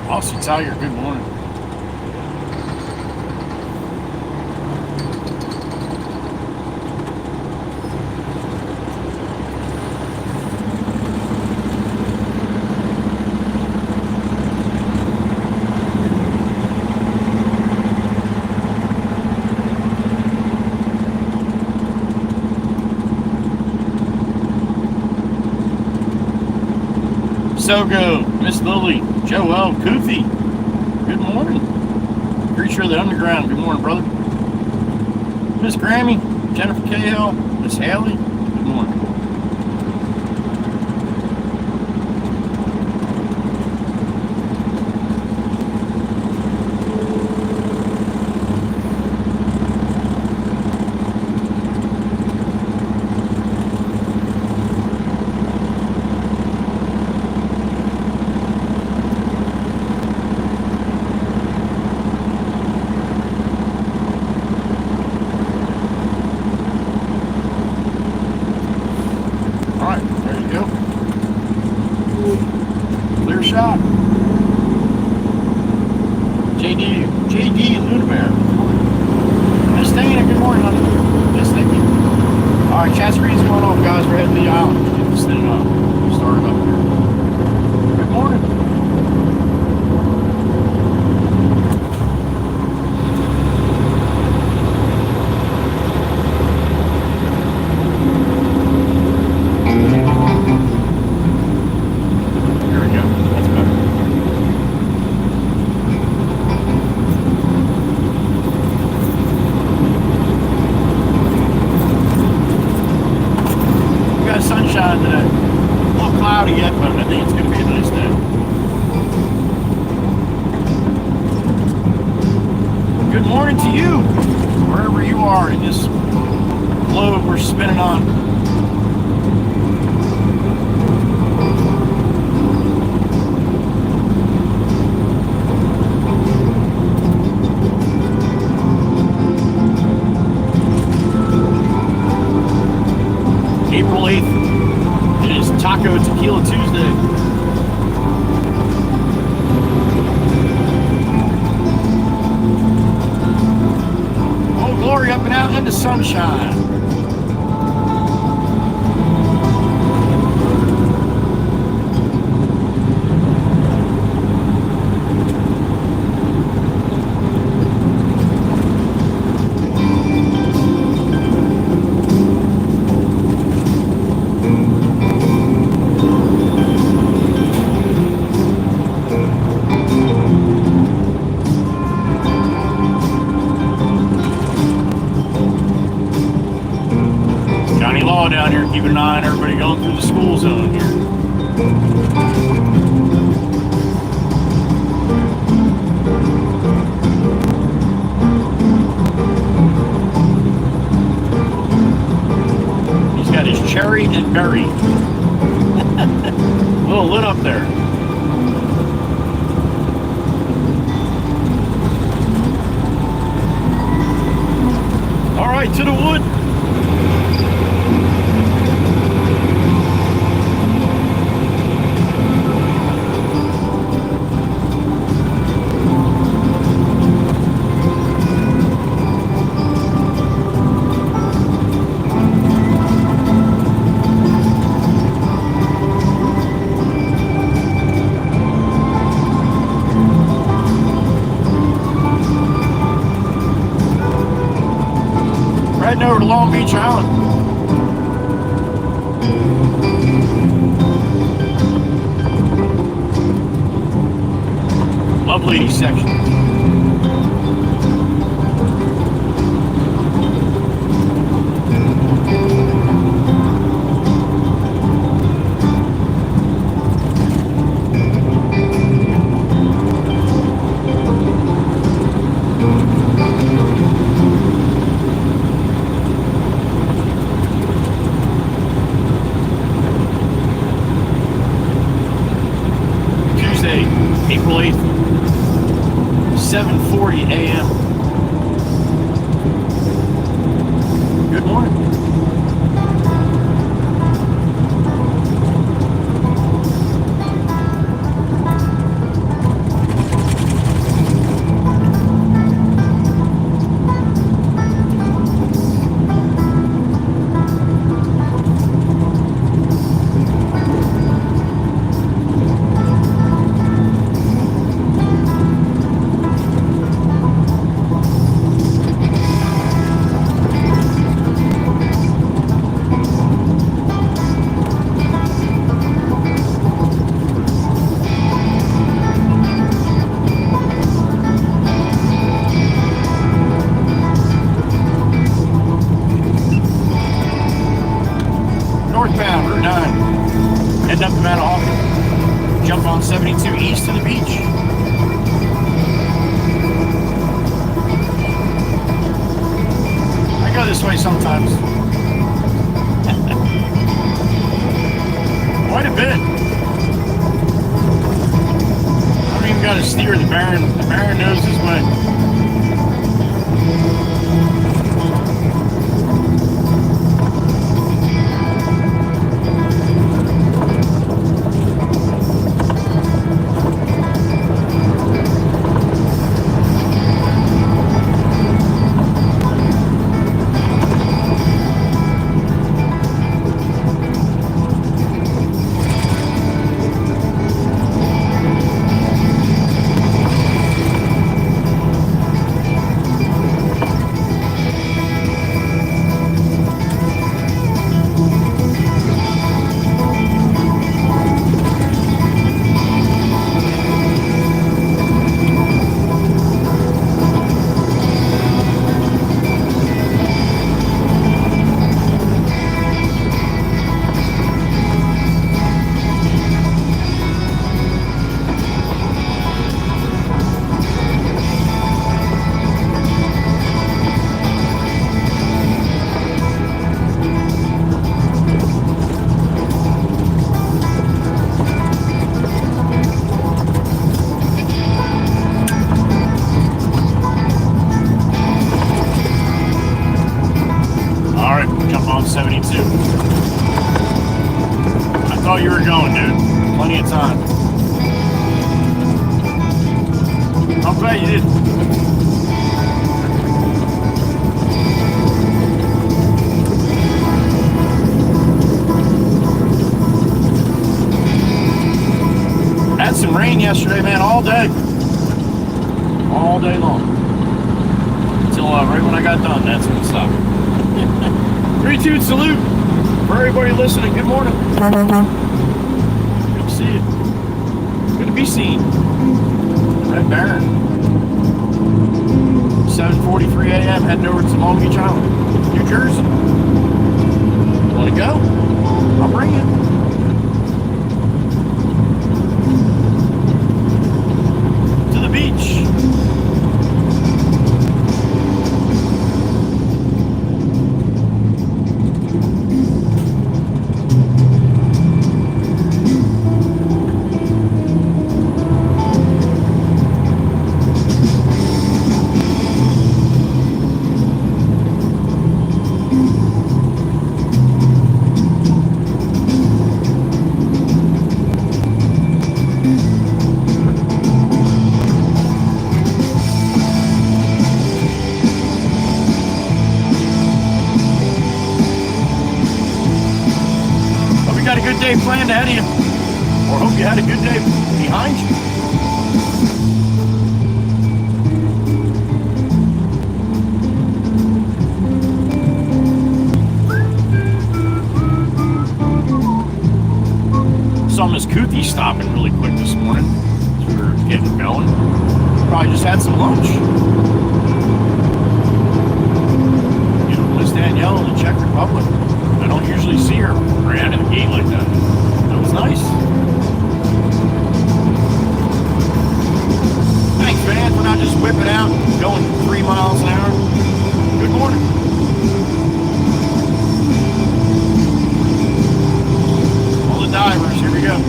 Aussie Tiger, good morning. Sogo, Miss Lily, Joel, Koofy, good morning. Creature of the Underground, good morning, brother. Miss Grammy, Jennifer Cahill, Miss Haley, good morning. Shot. JD Lunabear. Miss Dana, good morning, honey. Yes, thank you. Alright, chat screen's going off, guys. We're heading to the island. Get this thing up. Start it up here. Good morning. Sunshine today. A little cloudy yet, but I think it's going to be a nice day. Good morning to you, wherever you are in this globe we're spinning on. April 8th, it is Taco Tequila Tuesday. Oh, glory up and out into sunshine. Down here, keeping an eye on everybody going through the school zone here. He's got his cherry and berry. A little lit up there. All right, to the wood. Over to Long Beach Island. Lovely section. April 8th, 7:40 a.m. Good morning. 72 east of the beach. I go this way sometimes. Quite a bit. I don't even got to steer the Baron. The Baron knows his way. You were going, dude. Plenty of time. I'm glad you did. Had some rain yesterday, man, all day. All day long. Until right when I got done, that's when it stopped. 3-2 salute for everybody listening. Good morning. See it. Good to be seen. Red Baron. 7:43 a.m. heading over to Long Beach Island, New Jersey. Want to go? I'll bring you. To the beach. Day planned ahead of you, or hope you had a good day behind you. Saw Miss Kuthi stopping really quick this morning as we were getting going. Probably just had some lunch. You know, Miss Danielle in the Czech Republic. I don't usually see her right out of the gate like that. That was nice. Thanks, man. We're not just whipping out, going 3 miles an hour. Good morning. All the divers, here we go.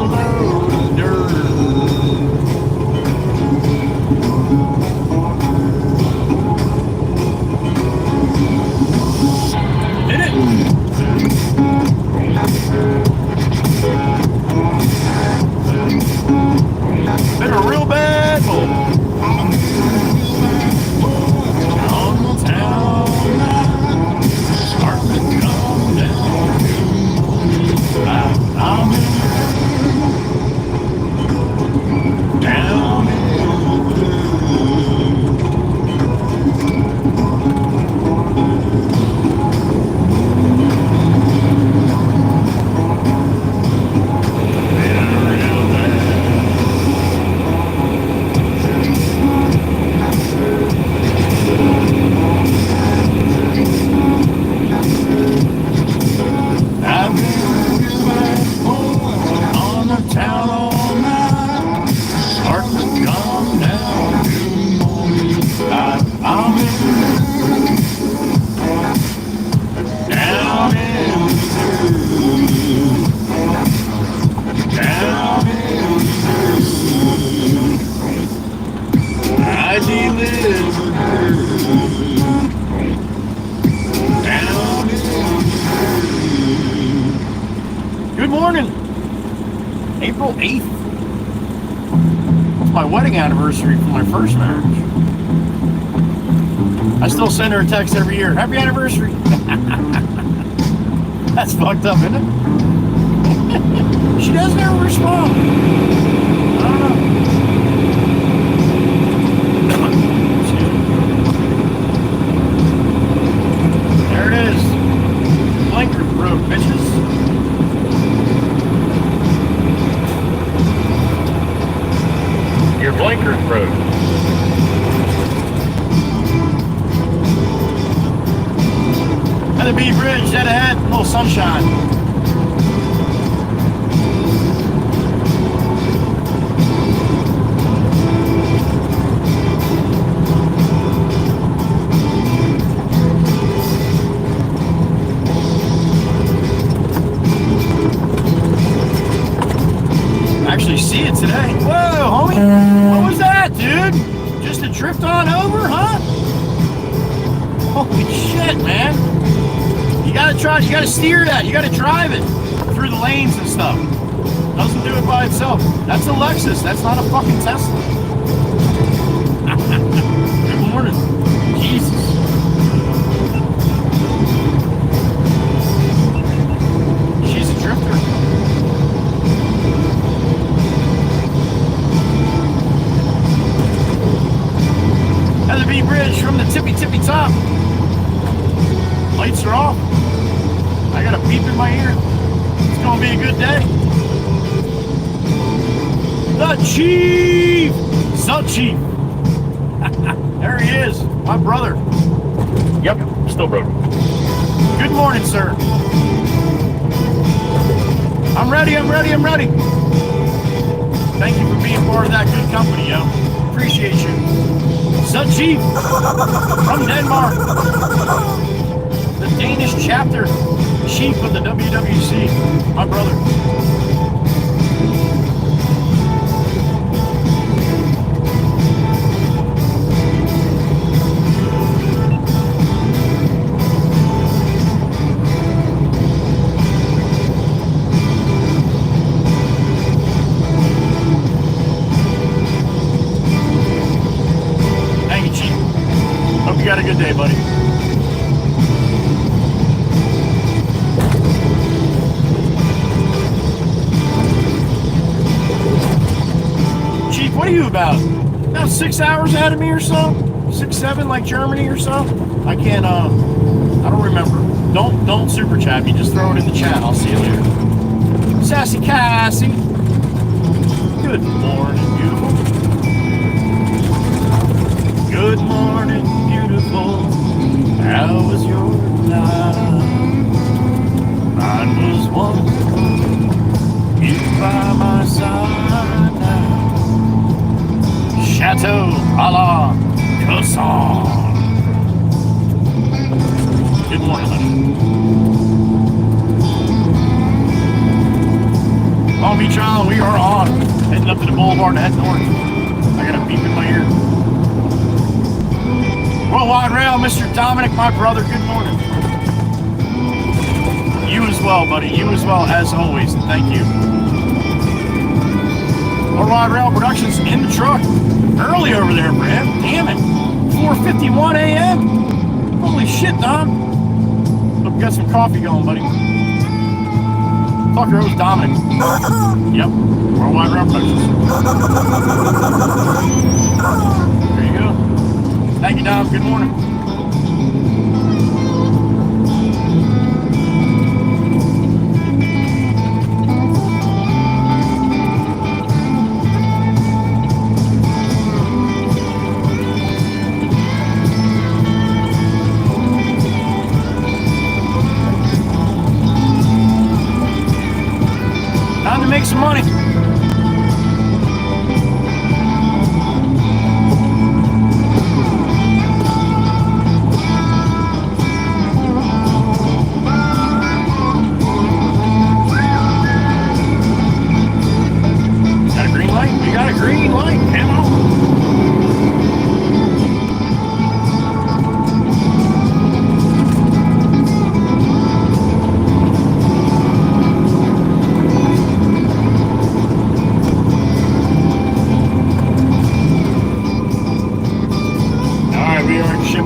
load of dirt. Hit it. Been a real bad bull. On the town, starting to come down. I'm down. Good morning. April 8th. It's my wedding anniversary for my first marriage. I still send her a text every year. Happy anniversary. That's fucked up, isn't it? She doesn't ever respond. I don't know. There it is. Blinker Road, bitches. Your blinker road. And the B Bridge, dead ahead, a little sunshine. Actually see it today. Whoa, homie. What was that, dude? Just a drift on over, huh? Holy shit, man. You gotta steer that. You gotta drive it through the lanes and stuff. Doesn't do it by itself. That's a Lexus. That's not a fucking Tesla. Good morning. Jesus. She's a drifter. The B Bridge from the tippy top. Lights are off. I got a beep in my ear. It's gonna be a good day. The Chief! The Chief! There he is, my brother. Yep, still broken. Good morning, sir. I'm ready. Thank you for being part of that good company, yo. Appreciate you. The Chief from Denmark, the Danish chapter chief of the WWC, my brother. You got a good day, buddy. Chief, what are you about 6 hours ahead of me or so? 6, 7, like Germany or so? I can't, I don't remember. Don't super chat me, just throw it in the chat. I'll see you later. Sassy Cassie. Good morning, beautiful. Good morning, beautiful. How was your night? Mine was wonderful. You by my side now. Chateau a la Cosson. Good morning, honey. Long Beach Island, we are on. Heading up to the boulevard to head north. I got a beep in my ear. Worldwide Rail, Mr. Dominic, my brother, good morning. You as well, buddy. You as well, as always. Thank you. Worldwide Rail Productions in the truck. Early over there for him. Damn it. 4:51 a.m. Holy shit, Dom. Hope you got some coffee going, buddy. Fucker, it was Dominic. Yep. Worldwide Rail Productions. There you go. Thank you, Dom. Good morning. Time to make some money. Got a green light? We got a green light. Come on.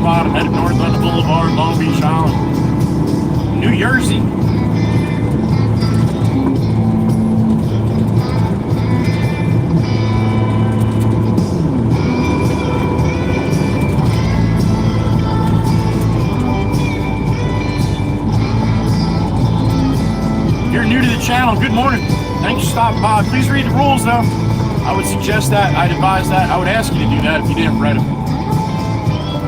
I'm headed north on the boulevard, Long Beach Island, New Jersey. If you're new to the channel, good morning. Thanks for stopping by. Please read the rules, though. I would suggest that. I'd advise that. I would ask you to do that if you didn't read them.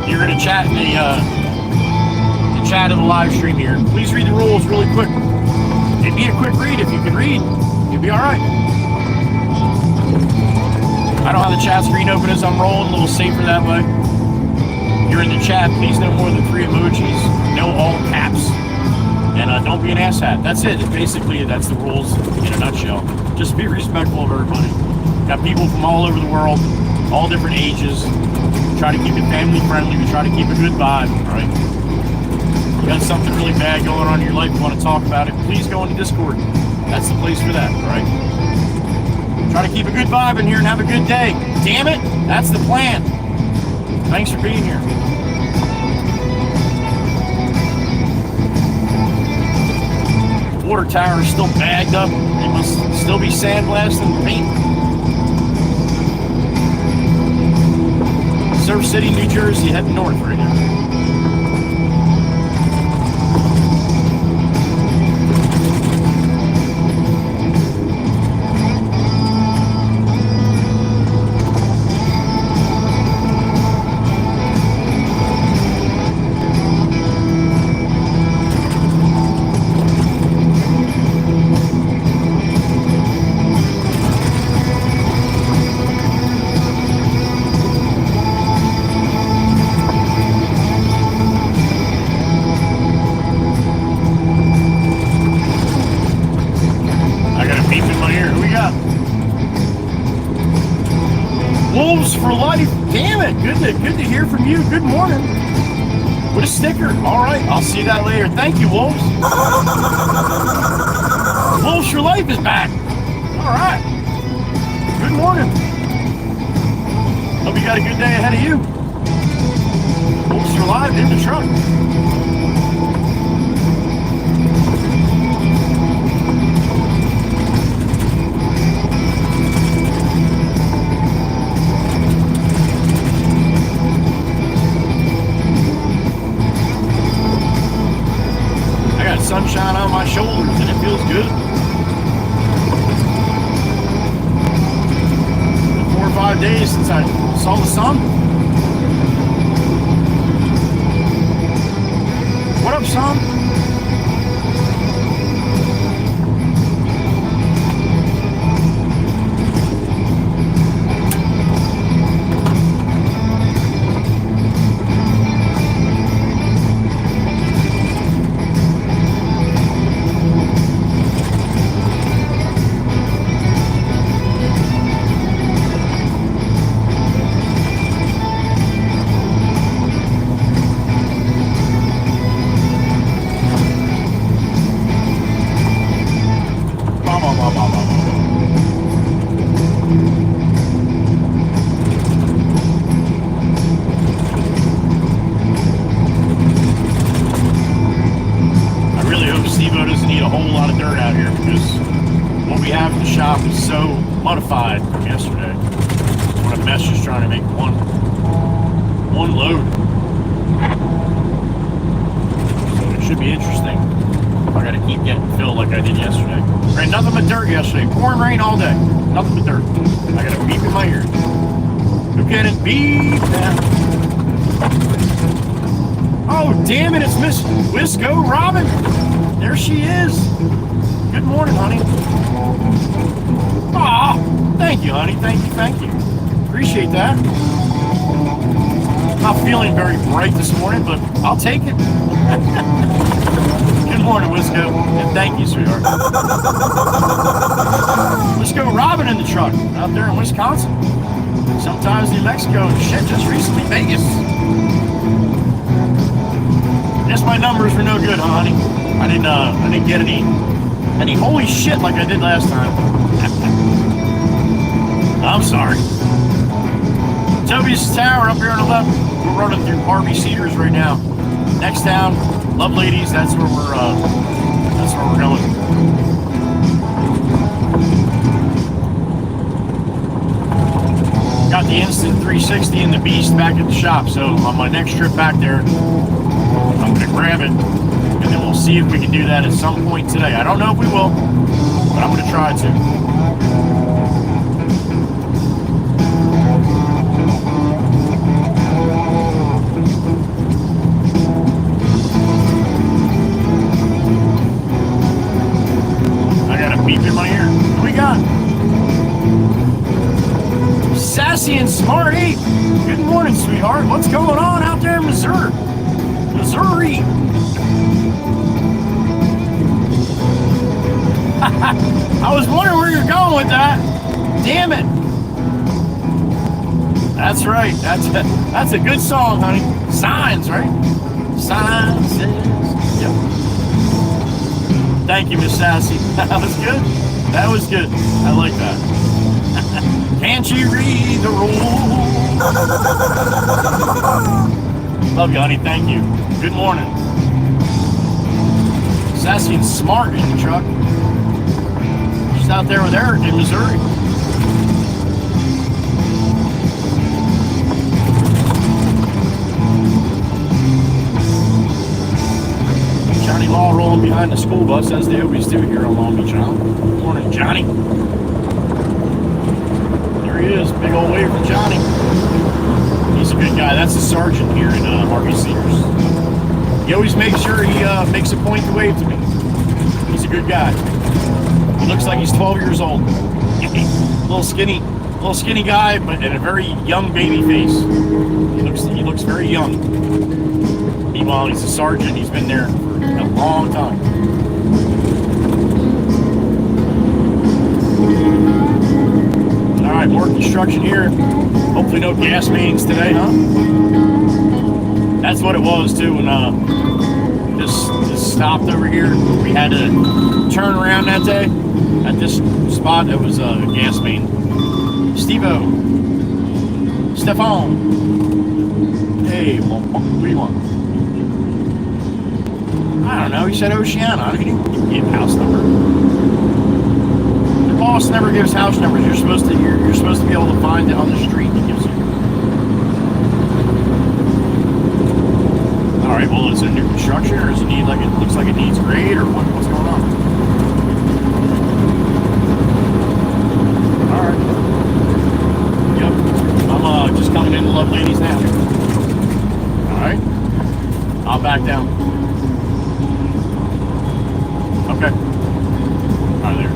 You're going to chat in the chat of the live stream here. Please read the rules really quick. It'd be a quick read. If you can read, you'll be all right. I don't have the chat screen open as I'm rolling, a little safer that way. You're in the chat. Please no more than 3 emojis. No all caps. And don't be an asshat. That's it. Basically, that's the rules in a nutshell. Just be respectful of everybody. Got people from all over the world, all different ages. Try to keep it family friendly. We try to keep a good vibe, right? You got something really bad going on in your life, you want to talk about it, please go into Discord. That's the place for that, right? Try to keep a good vibe in here and have a good day. Damn it, that's the plan. Thanks for being here. Water tower is still bagged up. It must still be sandblasting the paint. Surf City, New Jersey, heading north right now. For life. Damn it. Good to hear from you. Good morning. With a sticker. All right. I'll see that later. Thank you, Wolves. Wolves for Life is back. All right. Good morning. Hope you got a good day ahead of you. Wolves for Life in the truck. Sunshine on my shoulders and it feels good. 4 or 5 days since I saw the sun. What up, son? modified from yesterday. When a mess just trying to make one load. So it should be interesting. I gotta keep getting filled like I did yesterday. Rain nothing but dirt yesterday. Pouring rain all day. Nothing but dirt. I got a beep in my ear. Look at it, beep down. Oh, damn it, it's Miss Wisco Robin. There she is. Good morning, honey. Aw, thank you, honey. Thank you. Appreciate that. Not feeling very bright this morning, but I'll take it. Good morning, Wisco. And thank you, sweetheart. Wisco Robin in the truck out there in Wisconsin. Sometimes New Mexico. Shit, just recently Vegas. Guess my numbers were no good, huh, honey? I didn't get any holy shit like I did last time. I'm sorry. Toby's Tower up here on the left. We're running through Harvey Cedars right now. Next town, Love Ladies. That's where we're going. Got the Instant 360 and the Beast back at the shop. So on my next trip back there, I'm gonna grab it, and then we'll see if we can do that at some point today. I don't know if we will, but I'm gonna try to. Beep in my ear. What we got? Sassy and Smarty. Good morning, sweetheart. What's going on out there in Missouri? I was wondering where you're going with that. Damn it. That's right. That's a good song, honey. Signs, right? Signs. Yep. Thank you, Miss Sassy. That was good. That was good. I like that. Can't you read the rules? Love you, honey. Thank you. Good morning. Sassy and Smart in the truck. She's out there with Eric in Missouri. Johnny Law rolling behind the school bus, as they always do here on Long Beach Island. Good morning, Johnny. There he is, big old wave from Johnny. He's a good guy. That's the sergeant here in Harvey Cedars. He always makes sure he makes a point to wave to me. He's a good guy. He looks like he's 12 years old. little skinny guy, but in a very young baby face. He looks very young. Meanwhile, he's a sergeant. He's been there for a long time. All right, more construction here. Hopefully no gas mains today, huh? That's what it was too when this stopped over here. We had to turn around that day. At this spot, it was a gas main. Steve-O. Stefan. Hey, what do you want? I don't know. He said Oceana. He didn't give house number. The boss never gives house numbers. You're supposed to be able to find it on the street. He gives you. All right. Well, is it new construction, or does it need it looks like it needs grade, or what's going on? All right. Yep. I'm just coming in to Love Ladies now. All right. I'll back down. Okay. Right there.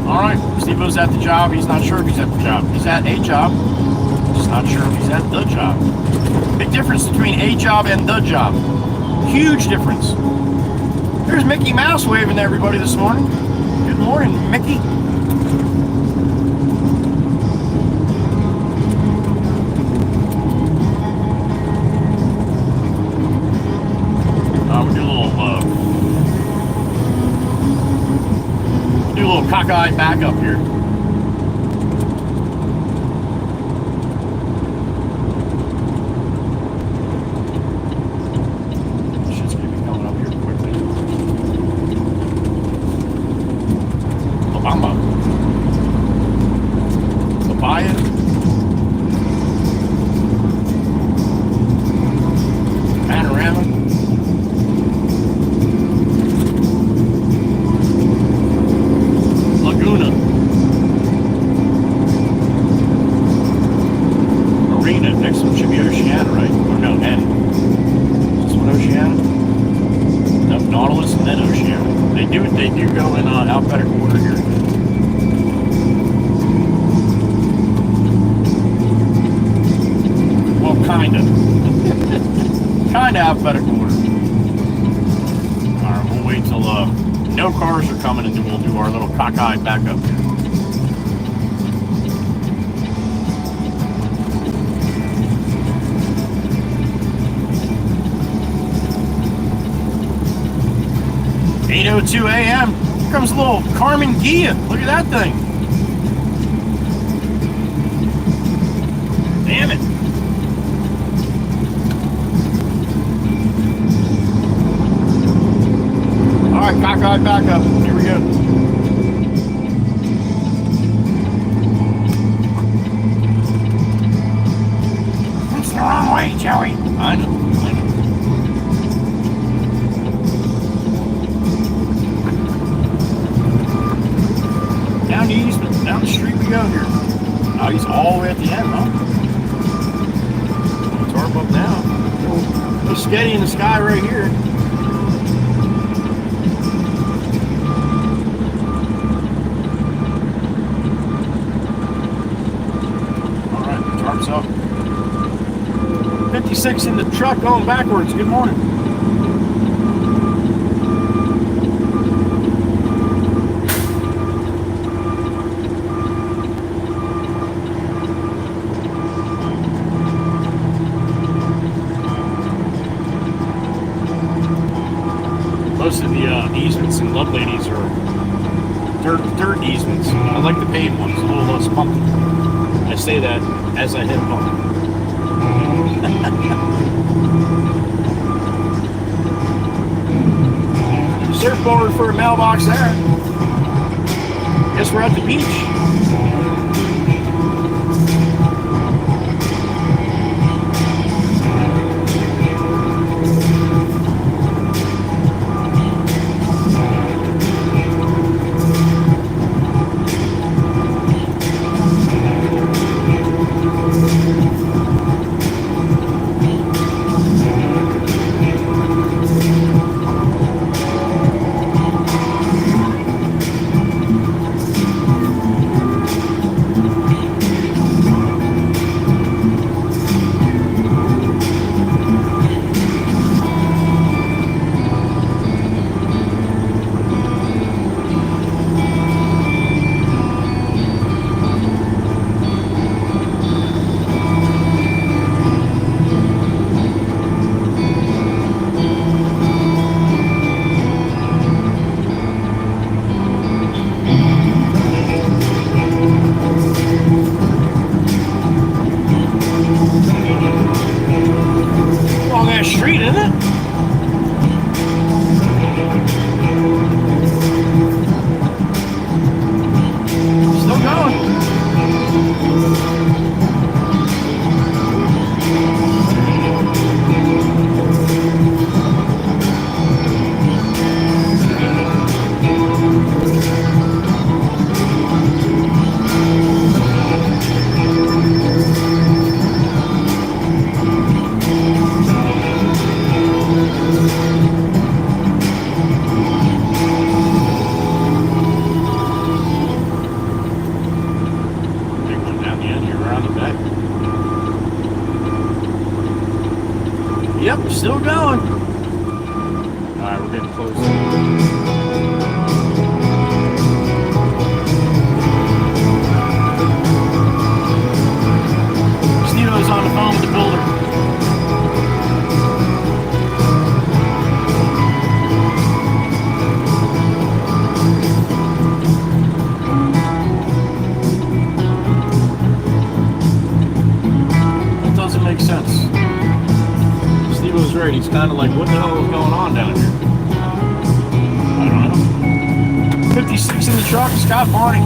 Alright, Steve-O's at the job. He's not sure if he's at the job. He's at a job. Just not sure if he's at the job. Big difference between a job and the job. Huge difference. There's Mickey Mouse waving to everybody this morning. Good morning, Mickey. Do a little cockeyed back up here. Shit's gonna be coming up here quickly. Panorama. Papaya. Panorama. Laguna. Marina. Next one should be Oceana, right? Or no, N. Is this one Oceana? No, Nautilus and then Oceana. They do go in alphabetical order here. Well, kinda. Kinda alphabetical order. Alright, we'll wait till no cars are coming and then we'll do our little cockeyed backup here. (8:02 a.m.) Here comes a little Carmen Gia. Look at that thing. Damn it. Alright, cockeyed backup. Here we go. That's the wrong way, Joey. I know. Down the easement, down the street we go here. Oh, he's all the way at the end, huh? Tarp up now. He's steady in the sky right here. Alright, tarp's up. 56 in the truck going backwards. Good morning. Most of the easements in Love Ladies are dirt easements. I like the paved ones, a little less pumpy. I say that as I hit bump. Surfboard for a mailbox there. Guess we're at the beach. Street, isn't it? Still going. Yep, still going. Alright, we're getting close. Stevo's on the phone with the builder. That doesn't make sense. Was right. He's kind of like, what the hell is going on down here? I don't know. 56 in the truck. Scott Barney.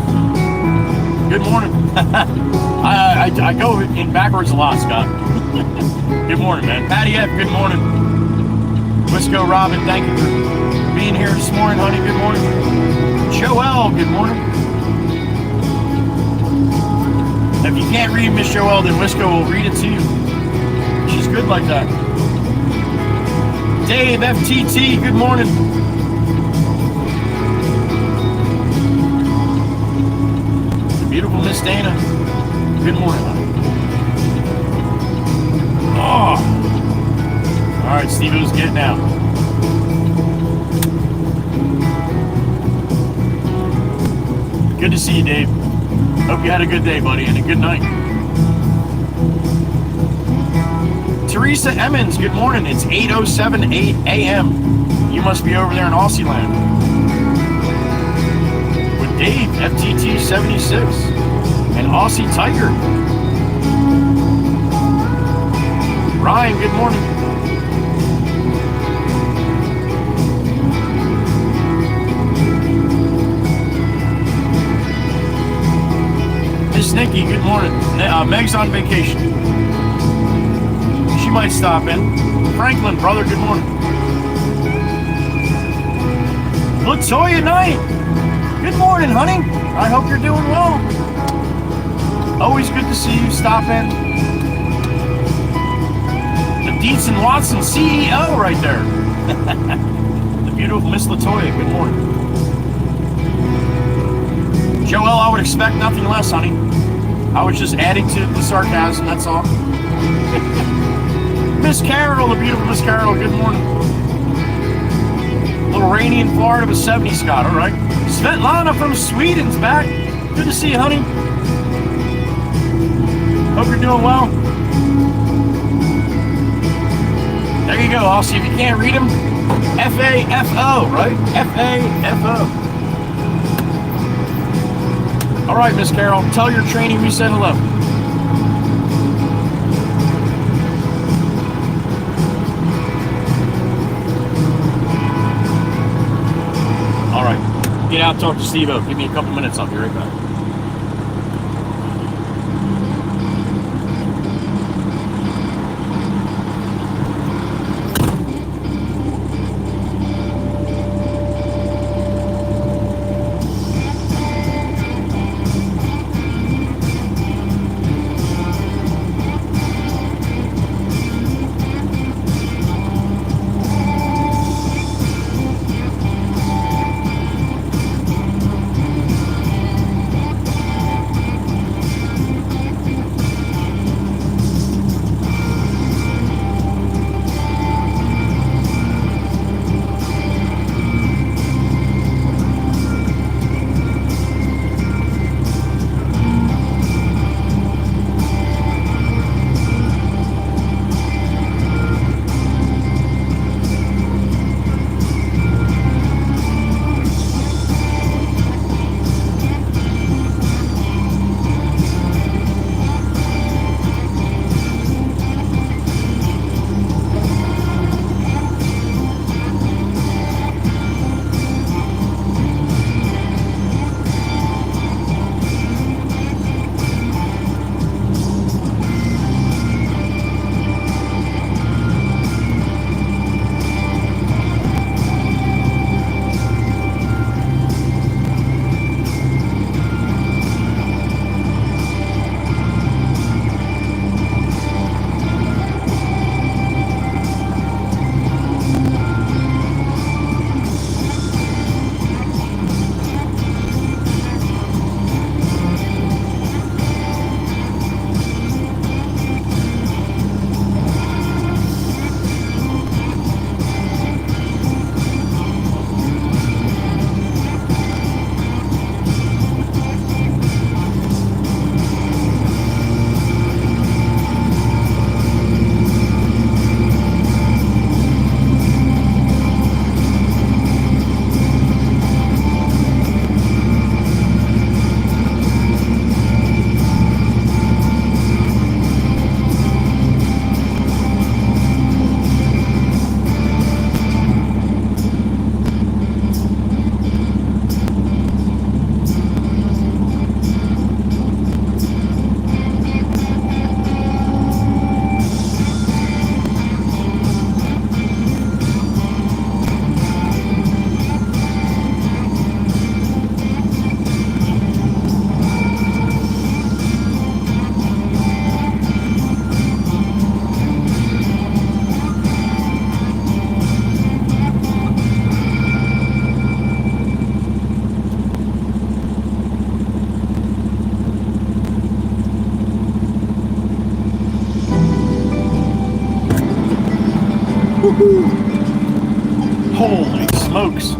Good morning. I go in backwards a lot, Scott. Good morning, man. Patty F, good morning. Wisco Robin, thank you for being here this morning, honey. Good morning. Joelle, good morning. If you can't read Miss Joelle, then Wisco will read it to you. She's good like that. Dave FTT, good morning. The beautiful Miss Dana, good morning, honey. Oh. All right, Steve-O's getting out. Good to see you, Dave. Hope you had a good day, buddy, and a good night. Teresa Emmons, good morning. It's 8:07 a.m. You must be over there in Aussie land. With Dave, FTT 76, and Aussie Tiger. Ryan, good morning. Miss Nikki, good morning. Meg's on vacation. She might stop in. Franklin, brother, good morning. Latoya Knight, good morning, honey. I hope you're doing well. Always good to see you. Stop in. The Dietz and Watson CEO right there. The beautiful Miss Latoya, good morning. Joelle, I would expect nothing less, honey. I was just adding to the sarcasm, that's all. Miss Carol, the beautiful Miss Carol, good morning. A little rainy in Florida, but 70, Scott, all right. Svetlana from Sweden's back. Good to see you, honey. Hope you're doing well. There you go. I'll see if you can't read them. F-A-F-O, right? F-A-F-O. All right, Miss Carol, tell your training we said hello. All right, get out, talk to Steve-O. Give me a couple minutes, I'll be right back. Holy smokes.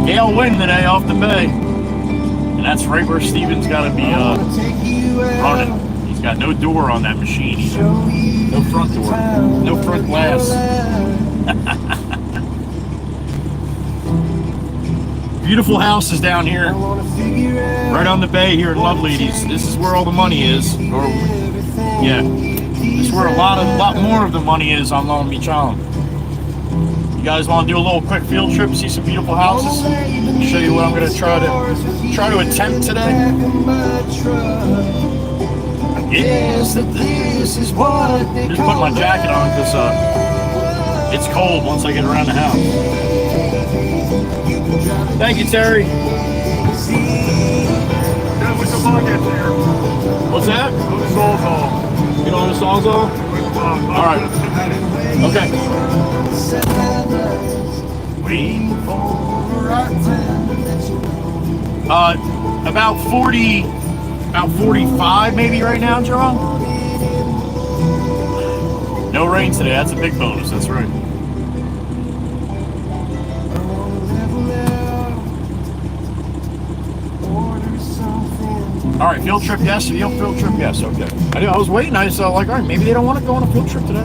Gale wind today off the bay. And that's right where Steven's got to be running. He's got no door on that machine either. No front door. No front glass. Beautiful houses down here. Right on the bay here in Loveladies. This is where all the money is. Or, yeah. This is where a lot more of the money is on Long Beach Island. You guys want to do a little quick field trip, see some beautiful houses? Show you what I'm going to try to attempt today. I guess that this is what they just put my jacket on because it's cold once I get around the house. Thank you, Terry. What's that? Get on the Sawzall? All right. Okay. About 45 maybe right now, Jerome. No rain today. That's a big bonus. That's right. All right, field trip, yes. Field trip, yes. Okay. I was waiting. I was like, all right, maybe they don't want to go on a field trip today.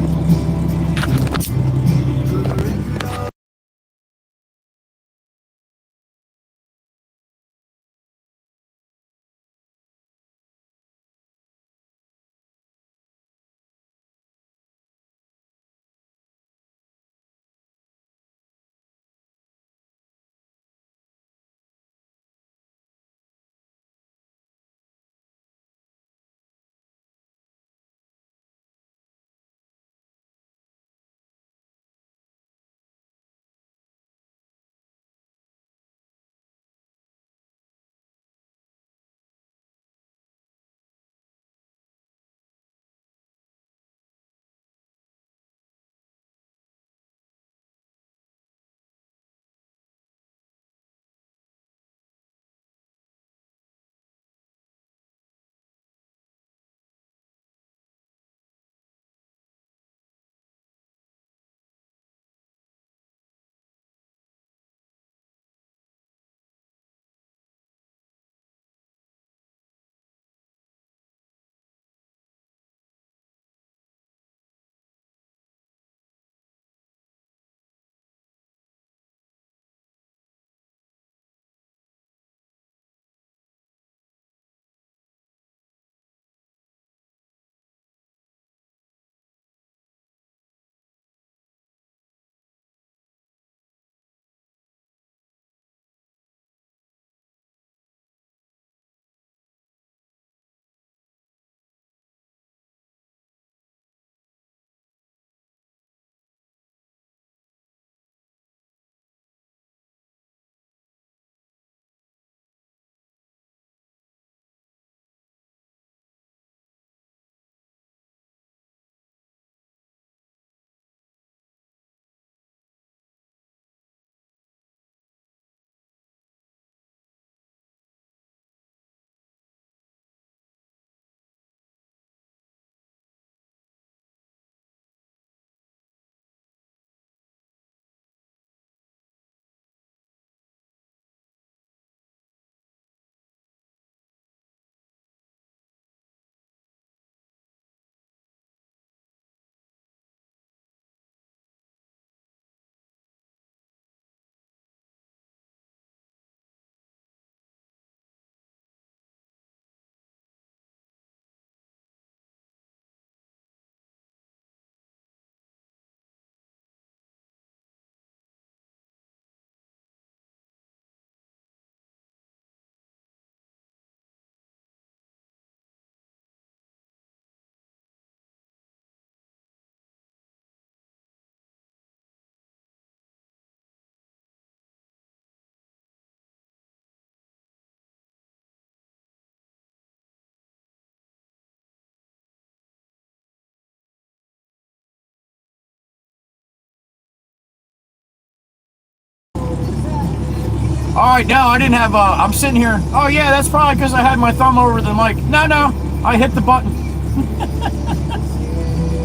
All right, no, I didn't have, I'm sitting here. Oh, yeah, that's probably because I had my thumb over the mic. No, I hit the button.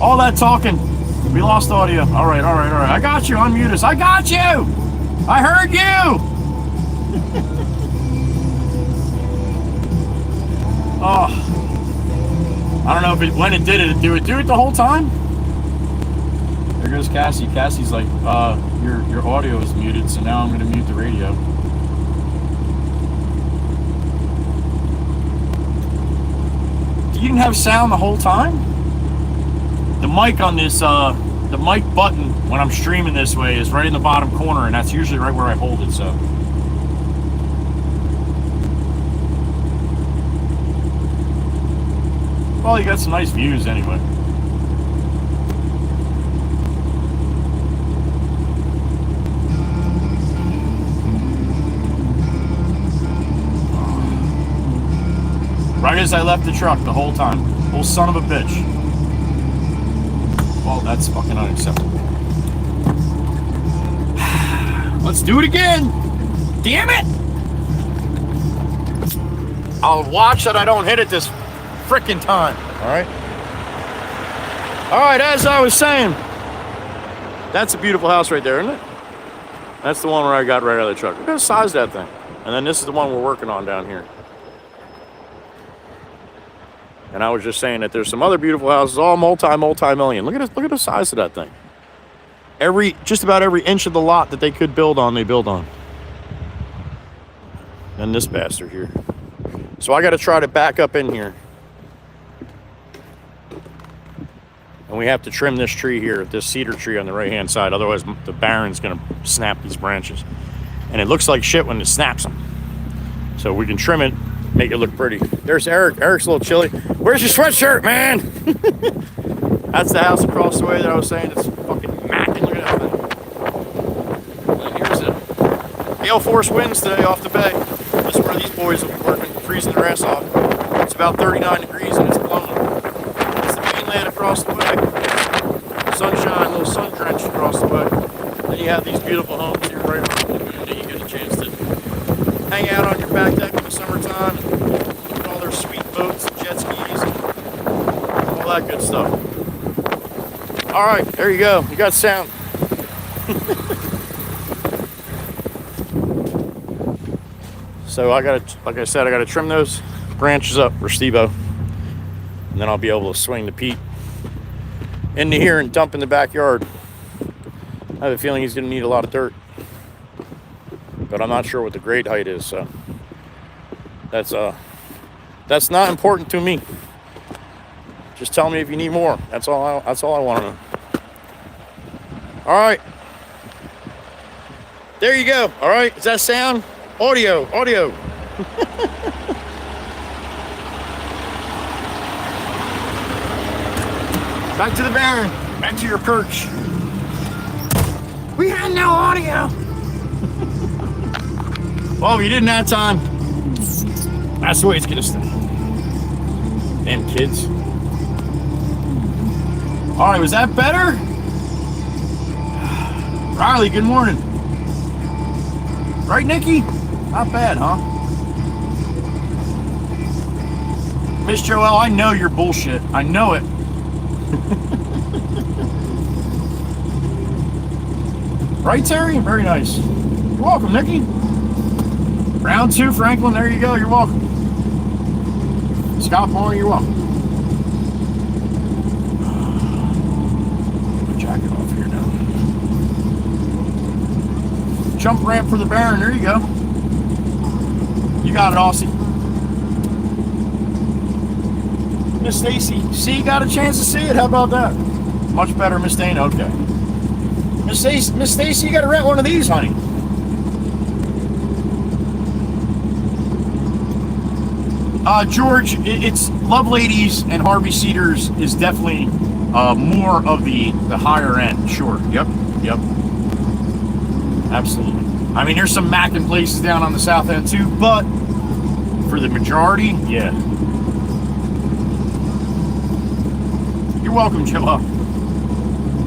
All that talking. We lost audio. All right. I got you. Unmute us. I got you. I heard you. Oh. I don't know if when it did it, do it the whole time? There goes Cassie. Cassie's like, your audio is muted, so now I'm going to mute the radio. You didn't have sound the whole time? The mic on this, the mic button when I'm streaming this way is right in the bottom corner, and that's usually right where I hold it, so. Well, you got some nice views anyway. Right as I left the truck the whole time. Old son of a bitch. Well, that's fucking unacceptable. Let's do it again. Damn it! I'll watch that I don't hit it this frickin' time. Alright? Alright, as I was saying, that's a beautiful house right there, isn't it? That's the one where I got right out of the truck. Look at the size of that thing. And then this is the one we're working on down here. And I was just saying that there's some other beautiful houses, all multi-million. Look at the size of that thing. Just about every inch of the lot that they could build on, they build on. And this bastard here. So I got to try to back up in here. And we have to trim this tree here, this cedar tree on the right-hand side. Otherwise, the Baron's going to snap these branches. And it looks like shit when it snaps them. So we can trim it, make it look pretty. There's Eric. Eric's a little chilly. Where's your sweatshirt, man? That's the house across the way that I was saying. It's fucking macking. Look at that thing. And here's it. Gale force winds today off the bay. That's where these boys will be working, freezing their ass off. It's about 39 degrees and it's blowing. It's the mainland across the way. Sunshine, a little sun drenched across the way. Then you have these beautiful homes here right around the lagoon that you get a chance to hang out on your back deck in the summertime. Look at all their sweet boats and jet skis and all that good stuff. All right, there you go. You got sound. So I gotta, like I said, I gotta trim those branches up for Steve-O, and then I'll be able to swing the Pete into here and dump in the backyard. I have a feeling he's gonna need a lot of dirt, but I'm not sure what the grade height is, so that's not important to me. Just tell me if you need more. That's all I want to know. All right. There you go. All right. Does that sound? Audio. Back to the Baron. Back to your perch. We had no audio. Well, we didn't have time. That's the way it's gonna stay. Damn kids. All right, was that better? Riley, good morning. Right, Nikki? Not bad, huh? Miss Joelle, I know you're bullshit. I know it. Right, Terry? Very nice. You're welcome, Nikki. Round 2, Franklin. There you go. You're welcome. Scott Moore, you're welcome. Put my jacket off here now. Jump ramp for the Baron. There you go. You got it, Aussie. Miss Stacy. See, got a chance to see it. How about that? Much better, Miss Dana. Okay. Miss Stacy, you got to rent one of these, honey. George, it's Love Ladies and Harvey Cedars is definitely more of the higher end. Sure. Yep. Absolutely. I mean, there's some mackin' places down on the south end too, but for the majority, yeah. You're welcome, Joe.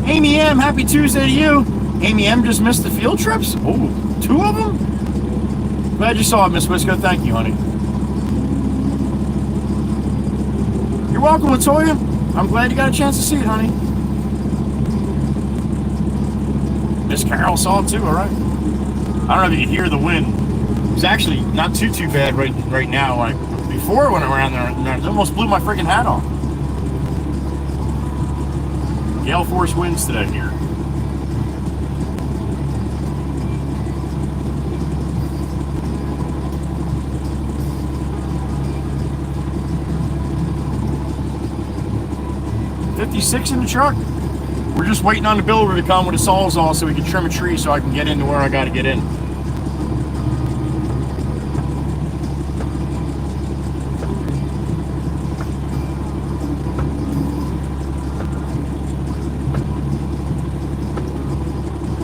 Amy M, happy Tuesday to you. Amy M just missed the field trips? Oh, 2 of them? Glad you saw it, Miss Wisco. Thank you, honey. You're welcome, Latoya. I'm glad you got a chance to see it, honey. Miss Carol saw it too, all right. I don't know if you can hear the wind. It's actually not too bad right now. Like before when I went around there, it almost blew my freaking hat off. Gale force winds today here. $56 in the truck. We're just waiting on the builder to come with a sawzall so we can trim a tree so I can get into where I got to get in.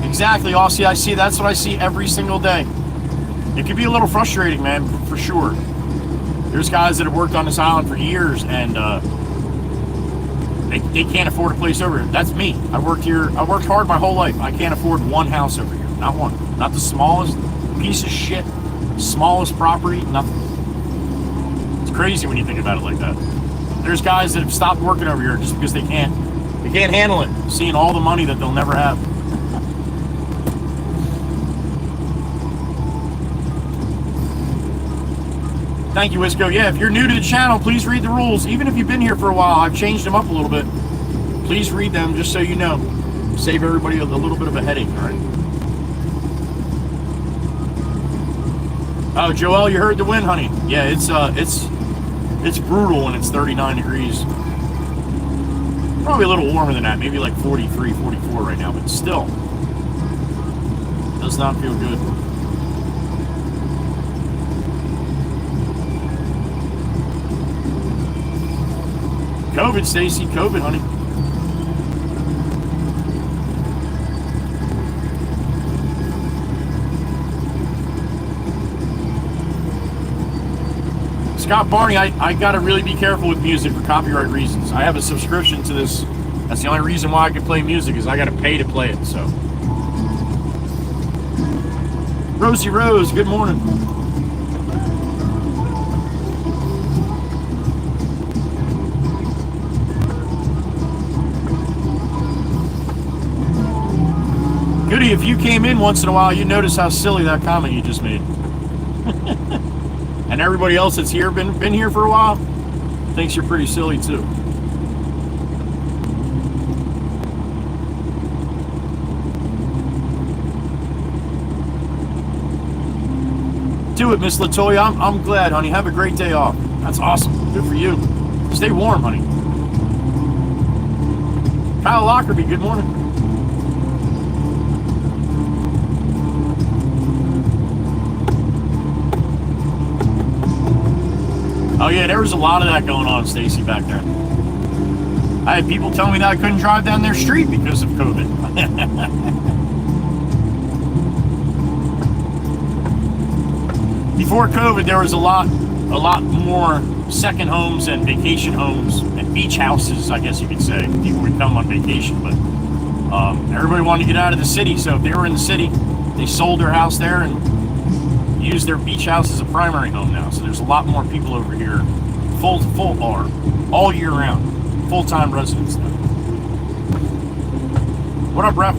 Exactly, Aussie. I see. That's what I see every single day. It can be a little frustrating, man, for sure. There's guys that have worked on this island for years, and they can't afford a place over here. That's me. I worked here. I worked hard my whole life. I can't afford one house over here. Not one. Not the smallest piece of shit. Smallest property. Nothing. It's crazy when you think about it like that. There's guys that have stopped working over here just because they can't handle it. Seeing all the money that they'll never have. Thank you, Wisco. Yeah, if you're new to the channel, please read the rules. Even if you've been here for a while, I've changed them up a little bit. Please read them just so you know. Save everybody a little bit of a headache, all right? Oh, Joel, you heard the wind, honey. Yeah, it's brutal when it's 39 degrees. Probably a little warmer than that, maybe like 43, 44 right now, but still. Does not feel good. COVID, Stacy. COVID, honey. Scott Barney, I gotta really be careful with music for copyright reasons. I have a subscription to this. That's the only reason why I can play music is I gotta pay to play it, so. Rosie Rose, good morning. Goody, if you came in once in a while, you'd notice how silly that comment you just made. And everybody else that's here, been here for a while, thinks you're pretty silly too. Do it, Miss Latoya. I'm glad, honey. Have a great day off. That's awesome. Good for you. Stay warm, honey. Kyle Lockerbie, good morning. Oh yeah, there was a lot of that going on, Stacy, back there. I had people tell me that I couldn't drive down their street because of COVID. Before COVID, there was a lot more second homes and vacation homes and beach houses, I guess you could say. People would come on vacation, but everybody wanted to get out of the city, so if they were in the city, they sold their house there and use their beach house as a primary home now. So there's a lot more people over here, full bar, all year round, full-time residents now. What up, Rep?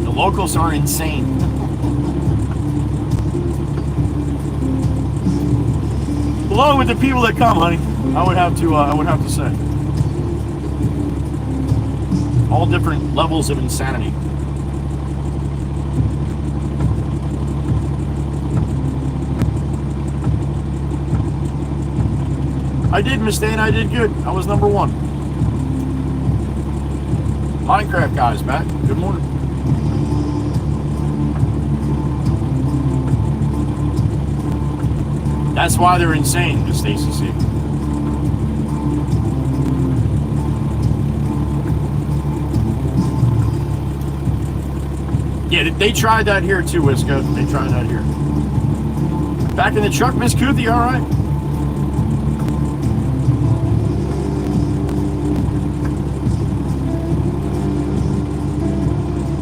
The locals are insane. Along with the people that come, honey, I would have to say. All different levels of insanity. I did, Miss Dana. I did good. I was number 1. Minecraft guys back. Good morning. That's why they're insane, Miss Stacy C. Yeah, they tried that here too, Wisco. They tried that here. Back in the truck, Miss Kuthi, all right?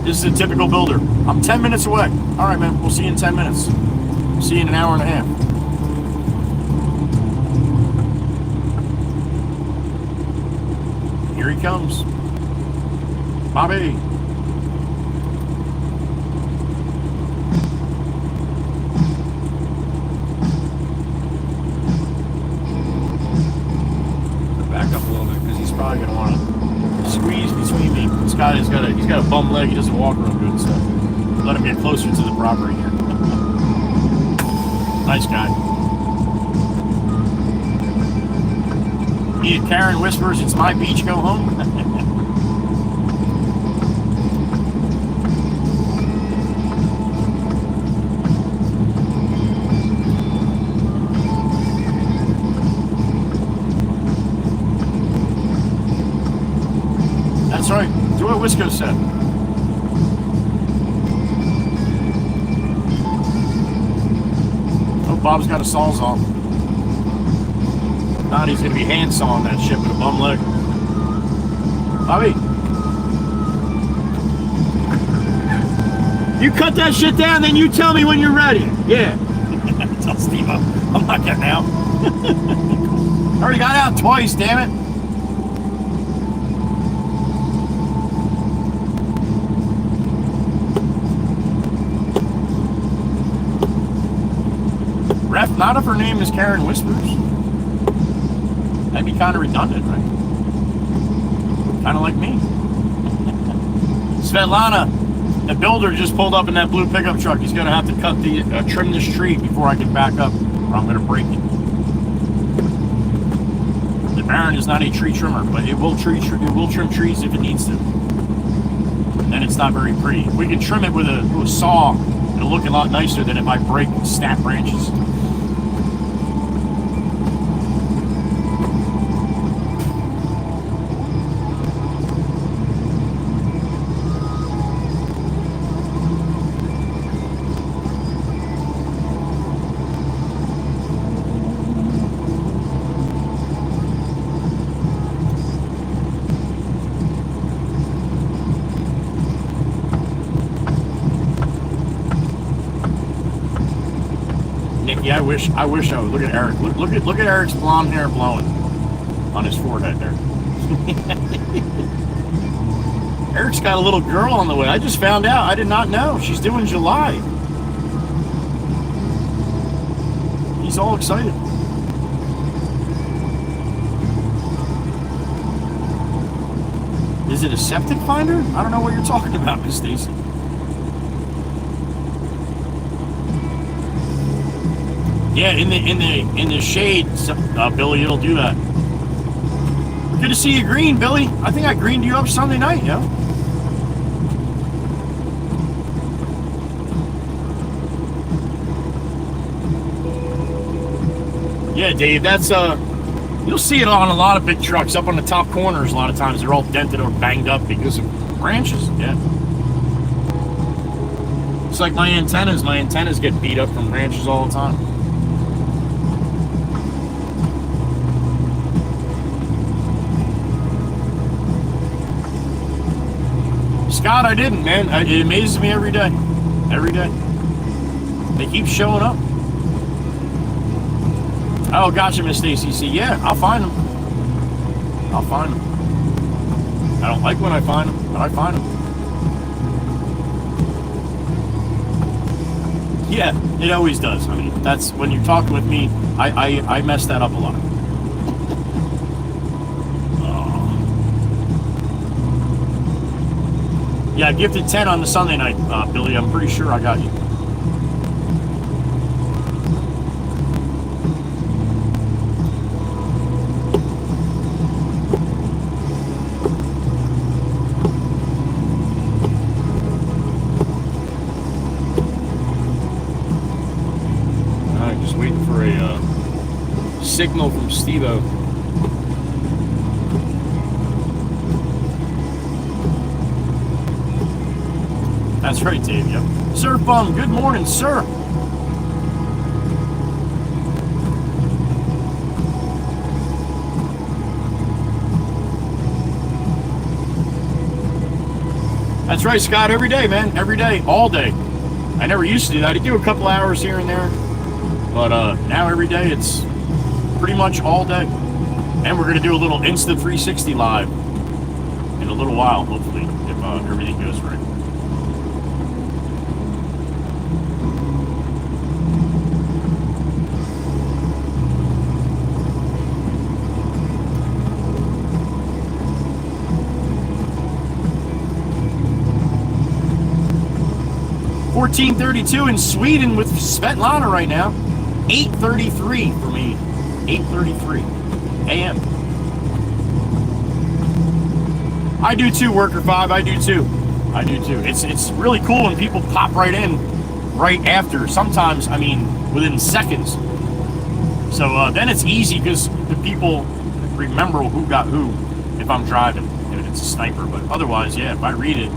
This is a typical builder. I'm 10 minutes away. All right, man. We'll see you in 10 minutes. See you in an hour and a half. Here he comes. Bobby. Back up a little bit because he's probably going to want to squeeze between me. This guy he's got a bum leg. He doesn't walk real good, so let him get closer to the property here. Nice guy. Karen whispers, "It's my beach, go home." That's right. Do what Wisco said. Oh, Bob's got a sawzall. Thought he's going to be hand sawing that shit with a bum leg. Bobby. You cut that shit down, then you tell me when you're ready. Yeah. Tell Steve I'm not getting out. I already got out twice, damn it. Ref, not if her name is Karen Whispers. That'd be kind of redundant, right? Kind of like me. Svetlana, the builder just pulled up in that blue pickup truck. He's going to have to cut the trim this tree before I can back up, or I'm going to break it. The Baron is not a tree trimmer, but it will trim trees if it needs to. And it's not very pretty. If we can trim it with a saw, it'll look a lot nicer than if I break and snap branches. Yeah, I wish I would. Look at Eric. Look at Eric's blonde hair blowing on his forehead there. Eric's got a little girl on the way. I just found out. I did not know. She's due in July. He's all excited. Is it a septic finder? I don't know what you're talking about, Miss Stacy. Yeah, in the shade, Billy, it'll do that. Good to see you green, Billy. I think I greened you up Sunday night, yo. Yeah, Dave, that's you'll see it on a lot of big trucks up on the top corners. A lot of times they're all dented or banged up because of branches. Yeah. It's like my antennas. My antennas get beat up from branches all the time. Scott, I didn't, man. It amazes me every day. Every day. They keep showing up. Oh, gotcha, Miss Stacy. See, yeah, I'll find them. I'll find them. I don't like when I find them, but I find them. Yeah, it always does. I mean, that's when you're talking with me, I mess that up a lot. Yeah, gifted 10 on the Sunday night, Billy. I'm pretty sure I got you. All right, just waiting for a signal from Steve-O. That's right, Dave. Yep. Sir Bum, good morning, sir. That's right, Scott. Every day, man. Every day. All day. I never used to do that. I do a couple hours here and there. But now every day, it's pretty much all day. And we're going to do a little Insta 360 live in a little while, hopefully, if everything goes right. $14.32 in Sweden with Svetlana right now. 8:33 for me. 8:33 a.m. I do too, Worker 5. I do too. I do too. It's really cool when people pop right in right after. Sometimes, I mean, within seconds. So then it's easy because the people remember who got who if I'm driving. If it's a sniper. But otherwise, yeah, if I read it.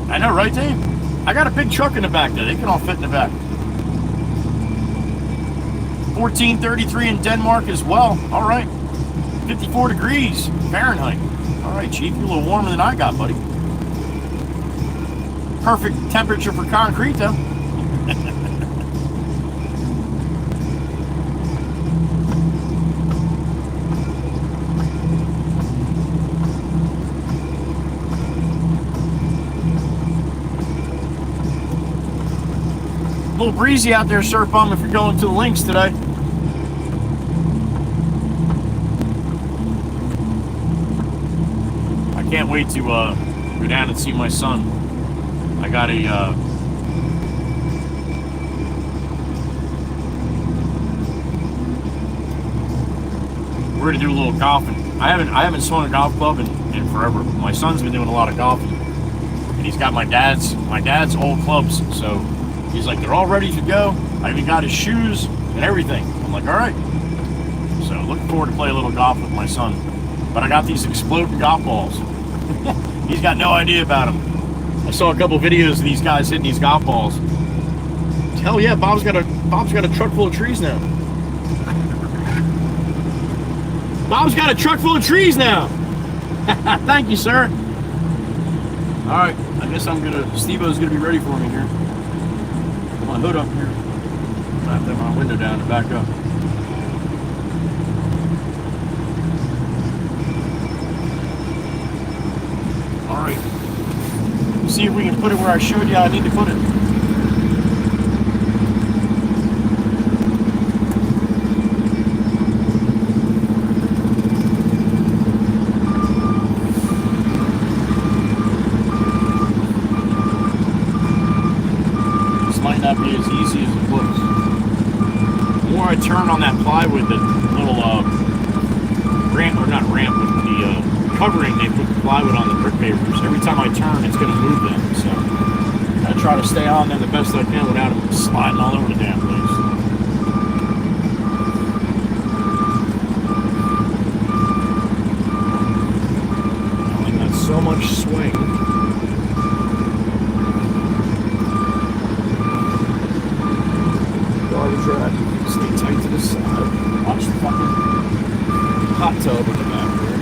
I know, right, Dave? I got a big truck in the back there. They can all fit in the back. 14:33 in Denmark as well. All right. 54 degrees Fahrenheit. All right, Chief. You're a little warmer than I got, buddy. Perfect temperature for concrete, though. A little breezy out there, Surf Bum, if you're going to the links today. I can't wait to go down and see my son. I got a we're gonna do a little golfing. I haven't swung a golf club in forever. My son's been doing a lot of golfing, and he's got my dad's old clubs, so. He's like, they're all ready to go. I even got his shoes and everything. I'm like, all right. So looking forward to play a little golf with my son. But I got these exploding golf balls. He's got no idea about them. I saw a couple videos of these guys hitting these golf balls. Hell yeah, Bob's got a truck full of trees now. Bob's got a truck full of trees now. Thank you, sir. All right, I guess Steve-O's gonna be ready for me here. My hood up here. I have to have my window down to back up. Alright. See if we can put it where I showed you I need to put it. Not be as easy as it looks. The more I turn on that plywood, the little ramp, or not ramp, but the covering they put the plywood on the brick pavers. Every time I turn, it's going to move them. So I try to stay on them the best I can without them sliding all over the damn place. I got so much swing. Right. Stay tight to the side. Watch the fucking hot tub in the back there.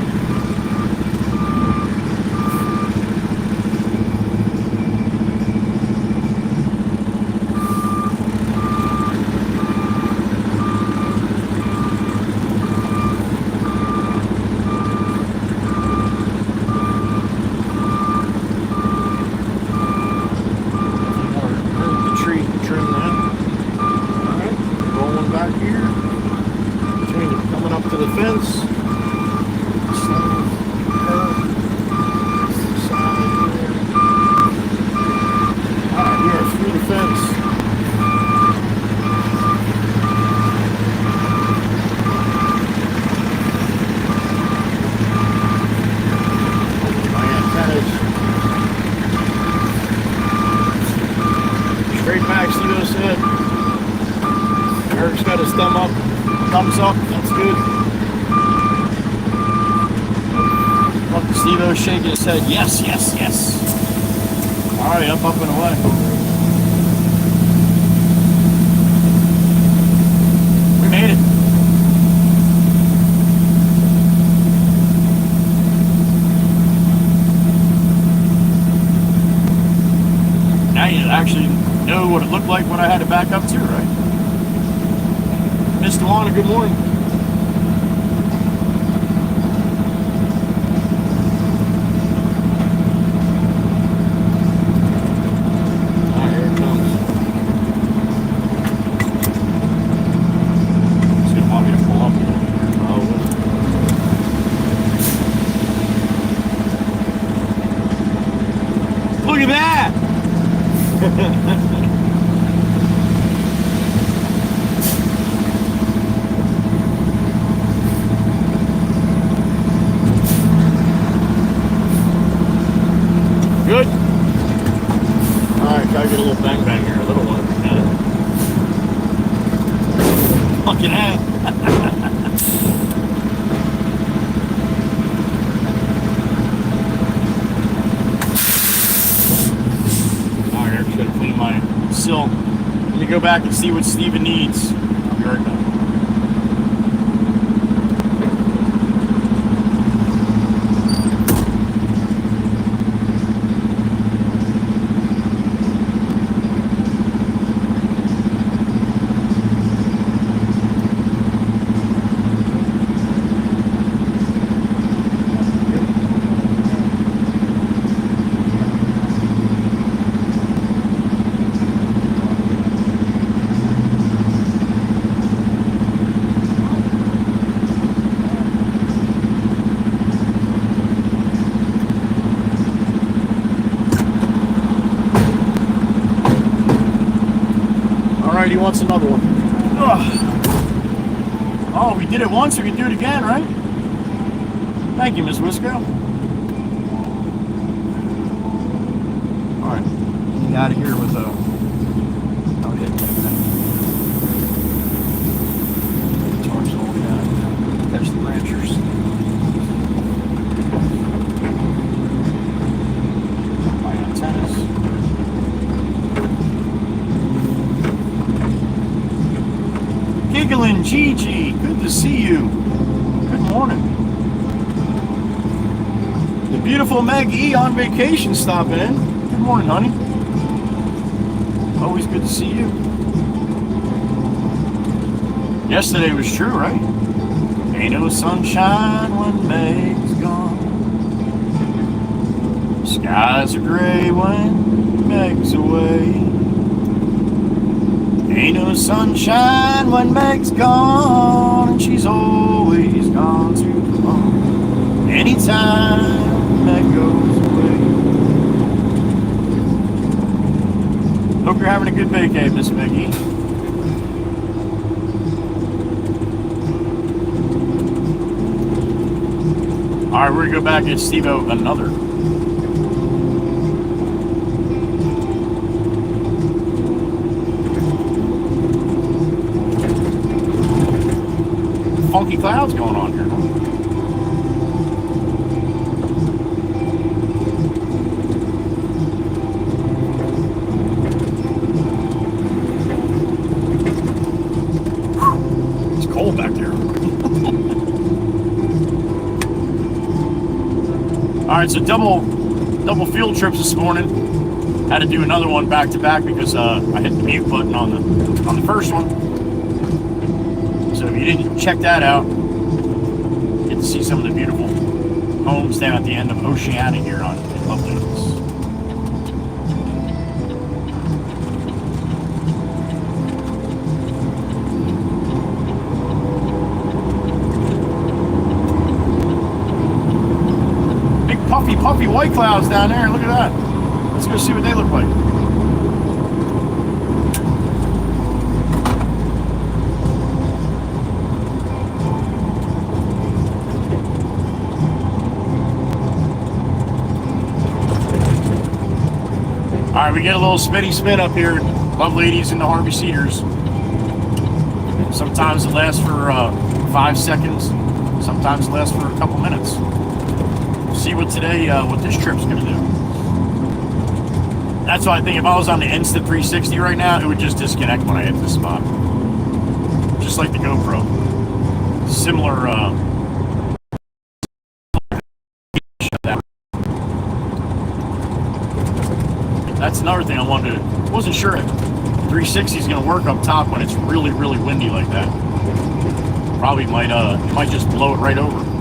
The tree, trim that. Back here, coming up to the fence, alright, we are through the fence. My antennas. Straight back, Steve said. Eric's got his thumbs up, that's good. Look, Steve-O's shaking his head, yes, yes, yes. Alright, up and away. We made it. know what it looked like when I had to back up too, right? Miss Dewana, good morning. Look at that! Good? Alright, gotta get a little bang bang here, a little one. Fucking heck. Still, let me go back and see what Steven needs. I'll be right back. He wants another one. Ugh. Oh, we did it once, we can do it again, right? Thank you, Miss Wisco. Alright, get out of here with a... Don't hit anything. Torch all down. Catch the ranchers. My antennas. Giggling Gigi, good to see you. Good morning. The beautiful Meg E on vacation stopping in. Good morning, honey. Always good to see you. Yesterday was true, right? Ain't no sunshine when Meg's gone. Skies are gray when Meg's away. Ain't no sunshine when Meg's gone, and she's always gone too long. Anytime Meg goes away. Hope you're having a good vacay, Miss Meggie. Alright, we're gonna go back and Steve-O another. Funky clouds going on here. It's cold back there. All right, so double field trips this morning. Had to do another one back to back because I hit the mute button on the first one. So if you didn't check that out, get to see some of the beautiful homes down at the end of Oceana here in Loveland. Big puffy white clouds down there. Look at that. Let's go see what they look like. All right, we get a little spin up here. Love ladies in the Harvey Cedars. Sometimes it lasts for 5 seconds. Sometimes it lasts for a couple minutes. We'll see what this trip's gonna do. That's why I think if I was on the Instant 360 right now, it would just disconnect when I hit this spot. Just like the GoPro. Similar, that's another thing I wanted to Wasn't sure if 360 is going to work up top when it's really, really windy like that. Probably might, it might just blow it right over.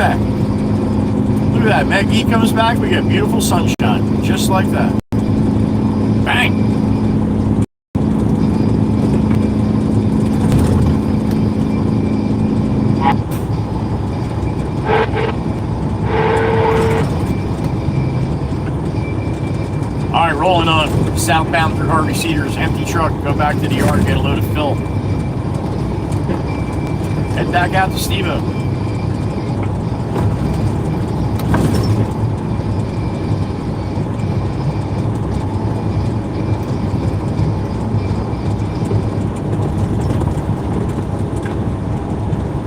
Back. Look at that. Maggie comes back. We get beautiful sunshine. Just like that. Bang. All right, rolling on southbound through Harvey Cedars. Empty truck. Go back to the yard. Get a load of fill. Head back out to Steve-O.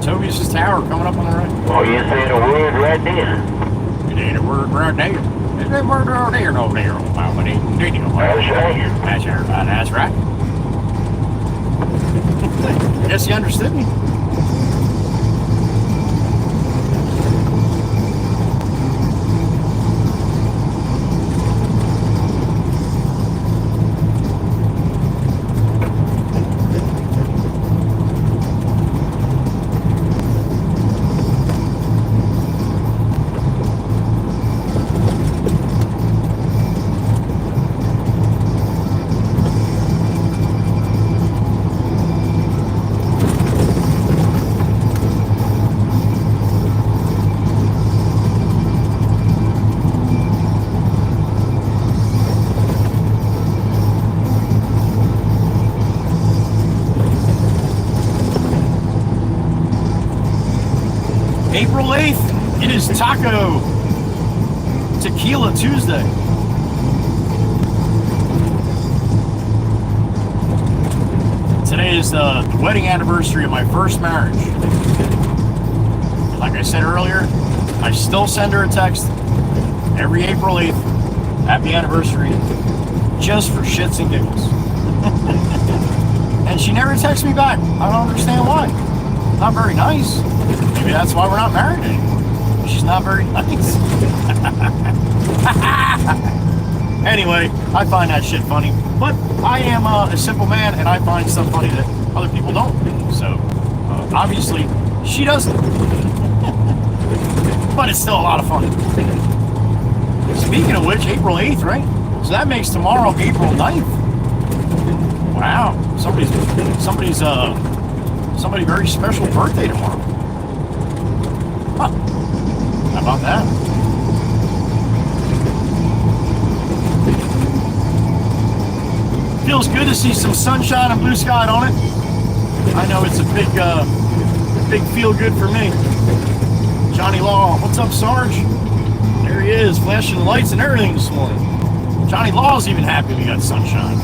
Toby's Tower coming up on the right. Oh, you said a word right there. It ain't a word right there. It ain't a word right there, no there. That's right. That's right. Guess you understood me. April 8th, it is Taco Tequila Tuesday. Today is the wedding anniversary of my first marriage. Like I said earlier, I still send her a text every April 8th, happy anniversary, just for shits and giggles. And she never texts me back. I don't understand why. Not very nice. Maybe that's why we're not married anymore. She's not very nice. Anyway, I find that shit funny. But I am a simple man, and I find stuff funny that other people don't. So, obviously, she doesn't. But it's still a lot of fun. Speaking of which, April 8th, right? So that makes tomorrow April 9th. Wow. Somebody very special birthday tomorrow. How about that? Feels good to see some sunshine and blue sky on it. I know it's a big feel good for me. Johnny Law, what's up, Sarge? There he is, flashing the lights and everything this morning. Johnny Law's even happy we got sunshine.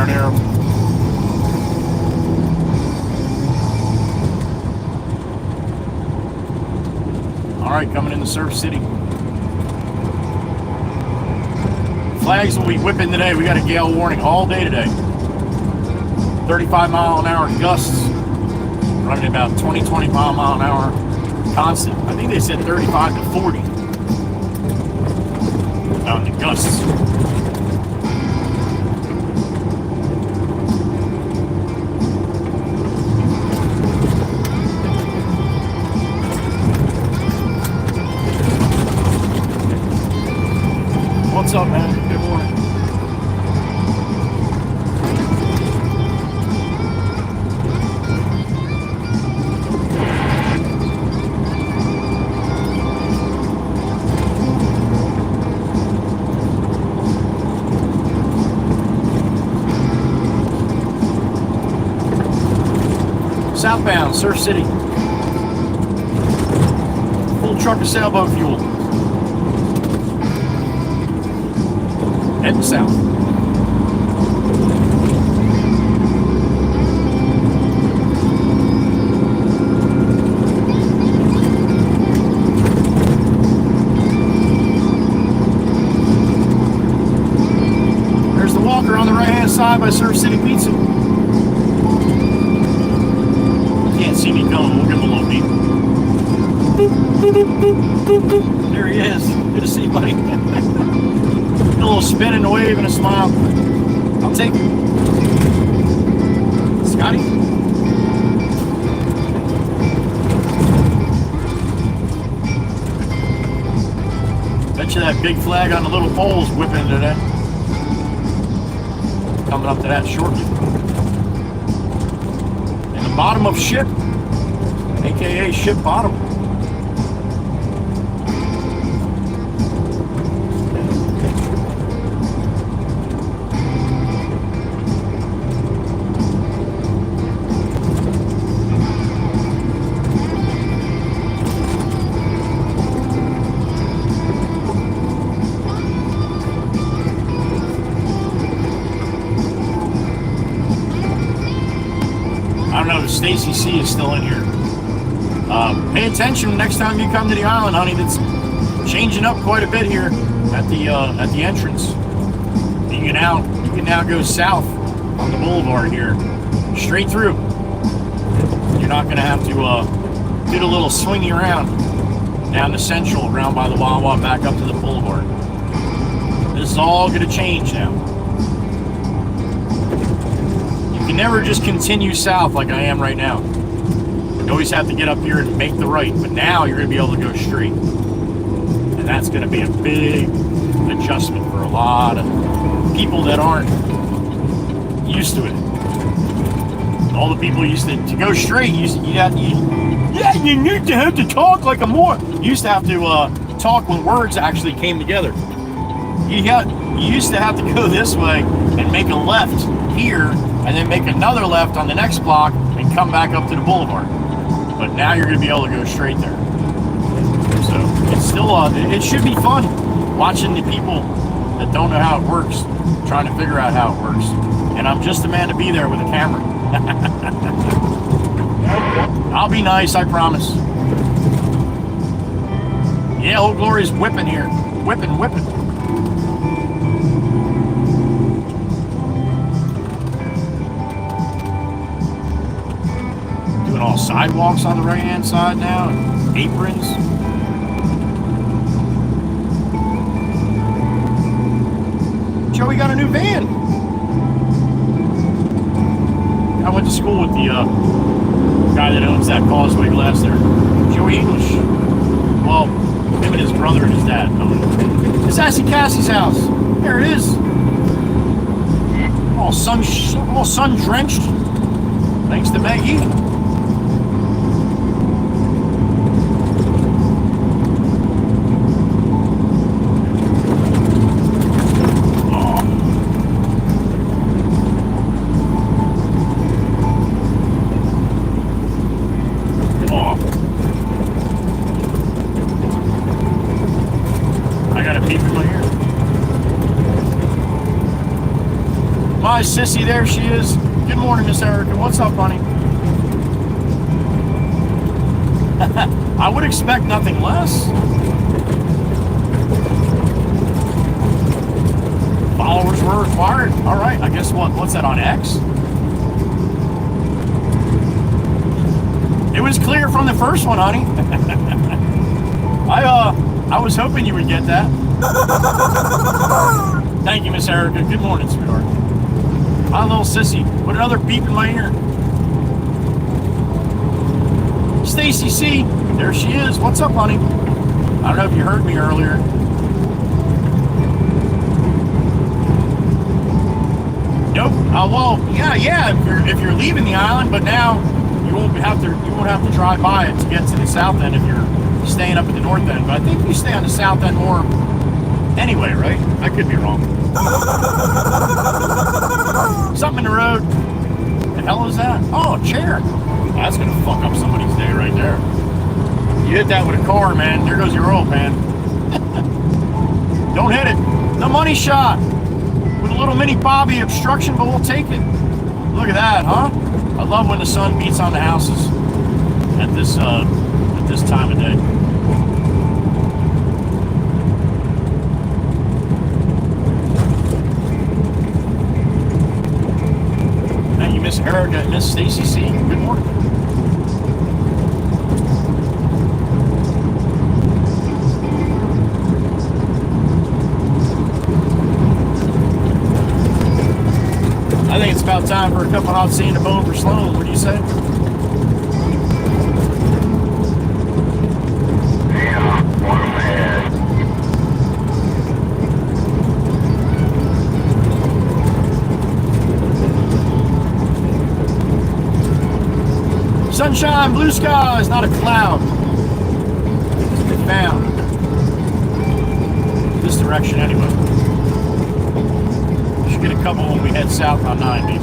There. All right, coming into Surf City. Flags will be whipping today. We got a gale warning all day today. 35 mile an hour gusts, running about 25 mile an hour constant. I think they said 35 to 40 out in the gusts. What's up, man? Good morning. Southbound, Surf City. Full truck of sailboat fuel. Heading south. There's the Walker on the right-hand side by Surf City Pizza. Can't see me coming, we'll give him a little beat. There he is. Good to see you, buddy. A little spin and a wave and a smile. I'll take it. Scotty? Bet you that big flag on the little pole's whipping today. Coming up to that shortly. In the bottom of ship, aka ship bottom. Stacy C is still in here. Pay attention next time you come to the island, honey. That's changing up quite a bit here at the entrance. You can now go south on the boulevard here, straight through. You're not going to have to do the little swingy around down to Central, around by the Wawa, back up to the boulevard. This is all going to change now. You can never just continue south like I am right now. You always have to get up here and make the right. But now you're going to be able to go straight. And that's going to be a big adjustment for a lot of people that aren't used to it. All the people used to go straight, you need to have to talk like a more. You used to have to talk when words actually came together. You used to have to go this way and make a left here, and then make another left on the next block and come back up to the boulevard. But now you're going to be able to go straight there. So it's still, it should be fun watching the people that don't know how it works, trying to figure out how it works. And I'm just the man to be there with a camera. I'll be nice, I promise. Yeah, Old Glory's whipping here. Whipping. Doing all sidewalks on the right-hand side now, and aprons. Joey got a new van. I went to school with the guy that owns that Causeway Glass there, Joey English. Well, him and his brother and his dad own it. Sassy Cassie's house. There it is. All sun drenched. Thanks to Maggie. My sissy, there she is. Good morning, Miss Erica. What's up, honey? I would expect nothing less. Followers were required. All right, I guess what's that on X? It was clear from the first one, honey. I was hoping you would get that. Thank you, Miss Erica. Good morning, sweetheart. My little sissy. Put another beep in my ear. Stacy C. There she is. What's up, honey? I don't know if you heard me earlier. Nope. Well, yeah. If you're leaving the island, but now you won't have to drive by it to get to the south end if you're staying up at the north end. But I think you stay on the south end more anyway, right? I could be wrong. Something in the road. The hell is that? Oh, a chair. That's gonna fuck up somebody's day right there. You hit that with a car, man. There goes your oil pan. Don't hit it. The money shot with a little mini Bobby obstruction, but we'll take it. Look at that, huh? I love when the sun beats on the houses at this time of day. Miss Erica and Miss Stacy C. Good morning. I think it's about time for a cup of hot sea and a bone for Sloan. What do you say? Yeah, one man. Sunshine, blue skies, not a cloud. It's been found. This direction anyway. Should get a couple when we head south on 90.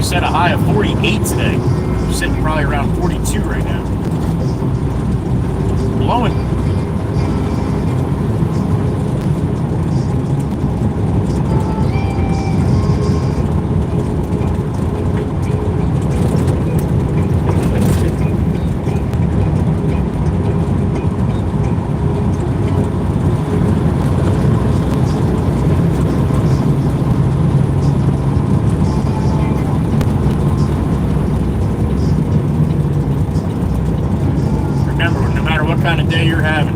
Set a high of 48 today. We're sitting probably around 42 right now. Blowing. Kind of day you're having,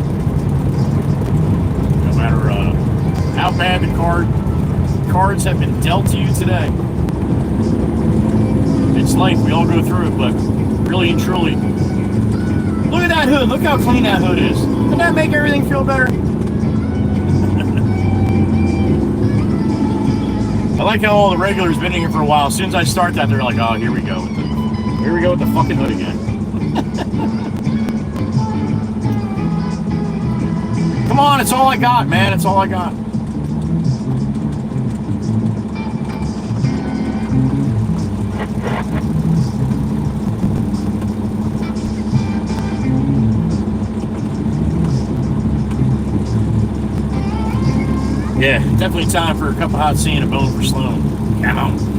no matter how bad the cards have been dealt to you today. It's life, we all go through it, but really and truly, look at that hood. Look how clean that hood is. Doesn't that make everything feel better? I like how all the regulars been in here for a while. As soon as I start that, they're like, oh, here we go with the fucking hood again. Come on, it's all I got, man. It's all I got. Yeah, definitely time for a cup of hot tea and a bone for Sloan. Come on.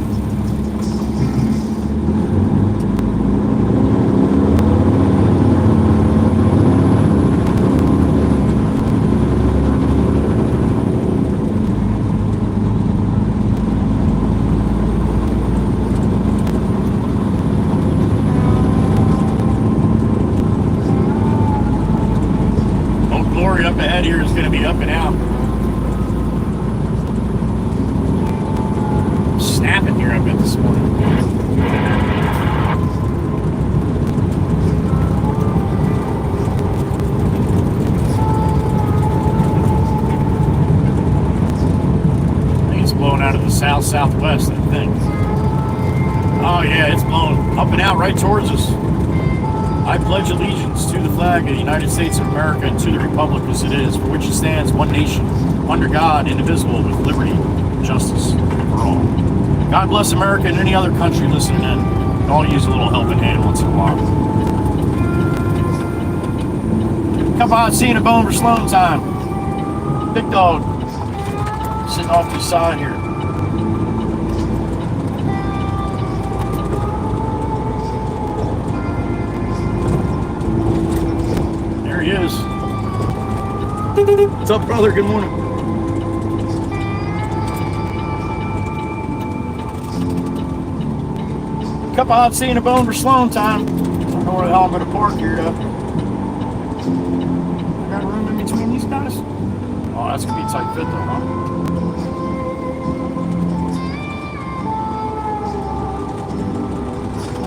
Up ahead here is going to be up and out. Snapping here, I bet, this morning. I think it's blowing out of the south-southwest, I think. Oh yeah, it's blowing up and out right towards us. I pledge allegiance to the flag of the United States of America and to the republic as it is, for which it stands, one nation, under God, indivisible, with liberty and justice for all. God bless America and any other country listening in. We all use a little helping hand once in a while. Cup of hot tea and a bone for Sloan time. Big dog sitting off to the side here. He is. What's up, brother? Good morning. Cup of hot tea and a bone for Sloan time. I don't know where the hell I'm going to park here, though. I got room in between these guys? Oh, that's going to be a tight fit, though, huh?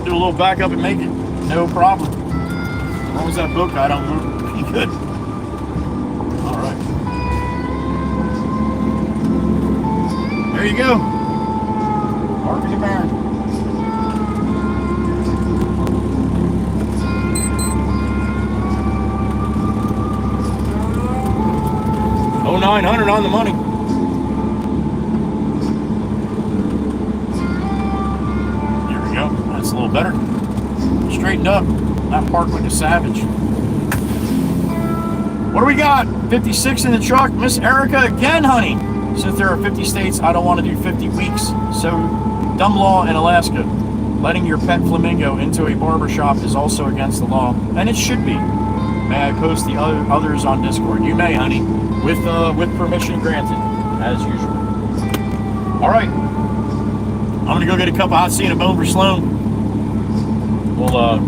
Do a little back up and make it. No problem. As long as that boat guy don't move. Good. All right. There you go. Parking the Baron. Oh, 900 on the money. There we go. That's a little better. Straightened up. Not parked like a savage. What do we got? 56 in the truck. Miss Erica again, honey. Since there are 50 states, I don't want to do 50 weeks. So, dumb law in Alaska. Letting your pet flamingo into a barber shop is also against the law. And it should be. May I post the others on Discord? You may, honey. With permission granted, as usual. Alright. I'm going to go get a cup of hot tea and a bone for Sloan. We'll,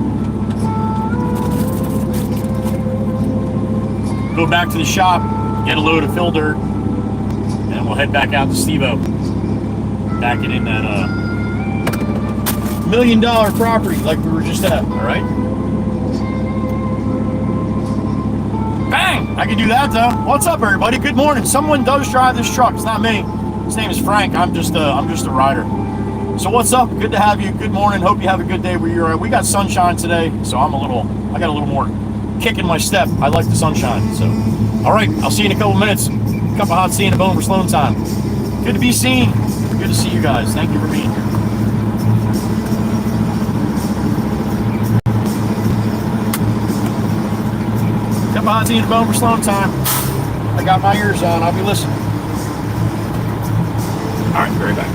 go back to the shop, get a load of fill dirt, and we'll head back out to Steve-O. Back in that $1 million property like we were just at, alright? Bang! I can do that though. What's up, everybody? Good morning. Someone does drive this truck. It's not me. His name is Frank. I'm just a rider. So what's up? Good to have you. Good morning. Hope you have a good day where you're at. We got sunshine today, so I got a little more kick in my step. I like the sunshine. So, all right, I'll see you in a couple minutes. Cup of hot tea and a bone for Sloan time. Good to be seen. Good to see you guys. Thank you for being here. Cup of hot tea and a bone for Sloan time. I got my ears on. I'll be listening. All right, be right back.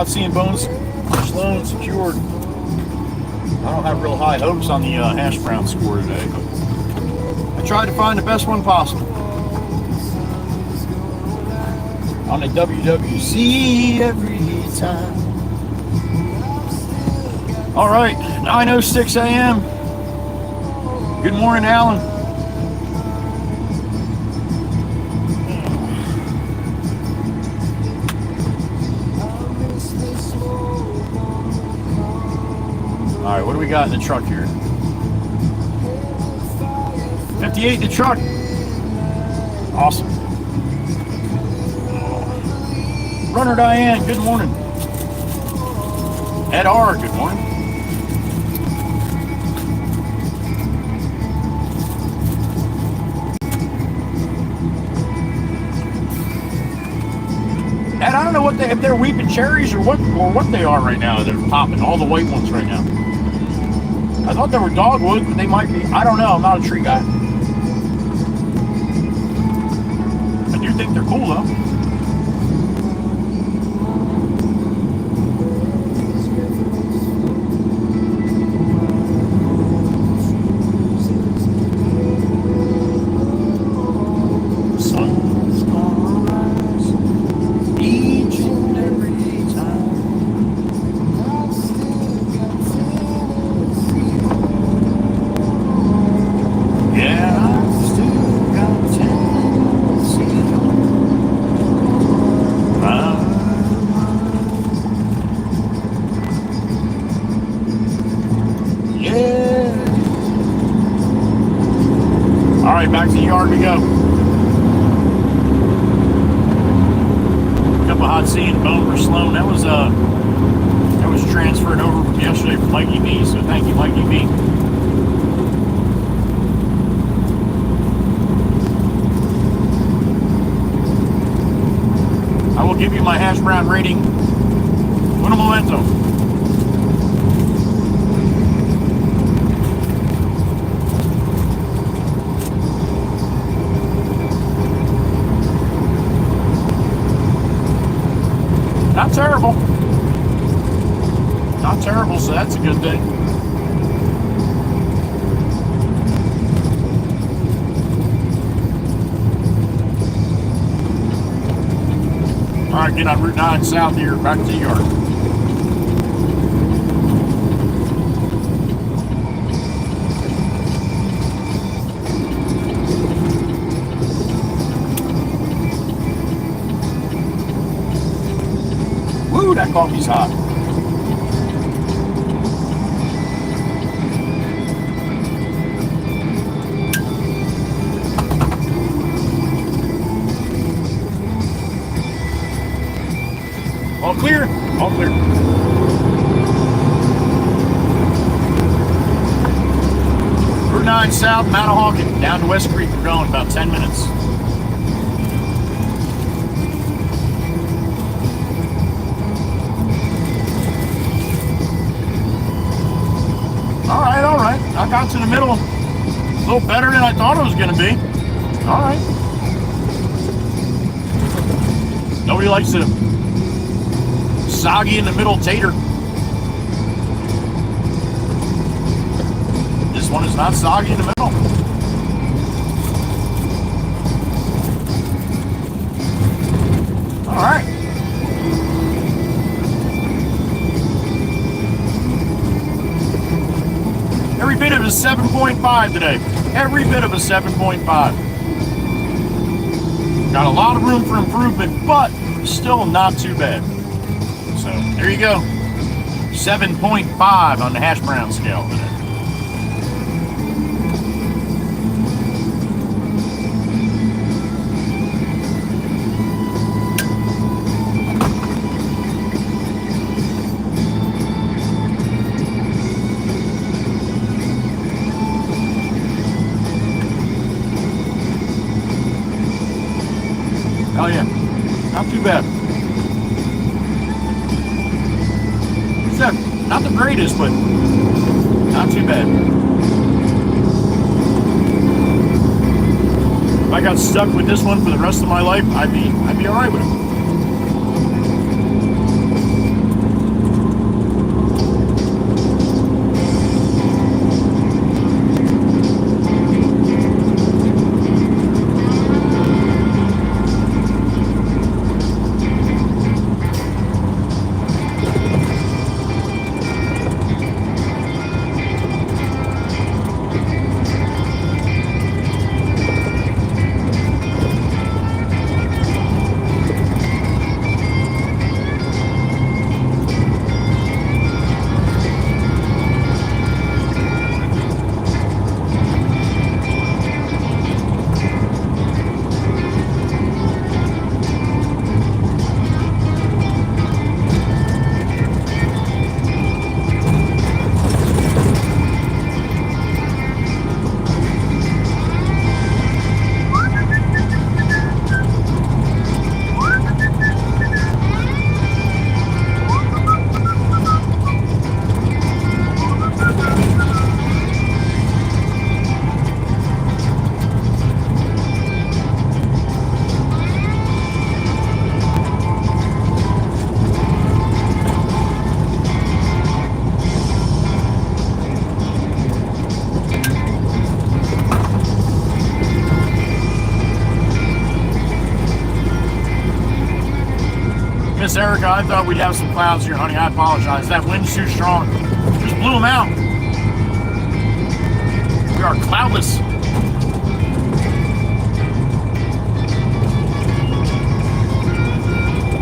hot seeing bones slow secured. I don't have real high hopes on the hash brown score today, but I tried to find the best one possible. On the WWC every time. All right, 9:06 a.m. Good morning, Alan. All right, what do we got in the truck here? 58 in the truck. Awesome. Runner Diane, good morning. Ed R, good morning. Ed, I don't know if they're weeping cherries or what they are right now. They're popping, all the white ones right now. I thought they were dogwood, but they might be. I don't know. I'm not a tree guy. I do think they're cool though. Back to the yard we go. Cup of hot seeing bone for Sloan. That was transferred over from yesterday from Mikey B. So thank you, Mikey B. I will give you my hash brown rating. Un momento. Not terrible. Not terrible, so that's a good thing. All right, get on Route 9 south here, back to the yard. Woo, that coffee's hot. All clear? All clear. Route 9 south, Manahawkin, down to West Creek. We're going about 10 minutes. All right. I got to the middle a little better than I thought it was going to be. All right. Nobody likes it. Soggy in the middle tater. This one is not soggy in the middle. All right. Every bit of a 7.5 today. Every bit of a 7.5. Got a lot of room for improvement, but still not too bad. So there you go. 7.5 on the hash brown scale today. Oh yeah, not too bad. Not the greatest, but not too bad. If I got stuck with this one for the rest of my life, I'd be all right with it. Yes, Erica, I thought we'd have some clouds here, honey. I apologize. That wind's too strong. Just blew them out. We are cloudless.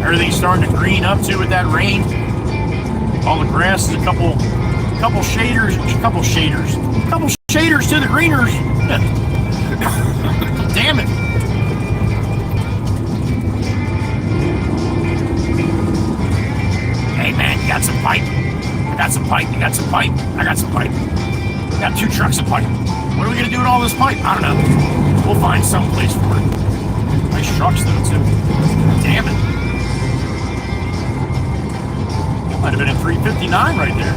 Everything's starting to green up too with that rain. All the grass is a couple shaders to the greeners. Damn it. Hey man, you got some pipe? I got some pipe. You got some pipe? I got some pipe. We got 2 trucks of pipe. What are we gonna do with all this pipe? I don't know. We'll find some place for it. Nice trucks though too. Damn it. That might have been a 359 right there.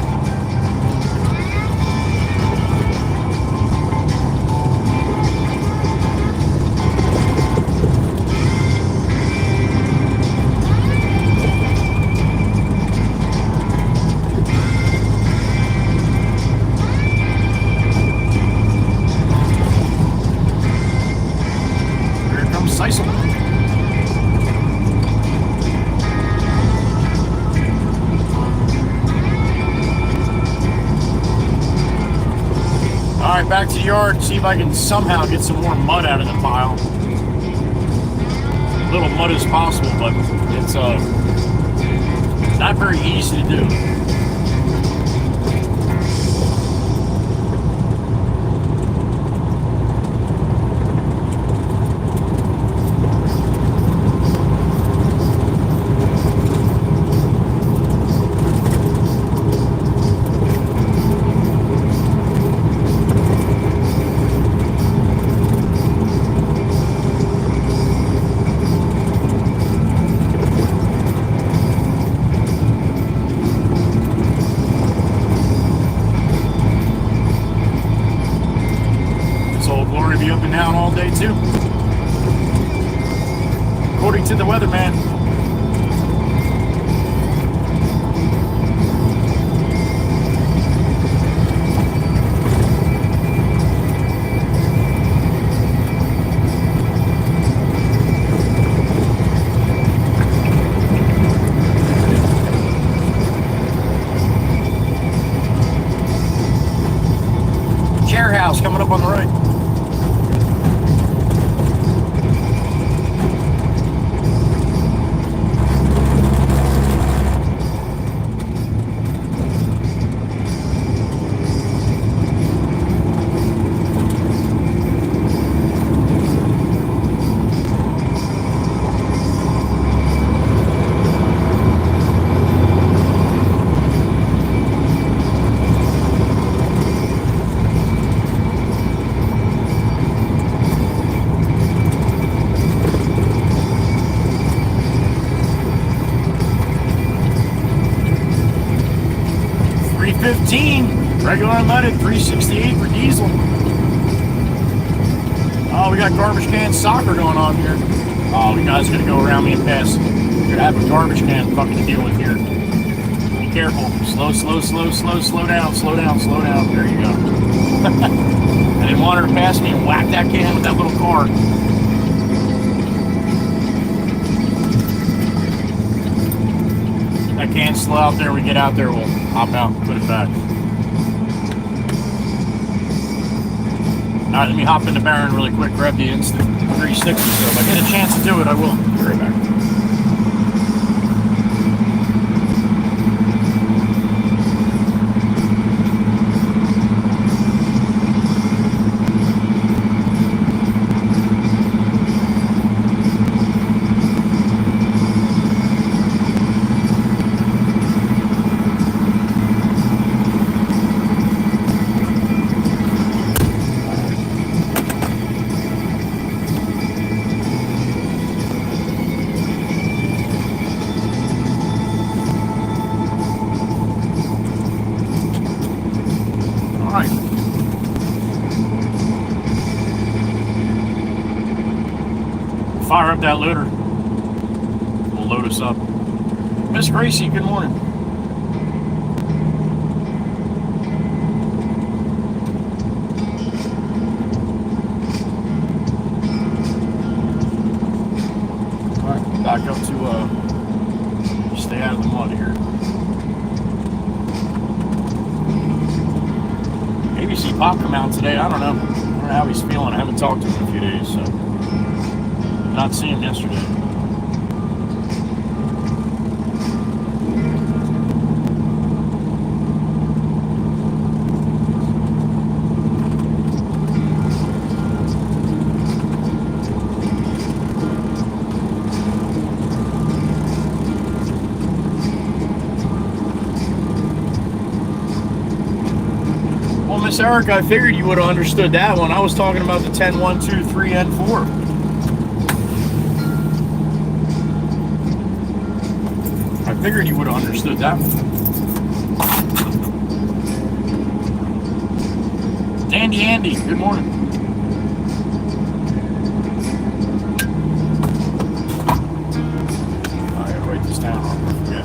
Alright, back to the yard, see if I can somehow get some more mud out of the pile. Little mud as possible, but it's not very easy to do. Be up and down all day too, according to the weatherman. Chair house coming up on the right. Regular unleaded, 368 for diesel. Oh, we got garbage can soccer going on here. Oh, you guys are gonna go around me and pass. You're gonna have a garbage can fucking to deal with here. Be careful. Slow down. There you go. I didn't want her to pass me and whack that can with that little car. That can's slow out there. We get out there, we'll hop out and put it back. Alright, let me hop into Barron really quick, grab the instant 360, so if I get a chance to do it, I will. Be right back. Fire up that loader. We'll load us up. Miss Gracie, good morning. All right, back up to Pop come out today. I don't know. I don't know how he's feeling. I haven't talked to him in a few days, so not seeing him yesterday. Miss Erica, I figured you would have understood that one. I was talking about the 10, 1, 2, 3, and 4. I figured you would have understood that one. Dandy Andy, good morning. I gotta write this down, I'll forget.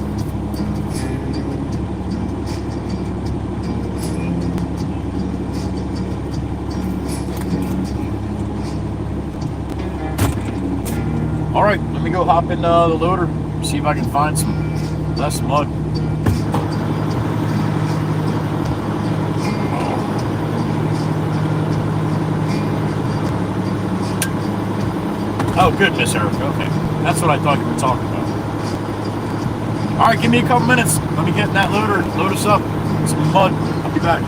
All right, let me go hop in the loader, see if I can find some less mud. Oh, good, Miss Erica. Okay, that's what I thought you were talking about. All right, give me a couple minutes. Let me get in that loader, load us up, some mud. I'll be back.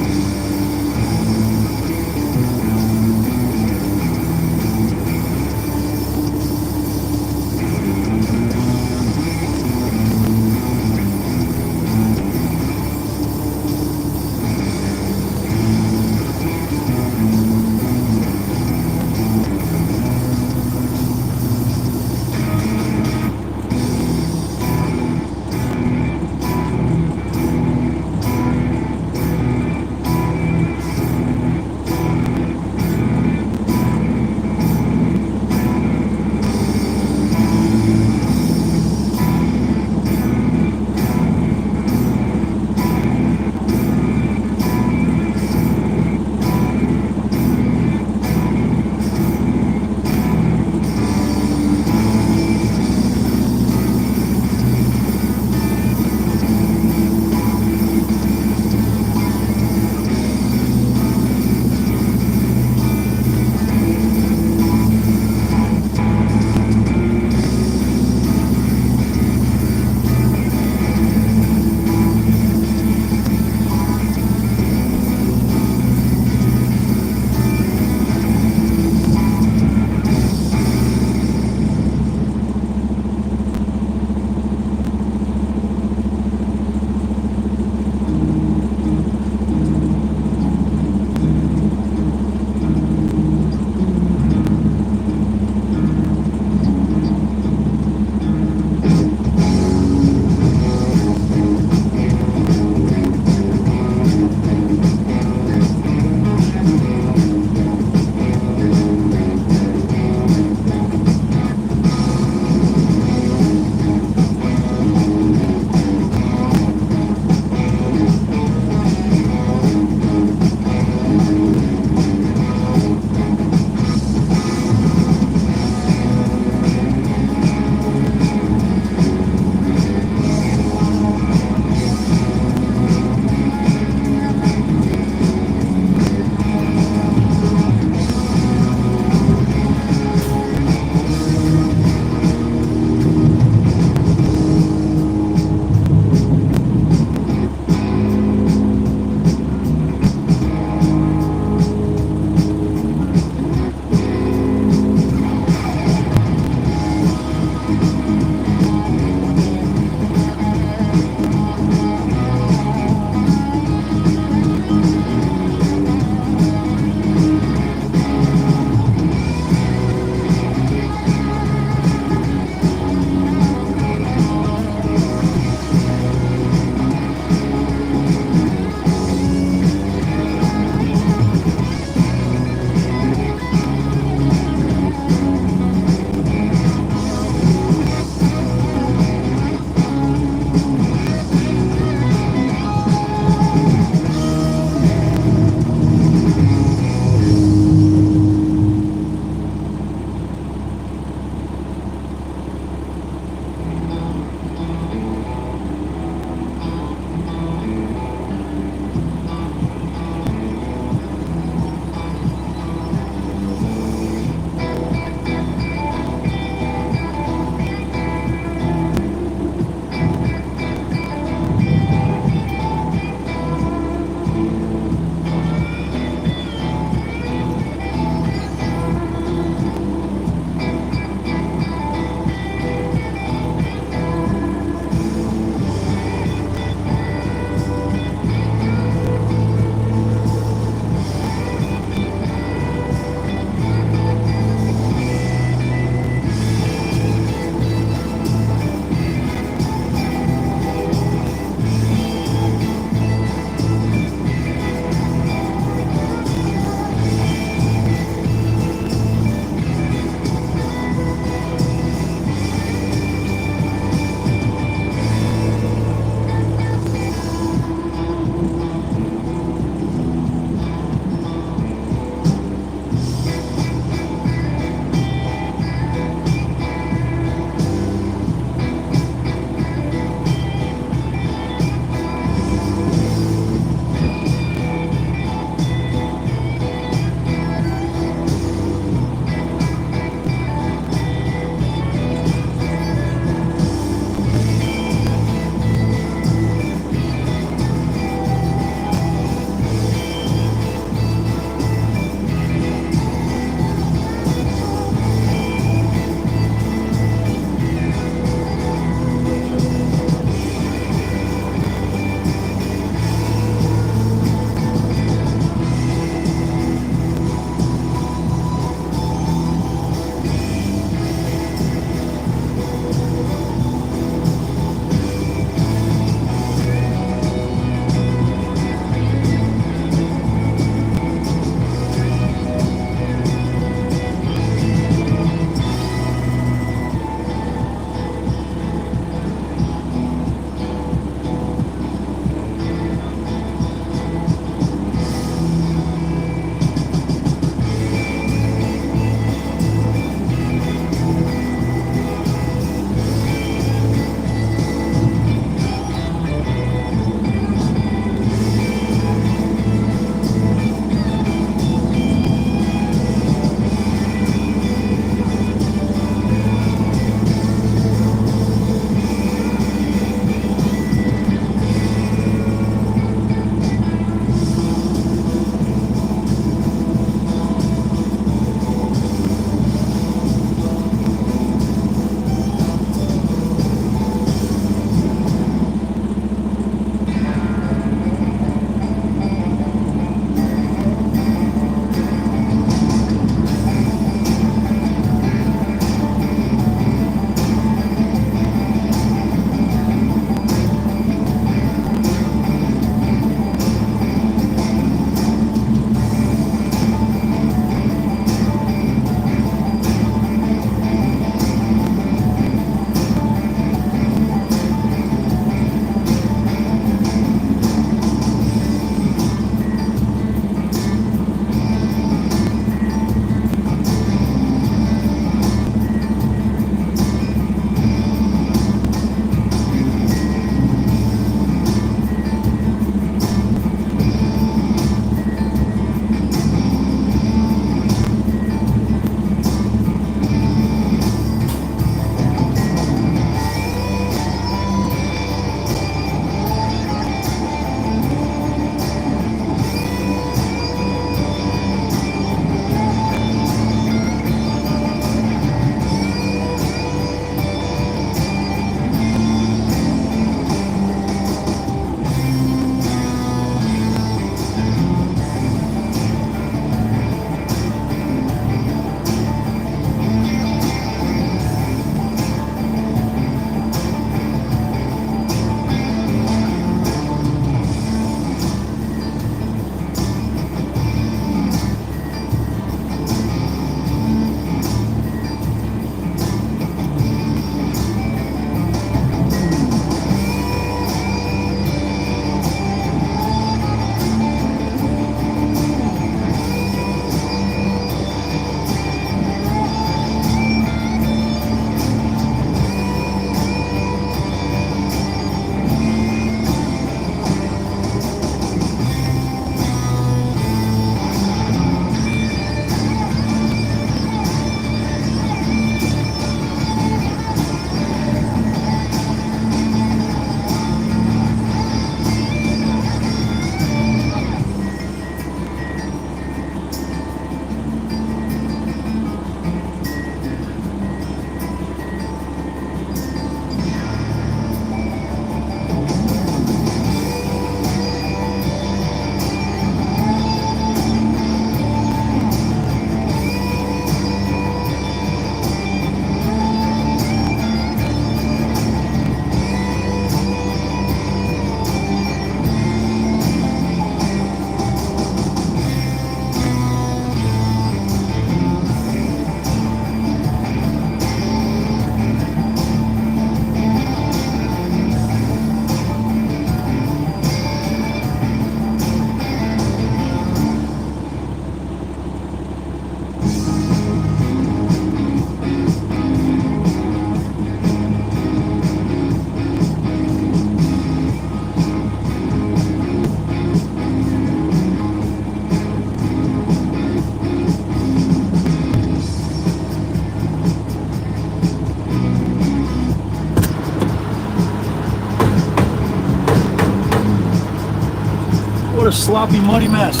a sloppy, muddy mess.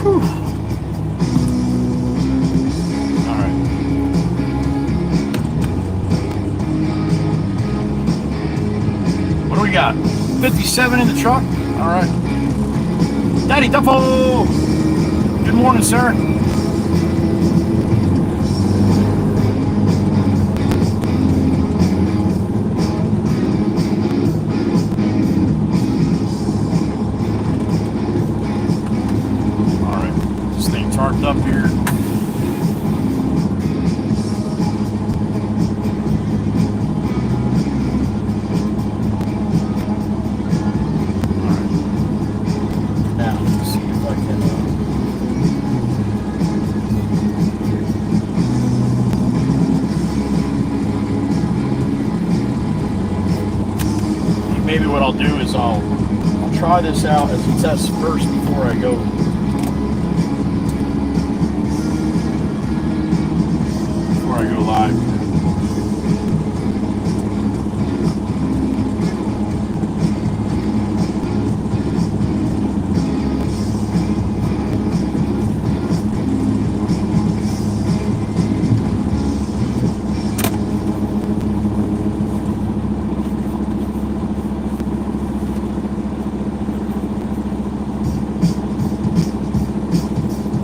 Whew. All right. What do we got? 57 in the truck? All right. Daddy Duffo! Good morning, sir. All right. This thing tarped up here. Maybe what I'll do is I'll try this out as a test first before I go live.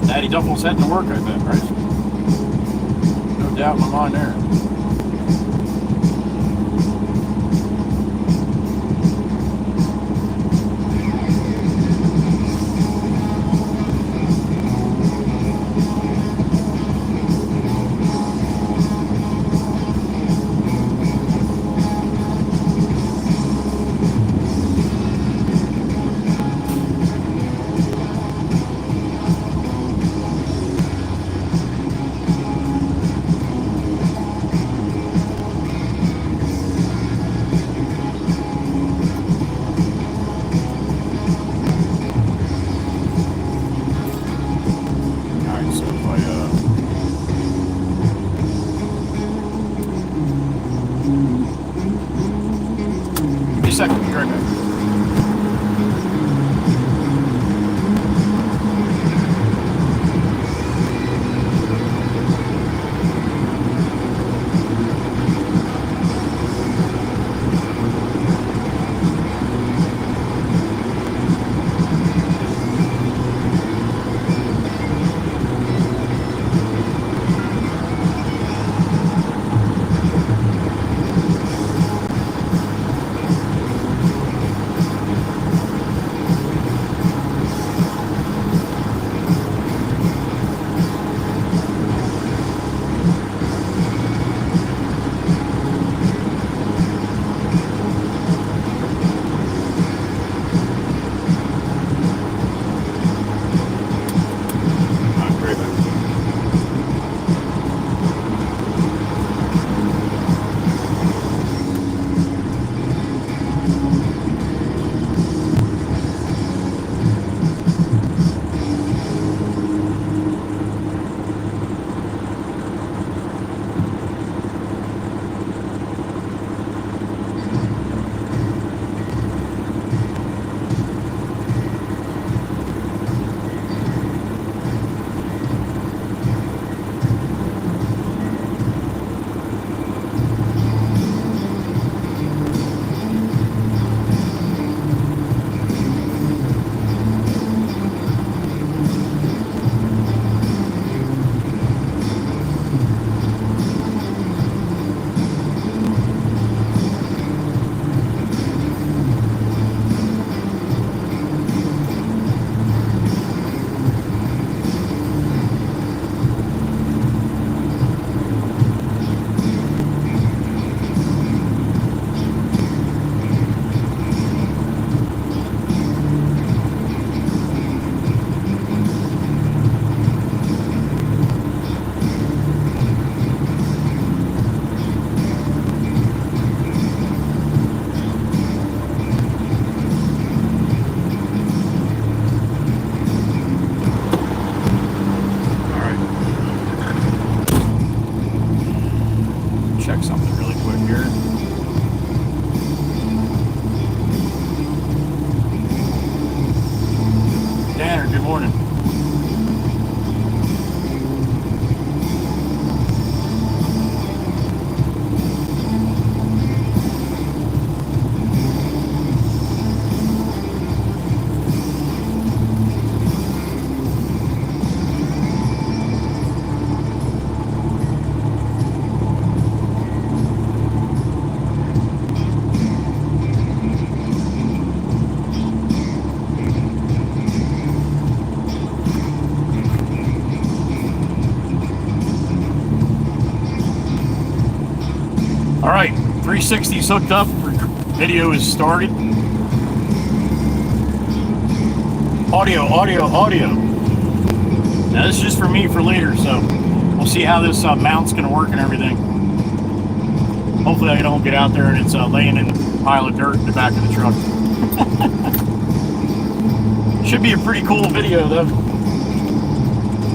Daddy Duffle's heading to work, I bet, right? No doubt in my mind there. Second, be right back. All right, 360's hooked up. Video is started. Audio. Now this is just for me for later, so we'll see how this mount's gonna work and everything. Hopefully I don't get out there and it's laying in a pile of dirt in the back of the truck. Should be a pretty cool video though.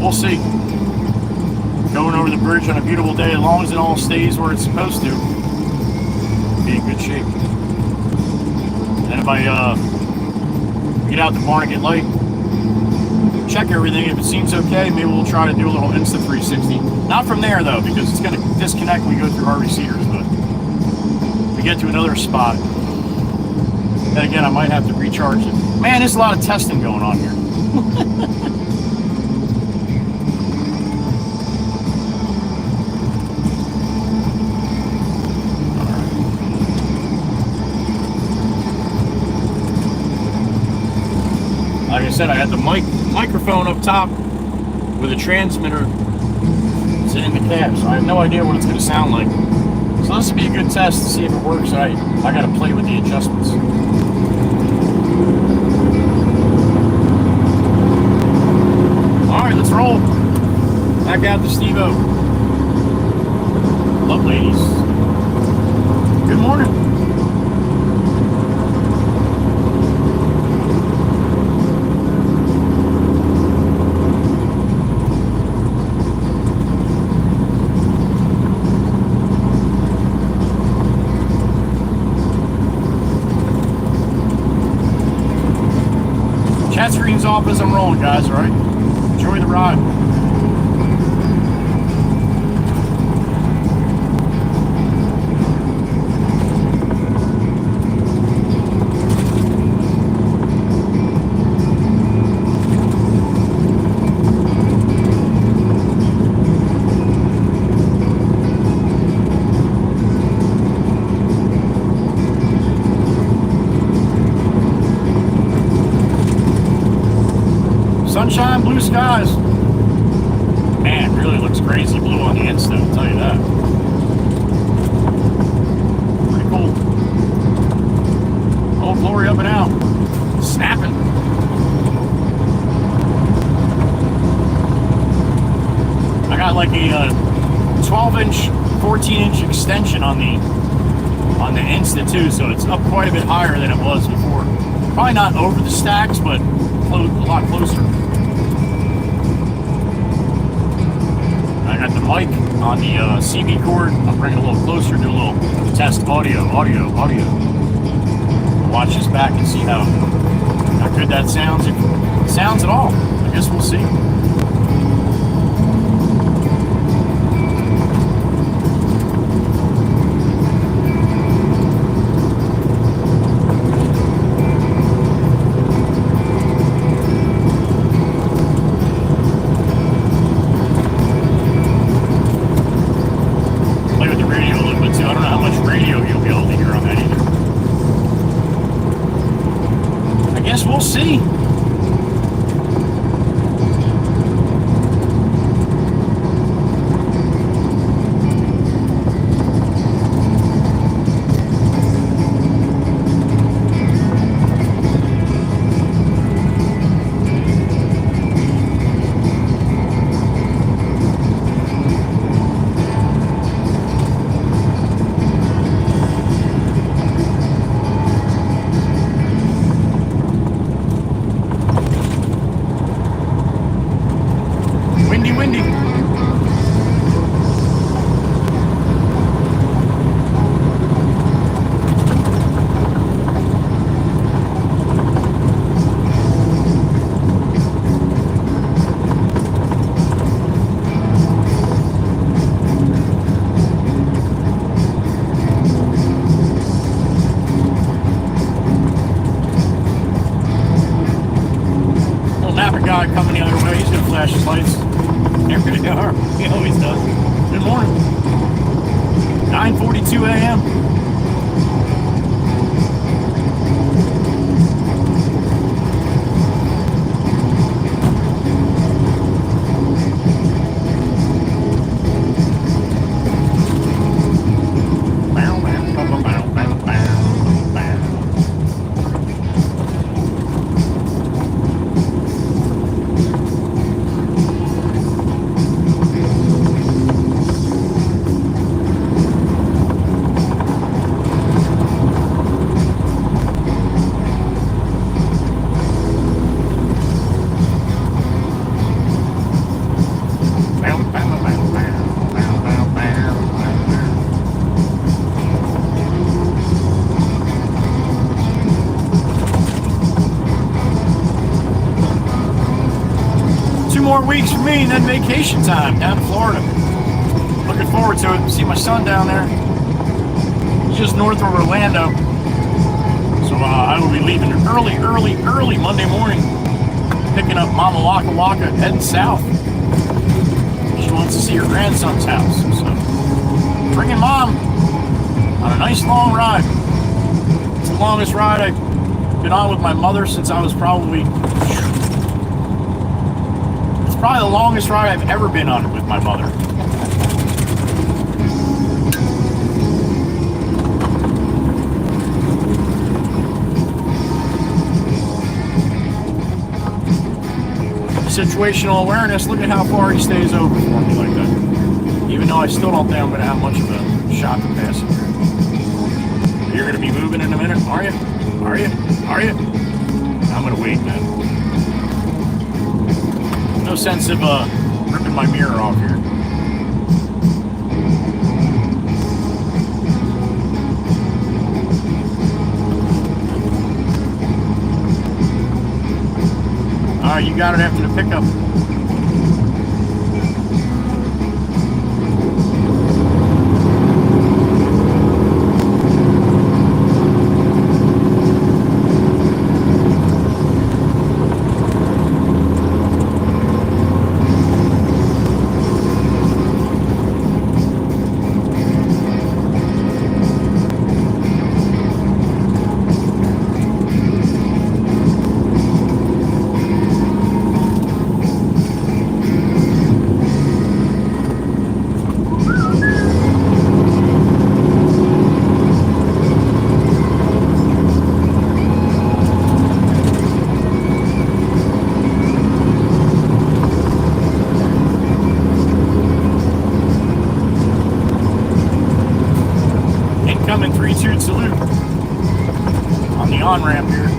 We'll see. Going over the bridge on a beautiful day, as long as it all stays where it's supposed to, be in good shape. And if I get out the barn and get light, check everything. If it seems okay, maybe we'll try to do a little Insta 360. Not from there though, because it's going to disconnect when we go through Harvey Cedars, but we get to another spot. Then again, I might have to recharge it. Man, there's a lot of testing going on here. Like I said, I had the microphone up top with a transmitter sitting in the cab, so I have no idea what it's going to sound like. So this will be a good test to see if it works. I got to play with the adjustments. All right, let's roll. Back out to Steve-O. Love ladies. Good morning. Chat screen's off as I'm rolling, guys, all right? Enjoy the ride. Sunshine, blue skies. Man, it really looks crazy blue on the Insta, I'll tell you that. Pretty cool. Oh, glory up and out. Snapping. I got like a 12-inch, 14-inch extension on the Insta too, so it's up quite a bit higher than it was before. Probably not over the stacks, but a lot closer. I got the mic on the CB cord. I'll bring it a little closer, do a little test audio. Watch this back and see how good that sounds. If it sounds at all, I guess we'll see. We'll see. Windy. Little Napa guy coming the other way. He's gonna flash his lights. There they are. He always does. Good morning. 9:42 a.m. more weeks for me and then vacation time down in Florida. Looking forward to it. See my son down there. He's just north of Orlando. So I will be leaving early Monday morning. Picking up Mama Waka Waka, heading south. She wants to see her grandson's house. So bringing Mom on a nice long ride. It's the longest ride I've been on with my mother since I was probably... It's probably the longest ride I've ever been on with my mother. Situational awareness, look at how far he stays over for me like that. Even though I still don't think I'm going to have much of a shot to pass him. You're going to be moving in a minute, are you? Are you? Are you? I'm going to wait, man. No sense of ripping my mirror off here. Alright, you got it after the pickup. Salute on the on-ramp here.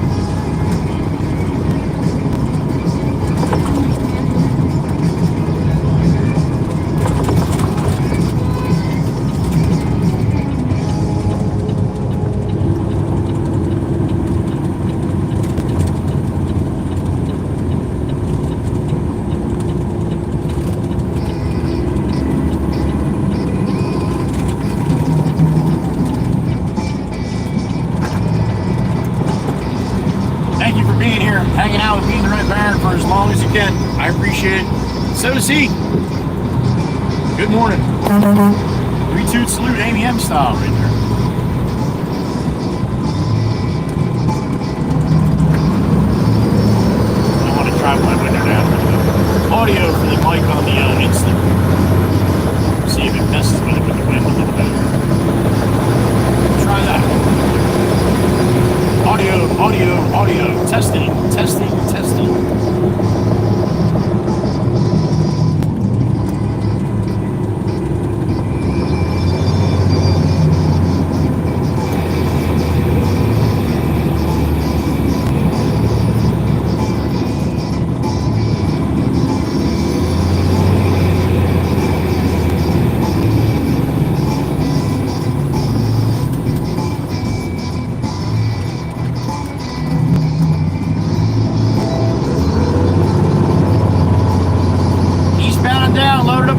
Hanging out with me in the Red Baron for as long as you can. I appreciate it. So does he. Good morning. 3-2 salute, Amy M style right there. I want to try my window down. Audio for the mic on the instant. See if it messes with it with the wind a little bit. Try that. Audio, testing.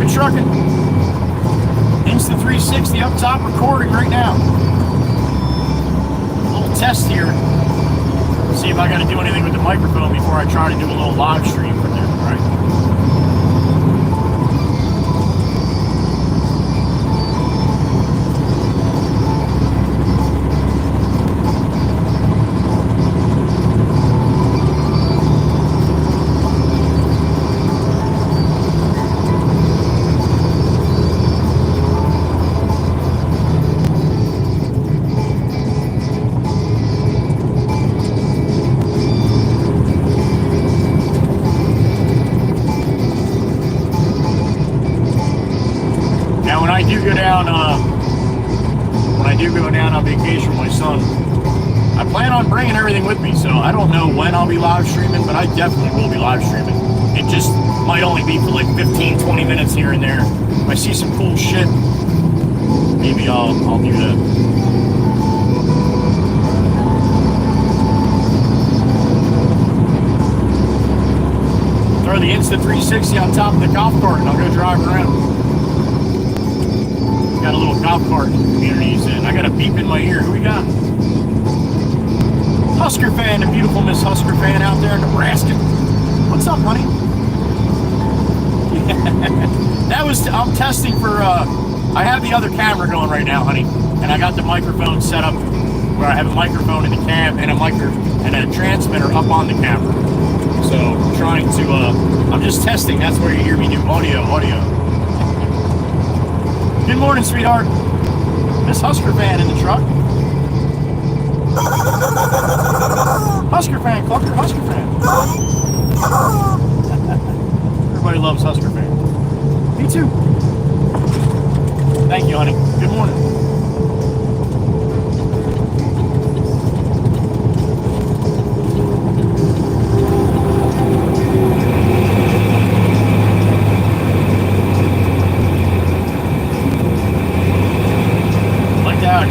Trucking. Instant 360 up top recording right now. A little test here. See if I got to do anything with the microphone before I try to do a little live stream from there. All right. When I do go down on vacation with my son, I plan on bringing everything with me, so I don't know when I'll be live streaming, but I definitely will be live streaming. It just might only be for like 15-20 minutes here and there. If I see some cool shit, maybe I'll do that. Throw the Insta 360 on top of the golf cart and I'll go drive around. Got a little golf cart community he's in. I got a beep in my ear. Who we got? Husker fan, the beautiful Miss Husker fan out there in Nebraska. What's up, honey? That was, I'm testing for, I have the other camera going right now, honey. And I got the microphone set up where I have a microphone in the cam and a transmitter up on the camera. So I'm trying to, I'm just testing. That's where you hear me do audio. Good morning, sweetheart. Miss Husker fan in the truck. Husker fan, Clucker, Husker fan. Everybody loves Husker fan. Me too. Thank you, honey. Good morning.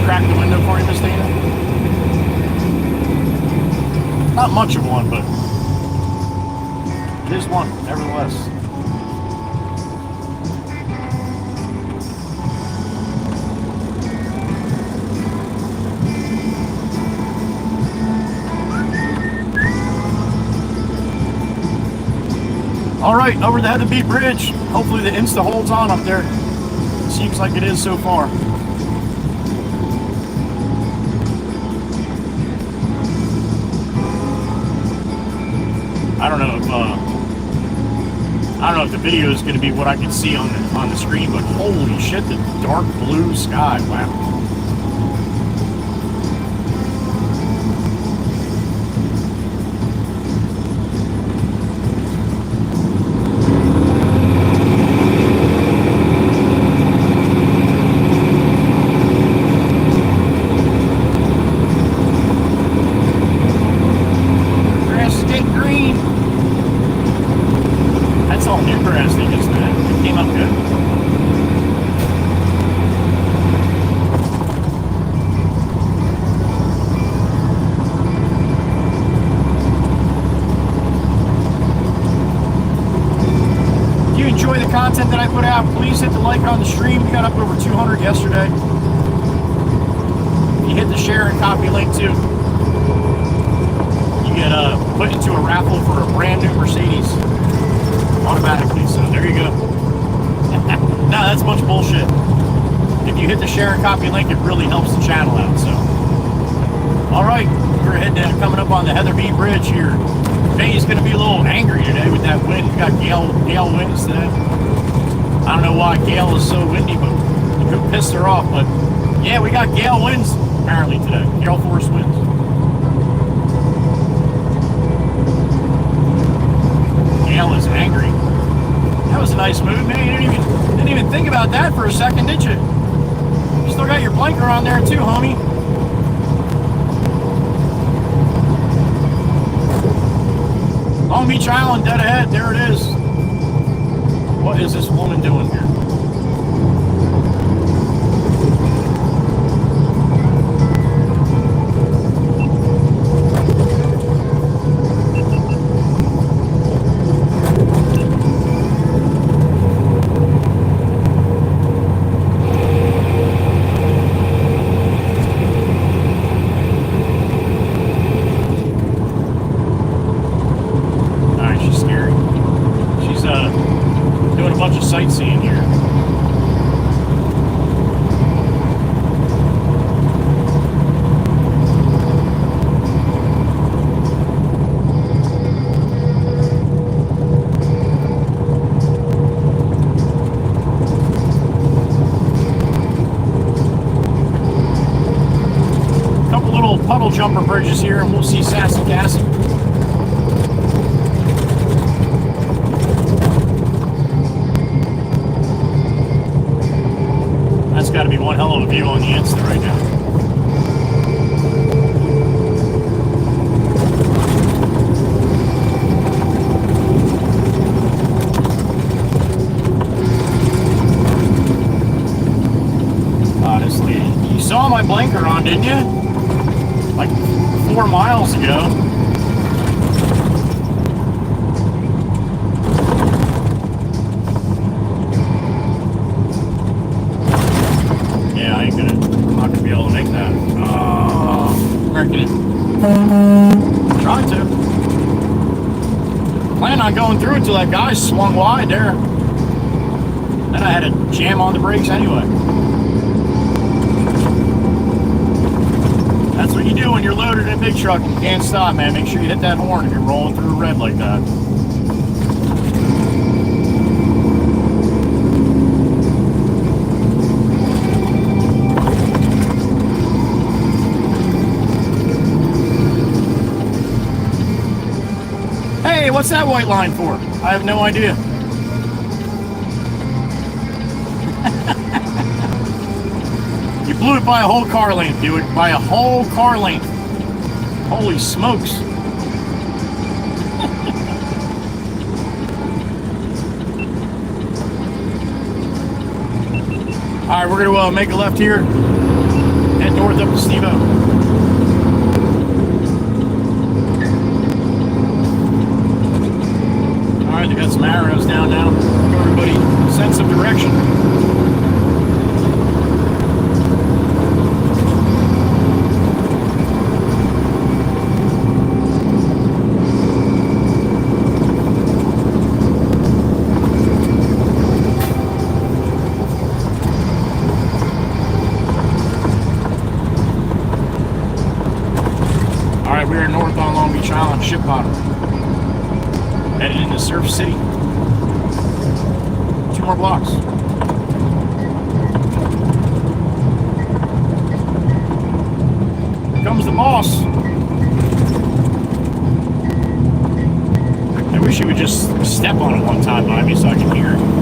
Crack the window for you, Miss Dana? Not much of one, but it is one, nevertheless. All right, over the Heatherby Bridge. Hopefully the Insta holds on up there. Seems like it is so far. I don't know if the video is going to be what I can see on the screen, but holy shit, the dark blue sky! Wow. Content that I put out, please hit the like on the stream. We got up over 200 yesterday. You hit the share and copy link too. You get put into a raffle for a brand new Mercedes automatically. So there you go. No, that's a bunch of bullshit. If you hit the share and copy link, it really helps the channel out. So, all right, we're heading coming up on the Heatherby Bridge here. Today is going to be a little angry today with that wind. We got gale winds today. I don't know why gale is so windy, but it could piss her off. But yeah, we got gale winds apparently today. Gale force winds. Gale is angry. That was a nice move, man. You didn't even think about that for a second, did you? You still got your blinker on there too, homie. Long Beach Island, dead ahead. There it is. What is this woman doing here? Sightseeing here. Couple little puddle jumper bridges here and we'll see Sassy Cassie. That's got to be one hell of a view on the Insta right now. Honestly, you saw my blinker on, didn't you? Like 4 miles ago. make that. Working it. Trying to. Plan on going through it till that guy swung wide there. Then I had to jam on the brakes anyway. That's what you do when you're loaded in a big truck and you can't stop, man. Make sure you hit that horn if you're rolling through a red like that. Hey, what's that white line for? I have no idea. You blew it by a whole car length, dude. By a whole car length. Holy smokes. Alright, we're going to make a left here. Head north up to Steve-O. Alright, they got some arrows down now. Everybody sense of direction. Alright, we are north on Long Beach Island, Ship Bottom. Headed into Surf City. 2 more blocks. Here comes the boss. I wish he would just step on it one time by me so I can hear it.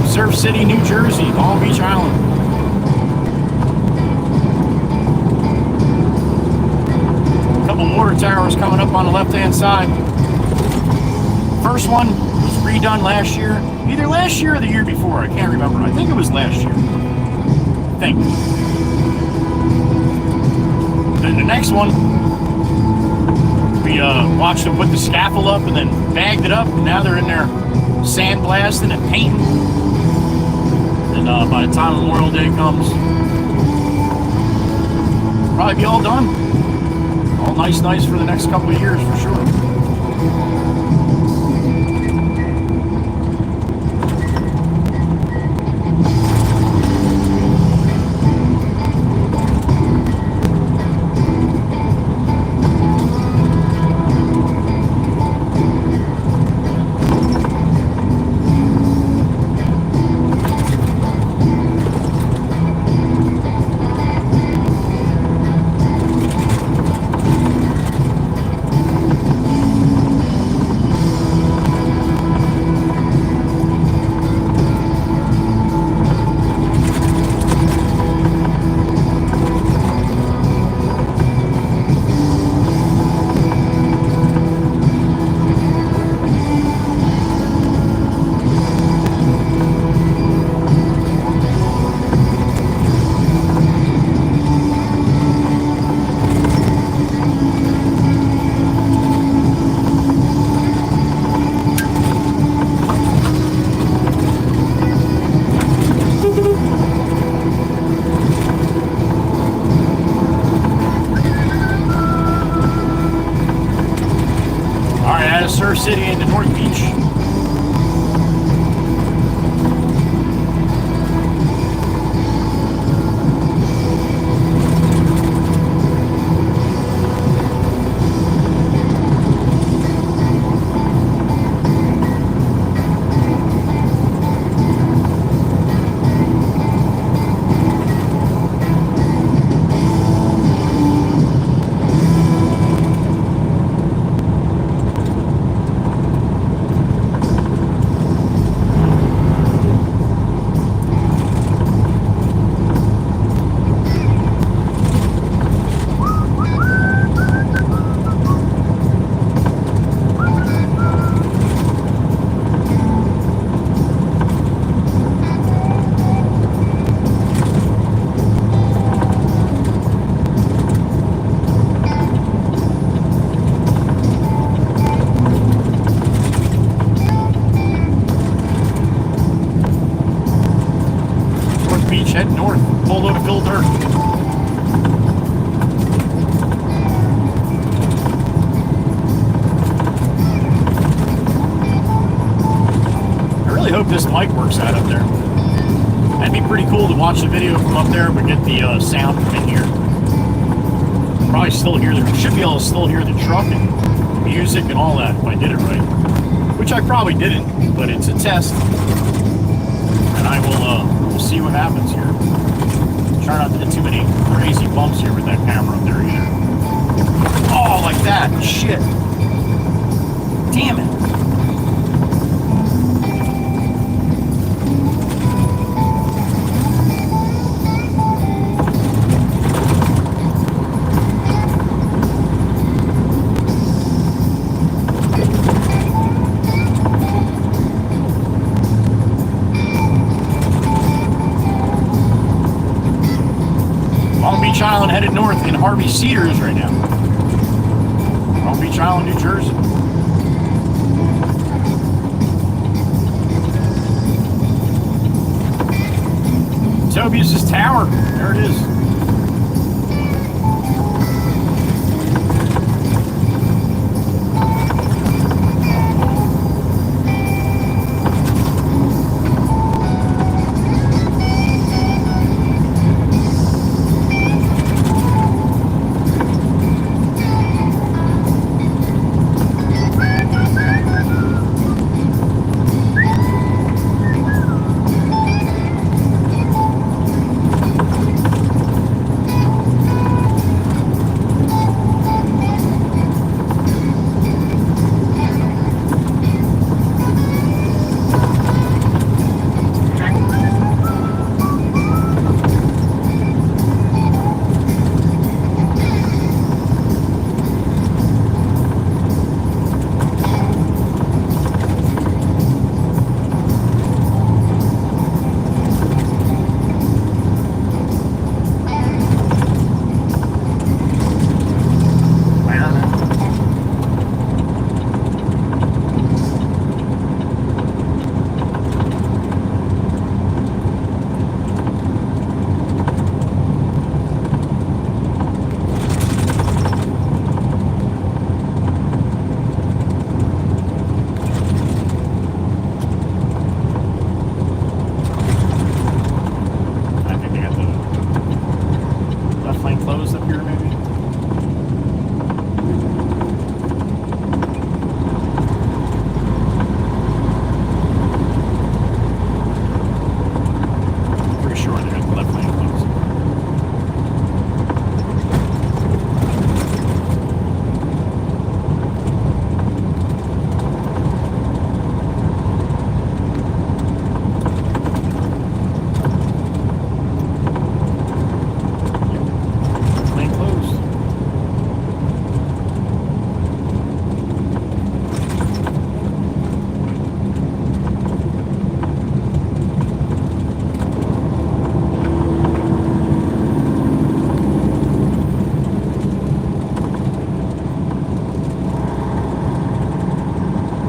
Surf City, New Jersey, Long Beach Island. A couple water towers coming up on the left-hand side. First one was redone last year. Either last year or the year before. I can't remember. I think it was last year. I think. Then the next one, we watched them put the scaffold up and then bagged it up. And now they're in there sandblasting and painting. And by the time Memorial Day comes, probably be all done. All nice for the next couple of years for sure. Rich, head north. Full load of filled dirt. I really hope this mic works out up there. That'd be pretty cool to watch the video from up there, but get the sound from in here. Probably still hear should be able to still hear the truck and music and all that if I did it right. Which I probably didn't, but it's a test. And I will we'll see what happens here. Try not to hit too many crazy bumps here with that camera up there either. Oh, like that. Shit. Damn it. Beach Island headed north in Harvey Cedars right now. Long Beach Island, New Jersey. Tobias's Tower. There it is.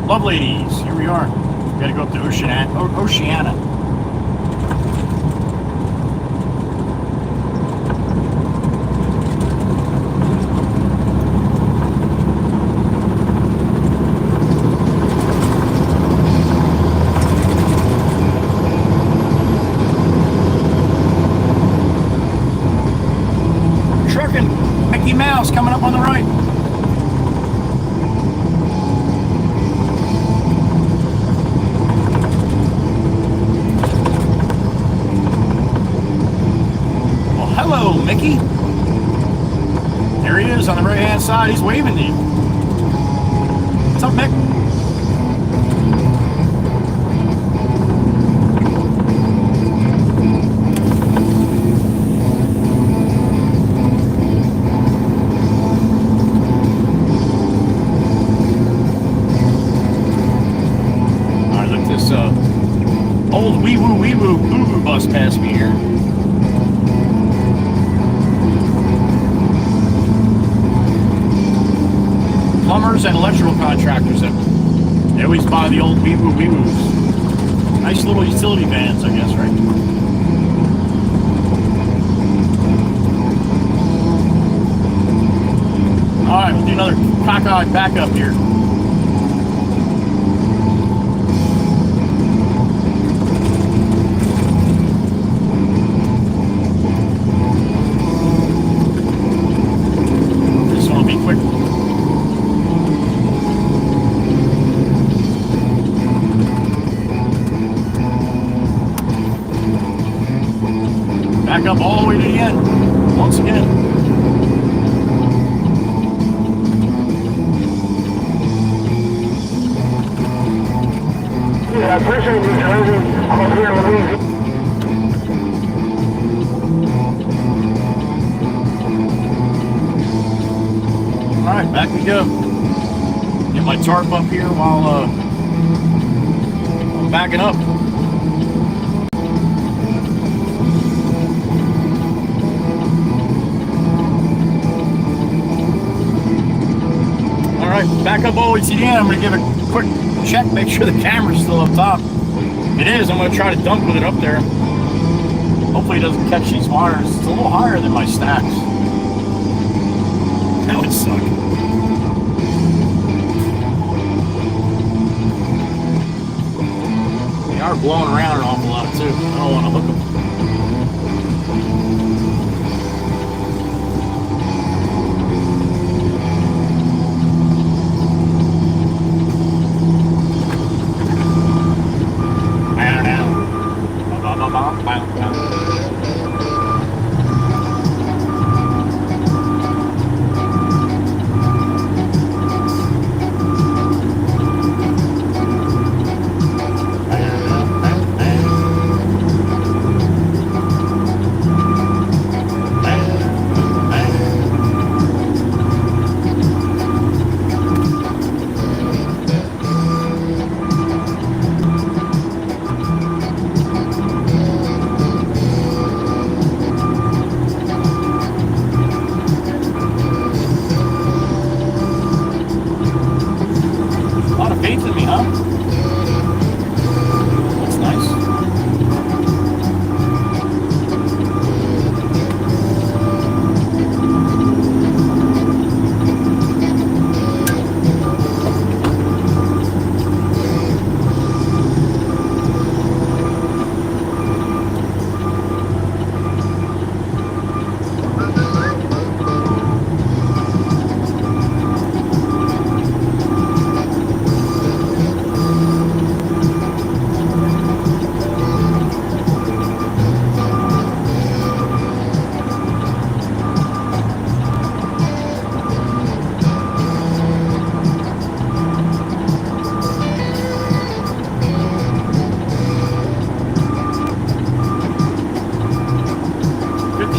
Love ladies, here we are. Gotta go up to Oceana. Trucking Mickey Mouse coming up on the right. Hello, Mickey. There he is on the right-hand side. He's waving to you. What's up, Mick? All right, look, this old wee-woo boo-boo bus passed me here. Plumbers and electrical contractors that they always buy the old wee-woos. Nice little utility vans, I guess, right? We'll do another cockeyed backup here. This one will be quick. Back up all the way to the end, once again. Yeah, I appreciate you driving out here in Louisiana. Alright, back we go. Get my tarp up here while I'm backing up. Alright, back up all the way to the end. I'm going to give a quick check, make sure the camera's still up top. It is. I'm going to try to dunk with it up there. Hopefully it doesn't catch these wires. It's a little higher than my stacks. That would suck. They are blowing around an awful lot too. I don't want to hook them.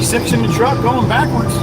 Six in the truck going backwards.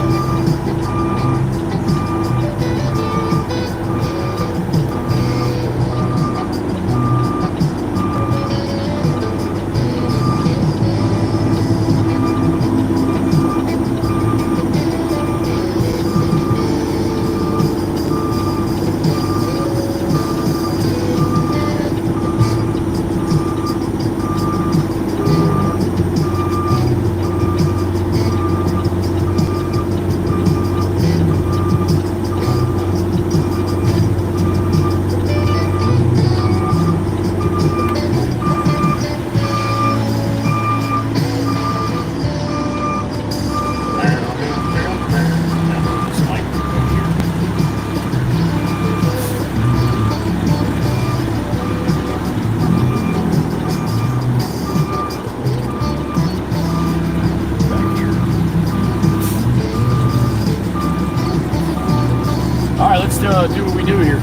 Do what we do here.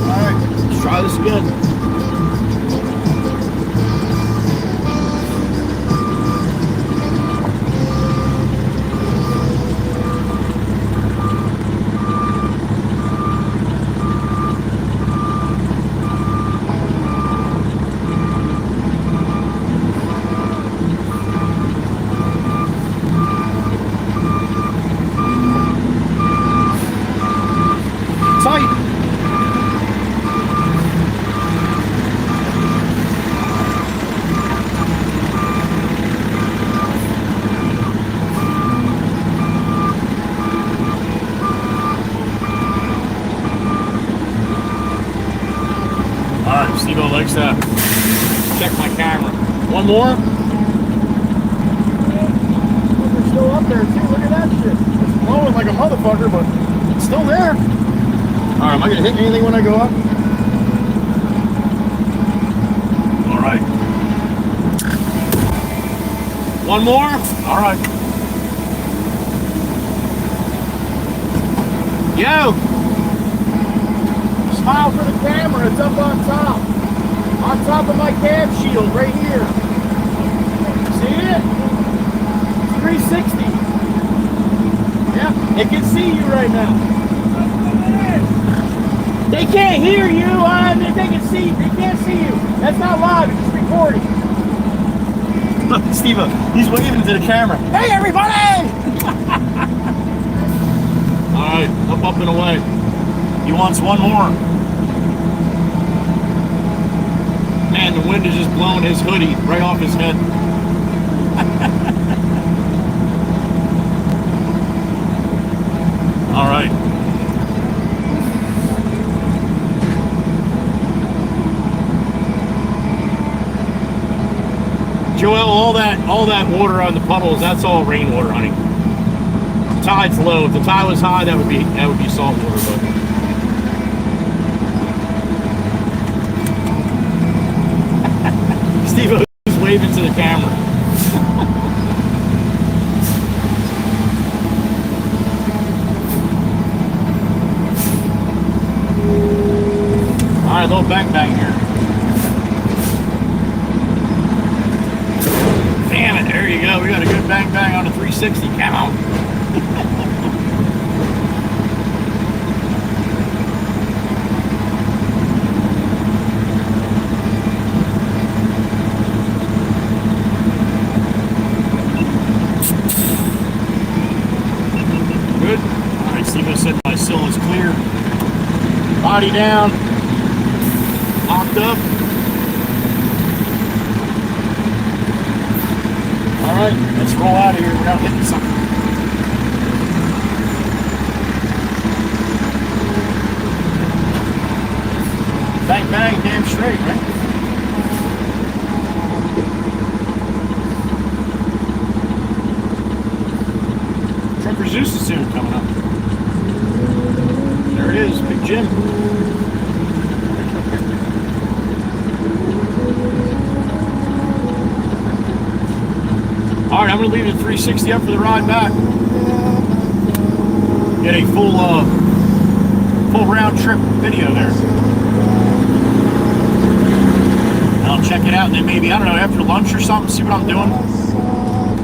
All right, let's try this again. check my camera. One more? They're still up there too. Look at that shit. It's blowing like a motherfucker, but it's still there. Alright, am I gonna hit anything when I go up? Alright. One more? Alright. Yo! Smile for the camera, it's up on top. On top of my cab shield, right here. See it? It's 360. Yeah, it can see you right now. They can't hear you, they can see, they can't see you. That's not live, it's just recording. Look, Steve, he's waving to the camera. Hey everybody! Alright, up and away. He wants one more. Man, the wind is just blowing his hoodie right off his head. All right. Joel, all that water on the puddles, that's all rainwater, honey. Tide's low. If the tide was high, that would be salt water, but Steve is waving to the camera. All right, little bang here. Damn it, there you go. We got a good bang on the 360. Come on. Good. All right, Steve said my sill is clear. Body down. Locked up. All right, let's roll out of here without hitting something. Bang, damn straight, right? Trucker Zeus is soon coming up. There it is, Big Jim. All right, I'm going to leave the 360 up for the ride back. Get a full round trip video there. I'll check it out, and then maybe, I don't know, after lunch or something, see what I'm doing.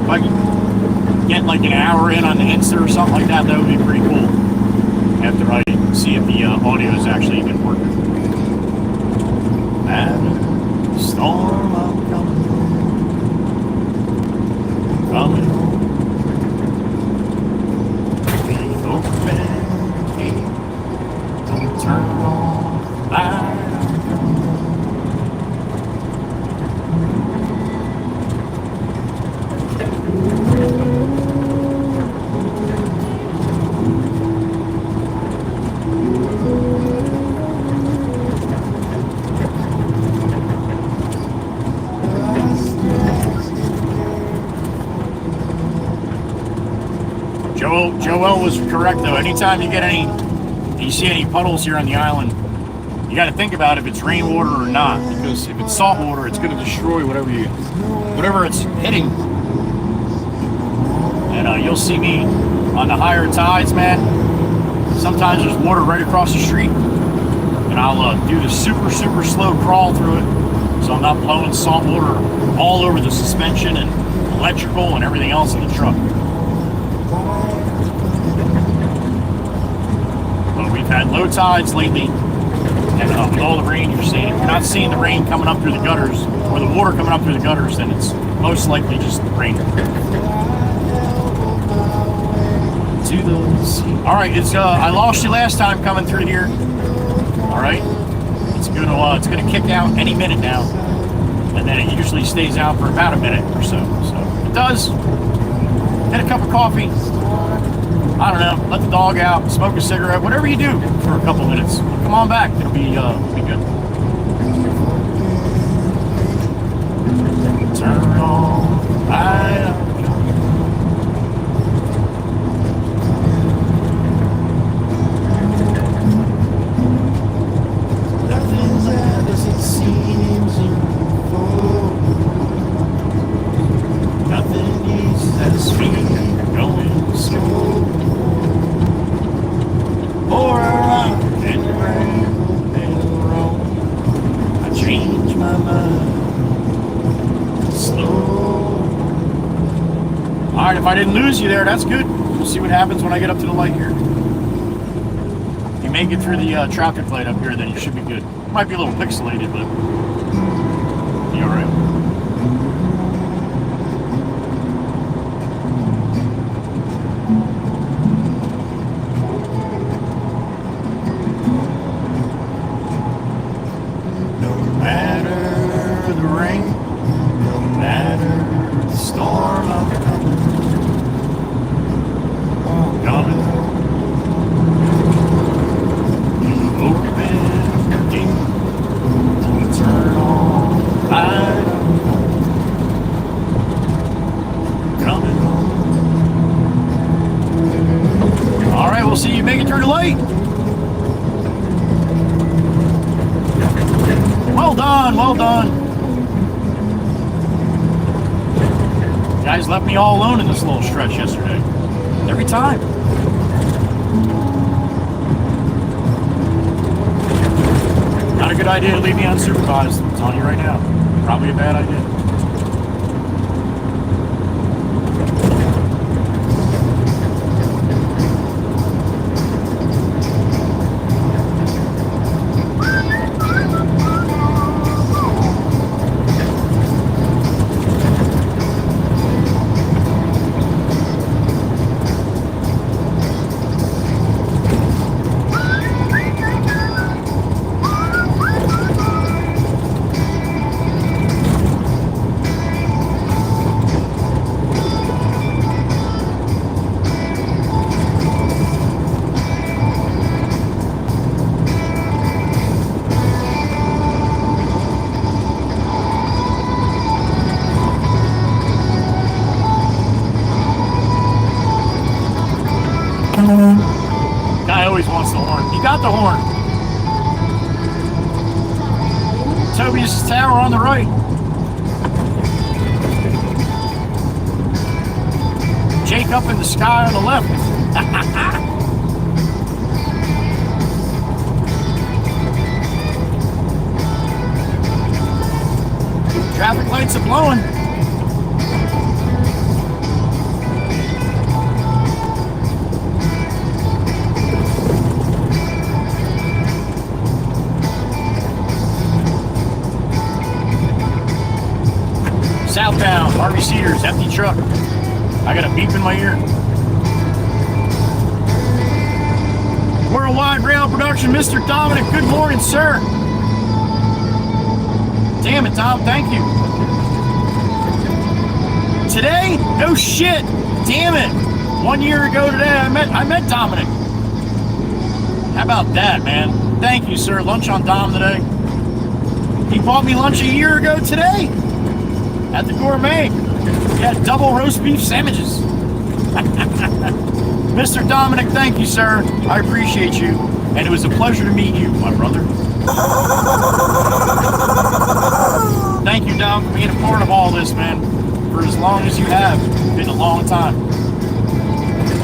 If I can get like an hour in on the Insta or something like that, that would be pretty cool. After I see if the audio is actually even working. And storm I'm coming. Coming. Open gate. Don't turn on light. Joel was correct though. Anytime you see any puddles here on the island, you got to think about if it's rainwater or not, because if it's salt water, it's going to destroy whatever it's hitting. And you'll see me on the higher tides, man. Sometimes there's water right across the street, and I'll do the super slow crawl through it, so I'm not blowing salt water all over the suspension and electrical and everything else in the truck. We've had low tides lately, and with all the rain you're seeing, if you're not seeing the rain coming up through the gutters, or the water coming up through the gutters, then it's most likely just rain. To the sea. All right, I lost you last time coming through here. All right, it's gonna kick out any minute now, and then it usually stays out for about a minute or so. So it does. Get a cup of coffee. I don't know, let the dog out, smoke a cigarette, whatever you do for a couple minutes. Come on back, it'll be good. my mind slow. Alright, if I didn't lose you there, that's good. We'll see what happens when I get up to the light here. If you make it through the traffic light up here, then you should be good. Might be a little pixelated, but be alright. No matter the rain, no matter the storm, I'm coming. Coming. Open the gate. Turn on the light. Coming home. All right, we'll see you make it through the light. Well done, well done. You guys left me all alone in this little stretch yesterday. Every time. Not a good idea to leave me unsupervised. I'm telling you right now. Probably a bad idea. Guy always wants the horn. You got the horn. Toby's tower on the right. Jake up in the sky on the left. Traffic lights are blowing. Southbound, Harvey Cedars, empty truck. I got a beep in my ear. Worldwide Rail Production, Mr. Dominic, good morning, sir. Damn it, Tom, thank you. Today? No shit. Damn it. 1 year ago today, I met Dominic. How about that, man? Thank you, sir. Lunch on Dom today. He bought me lunch a year ago today at the Gourmet. He had double roast beef sandwiches. Mr. Dominic, thank you, sir. I appreciate you. And it was a pleasure to meet you, my brother. Thank you, Dom, for being a part of all this, man. For as long as you have. It's been a long time.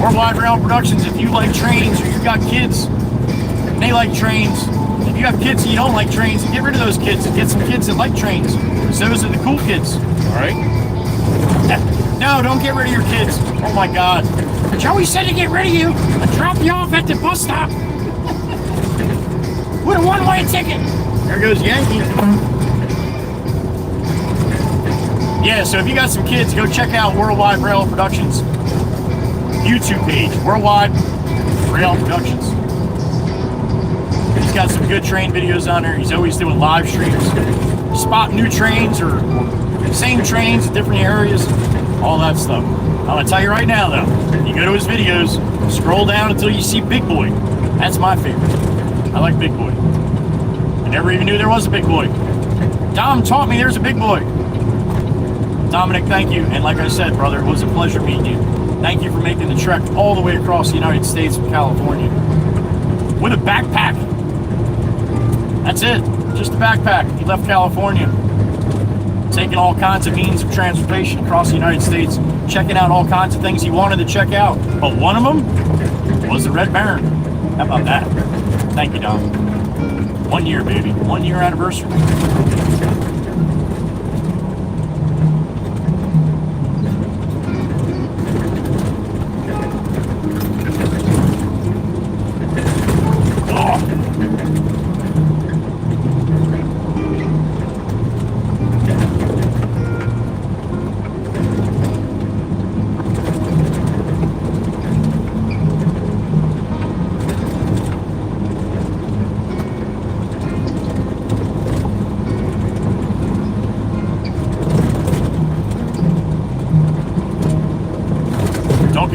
Worldwide Rail Productions, if you like trains or you got kids and they like trains, if you have kids and you don't like trains, get rid of those kids and get some kids that like trains. Because those are the cool kids, all right? No, don't get rid of your kids. Oh my God. Joey said to get rid of you and drop you off at the bus stop with a one-way ticket. There goes Yankee. Yeah, so if you got some kids, go check out Worldwide Rail Productions YouTube page, Worldwide Rail Productions. He's got some good train videos on there. He's always doing live streams, spot new trains or same trains in different areas, all that stuff. I'm gonna tell you right now though, you go to his videos, scroll down until you see Big Boy. That's my favorite. I like Big Boy. I never even knew there was a Big Boy. Dom taught me there's a Big Boy. Dominic, thank you. And like I said, brother, it was a pleasure meeting you. Thank you for making the trek all the way across the United States from California with a backpack. That's it, just a backpack. He left California, taking all kinds of means of transportation across the United States, checking out all kinds of things he wanted to check out. But one of them was the Red Baron. How about that? Thank you, Dom. 1 year, baby. 1 year anniversary.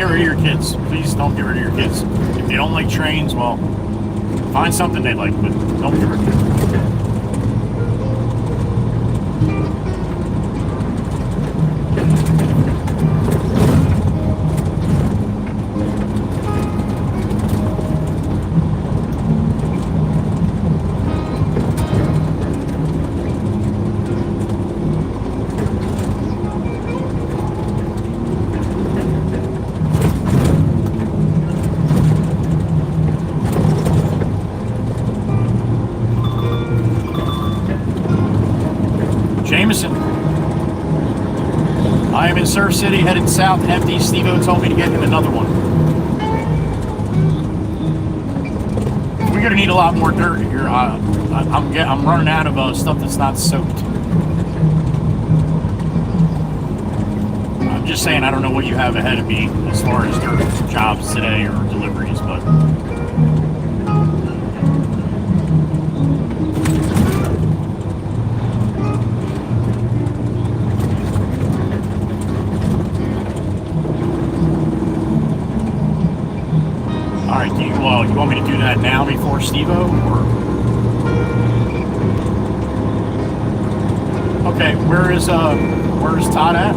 get rid of your kids. Please don't get rid of your kids. If they don't like trains, well, find something they like, but don't get rid of them. Jameson. I am in Surf City, headed south, empty. Steve-O told me to get him another one. We're gonna need a lot more dirt here. I'm running out of stuff that's not soaked. I'm just saying, I don't know what you have ahead of me as far as dirt jobs today or deliveries, but. Alright, do you want me to do that now before Steve-O, or? Okay, where is Todd at?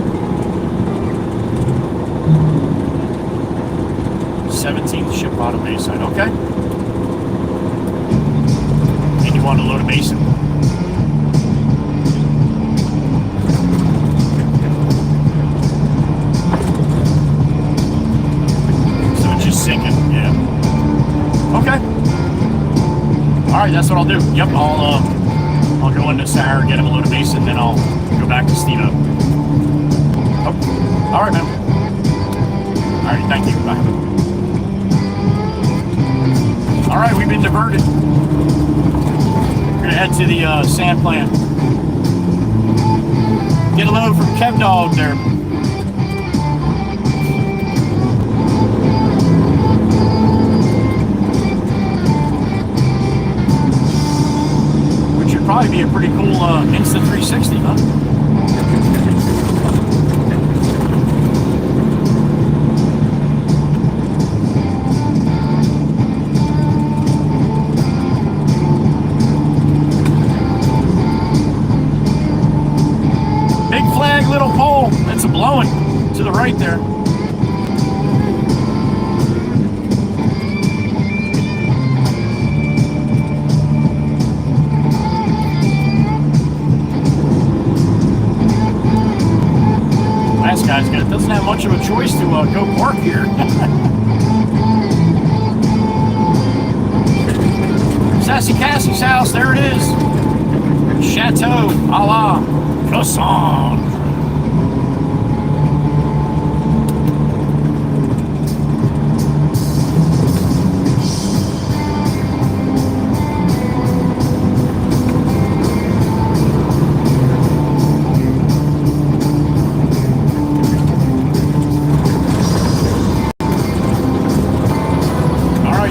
17th ship out of Bayside, okay. And you want to load a basin? So it's just sinking, yeah. Okay. Alright, that's what I'll do. Yep, I'll go into Sarah, get him a load of basin, then I'll go back to Steve-O. Oh, alright, man. Alright, thank you. Bye. Alright, we've been diverted. We're gonna head to the sand plant. Get a load from Kev Dog there. Which would probably be a pretty cool instant 360, huh? Little pole that's blowing to the right there. Last guy's doesn't have much of a choice to go park here. Sassy Cassie's house, there it is. Chateau a la Cassandre.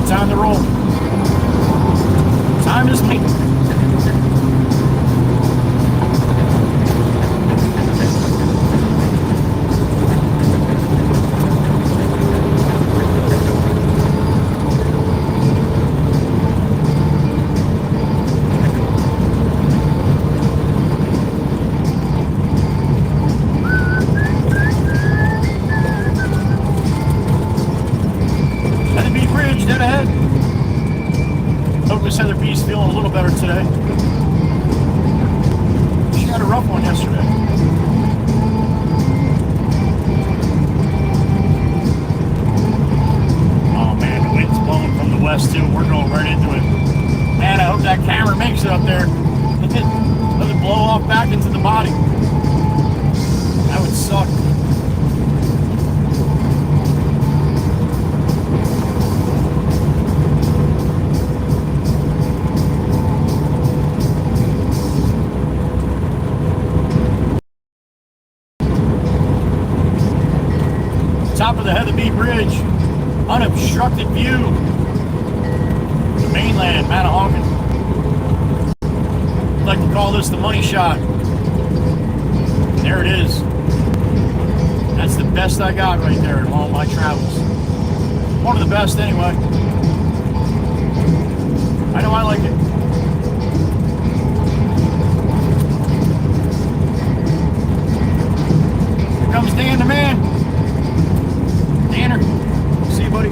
Time to roll. Time is late. Dead ahead. Hope Miss Heather B's feeling a little better today. She had a rough one yesterday. Oh man, the wind's blowing from the west too. We're going right into it. Man, I hope that camera makes it up there. Doesn't blow off back into the body. That would suck. Top of the Heather B Bridge, unobstructed view. The mainland, Manahawkin. I'd like to call this the money shot. There it is. That's the best I got right there in all my travels. One of the best anyway. I know I like it. Here comes Dan the man. Danner. See you, buddy.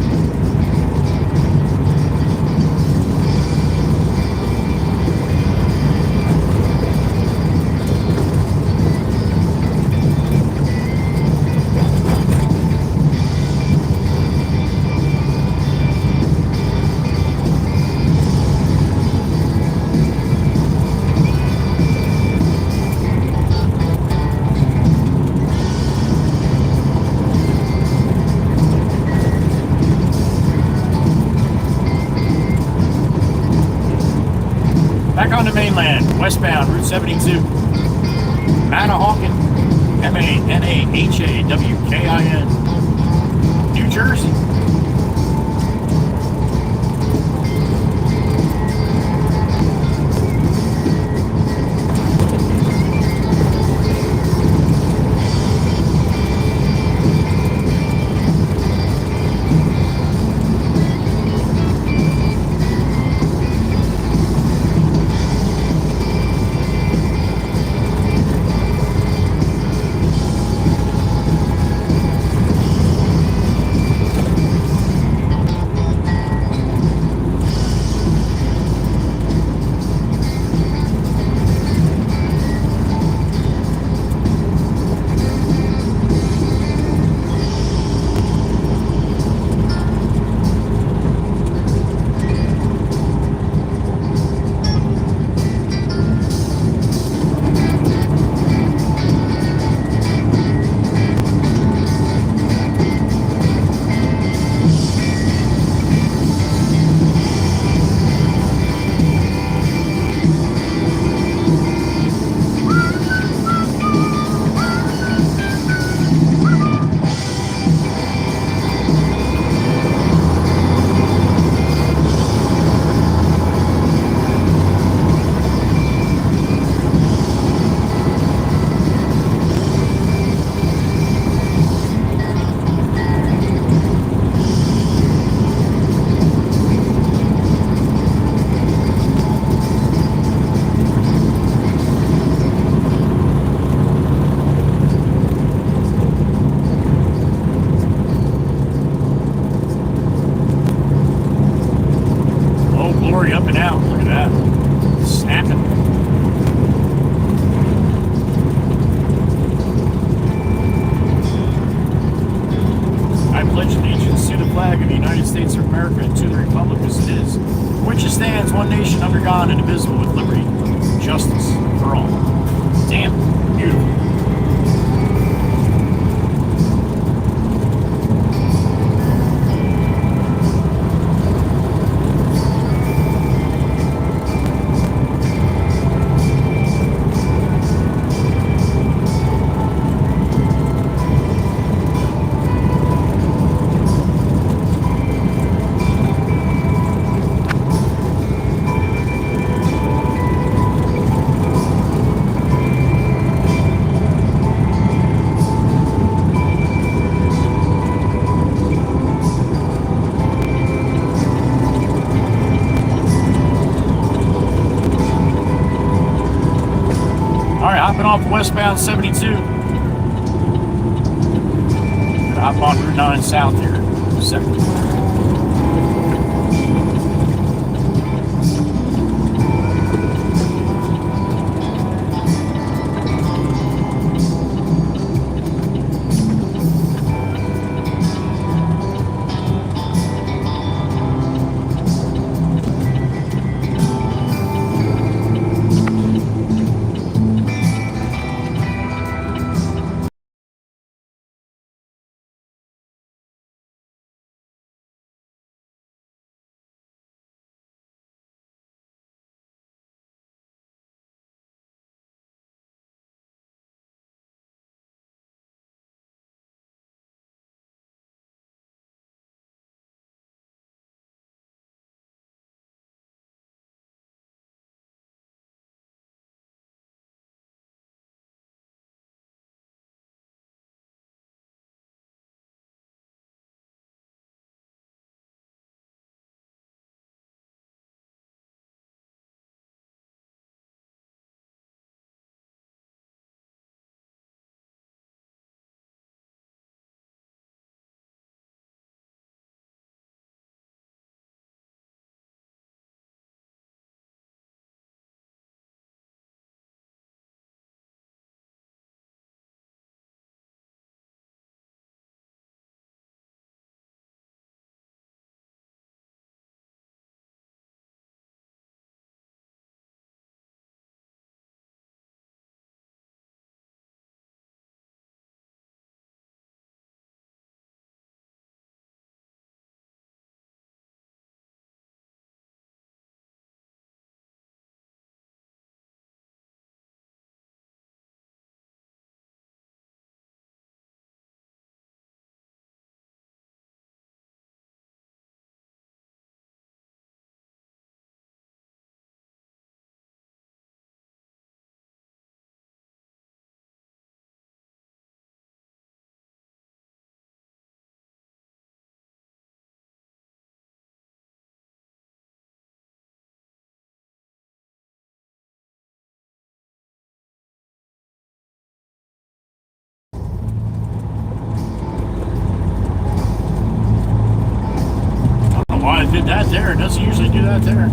Back on the mainland, westbound, Route 72. Manahawkin, Manahawkin, New Jersey. Up and out. Look at that. Snapping. I pledge allegiance to the flag of the United States of America and to the republic as it is, which stands one nation under God, indivisible, with liberty and justice for all. Damn. Beautiful. Hopping off westbound 72. Gonna hop on Route 9 south here in a second. why it did that there. It doesn't usually do that there.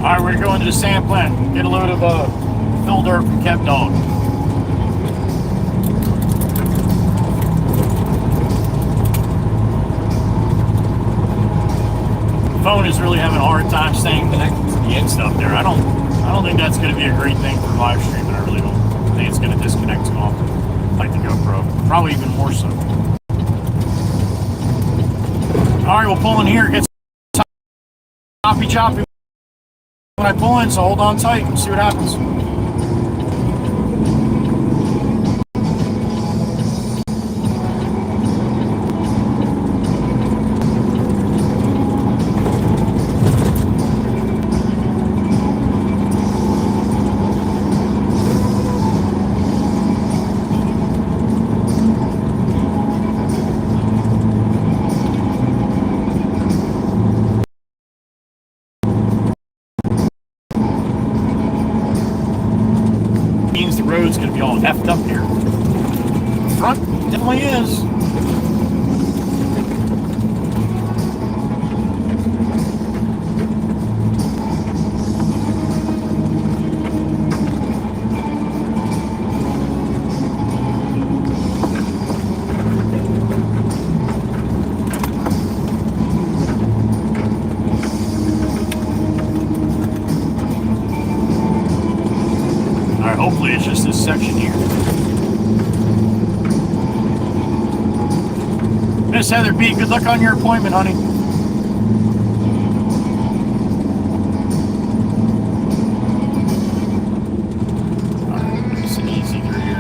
Alright, we're going to the sand plant. Get a load of fill dirt from Kev Dog. The phone is really having a hard time staying connected to the Insta up there. I don't think that's going to be a great thing for live streaming. I really don't. I think it's going to disconnect too often, like the GoPro. Probably even more so. Alright, we'll pull in here. Get some choppy when I pull in, so hold on tight and see what happens. The road's gonna be all effed up here. Front definitely is. Hopefully it's just this section here. Miss Heather B, good luck on your appointment, honey. Alright, nice and easy through here.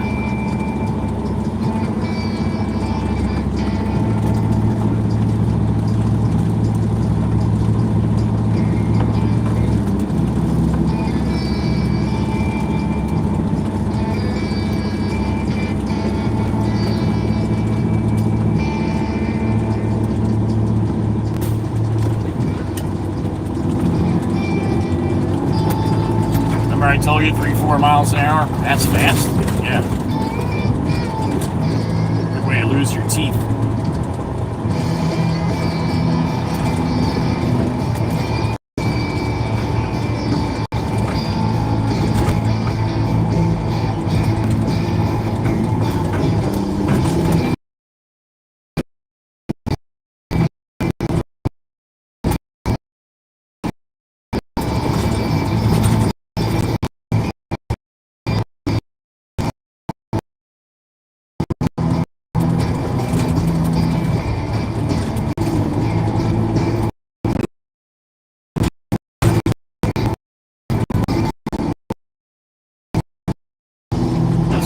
I told you 3-4 miles an hour. That's fast. Yeah. Good way to lose your teeth.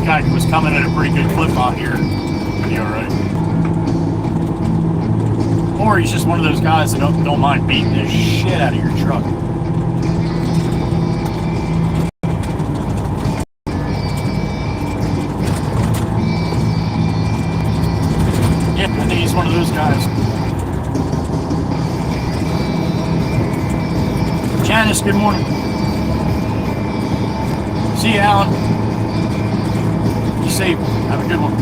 Guy was coming at a pretty good clip out here. Be alright. Or he's just one of those guys that don't mind beating the shit out of your truck. Yeah, I think he's one of those guys. Janice, good morning. See you, Alan. Be safe. Have a good one.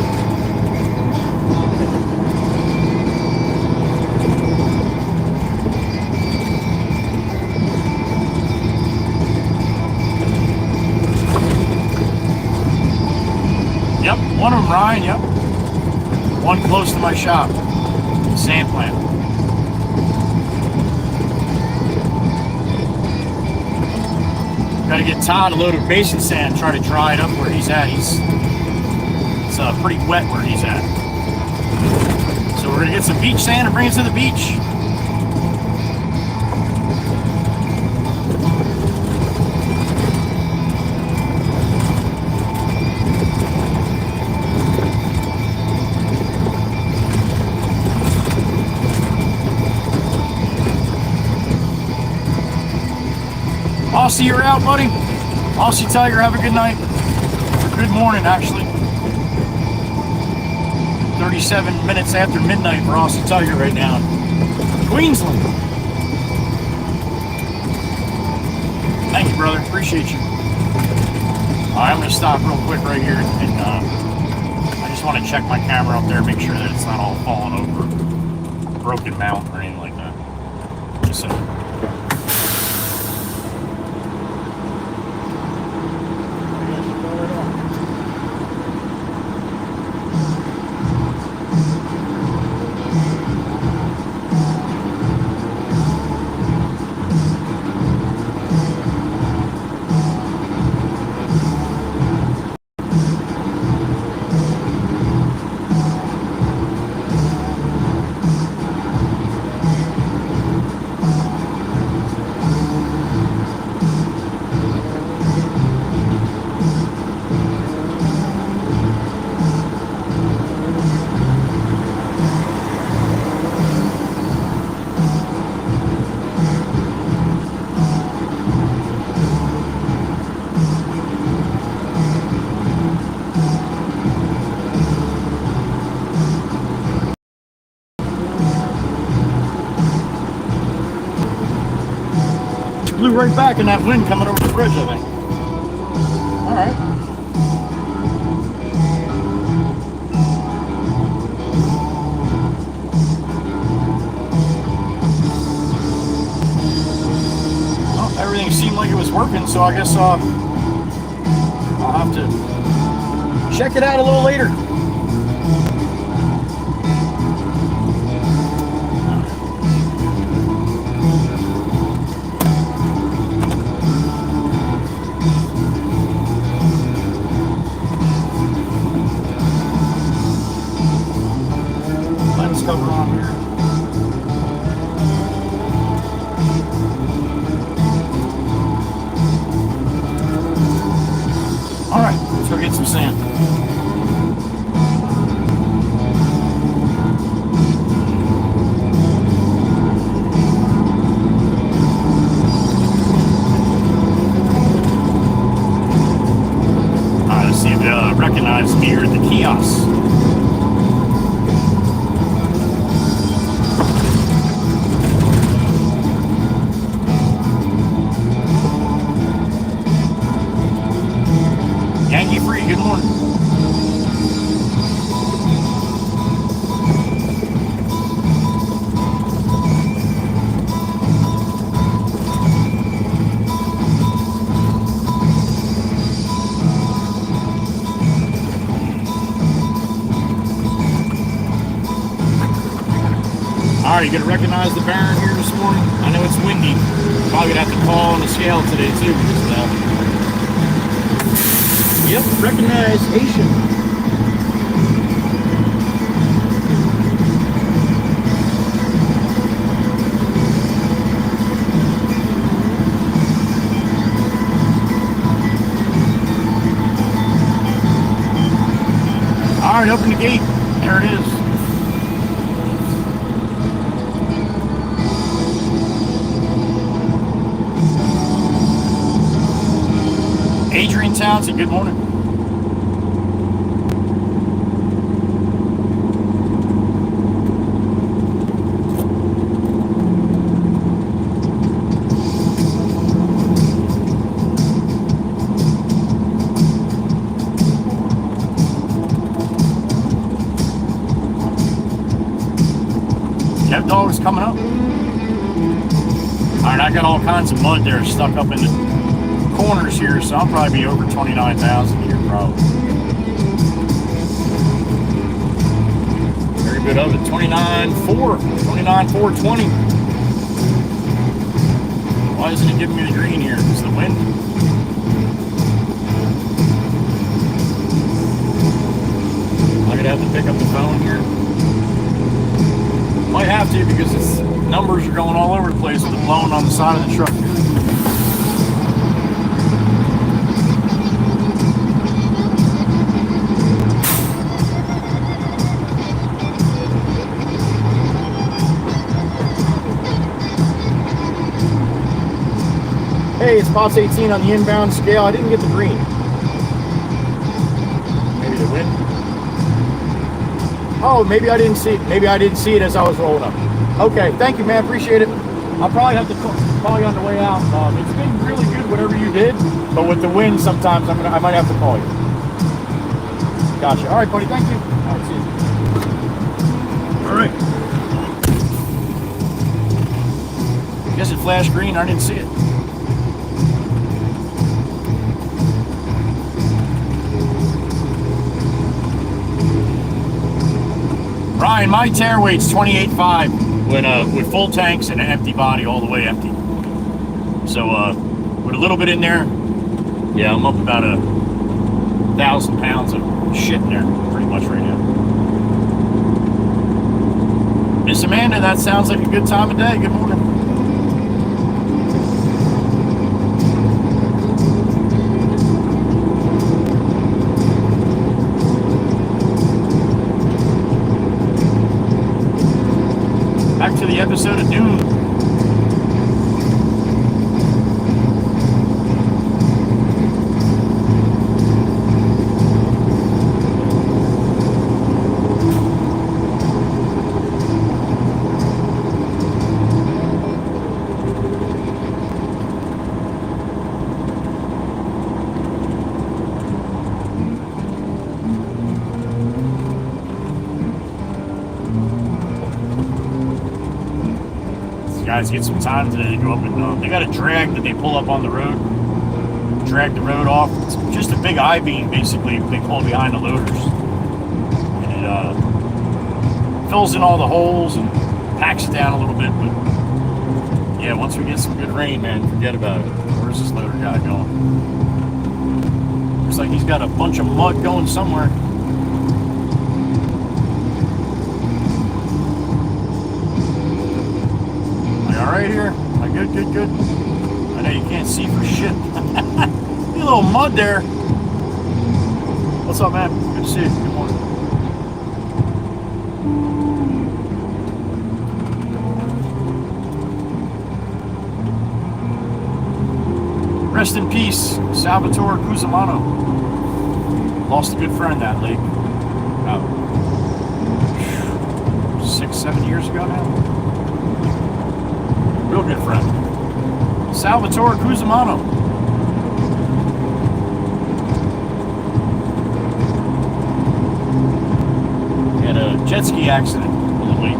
Yep, one of them, Ryan, yep. One close to my shop. Sand plant. Gotta get Todd a load of basin sand, try to dry it up where he's at. It's pretty wet where he's at. So we're gonna get some beach sand and bring it to the beach. Aussie, you're out, buddy. Aussie Tiger, have a good night. Good morning, actually. 37 minutes after midnight for Aussie Tiger right now in Queensland. Thank you, brother. Appreciate you. All right, I'm going to stop real quick right here, and I just want to check my camera up there, make sure that it's not all falling over, broken mount or anything like that. Just so. Blew right back in that wind coming over the bridge, I think. All right. Well, everything seemed like it was working, so I guess I'll have to check it out a little later. Cover on here. All right, let's go get some sand. All right, let's see if they recognize me here at the kiosk. Good morning. All right, you gonna recognize the Baron here this morning? I know it's windy. Probably gonna have to call on the scale today too. Yep, recognize Asian. All right, open the gate. There it is. Adrian Townsend, good morning. That dog is coming up. All right, I got all kinds of mud there stuck up in the corners here, so I'll probably be over 29,000 here, probably. Very good of it. 29,420. Why isn't it giving me the green here? It's the wind. gonna have to pick up the phone here. Might have to because its numbers are going all over the place with the blowing on the side of the truck. Hey, it's Pops 18 on the inbound scale. I didn't get the green. Maybe the wind. Oh, maybe I didn't see it. Maybe I didn't see it as I was rolling up. Okay, thank you, man. Appreciate it. I'll probably have to call you on the way out. It's been really good, whatever you did, but with the wind, sometimes I might have to call you. Gotcha. All right, buddy. Thank you. All right, see you. All right. I guess it flashed green. I didn't see it. Ryan, my tare weight's 28.5 with full tanks and an empty body, all the way empty. So with a little bit in there, yeah, I'm up about 1,000 pounds of shit in there pretty much right now. Miss Amanda, that sounds like a good time of day. Good morning. Back to the episode of Doom. Guys get some time today to go up and they got a drag that they pull up on the road, drag the road off. It's just a big I-beam basically they pull behind the loaders, and it fills in all the holes and packs it down a little bit. But yeah, once we get some good rain, man, forget about it. Where's this loader guy going? Looks like he's got a bunch of mud going somewhere. Right here. Good. I know you can't see for shit. A little mud there. What's up, man? Good to see you. Good morning. Rest in peace, Salvatore Cusimano. Lost a good friend that lake. About 6-7 years ago now. Real good friend. Salvatore Cusimano. He had a jet ski accident in the lake.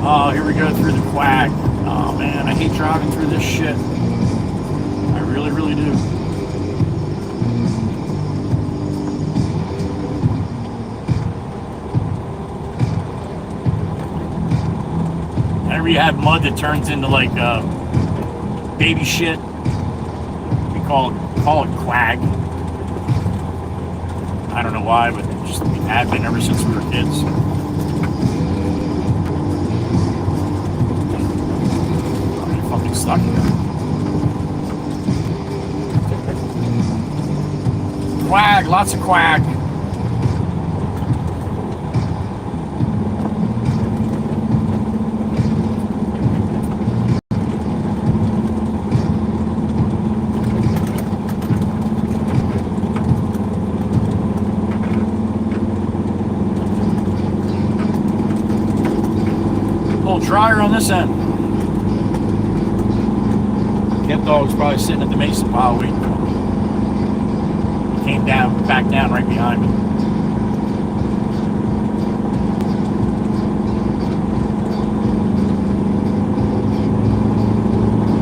Oh, here we go through the quag. Oh man, I hate driving through this shit. I really, really do. Whenever you have mud that turns into like baby shit, we call it quag. I don't know why, but just we have been ever since we were kids. Oh, you're fucking stuck here. Quag, lots of quag. Dryer on this end. Camp dog's probably sitting at the mason pile waiting for me. He came down, back down right behind me.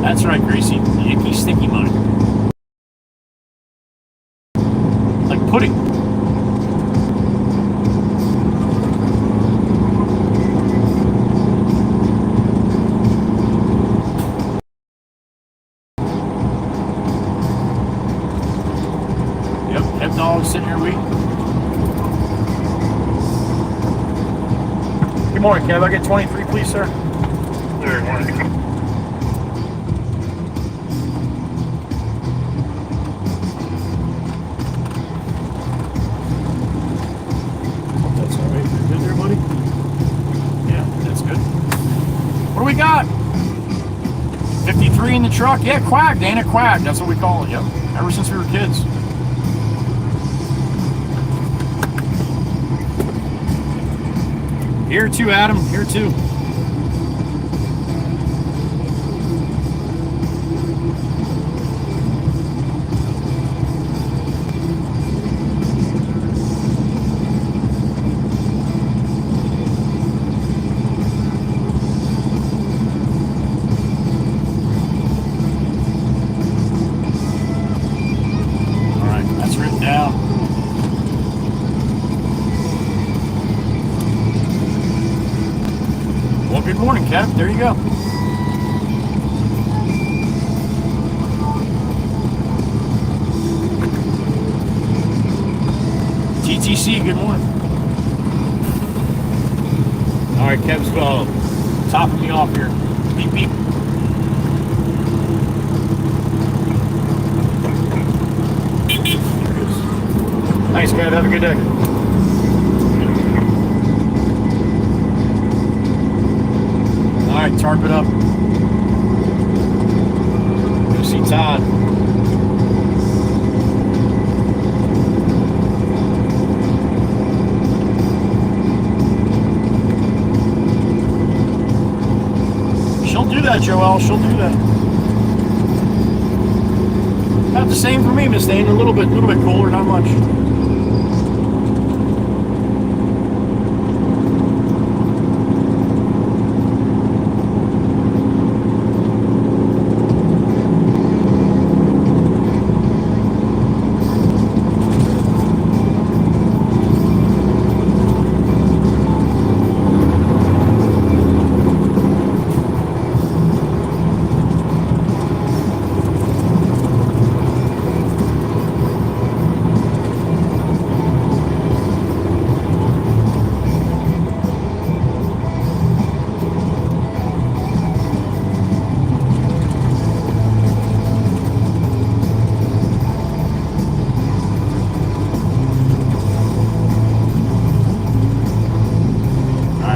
That's right, Gracie. The icky, sticky mud. Like pudding. Good morning, Kev. I get 23, please, sir. There, That's all right. You're good there, buddy? Yeah, that's good. What do we got? 53 in the truck. Yeah, quag, Dana, quag. That's what we call it, yep. Ever since we were kids. Here too, Adam. Here too. Good morning, Kev. There you go. TTC, good morning. All right, Kev's topping me off here. Beep, beep. There it is. Thanks, Kev. Have a good day. All right, tarp it up. Go see Todd. She'll do that, Joelle. She'll do that. About the same for me, Miss Dane. A little bit cooler, not much.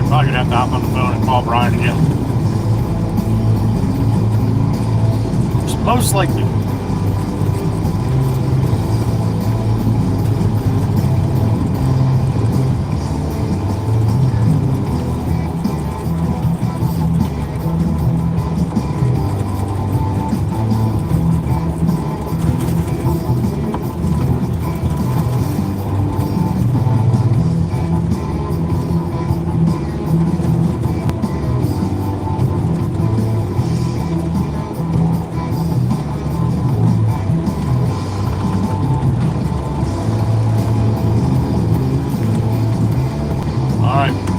Probably gonna have to hop on the phone and call Brian again. Most likely.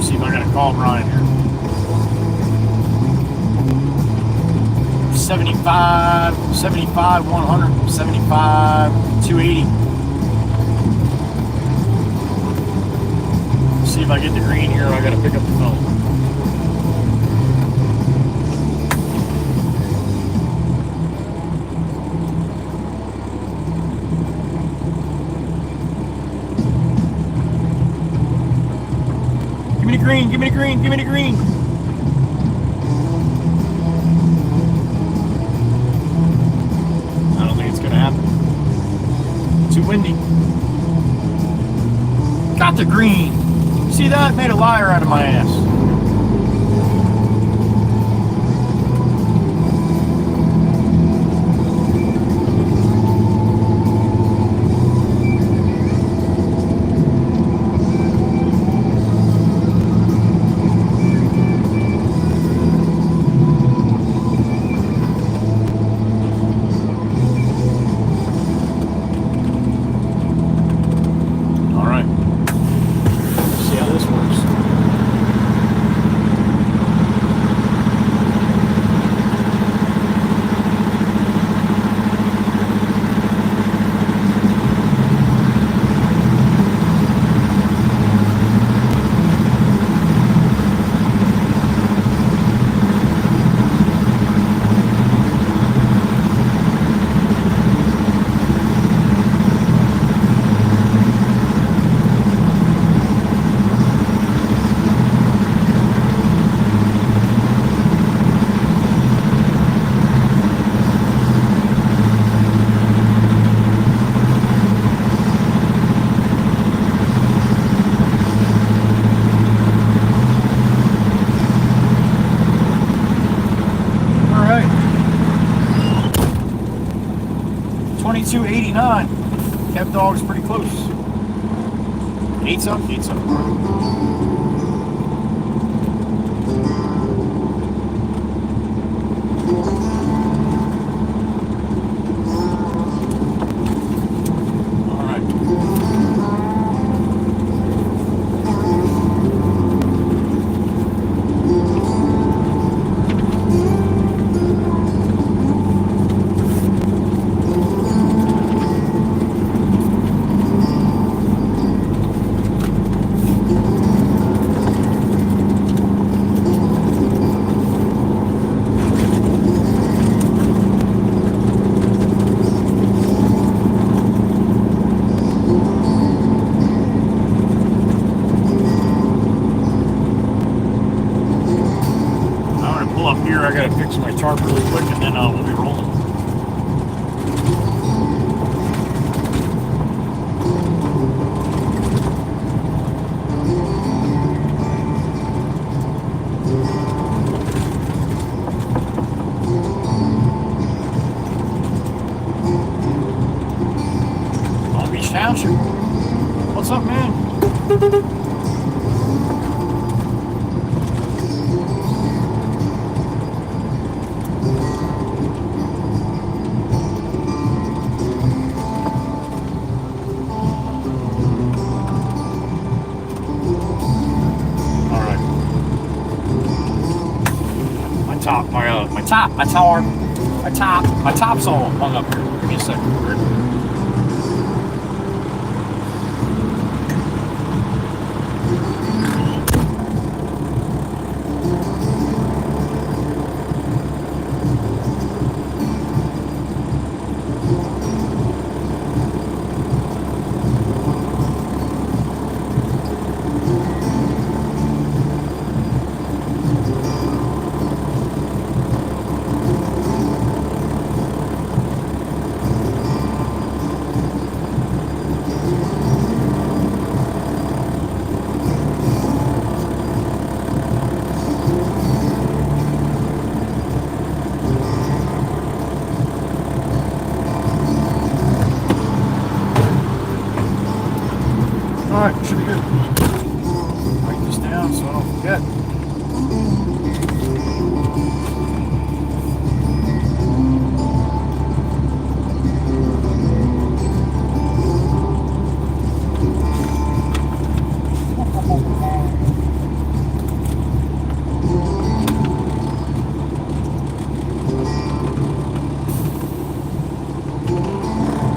See if I gotta call Brian here. 75, 100, 75, 280. See if I get the green here, I gotta pick up the phone. Give me the green, give me the green, give me the green. I don't think it's gonna happen. Too windy. Got the green. See that? Made a liar out of my ass. dog's pretty close. Eat some, eat some. I gotta fix my tarp really quick and then we'll be rolling. Long Beach Township. What's up, man? My top's all hung up here. Give me a second. Alright, should be good. Write this down so I don't forget.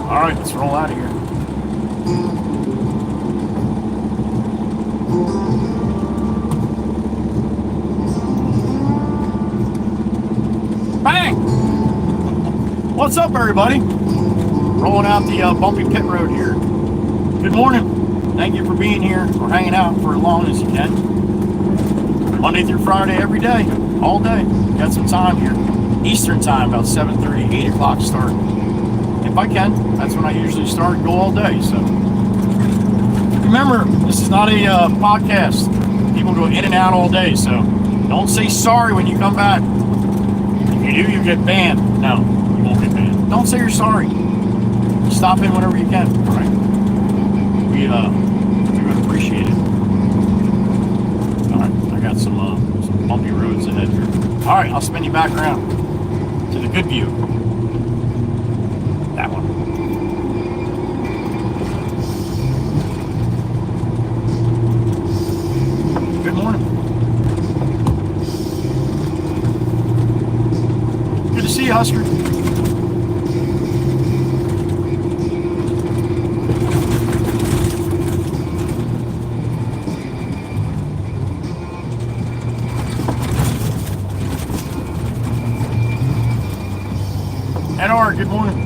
Alright, let's roll out of here. Bang! What's up, everybody? Rolling out the bumpy pit road here. Good morning. Thank you for being here or hanging out for as long as you can. Monday through Friday, every day, all day. Got some time here. Eastern time, about 7:30, 8 o'clock start. If I can, that's when I usually start and go all day. So remember, this is not a podcast. People go in and out all day, so don't say sorry when you come back. If you do, you get banned. No, you won't get banned. Don't say you're sorry. Stop in whenever you can. All right. We would appreciate it. All right, I got some bumpy roads ahead here. All right, I'll spin you back around to the good view. That one. Good morning. Good to see you, Husker. NR, good morning.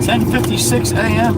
$10:56 a.m.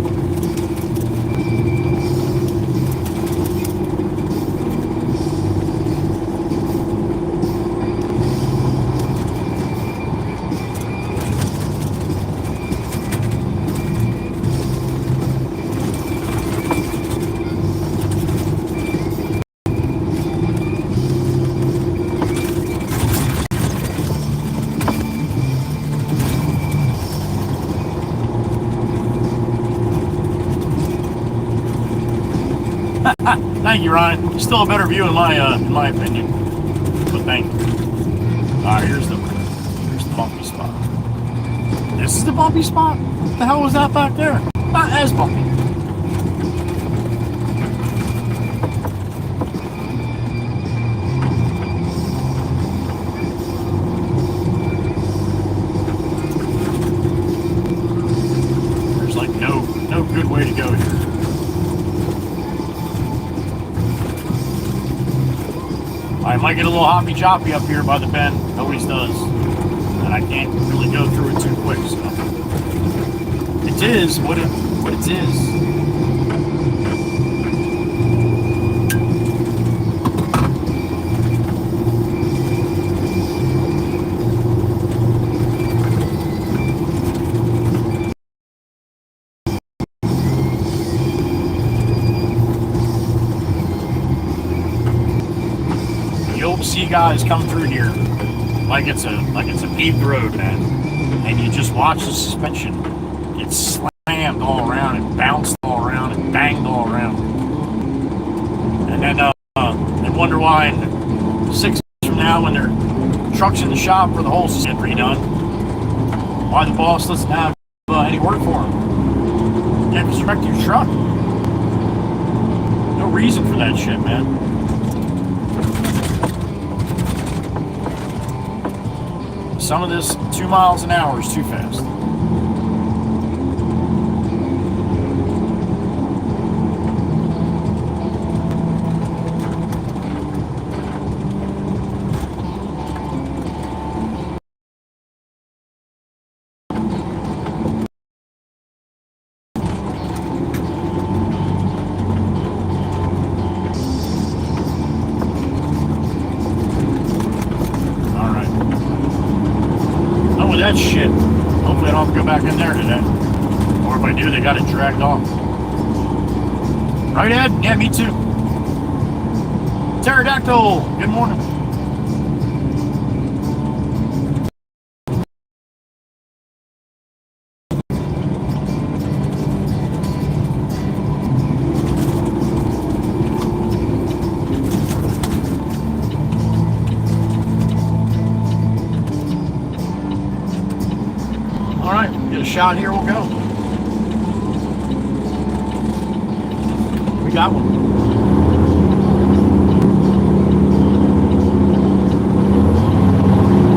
Thank you, Ryan. Still a better view in my opinion. But thank you. Alright, here's the bumpy spot. This is the bumpy spot? What the hell was that back there? Not as bumpy. There's like no good way to go here. I might get a little hoppy choppy up here by the bend. Always does. And I can't really go through it too quick, so. It is what it is. You'll see guys come through here like it's a paved road, man, and you just watch the suspension get slammed all around and bounced all around and banged all around, and then and wonder why in 6 months from now when their truck's in the shop for the whole system redone, why the boss doesn't have any work for him. Yeah, because you wrecked your truck. No reason for that shit, man. Some of this 2 miles an hour is too fast. That shit. Hopefully I don't have to go back in there today. Or if I do, they got it dragged off. Right, Ed? Yeah, me too. Pterodactyl, good morning. Shot here, we'll go. We got one.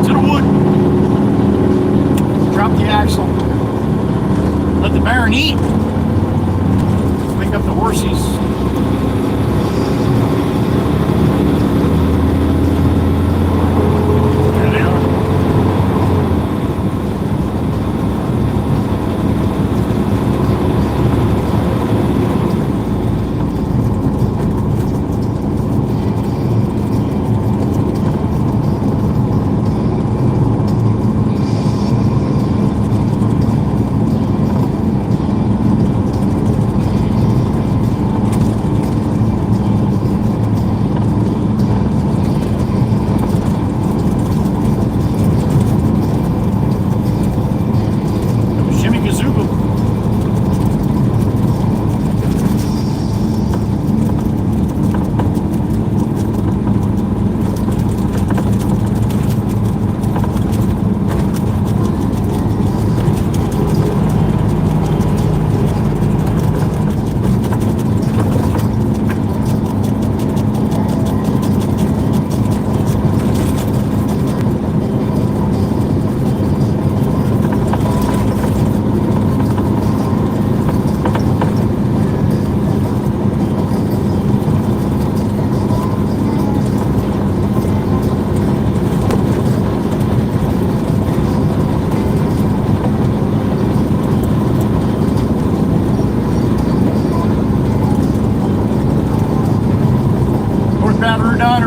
To the wood. Drop the axle. Let the Baron eat. Pick up the horsies.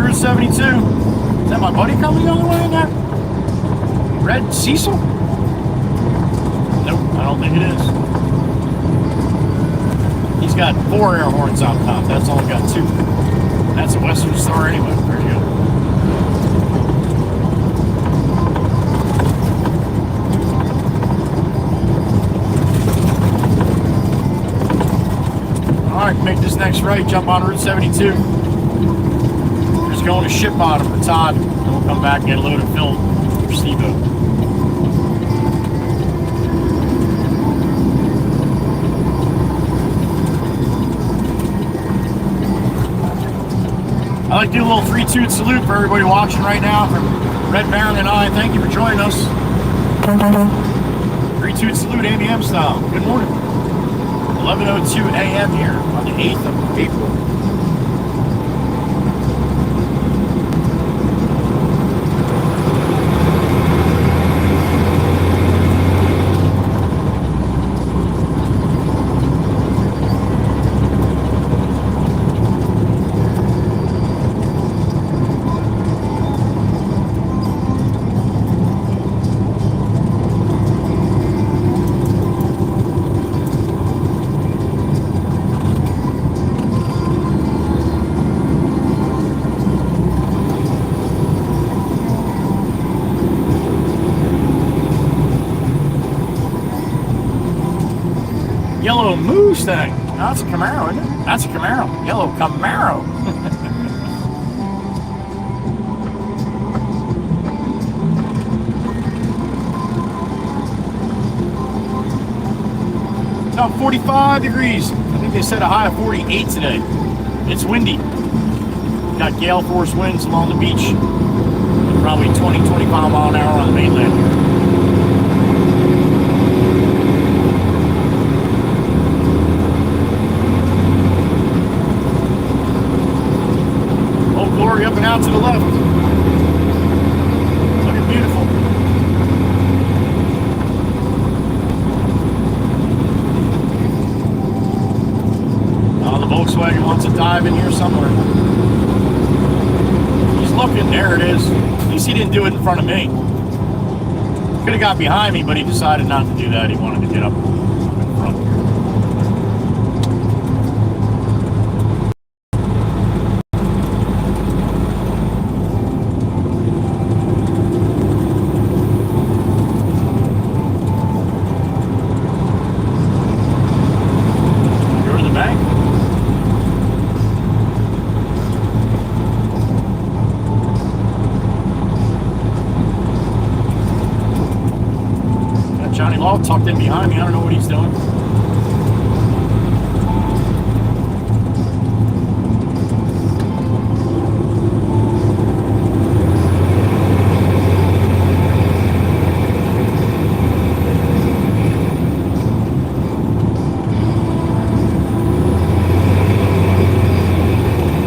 Route 72. Is that my buddy coming the other way in there? Red Cecil? Nope, I don't think it is. He's got 4 air horns on top. That's only got 2. That's a Western Star anyway. There you go. Alright, make this next right, jump on Route 72. We're just going to Ship Bottom for Todd, and we'll come back and get a load of fill for Steve-O. I'd like to do a little 3-2 salute for everybody watching right now from Red Baron and I. Thank you for joining us. 3-2 salute, ABM style. Good morning. 11:02 a.m. here on the 8th of April. Yellow Mustang. No, that's a Camaro, isn't it? That's a Camaro. Yellow Camaro. It's about 45 degrees. I think they said a high of 48 today. It's windy. Got gale force winds along the beach. Probably 20-25 mile an hour on the mainland here. Glory up and out to the left. Looking beautiful. Oh, the Volkswagen wants to dive in here somewhere. He's looking. There it is. At least he didn't do it in front of me. Could have got behind me, but he decided not to do that. He wanted to get up in front. All tucked in behind me. I don't know what he's doing.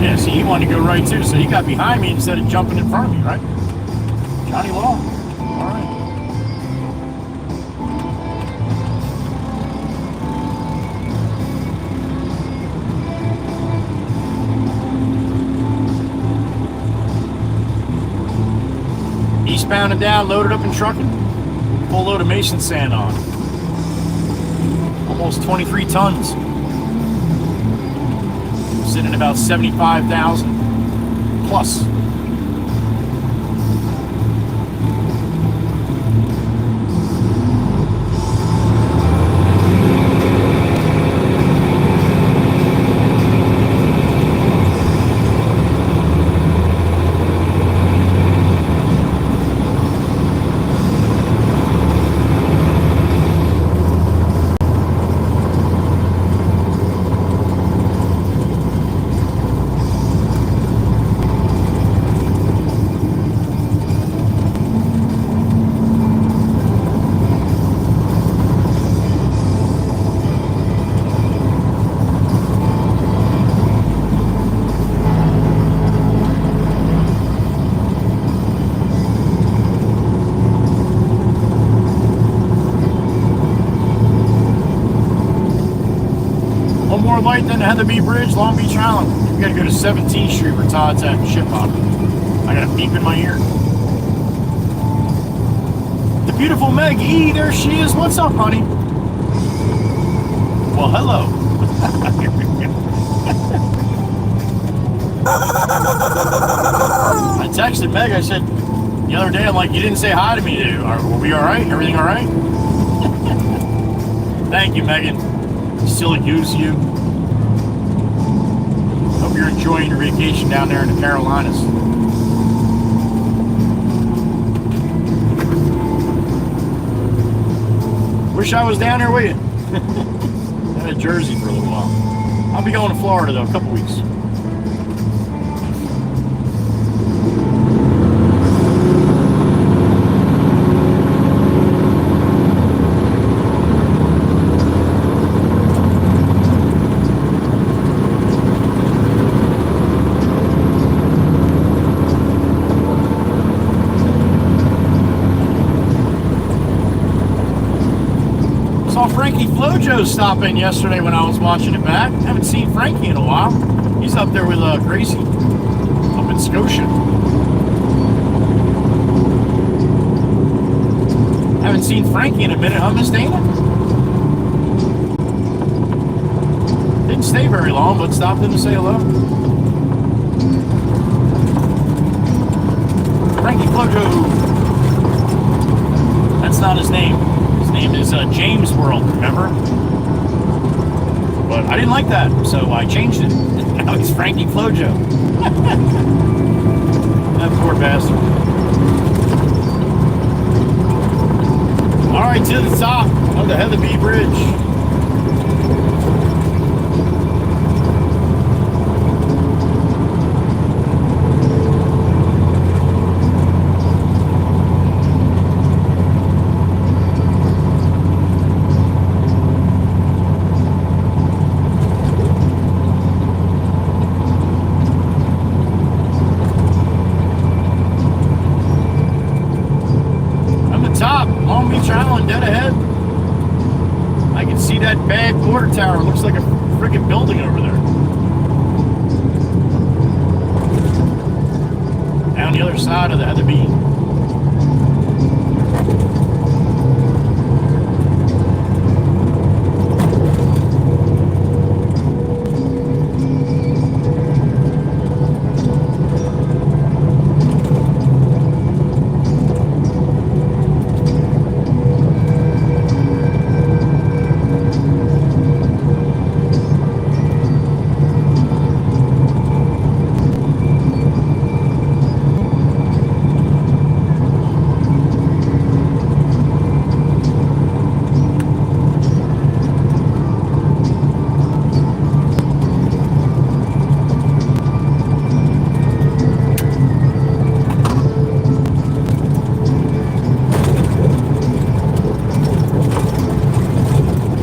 Yeah, see, he wanted to go right too, so he got behind me instead of jumping in front of me, right? Johnny Law. All right. Eastbound and down, loaded up and trucking. Full load of mason sand on. Almost 23 tons. Sitting at about 75,000 plus. Light than the Heatherby Bridge, Long Beach Island. We gotta go to 17th Street where Todd's at Ship Bottom. I got a beep in my ear. The beautiful Meg E, there she is. What's up, honey? Well, hello. I texted Meg, I said, the other day, I'm like, you didn't say hi to me. Were we all right? Everything all right? Thank you, Megan. Silly goose, you. you're enjoying your vacation down there in the Carolinas. Wish I was down there with you. I'm in Jersey for a little while. I'll be going to Florida though, a couple weeks. Frankie Flojo stopped in yesterday when I was watching it back. Haven't seen Frankie in a while. He's up there with Gracie up in Scotia. Haven't seen Frankie in a minute, huh, Miss Dana? Didn't stay very long, but stopped in to say hello. Frankie Flojo. That's not his name. His name is James World, remember? But I didn't like that, so I changed it. Now he's Frankie Flojo. That poor bastard. Alright, to the top of the Heatherby Bridge. Dead ahead. I can see that bad water tower. It looks like a freaking building over there. Down the other side of the Heatherby.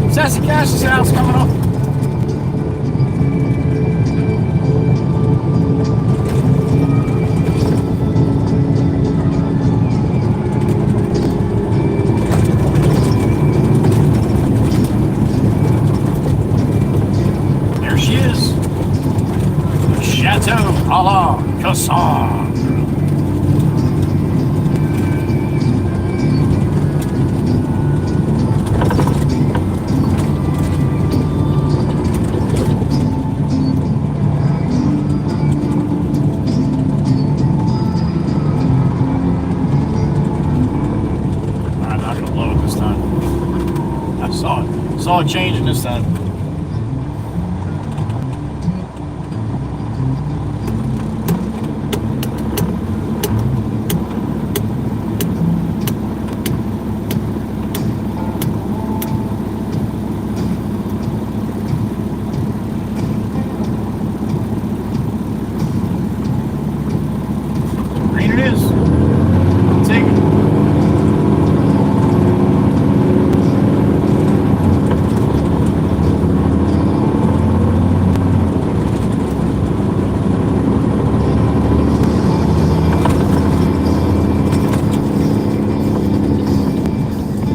Sassy Cash's house coming up. There she is. Chateau a la Cassandre. Saw it changing this time. Green it is. Take it.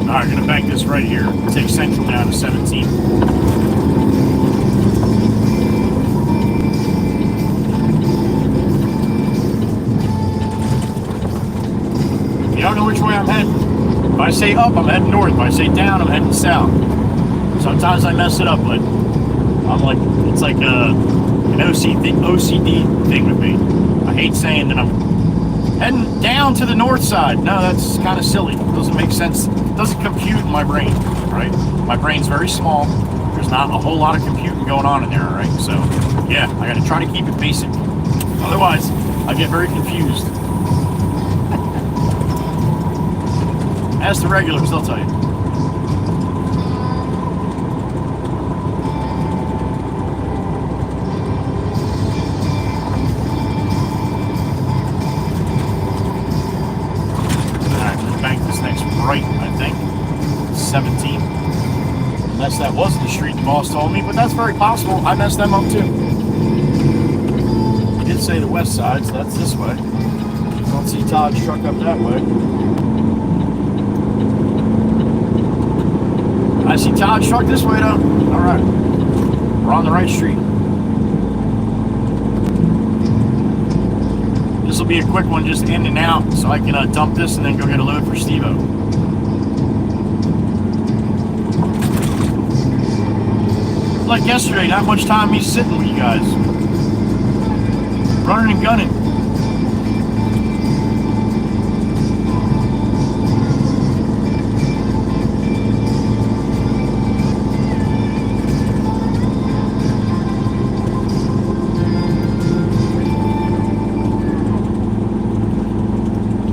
Alright, gonna bank this right here. Take Central down to 17. You don't know which way I'm heading. If I say up, I'm heading north. If I say down, I'm heading south. Sometimes I mess it up, but I'm like, it's like an OCD thing with me. I hate saying that I'm heading down to the north side. No, that's kind of silly. It doesn't make sense. It doesn't compute in my brain, right? My brain's very small. There's not a whole lot of computing something going on in there, all right? So, yeah, I got to try to keep it basic. Otherwise, I get very confused. Ask the regulars, they'll tell you. Alright, we'll bank this next right, I think. 17. Unless that was the street the boss told me, but that's very possible. I messed them up too. He did say the west side, so that's this way. Don't see Todd's truck up that way. I see Todd's truck this way though. Alright. We're on the right street. This will be a quick one, just in and out, so I can dump this and then go get a load for Steve-O. Like yesterday, not much time me sitting with you guys. Running and gunning.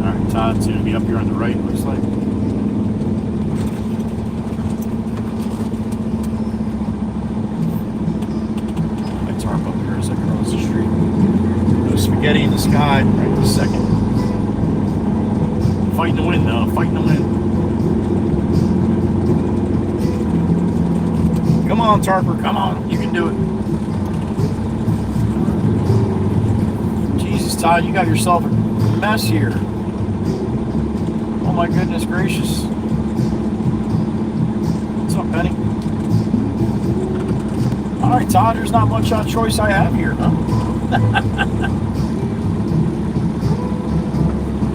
Alright, Todd's gonna be up here on the right, looks like. Spaghetti in the sky right this second. Fighting the wind though, fighting the wind. Come on, Tarper, come on, you can do it. Jesus, Todd, you got yourself a mess here. Oh my goodness gracious. What's up, Benny? Alright, Todd, there's not much choice I have here, huh?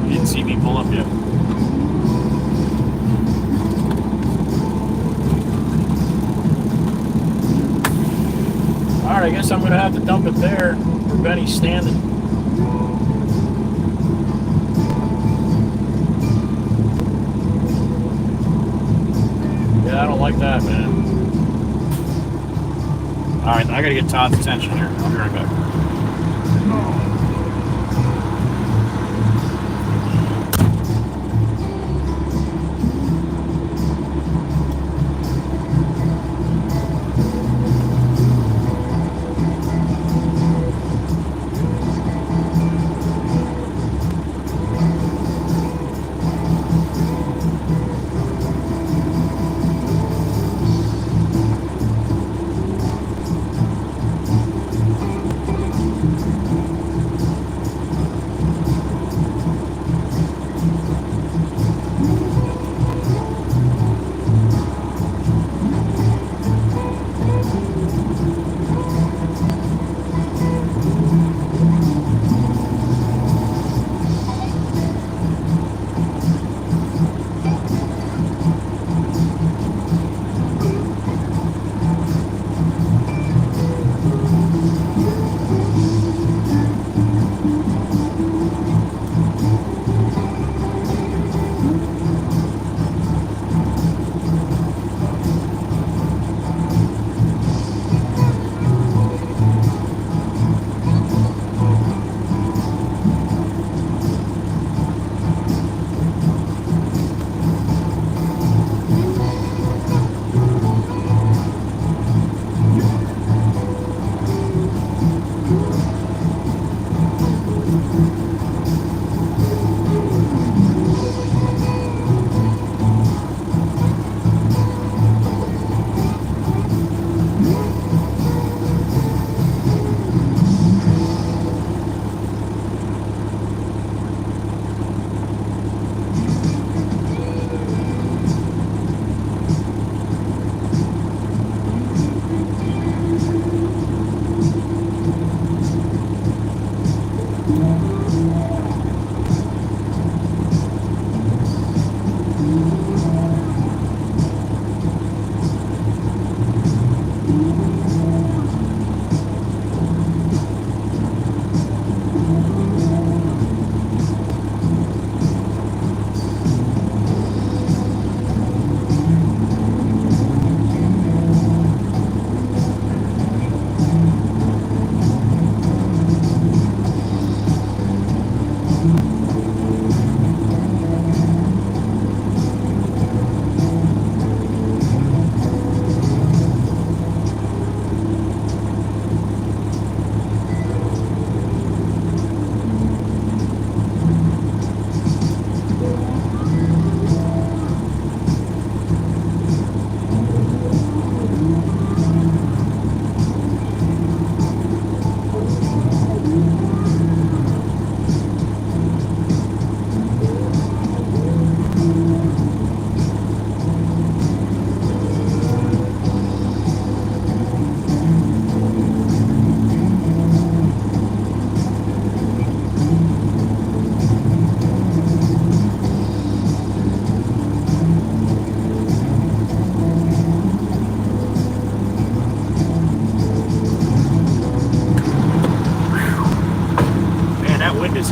You didn't see me pull up yet. Alright, I guess I'm going to have to dump it there where Benny's standing. Yeah, I don't like that, man. Alright, I got to get Todd's attention here. I'll be right back.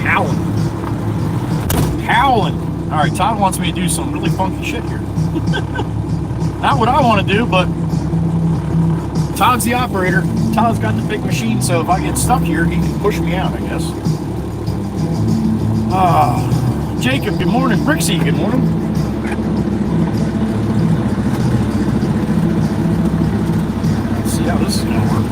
howling. Howling. All right, Todd wants me to do some really funky shit here. Not what I want to do, but Todd's the operator. Todd's got the big machine, so if I get stuck here, he can push me out, I guess. Jacob, good morning. Brixie, good morning. Let's see how this is going to work.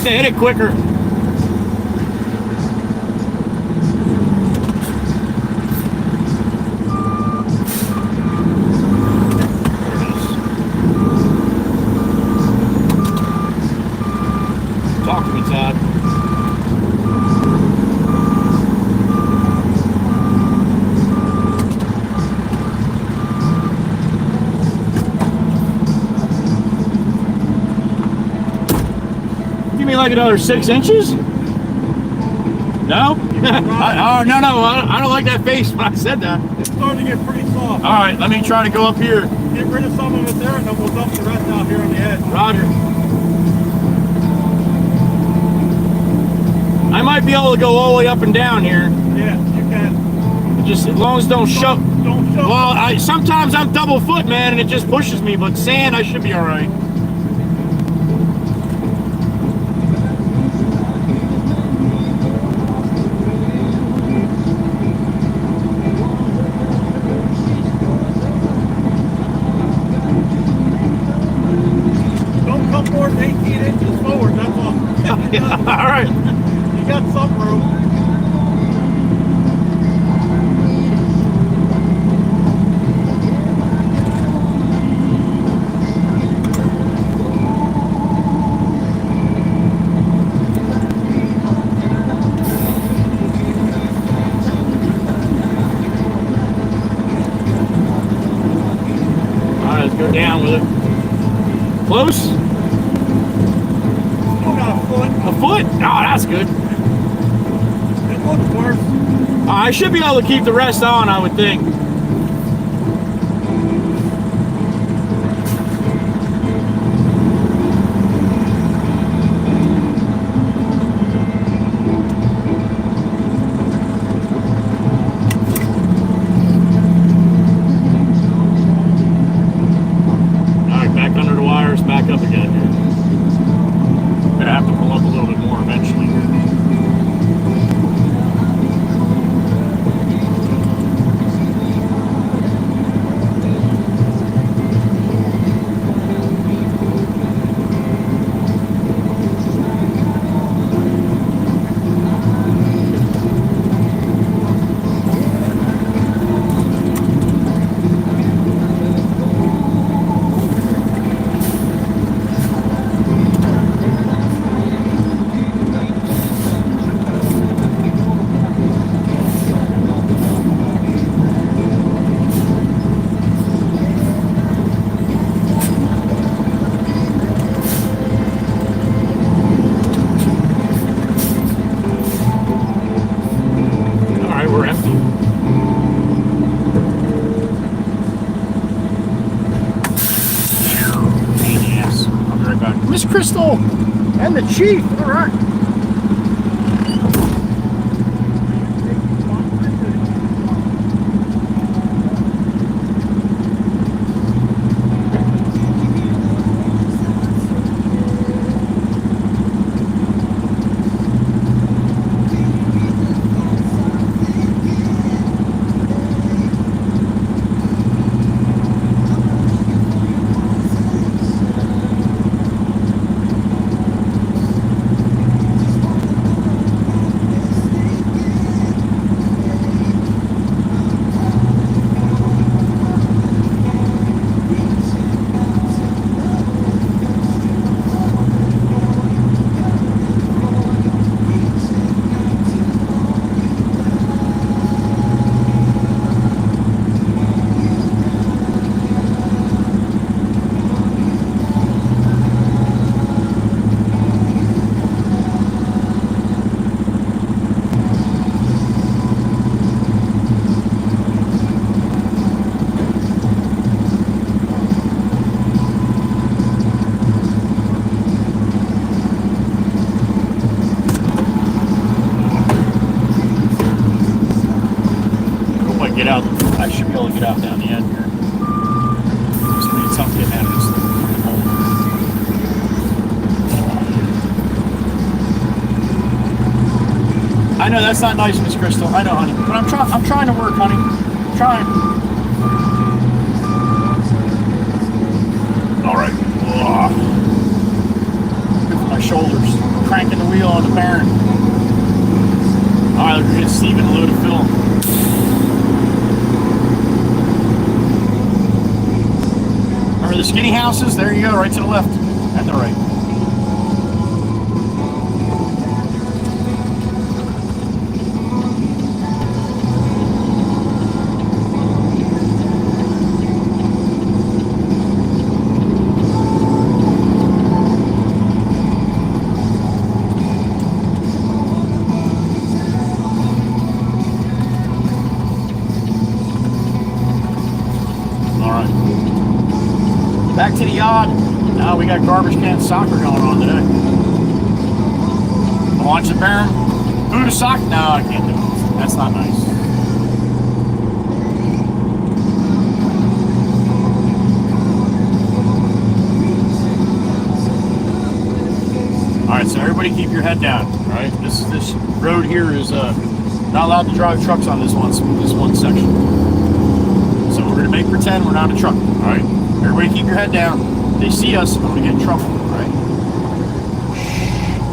To hit it quicker. Talk to me, Todd. Like another 6 inches? No? No, I don't like that face when I said that. It's starting to get pretty soft. All right, let me try to go up here. Get rid of some of it there, and then we'll dump the rest out here on the edge. Roger. I might be able to go all the way up and down here. Yeah, you can. Just as long as don't shove. Don't shove. Well, sometimes I'm double foot, man, and it just pushes me, but sand, I should be all right. All right. You got some room. All right, let's go down with it. Close? A foot? Oh, that's good. It looks worse. I should be able to keep the rest on, I would think. All right, back under the wires, back up again here. Gonna have to pull up a little bit more eventually. Miss Crystal and the Chief. All right. get out down the end here. It's gonna be tough getting out of this hole. I know that's not nice, Miss Crystal. I know, honey, but I'm trying to work, honey. I'm trying. All right. Good for my shoulders. Cranking the wheel on the Baron. All right, we're gonna get Steven a load of film. Remember the skinny houses? There you go, right to the left and the right. Back to the yard. Now we got garbage can soccer going on today. Launch the Baron. Boot a sock? No, I can't do it. That's not nice. Alright, so everybody keep your head down. Alright, this road here is not allowed to drive trucks on this one section. So we're gonna make pretend we're not a truck. Alright? Everybody keep your head down. If they see us, I'm going to get in trouble, right?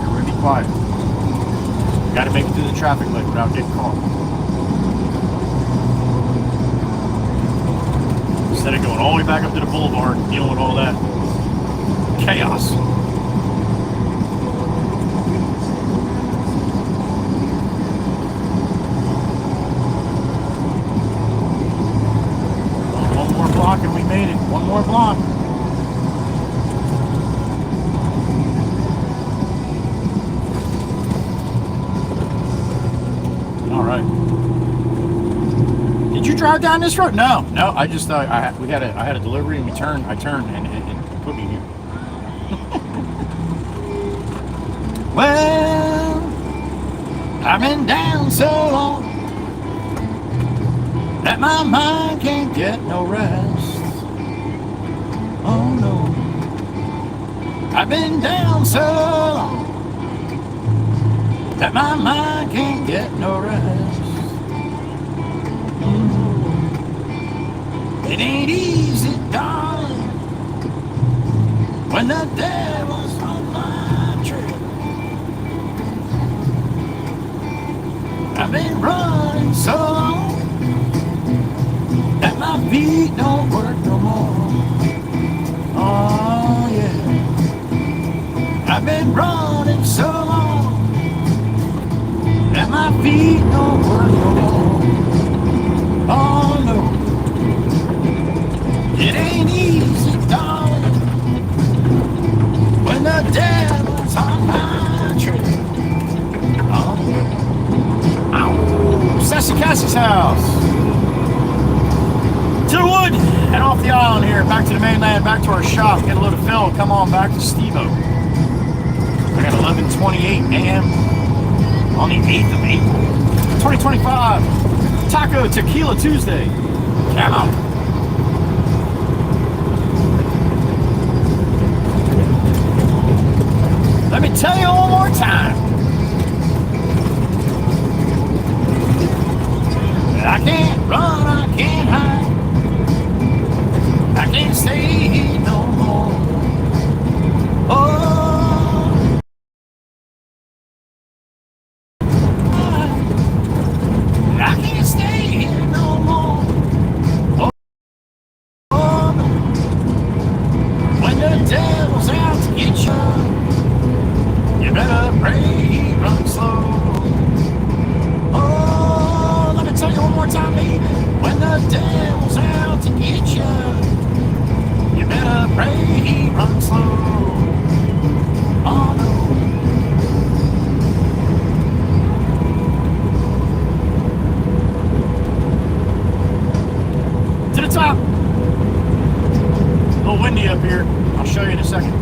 Everybody be quiet. You got to make it through the traffic light without getting caught. Instead of going all the way back up to the boulevard and dealing with all that chaos. One more block and we made it. One more block. All right. Did you drive down this road? No, I just I had a delivery and I turned and it put me here. Well, I've been down so long that my mind can't get no rest. Oh no, I've been down so long that my mind can't get no rest. It ain't easy, darling, when the devil's on my trail. I've been running so long that my feet don't work no more. Oh yeah, I've been running so long that my feet don't work no more. Oh no, it ain't easy, darling, when the devil's on my trail. Oh yeah. Ow. Sassy Cassie's house. To the wood and off the island here, back to the mainland, back to our shop, get a load of fill, come on back to Steve-O. I got 11:28 a.m. on the 8th of April, 2025. Taco Tequila Tuesday. Come on. Let me tell you one more time. I can't run, I can't hide. I can't stay here no more. Oh, I can't stay here no more. Oh, no. When the devil's out to get you, you better pray he runs slow. Oh, let me tell you one more time, baby. When the devil's out to get you, you better pray he runs slow. Oh no. To the top. A little windy up here. I'll show you in a second.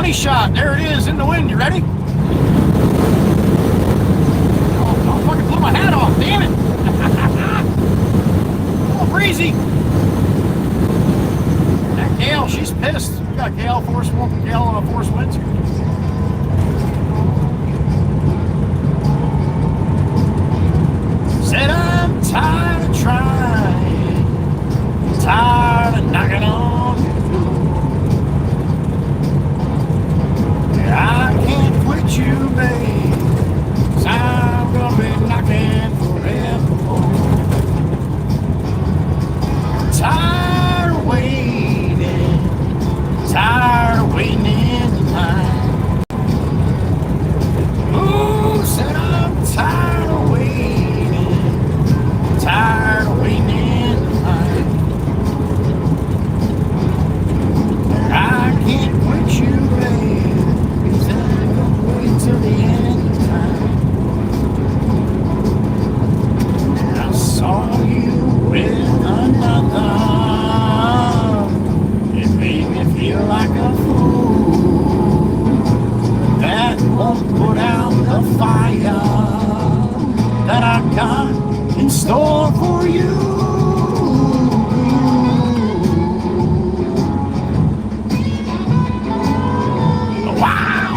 money shot. There it is in the wind. You ready? Oh, don't fucking pull my hat off. Damn it. Oh, breezy. That Gail, she's pissed. We got Gail force winds here. Said I'm tired of trying, tired of knocking on your door. I can't quit you, babe, 'cause I'm gonna be knocking forevermore. Tired of waiting, tired of waiting in the line. Ooh, said I'm tired of waiting, tired of waiting in the line. I can't quit you, babe, 'cause I'm gonna wait till the end of time. I saw you with another. It made me feel like a fool. That won't put out the fire that I got in store for you. Wow!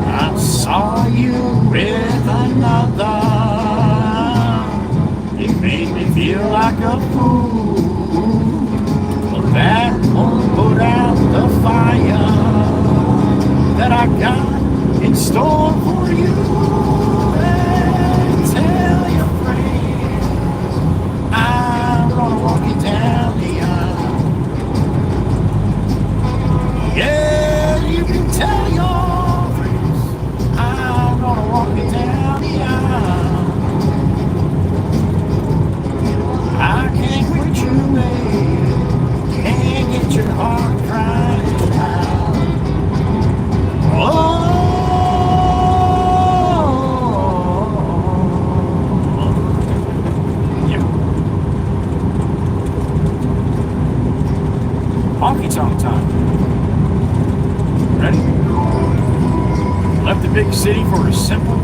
I saw you with another. It made me feel like a fool. But that won't put out the fire that I got in store for you. And tell your friends I'm gonna walk you down the aisle. Yeah, you can tell your friends I'm gonna walk you down the aisle. I can't quit you, babe. Can't get your heart crying out. Oh, yeah. Honky tonk time. Ready? Left the big city for a simple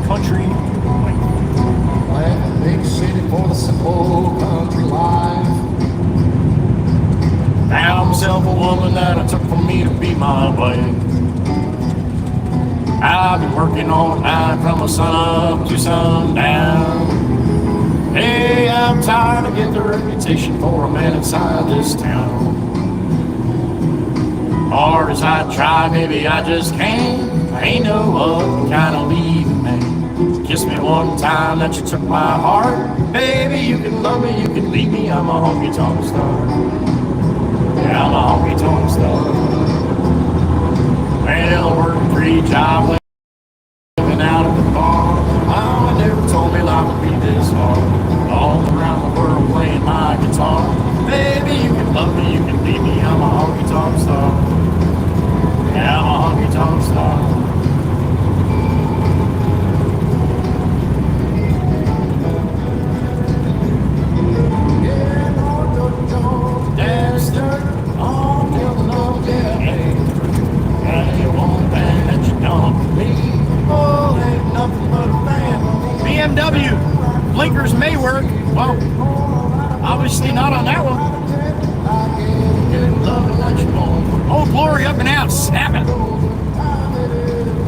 country life. Left the big city for the simple country life. Found myself a woman that I took from me to be my wife. I've been working all night from sun up to sundown. Hey, I'm tired of getting the reputation for a man inside this town. Hard as I try, maybe I just can't. I ain't no other kind of leaving man. Kiss me one time that you took my heart. Baby, you can love me, you can leave me. I'm a honky tonk star. Yeah, I'm a honky tonk star. Well, I work a 3-job, living out at the bar. Mama never told me life would be this hard. All around the world playing my guitar. Baby, you can love me, you can leave me. I'm a honky tonk star. Yeah, I'm a honky tonk star. There's dirt on your love, yeah, hey. And you won't that you don't me. Oh, ain't nothing but a family. BMW, blinkers may work. Well, obviously not on that one. Oh, glory up and out, snapping.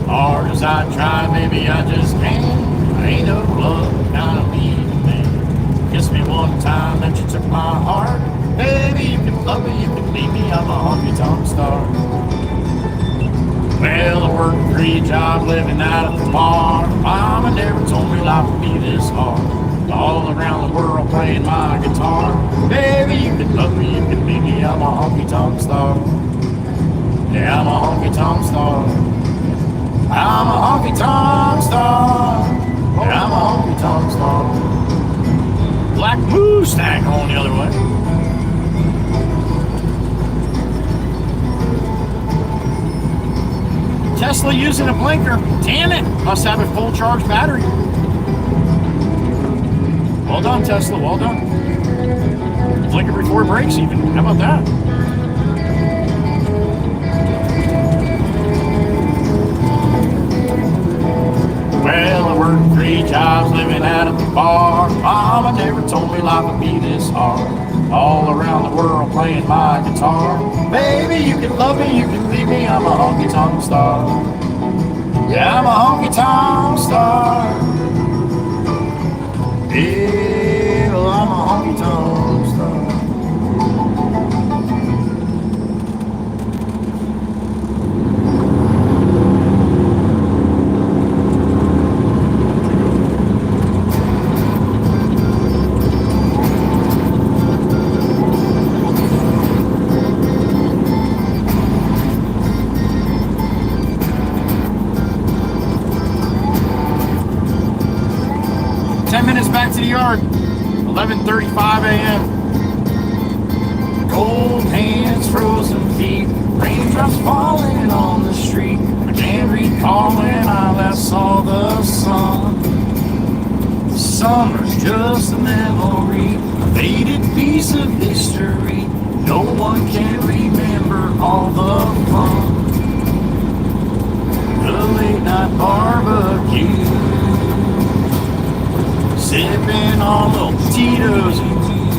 Hard as I try, maybe I just can't. I ain't no love kind of leaving man. Kiss me one time that you took my heart. Baby, you can love me, you can leave me. I'm a honky tonk star. Well, I work a 3-job, living out at the bar. Mama never told me life would be this hard. All around the world playing my guitar. Baby, you can love me, you can leave me. I'm a honky tonk star. Yeah, I'm a honky tonk star. I'm a honky tonk star. Yeah, I'm a honky tonk star. Black Mustang going the other way. Tesla using a blinker. Damn it! Must have a full charge battery. Well done, Tesla. Well done. Blinker before it breaks even. How about that? Well, I worked 3 jobs living out at the bar. Mama never told me life would be this hard. All around the world playing my guitar. Baby, you can love me, you can leave me. I'm a honky-tonk star. Yeah, I'm a honky-tonk star. Yeah, well, I'm a honky-tonk star. 10 minutes back to the yard. 11:35 a.m. Cold hands, frozen feet, raindrops falling on the street. I can't recall when I last saw the sun. Summer's just a memory, a faded piece of history. No one can remember all the fun. The late night barbecue, sipping on little Tito's,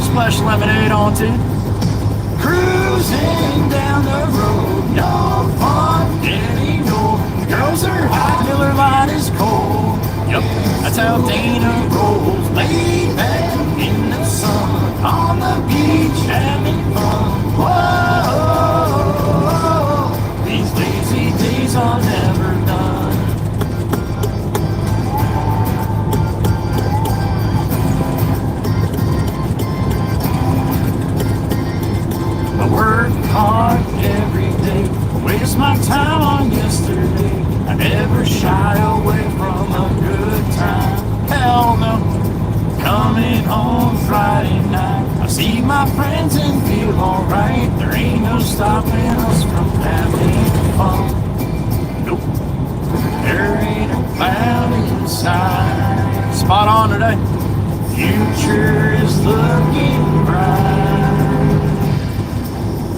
splash lemonade on tip. Cruising down the road, no fun anymore. The girls are hot till her line is cold. Yep, that's how Dana rolls. Laid back in the summer, on the beach having fun. Whoa, these lazy days are never done. I work hard every day, waste my time on yesterday. I never shy away from a good time. Hell no. Coming home Friday night, I see my friends and feel alright. There ain't no stopping us from having fun. Nope. There ain't a cloud inside. Spot on today. Future is looking bright.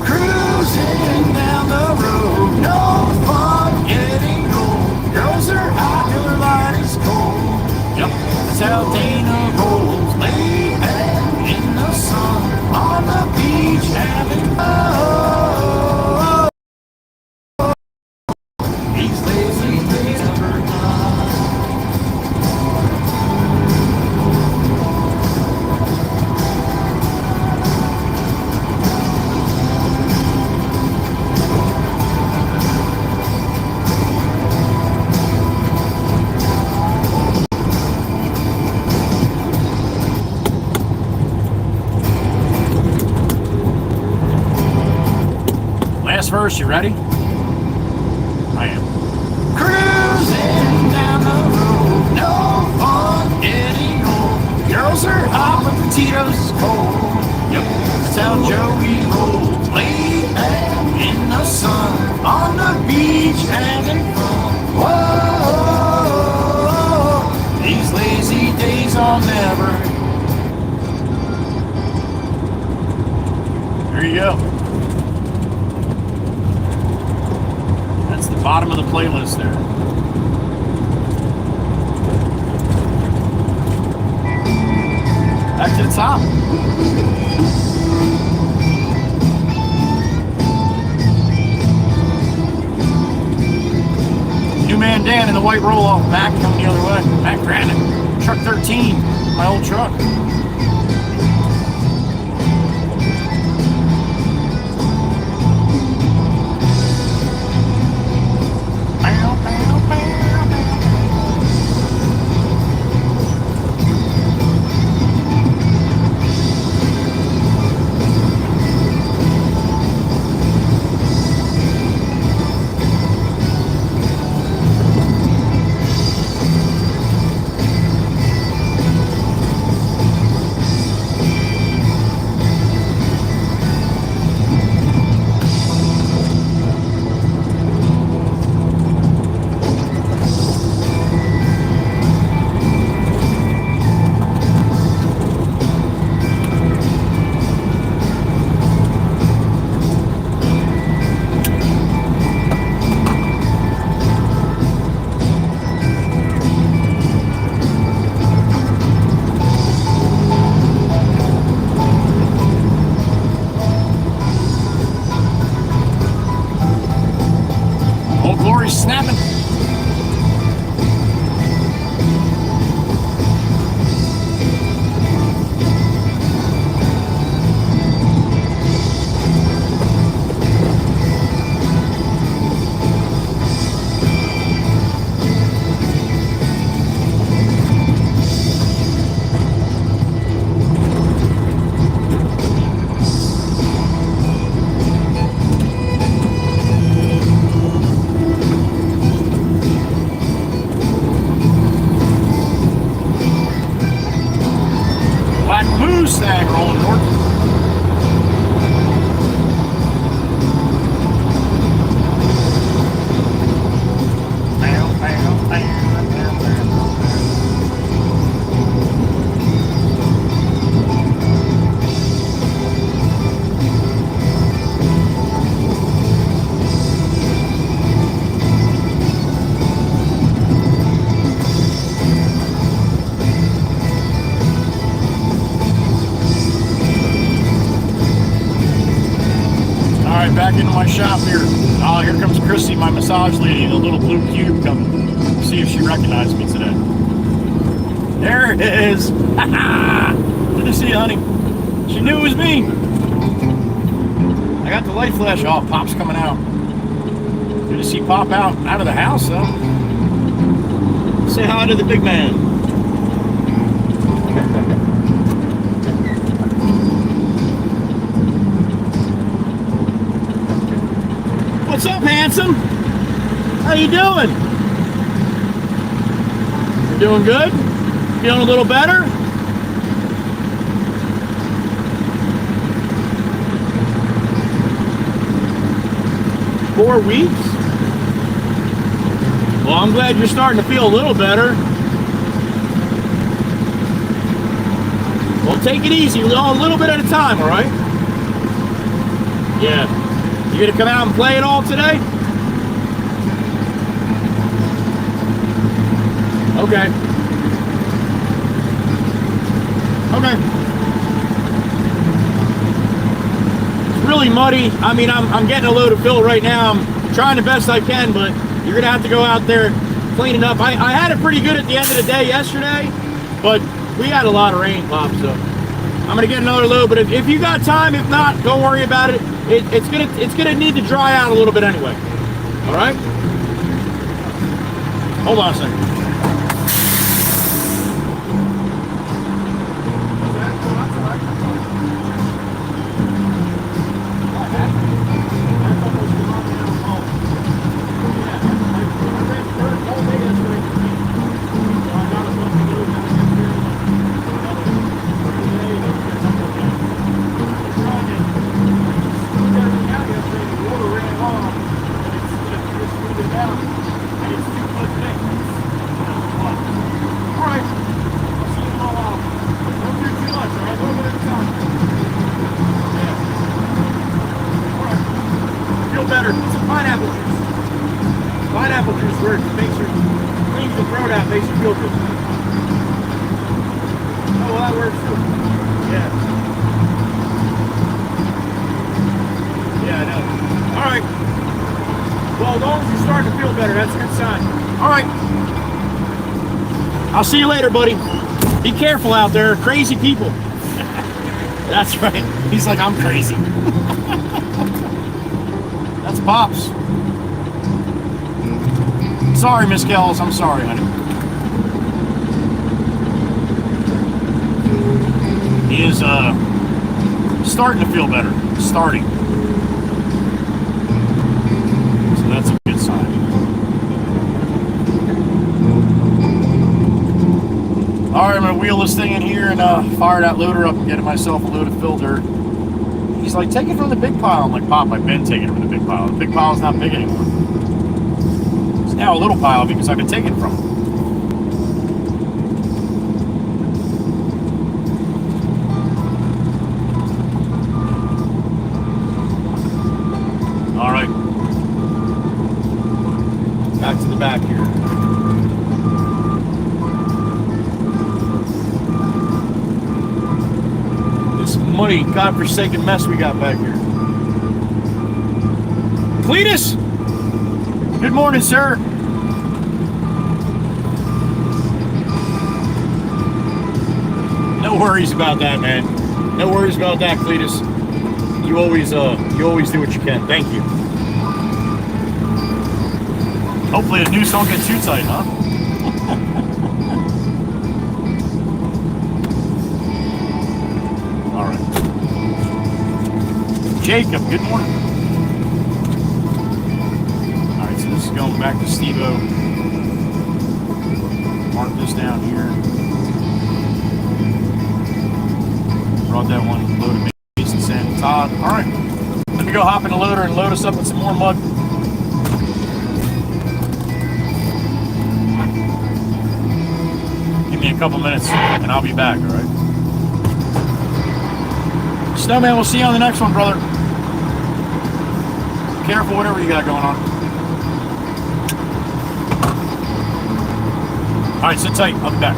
Cruising down the road, no fun getting old. Girls are hot till her light is cold. Yep, that's how Dana rolls. Laid back in the sun, on the beach having fun. These lazy days never done. Last verse, you ready? I am. Cruising down the road, no fun getting old. Girls are hot, but the Tito's is cold. Yep, that's how Joey rolls. Laid back in the sun, on the beach having fun. Whoa, these lazy days are never. There you go. That's the bottom of the playlist there. Back to the top. New Man Dan in the white roll-off, Mac coming the other way. Mac Granite. Truck 13, my old truck. right, back into my shop here. Oh, here comes Chrissy, my massage lady, the little blue cube coming. See if she recognized me today. There it is. Good to see you, honey. She knew it was me. I got the light flash. Oh, Pop's coming out. Good to see Pop out of the house, though. Say hi to the big man. What's up, handsome? How you doing? You doing good? Feeling a little better? Four weeks? Well, I'm glad you're starting to feel a little better. Well, take it easy, a little bit at a time, all right? Yeah. You gonna come out and play it all today? Okay. Okay. It's really muddy. I mean, I'm getting a load of fill right now. I'm trying the best I can, but you're gonna have to go out there, clean it up. I had it pretty good at the end of the day yesterday, but we had a lot of rain, Pop, so I'm gonna get another load. But if you got time, if not, don't worry about it. It's gonna need to dry out a little bit anyway. All right. Hold on a second. Better. Some pineapple juice. Pineapple juice works. Makes your cleans the throat out. Makes you feel good. Oh, well, that works too. Yeah. Yeah, I know. All right. Well, as long as you're starting to feel better, that's a good sign. All right. I'll see you later, buddy. Be careful out there. Crazy people. That's right. He's like, I'm crazy. That's Pops. Sorry, Miss Kells. I'm sorry, honey. He is starting to feel better. Starting. So that's a good sign. Alright, I'm going to wheel this thing in here and fire that loader up and get myself a load of fill dirt. He's like, take it from the big pile. I'm like, Pop, I've been taking it from the big pile. The big pile's not big anymore. It's now a little pile because I've been taking it from him. All right. Back to the back here. Muddy, godforsaken mess we got back here. Cletus! Good morning, sir. No worries about that, man. No worries about that, Cletus. You always do what you can. Thank you. Hopefully the noose don't get too tight, huh? Jacob, good morning. Alright, so this is going back to Steve-O. Mark this down here. Brought that one load of Mason, Sam, and Todd. Alright, let me go hop in the loader and load us up with some more mud. Give me a couple minutes and I'll be back, alright? Snowman, we'll see you on the next one, brother. Careful, whatever you got going on. All right, sit tight. I'll be back.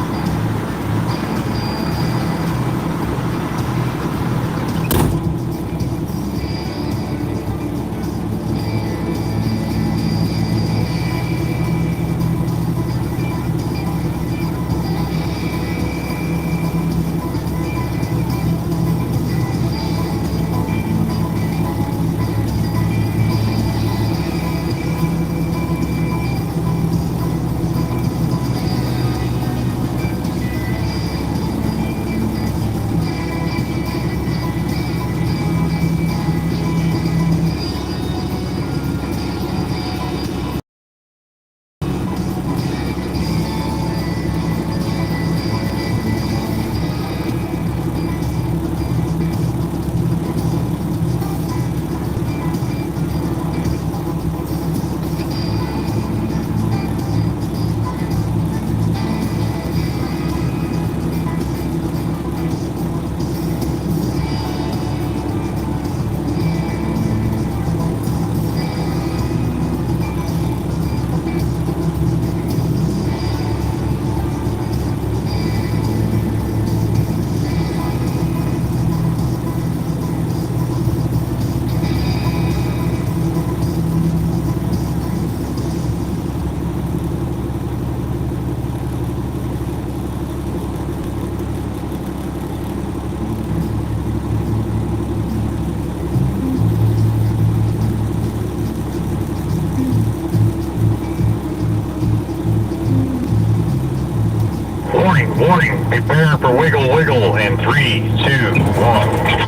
wiggle, wiggle, and 3, 2, 1.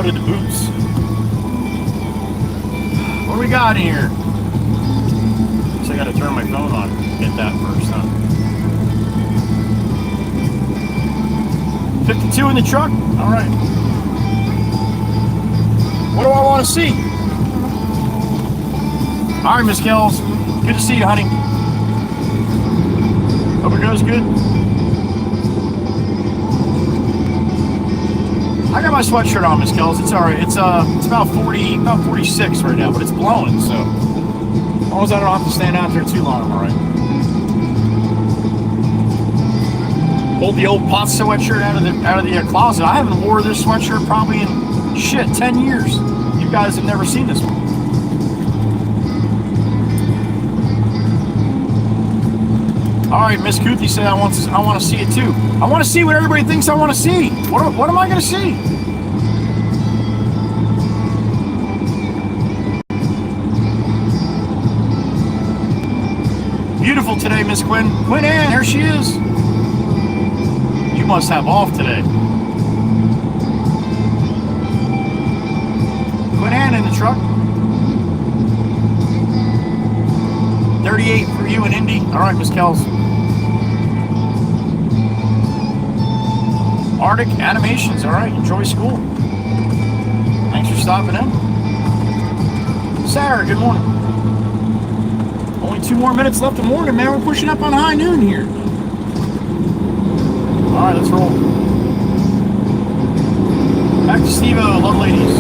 loaded the boots. What do we got here? Guess I gotta turn my phone on. Hit that first, huh? 52 in the truck? Alright. What do I want to see? Alright, Miss Kells. Good to see you, honey. Hope it goes good. I got my sweatshirt on, Miss Kells. It's alright. It's about 46 right now, but it's blowing, so as long as I don't have to stand out there too long, I'm alright. Pulled the old pot sweatshirt out of the closet. I haven't wore this sweatshirt probably in 10 years. You guys have never seen this one. All right, Miss Kuthi said I want to see it too. I want to see what everybody thinks I want to see. What am I going to see? Beautiful today, Miss Quinn. Quinn Ann, there she is. You must have off today. Quinn Ann in the truck. 38 for you in Indy. All right, Miss Kells. Arctic Animations. All right, enjoy school. Thanks for stopping in. Sarah, good morning. Only 2 more minutes left of morning, man. We're pushing up on high noon here. All right, let's roll. Back to Steve-O, love ladies.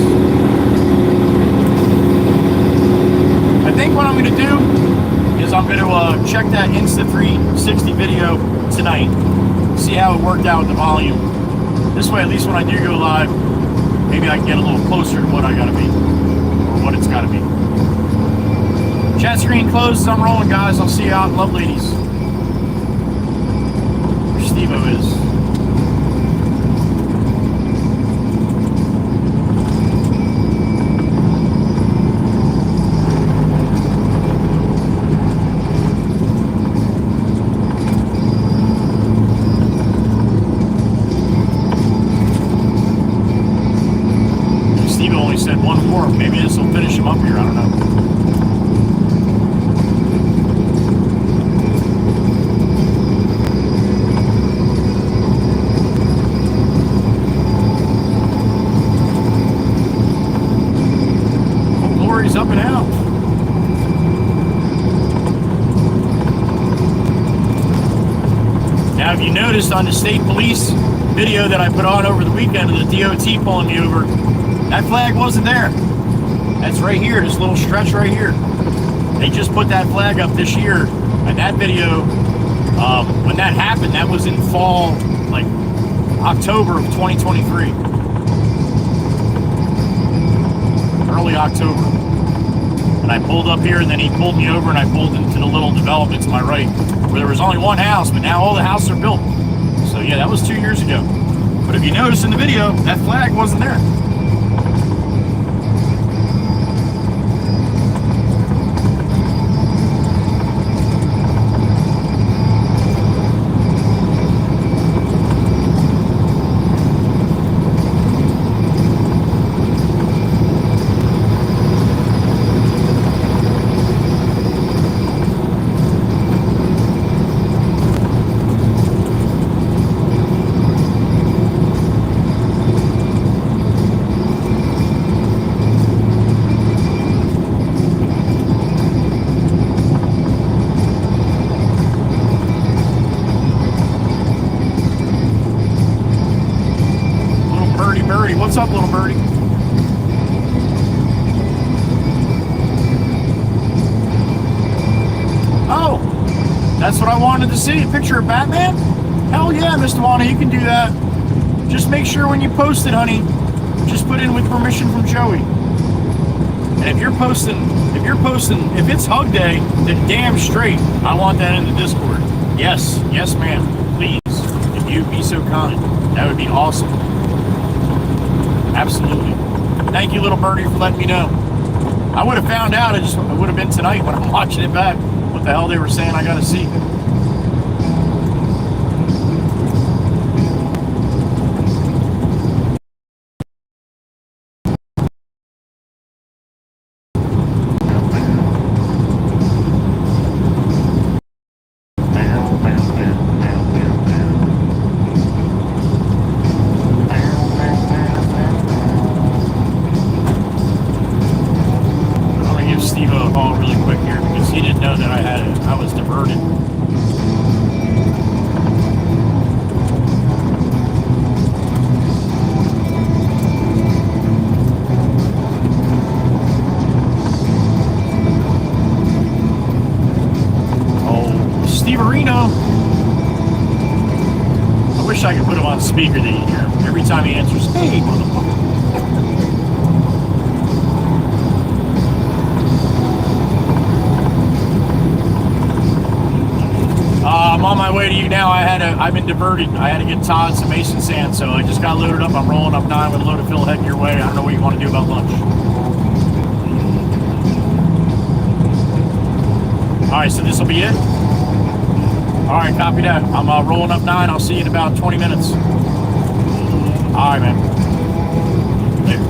I think what I'm going to do is I'm going to check that Insta360 video tonight. See how it worked out with the volume. This way, at least when I do go live, maybe I can get a little closer to what I got to be. Or what it's got to be. Chat screen closed. I'm rolling, guys. I'll see you out. Love ladies. Where Steve-O is. Said one more. Maybe this will finish him up here. I don't know. Oh, Lori's up and out. Now, if you noticed on the state police video that I put on over the weekend of the DOT pulling me over, that flag wasn't there. That's right here, this little stretch right here. They just put that flag up this year. And that video, when that happened, that was in fall, like October of 2023. Early October. And I pulled up here and then he pulled me over and I pulled into the little development to my right where there was only one house, but now all the houses are built. So yeah, that was 2 years ago. But if you notice in the video, that flag wasn't there. What's up, little birdie? Oh, that's what I wanted to see. A picture of Batman? Hell yeah, Mr. Wanna, you can do that. Just make sure when you post it, honey, just put in with permission from Joey. And if it's hug day, then damn straight, I want that in the Discord. Yes, ma'am, please. If you'd be so kind, that would be awesome. Absolutely. Thank you, little birdie, for letting me know. I would have found out. It would have been tonight when I'm watching it back. What the hell they were saying I got to see. Steve Areno. I wish I could put him on speaker that you hear him. Every time he answers, hey, motherfucker. I'm on my way to you now. I've been diverted. I had to get Todd some Mason sand, so I just got loaded up. I'm rolling up 9 with a load of fill heading your way. I don't know what you want to do about lunch. All right, so this will be it. All right, copy that. I'm rolling up 9. I'll see you in about 20 minutes. All right, man. Later.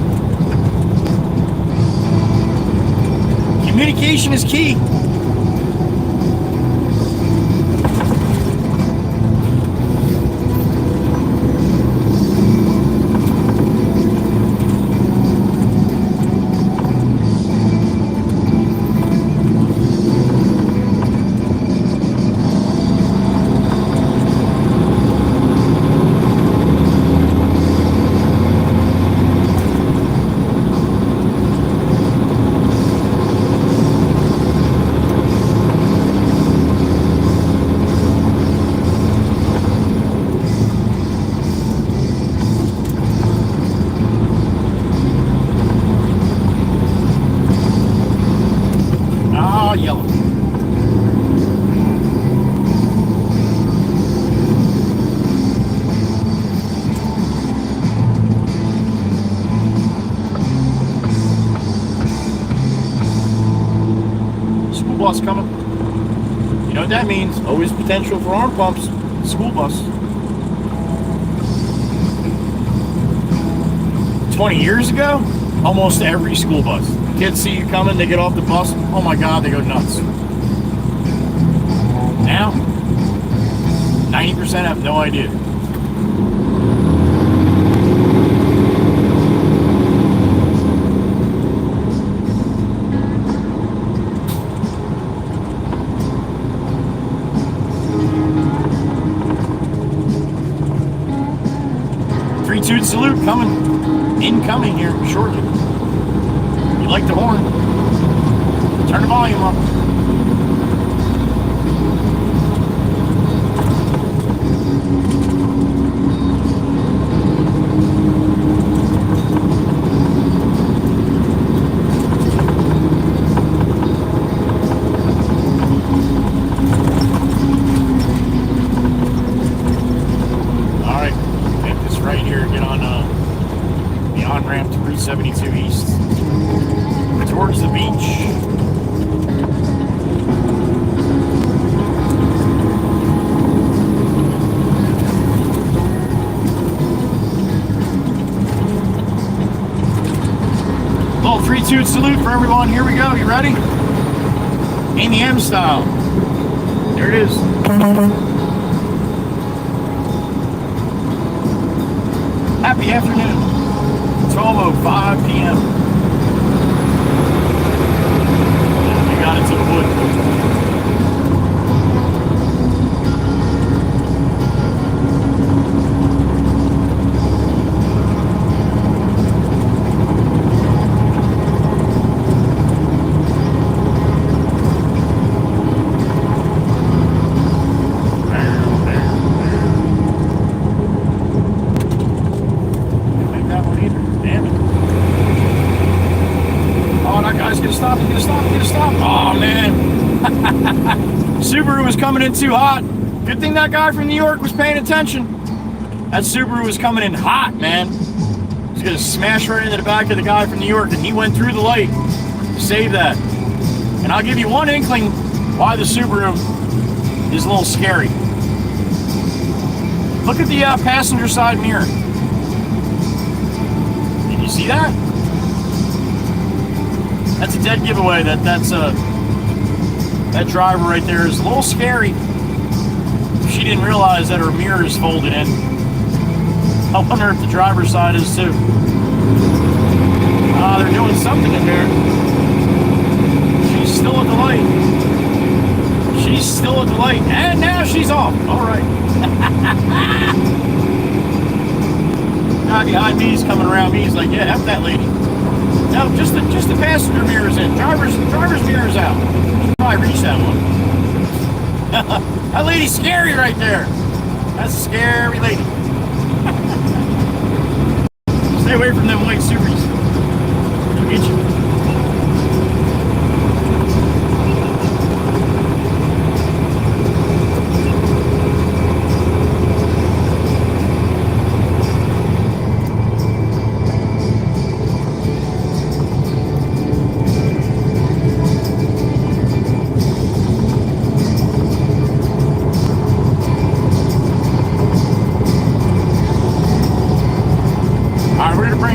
Communication is key. Bus coming. You know what that means? Always potential for arm pumps. School bus. 20 years ago, almost every school bus. Kids see you coming, they get off the bus. Oh my God, they go nuts. Now, 90% have no idea. Salute coming, incoming here shortly. You like the horn? Turn the volume up. On-ramp to Route 72 East towards the beach. Little 3-2 salute for everyone. Here we go. You ready? Amy M style. There it is. Happy afternoon. 12:05 p.m. We got it to the wood. Stop. Oh man. Subaru was coming in too hot. Good thing that guy from New York was paying attention. That Subaru was coming in hot, man. He's gonna smash right into the back of the guy from New York, and he went through the light. Save that. And I'll give you one inkling why the Subaru is a little scary. Look at the passenger side mirror. Did you see that? That's a dead giveaway. That driver right there is a little scary. She didn't realize that her mirror is folded in. I wonder if the driver's side is too. They're doing something in there. She's still at the light. She's still at the light, and now she's off. All right. Guy behind me is coming around me. He's like, yeah, F that lady. No, just the passenger mirror's in. Driver's mirror's out. Probably reach that one. That lady's scary right there. That's a scary lady. Stay away from them white Supers. They'll get you.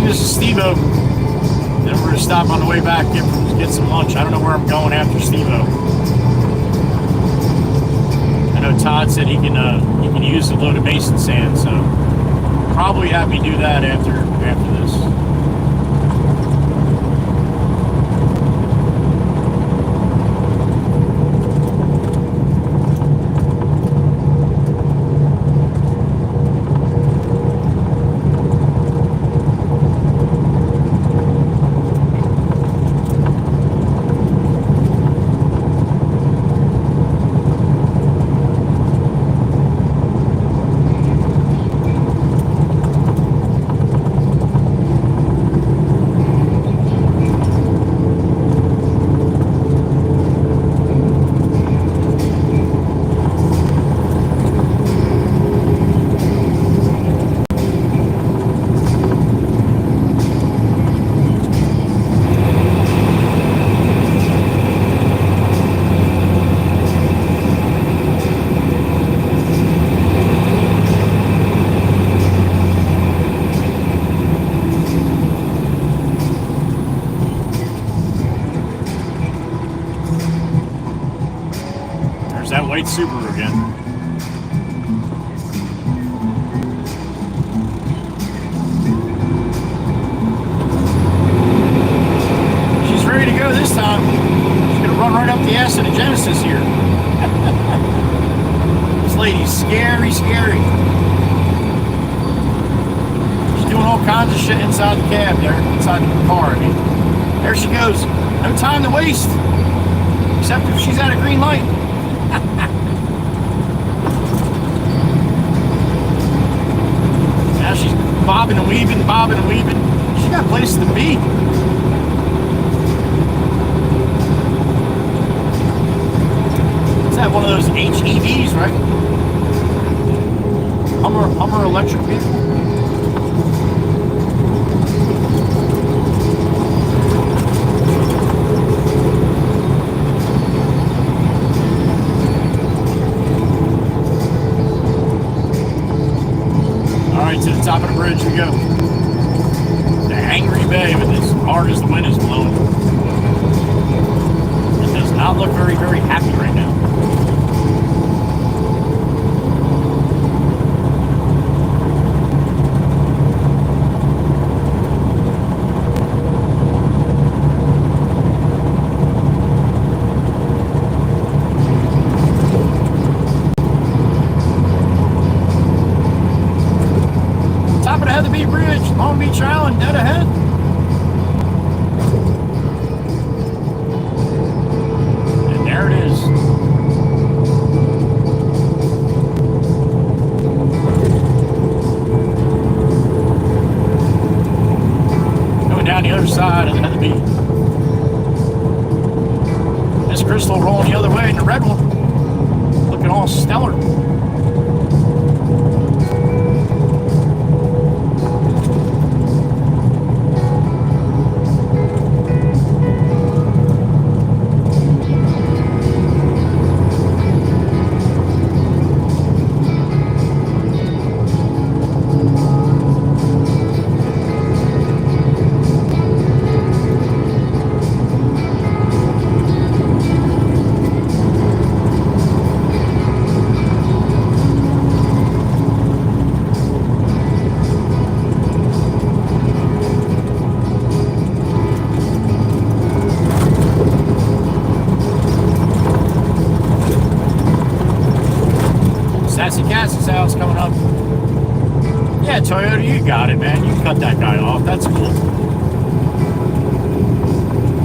This is Steve-O. Then we're going to stop on the way back, get some lunch. I don't know where I'm going after Steve-O. I know Todd said he can use a load of Mason sand, so probably have me do that after this. White Subaru again. She's ready to go this time. She's gonna run right up the ass of the Genesis here. This lady's scary, scary. She's doing all kinds of shit inside the cab there, inside the car. I mean, there she goes. No time to waste. Except if she's at a green light. Now she's bobbing and weaving, bobbing and weaving. She got places to be. Is that one of those HEVs, right? Hummer electric vehicle. To the top of the bridge we go. The angry bay with as hard as the wind is blowing. It does not look very, very happy right now. Long Beach Island, dead ahead. And there it is. Going down the other side of the beach. This Crystal rolling the other way in the red one. Looking all stellar. Cass's house coming up. Yeah, Toyota, you got it, man. You cut that guy off. That's cool.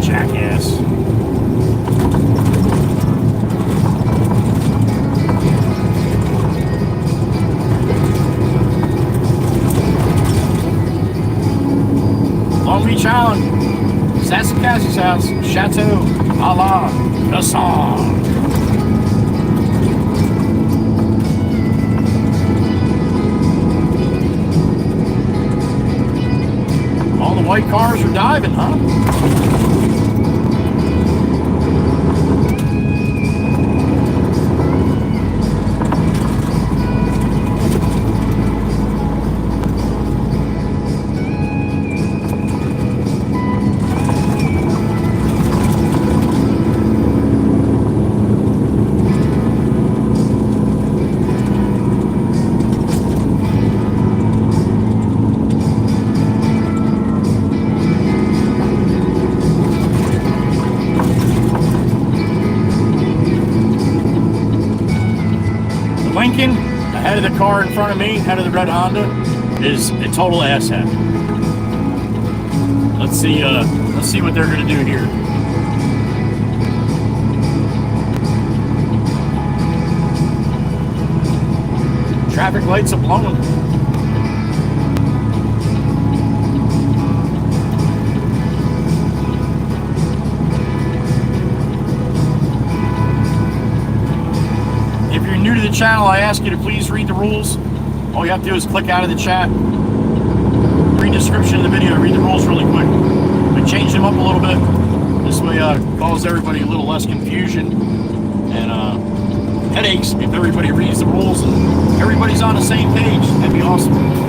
Jackass. Allen. Sassy Cassie's house. Chateau a la Gasson. All the white cars are diving, huh? Lincoln, ahead of the car in front of me, ahead of the red Honda, is a total asshat. Let's see what they're gonna do here. Traffic lights are blowing. If you're new to the channel, I ask you to please read the rules. All you have to do is click out of the chat, read the description of the video, read the rules really quick. We changed them up a little bit. This way cause everybody a little less confusion and headaches if everybody reads the rules and everybody's on the same page. That'd be awesome.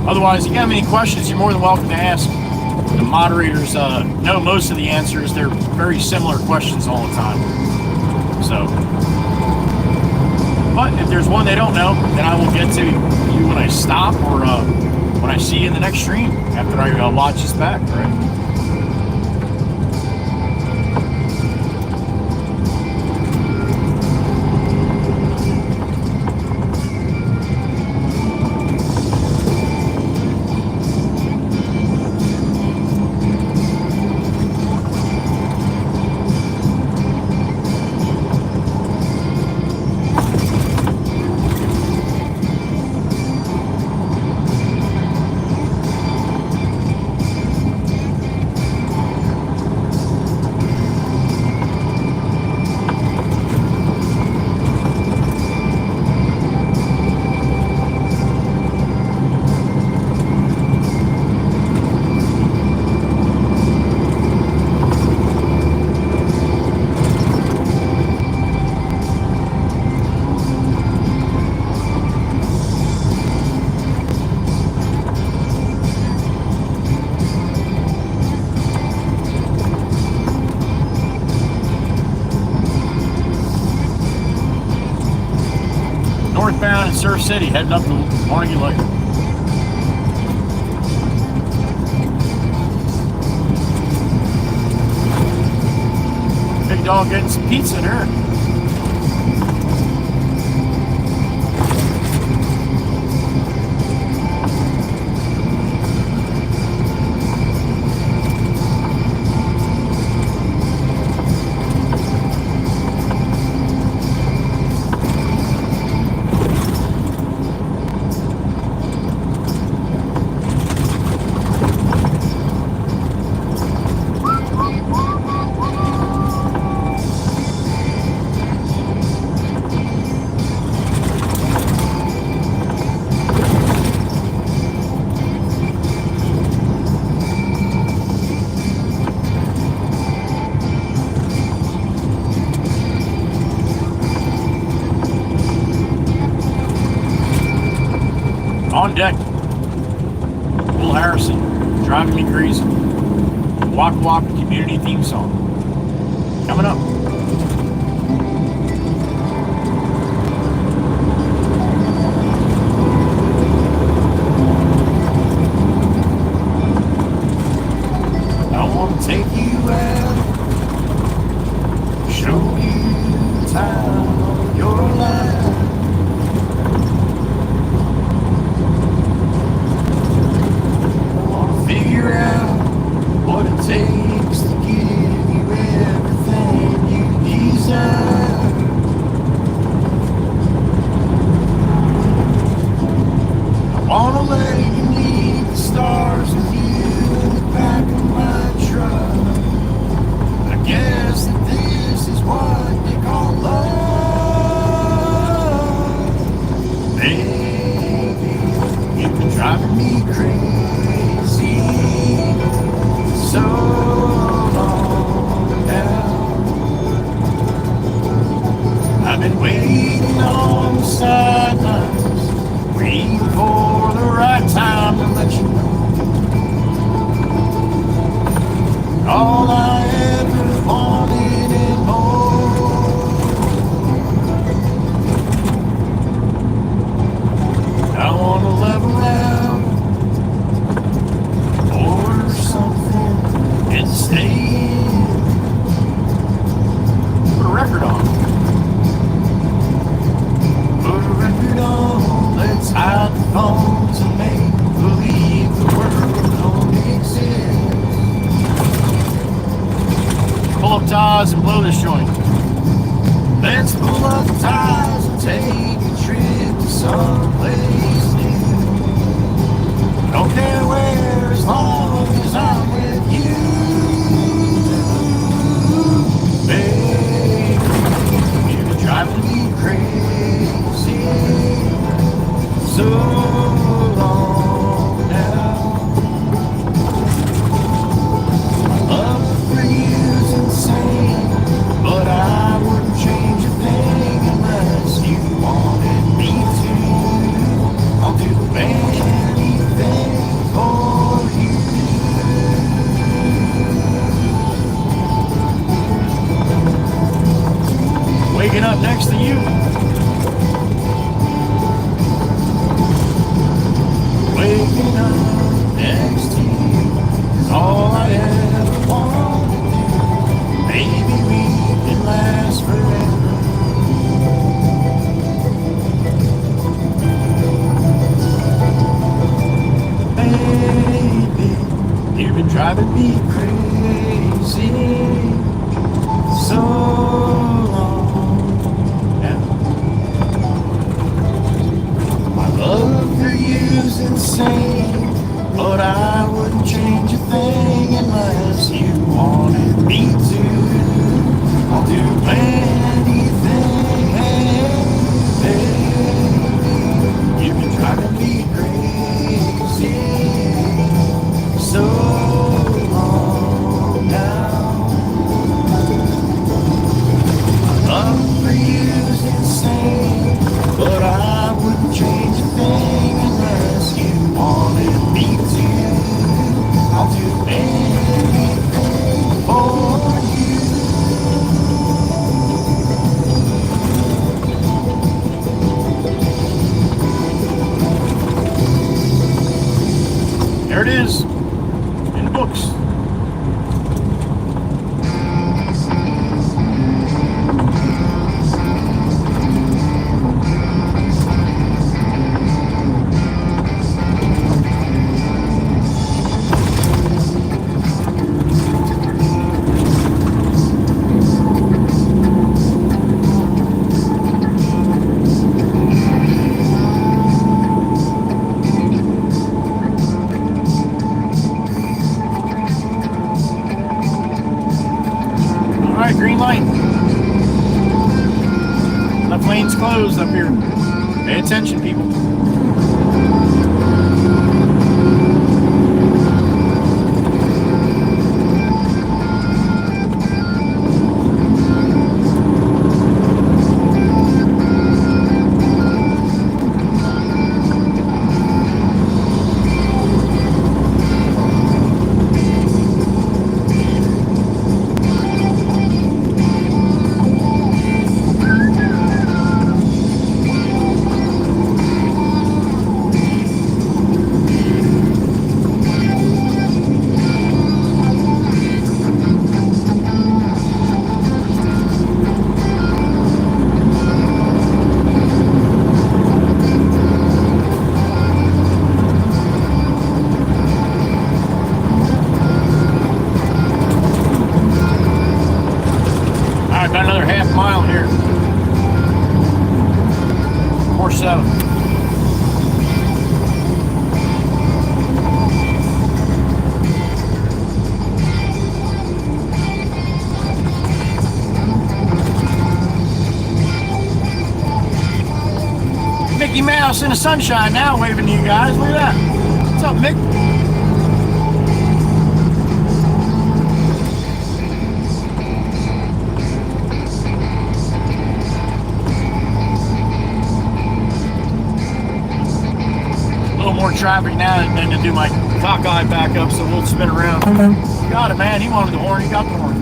Otherwise, if you have any questions, you're more than welcome to ask. The moderators know most of the answers. They're very similar questions all the time. So, but if there's one they don't know, then I will get to you when I stop or when I see you in the next stream after I watch this back, right? Northbound in Surf City, heading up to Carnegie Lake. Big dog getting some pizza there. On deck, Will Harrison, Driving Me Crazy, Waka Waka community theme song. Coming up. I want to take you out, show you the time of your life. Figure out what it takes to give you everything gonna let you meet the stars with you in the back of my truck. I guess that this is what they call love. Baby, you've been driving me crazy so long now. I've been waiting on the sidelines, waiting for the right time to let you know. All I ever wanted and more. I wanna level out, order something and stay in. Put a record on. Put a record on. Let's hide the phones and make believe the world don't exist. Pull up ties and blow this joint. Let's pull up ties and take a trip to someplace new. Don't care where as long as I'm with you. Baby, you've been driving me crazy so long now. My love for you's insane, but I wouldn't change a thing unless you wanted me to. I'll do anything for you. Waking up next to you. Waking up next to you is all I ever wanted to do. Maybe we can last forever. Baby, you've been driving me crazy so long now. My love for you's insane, but I wouldn't change a thing unless you wanted me to. I'll do anything, baby. You've been driving me crazy so long now. My love for you's insane, but I wouldn't change a thing unless you wanted me to. I'll do anything for you. There it is, in the books. Alright, green light. Left lane's closed up here. Pay attention, people. Got another half mile here. Course 7. house in the sunshine now, waving to you guys. Look at that. What's up, Mick? A little more traffic now than to do my cockeye back up, so we'll spin around. Got it, man. He wanted the horn. He got the horn.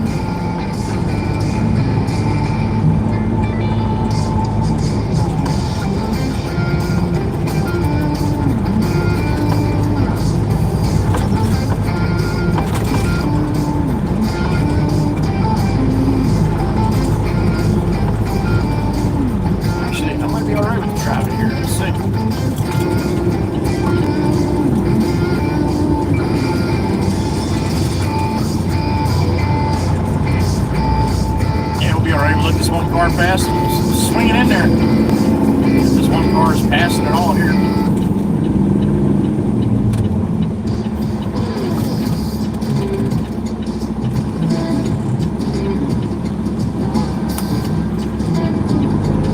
Actually, I might be alright with the traffic here. Let's see. Let this one car pass, swing it in there. This one car is passing it all here.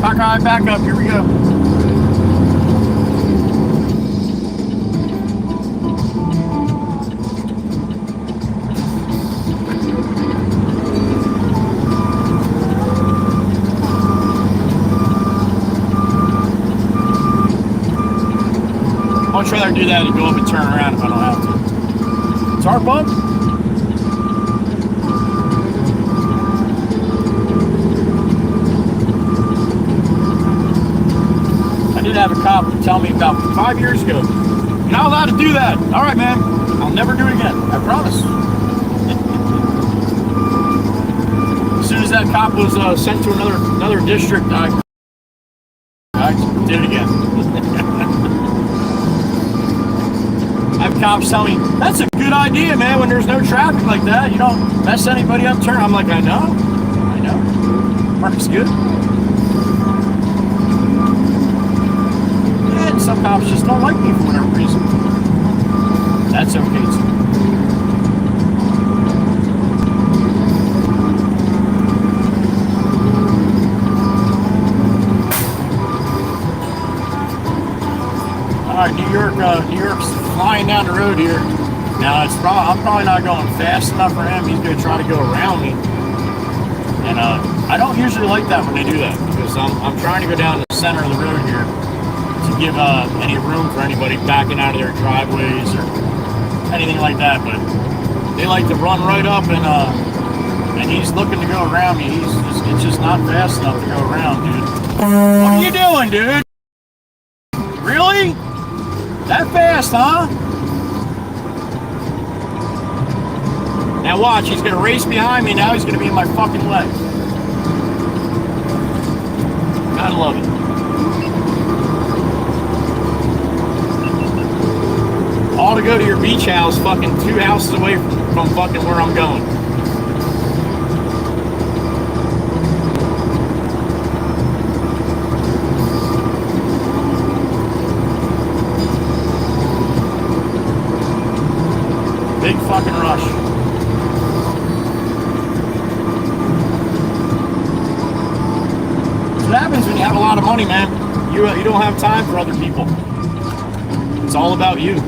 Cockeye, back up, here we go. I'd much rather do that than go up and turn around if I don't have to. It's our bump. I did have a cop tell me about 5 years ago, you're not allowed to do that. All right, man. I'll never do it again. I promise. As soon as that cop was sent to another district, I did it again. I have cops tell me, that's a good idea, man, when there's no traffic like that. You don't mess anybody up, turn. I'm like, I know. Parking's good. And some cops just don't like me for whatever reason. That's okay, too. All right, New York's flying down the road here. Now I'm probably not going fast enough for him. He's gonna try to go around me, and I don't usually like that when they do that because I'm trying to go down the center of the road here to give any room for anybody backing out of their driveways or anything like that. But they like to run right up, and he's looking to go around me. It's just not fast enough to go around, dude. What are you doing, dude? Really? That fast, huh? Now watch, he's gonna race behind me, now he's gonna be in my fucking way. Gotta love it. All to go to your beach house, fucking 2 houses away from fucking where I'm going. Big fucking rush. That's what happens when you have a lot of money, man. You don't have time for other people. It's all about you.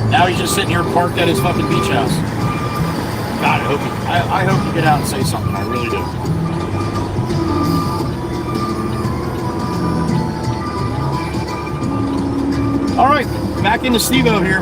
Now he's just sitting here parked at his fucking beach house. God, I hope you get out and say something. I really do. All right, back into Steve-O here.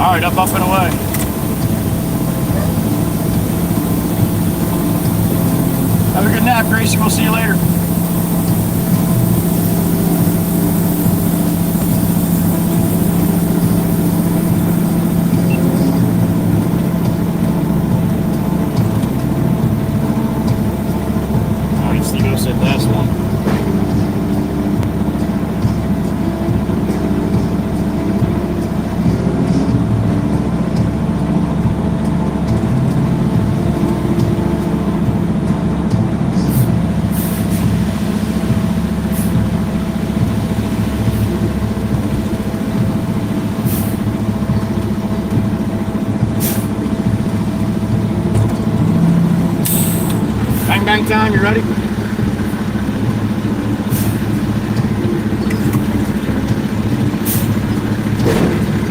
All right, up and away. Have a good nap, Gracie. We'll see you later. All right, Steve said last one. Bang time, you ready?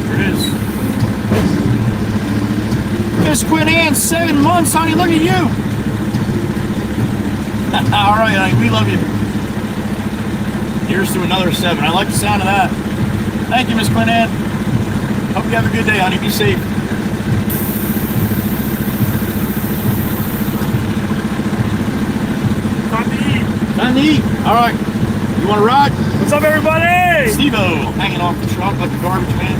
Here it is. Miss Quinn Ann, 7 months, honey, look at you. All right, honey, we love you. Here's to another 7. I like the sound of that. Thank you, Miss Quinn Ann. Hope you have a good day, honey. Be safe. Time to eat. All right. You want to ride? What's up, everybody? Steve-O hanging off the truck like a garbage man.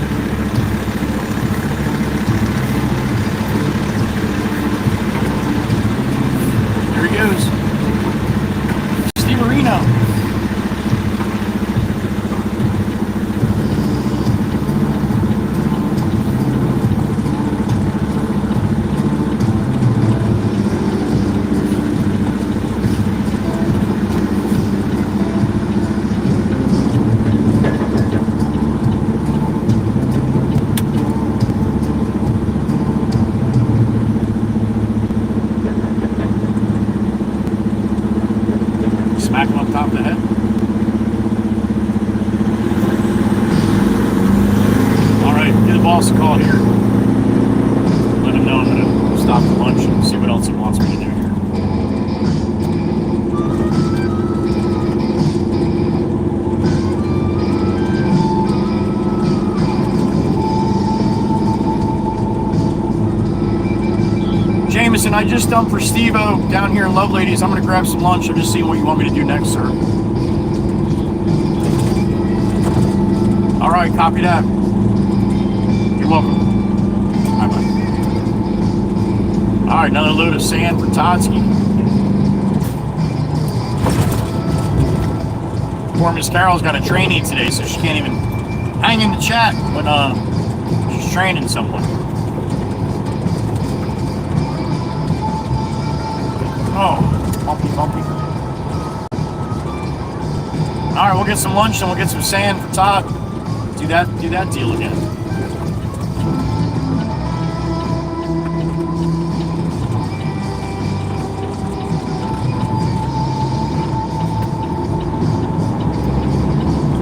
There he goes. Steve Marino. Smack him on top of the head. Alright, give the boss a call here. Let him know I'm going to stop for lunch and see what else he wants me to do here. Jameson, I just dumped for Steve-O down here in Love Ladies. I'm going to grab some lunch. I'm just seeing what you want me to do next, sir. All right, copy that. You're welcome. Bye-bye. All right, another load of sand for Todsky. Poor Miss Carol's got a trainee today, so she can't even hang in the chat when she's training someone. Oh, bumpy, bumpy. All right, we'll get some lunch and we'll get some sand for Todd. Do that deal again.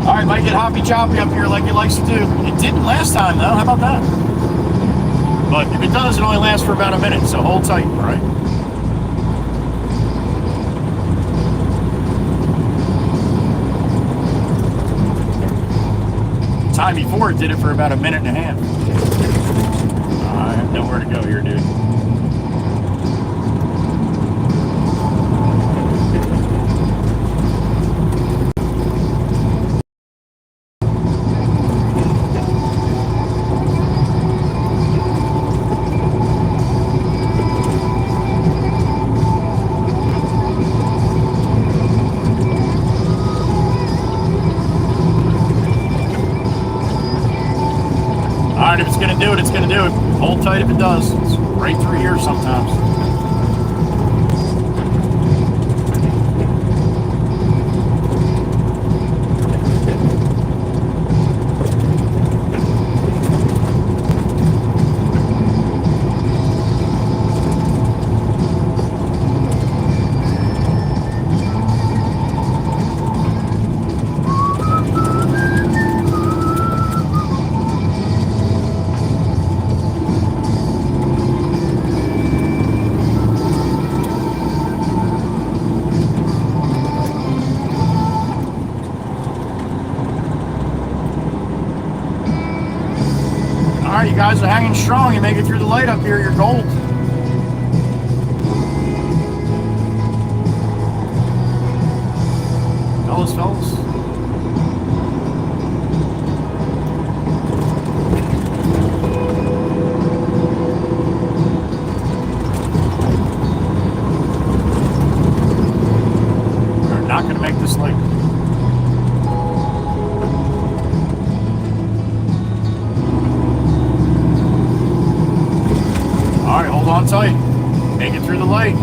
All right, might get hoppy choppy up here like it likes to do. It didn't last time though. How about that? But if it does, it only lasts for about a minute. So hold tight, all right? Time before it did it for about a minute and a half. I have nowhere to go here, dude. Alright, if it's going to do it, it's going to do it. Hold tight if it does. It's right through here sometimes. Alright, you guys are hanging strong. You make it through the light up here, you're gold. Fellas. We're not going to make this light. Alright, hold on tight. Make it through the light.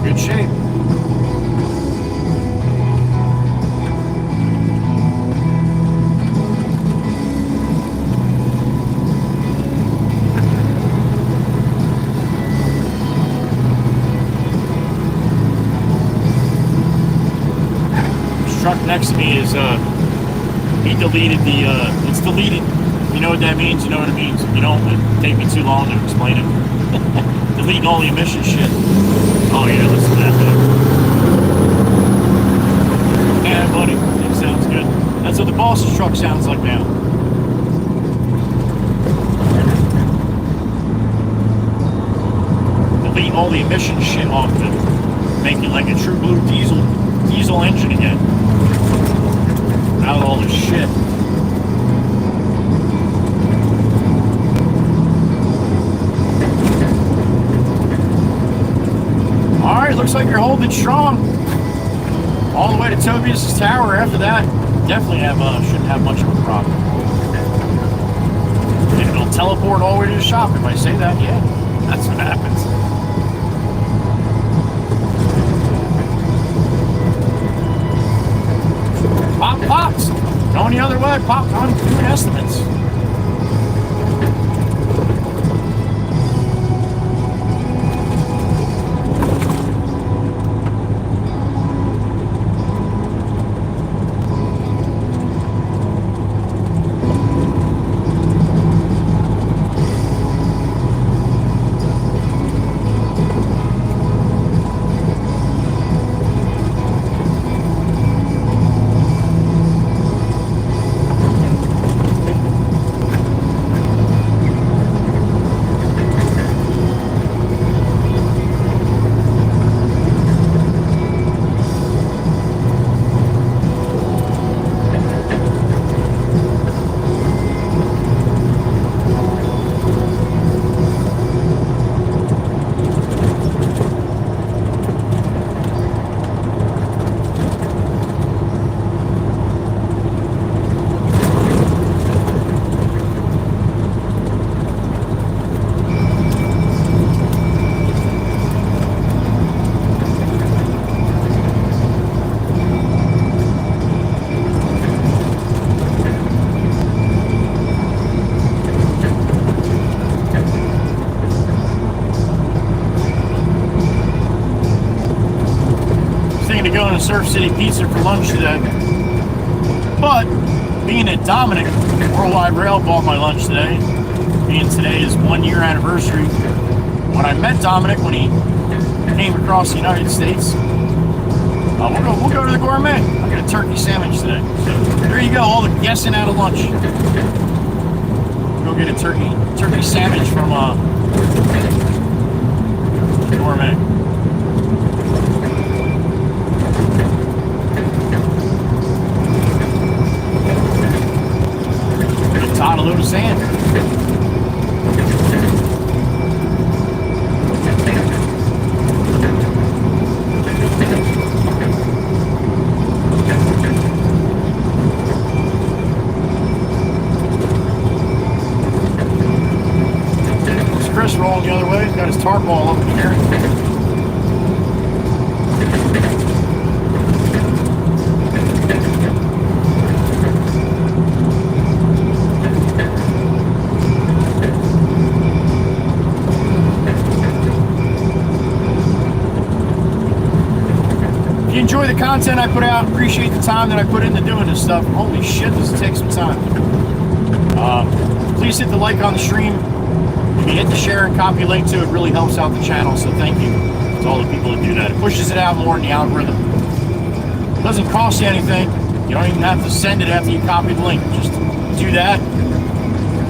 Good shape. This truck next to me is, he deleted the, it's deleted. You know what that means? You know what it means. If you don't, it'd take me too long to explain it. Deleting all the emission shit. Oh yeah, listen to that thing. Yeah, buddy, it sounds good. That's what the boss's truck sounds like now. Delete all the emission shit off it. Make it like a true blue diesel engine again. Out of all this shit. Alright, looks like you're holding strong. All the way to Tobias's tower. After that, definitely shouldn't have much of a problem. And it'll teleport all the way to the shop if I say that, yeah. That's what happens. Pops! Going the other way, Pop, on doing estimates. Going to Surf City Pizza for lunch today, but being that Dominic Worldwide Rail bought my lunch today, being today is 1 year anniversary when I met Dominic when he came across the United States. We'll go to the gourmet. I got a turkey sandwich today. So there you go, all the guessing out of lunch. Go get a turkey sandwich from gourmet. Todd a load of sand. There's Chris rolling the other way. He's got his tarp ball up in the air. Enjoy the content I put out, appreciate the time that I put into doing this stuff. Holy shit, does it take some time. Please hit the like on the stream. If you hit the share and copy link to it, really helps out the channel, so thank you to all the people that do that. It pushes it out more in the algorithm. It doesn't cost you anything. You don't even have to send it after you copy the link. Just do that.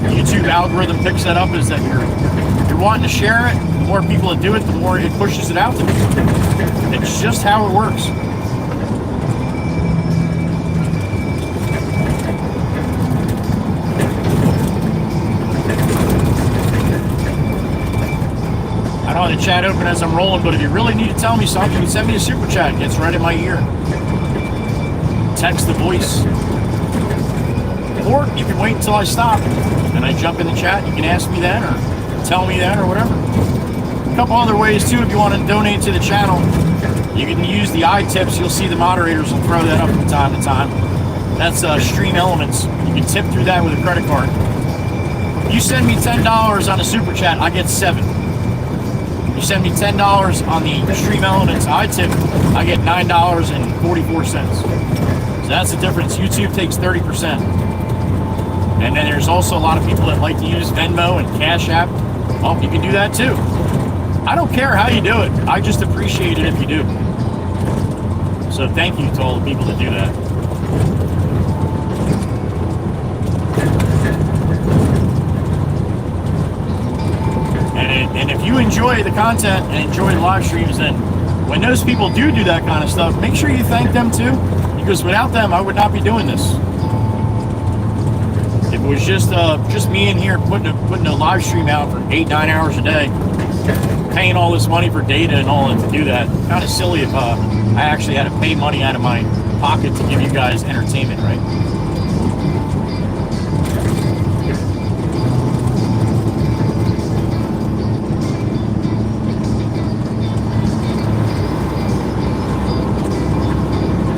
YouTube algorithm picks that up is that you're wanting to share it. The more people that do it, the more it pushes it out to people. It's just how it works. I don't have the chat open as I'm rolling, but if you really need to tell me something, send me a super chat. It gets right in my ear. Text the voice. Or you can wait until I stop and I jump in the chat. You can ask me then or tell me then or whatever. A couple other ways too if you want to donate to the channel. You can use the iTips. You'll see the moderators will throw that up from time to time. That's Stream Elements. You can tip through that with a credit card. If you send me $10 on a super chat, I get 7. You send me $10 on the Stream Elements iTip, I get $9.44. So that's the difference. YouTube takes 30%. And then there's also a lot of people that like to use Venmo and Cash App. Well, you can do that too. I don't care how you do it. I just appreciate it if you do. So thank you to all the people that do that. And if you enjoy the content and enjoy the live streams, then when those people do that kind of stuff, make sure you thank them too, because without them, I would not be doing this. If it was just me in here putting a live stream out for 8-9 hours a day, paying all this money for data and all that to do that, kind of silly if I actually had to pay money out of my pocket to give you guys entertainment, right?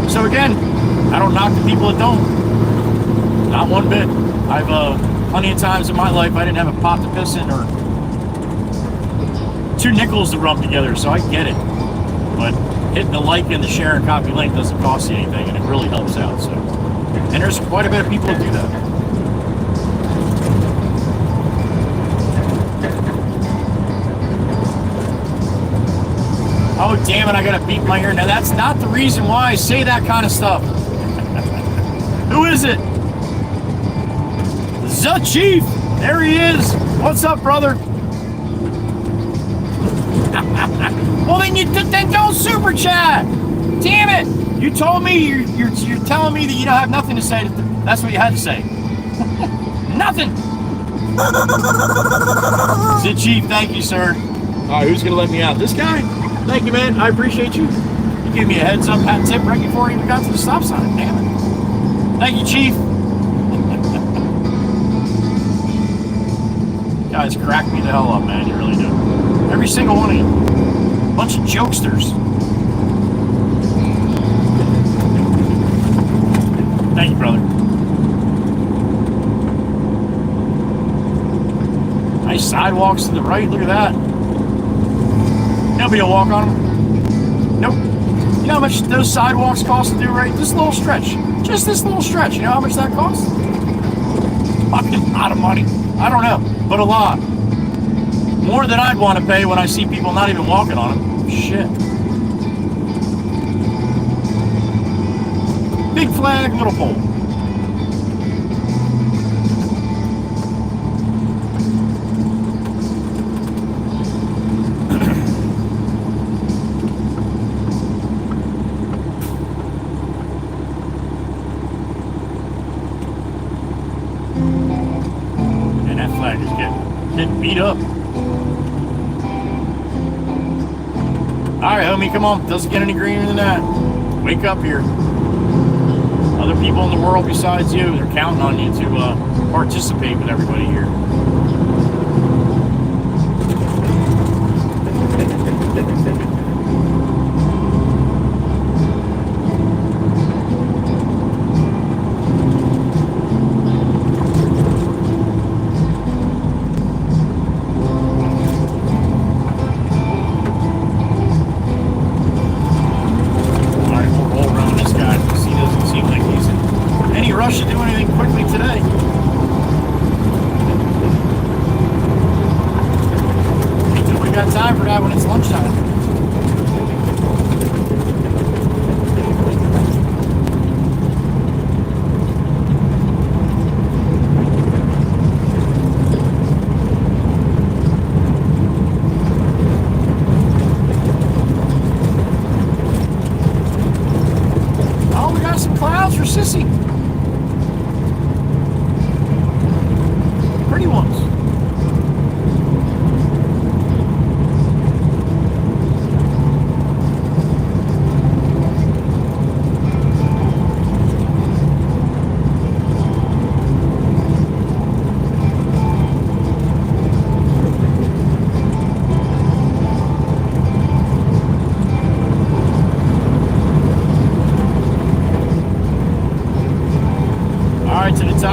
So again, I don't knock the people that don't. Not one bit. I've plenty of times in my life I didn't have a pot to piss in or 2 nickels to rub together, so I get it. But hitting the like and the share and copy link doesn't cost you anything, and it really helps out. So, and there's quite a bit of people that do that. Oh, damn it, I gotta beat my ear. Now, that's not the reason why I say that kind of stuff. Who is it? The Chief. There he is. What's up, brother? Well, then don't super chat. Damn it. You told me, you're telling me that you don't have nothing to say. That's what you had to say. Nothing. The Chief, thank you, sir. All right, who's gonna let me out? This guy? Thank you, man. I appreciate you. You gave me a heads up hat tip right before I even got to the stop sign. Damn it. Thank you, Chief. You guys crack me the hell up, man. You really do. Every single one of you. Bunch of jokesters. Thank you, brother. Nice sidewalks to the right. Look at that. Nobody will walk on them. Nope. You know how much those sidewalks cost to do, right? This little stretch. Just this little stretch. You know how much that costs? Fucking lot of money. I don't know, but a lot. More than I'd want to pay when I see people not even walking on them. Shit. Big flag, little pole. Beat up. Alright, homie, come on. Doesn't get any greener than that. Wake up here. Other people in the world besides you, they're counting on you to participate with everybody here.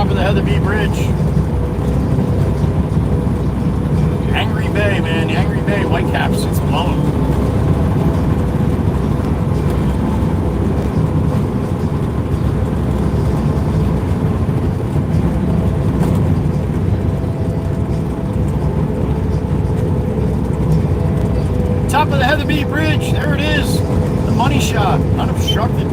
Top of the Heatherby Bridge. Angry Bay, man. The Angry Bay Whitecaps. It's blowing. Top of the Heatherby Bridge. There it is. The money shot. Unobstructed.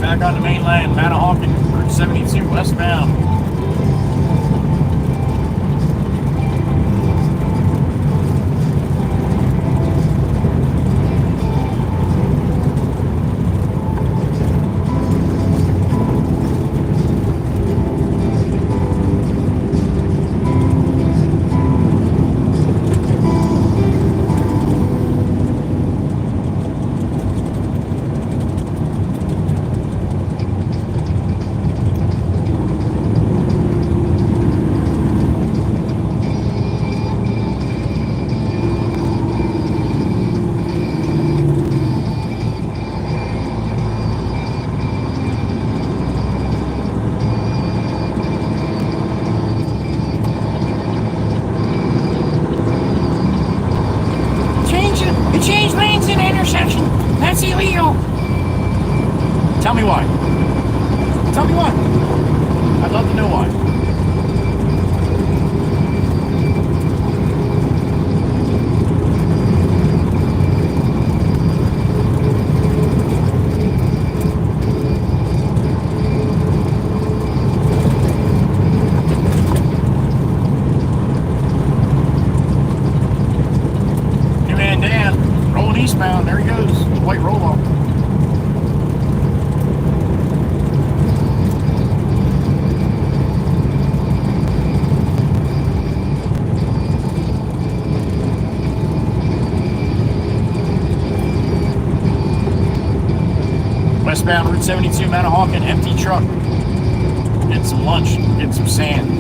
Back on the mainland, Manahawkin, Route 72 westbound. That's illegal. Tell me why. Tell me why. I'd love to know why. Hey man, Dan, rolling eastbound. There he goes. White roll-off. Westbound Route 72, Manahawkin, empty truck. Get some lunch, get some sand.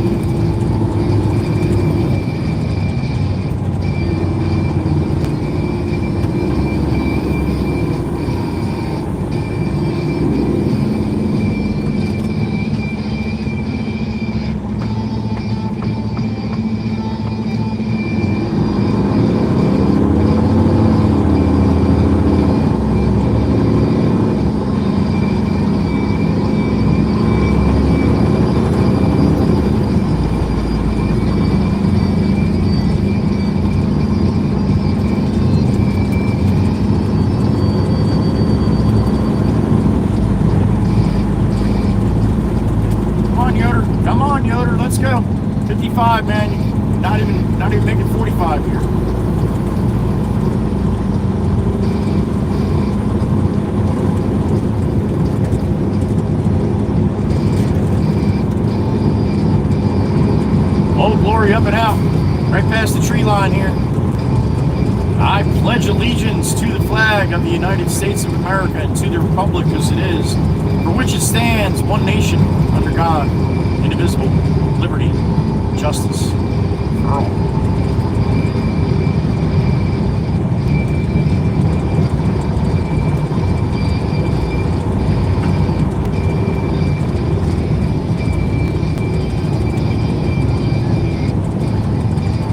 Let's go. 55, man. Not even making 45 here. Old Glory up and out. Right past the tree line here. I pledge allegiance to the flag of the United States of America and to the republic as it is, for which it stands, one nation, under God, indivisible, liberty, justice for all.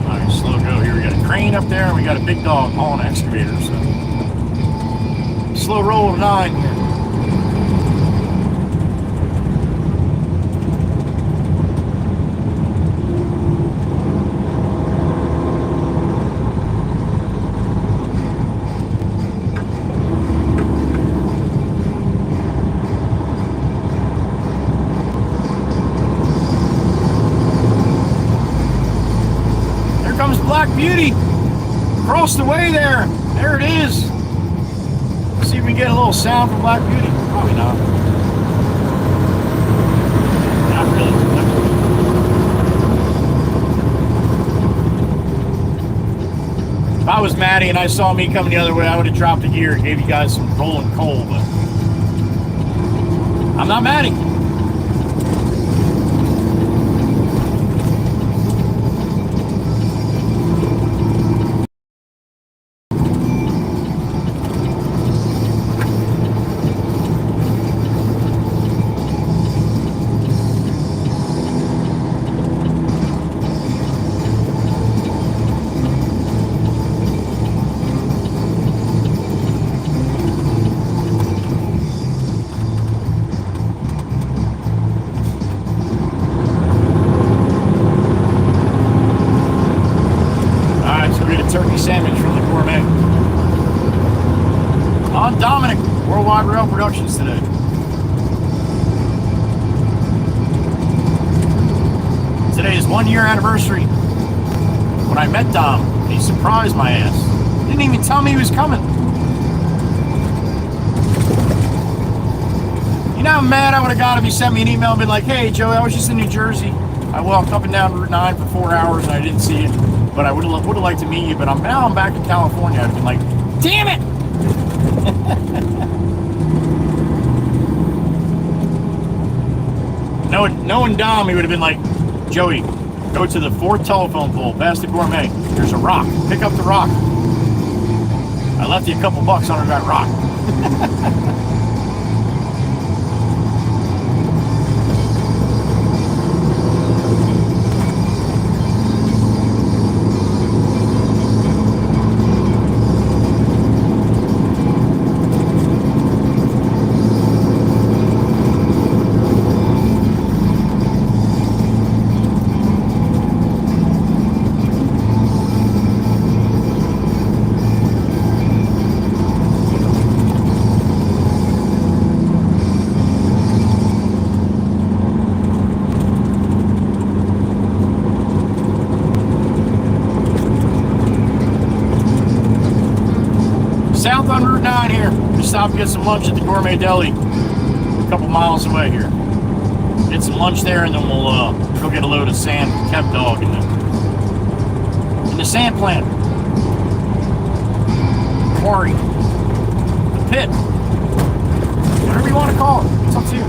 All right, slow go here. We got a crane up there, and we got a big dog hauling an excavator. So slow roll of 9 here. Black Beauty across the way there. There it is. See if we can get a little sound from Black Beauty. Probably not. Not really. If I was Maddie and I saw me coming the other way, I would have dropped a gear and gave you guys some rolling coal, but I'm not Maddie. Turkey sandwich from the gourmet. On Dominic, Worldwide Rail Productions today. Today is 1 year anniversary when I met Dom. And he surprised my ass. Didn't even tell me he was coming. You know how mad I would have got if he sent me an email and been like, hey Joey, I was just in New Jersey. I walked up and down Route 9 for 4 hours and I didn't see it. But I would have liked to meet you, but now I'm back in California. I'd been like, damn it! Knowing Dom, he would have been like, Joey, go to the 4th telephone pole, past the gourmet. There's a rock. Pick up the rock. I left you a couple bucks under that rock. 9 here. Just stop and get some lunch at the Gourmet Deli. A couple miles away here. Get some lunch there and then we'll go get a load of sand from Kev Dog in the sand plant. Quarry. The pit. Whatever you want to call it. It's up to you.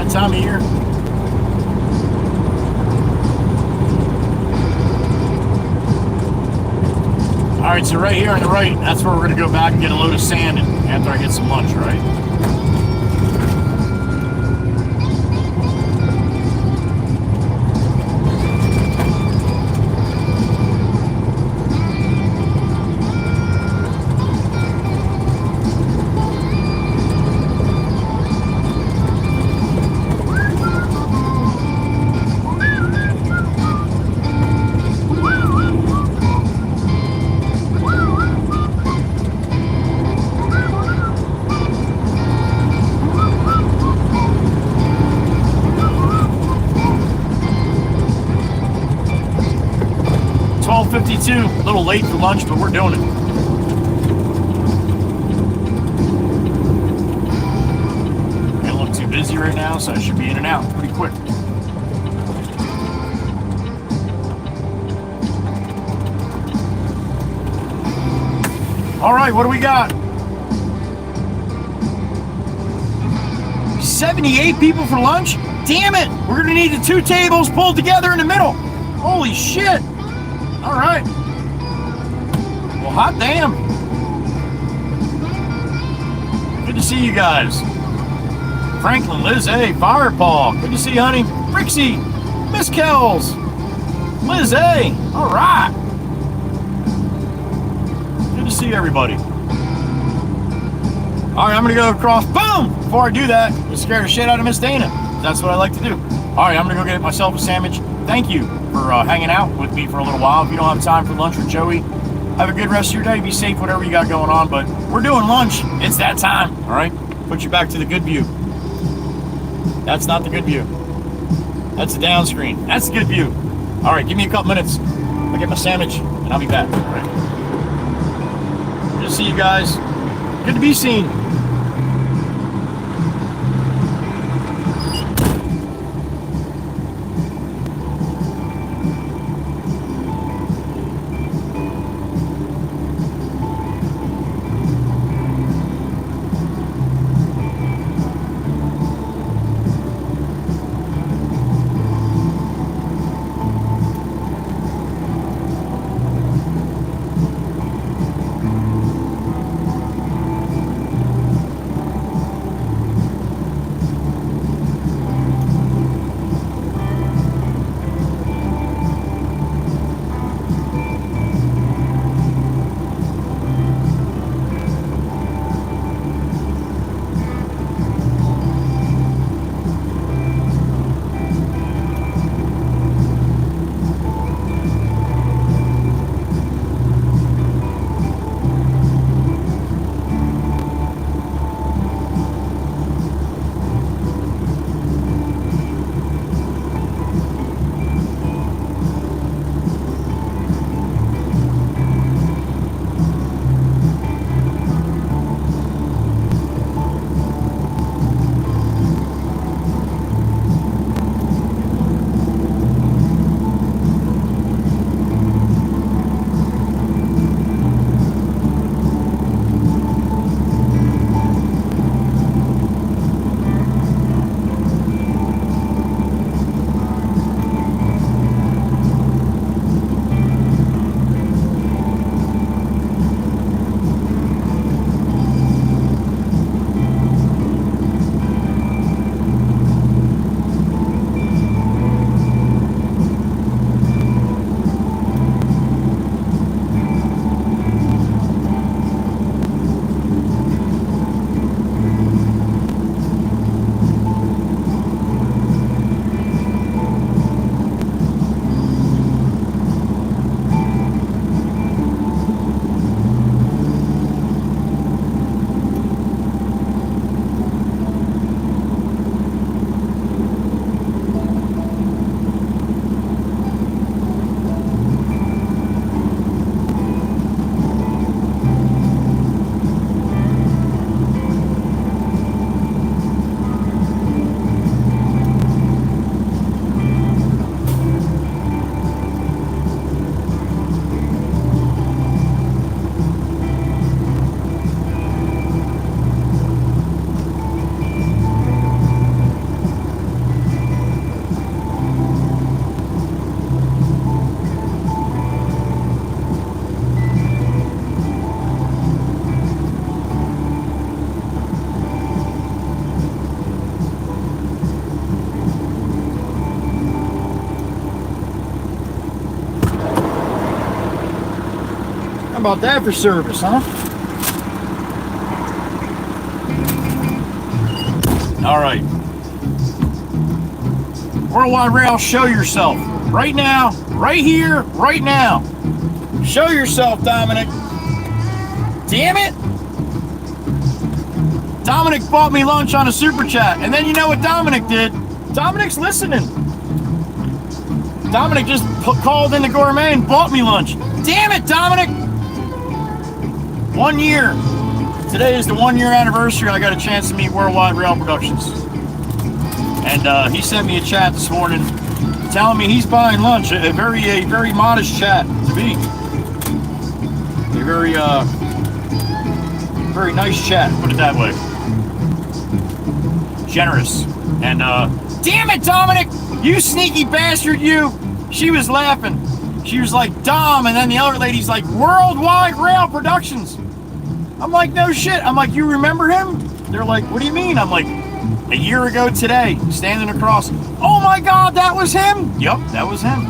Time of year. Alright, so right here on the right, that's where we're going to go back and get a load of sand after I get some lunch, right? A little late for lunch, but we're doing it. I don't look too busy right now, so I should be in and out pretty quick. All right, what do we got? 78 people for lunch? Damn it! We're gonna need the 2 tables pulled together in the middle. Holy shit! All right. Well, hot damn. Good to see you guys. Franklin, Liz A, Firepaw. Good to see you, honey. Rixie, Miss Kells, Liz A. All right. Good to see everybody. All right, I'm going to go across. Boom! Before I do that, I'm scare the shit out of Miss Dana. That's what I like to do. All right, I'm going to go get myself a sandwich. Thank you for hanging out with me for a little while. If you don't have time for lunch with Joey, have a good rest of your day. Be safe, whatever you got going on. But we're doing lunch. It's that time, all right? Put you back to the good view. That's not the good view. That's the down screen. That's the good view. All right, give me a couple minutes. I'll get my sandwich, and I'll be back. All right. Good to see you guys. Good to be seen. About that for service, huh? All right. Worldwide Rail, show yourself. Right now, right here, right now. Show yourself, Dominic. Damn it. Dominic bought me lunch on a super chat. And then you know what Dominic did? Dominic's listening. Dominic just called in the gourmet and bought me lunch. Damn it, Dominic. 1 year. Today is the 1 year anniversary. I got a chance to meet Worldwide Rail Productions. And he sent me a chat this morning telling me he's buying lunch. A very modest chat to be. A very nice chat, put it that way. Generous. And damn it, Dominic! You sneaky bastard, you! She was laughing. She was like, Dom, and then the other lady's like, Worldwide Rail Productions. I'm like, no shit. I'm like, you remember him? They're like, what do you mean? I'm like, a year ago today, standing across. Oh my God, that was him? Yep, that was him.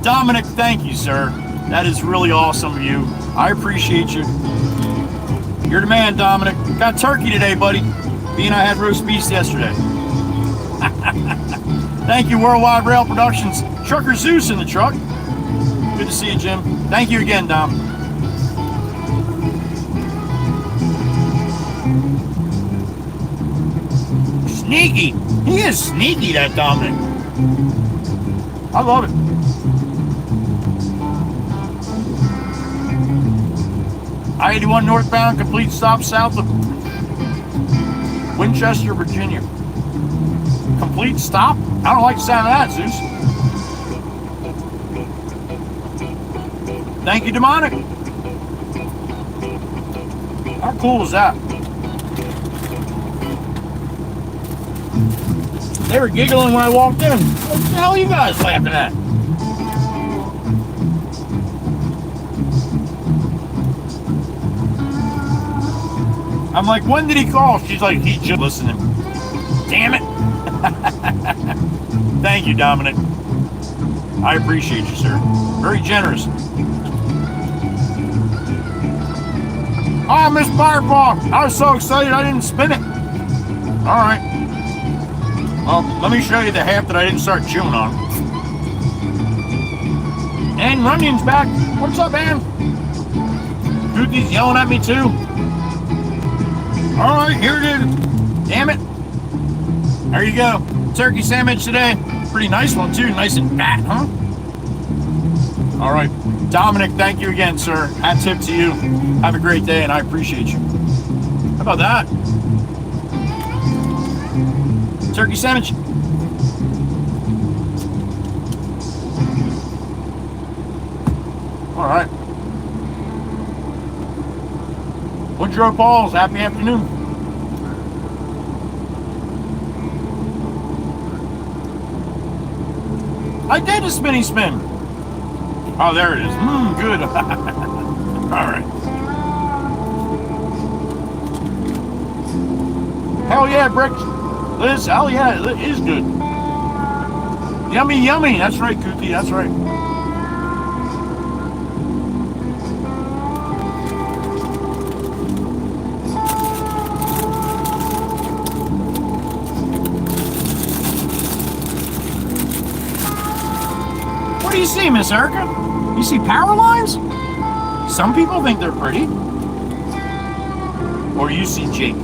Dominic, thank you, sir. That is really awesome of you. I appreciate you. You're the man, Dominic. Got turkey today, buddy. Me and I had roast beef yesterday. Thank you, Worldwide Rail Productions. Trucker Zeus in the truck. Good to see you, Jim. Thank you again, Dom. Sneaky. He is sneaky, that Dominic. I love it. I-81 northbound, complete stop south of Winchester, Virginia. Complete stop? I don't like the sound of that, Zeus. Thank you, Demonic. How cool is that? They were giggling when I walked in. What the hell are you guys laughing at? I'm like, when did he call? She's like, he's just listening. Damn it. Thank you, Dominic. I appreciate you, sir. Very generous. Oh, Miss Fireball. I was so excited I didn't spin it. All right. Well, let me show you the half that I didn't start chewing on. And Runyon's back. What's up, man? Goothy's yelling at me, too. All right, here it is. Damn it. There you go. Turkey sandwich today. Pretty nice one, too. Nice and fat, huh? All right. Dominic, thank you again, sir. Hat tip to you. Have a great day, and I appreciate you. How about that? Turkey sandwich. All right. Woodrow Falls, happy afternoon. I did a spinny spin. Oh, there it is. Good. All right. Hell yeah, Brick. Liz, hell yeah, it is good. Yummy, yummy. That's right, Goothy. That's right. What do you see, Miss Erica? You see power lines? Some people think they're pretty. Or you see Jake.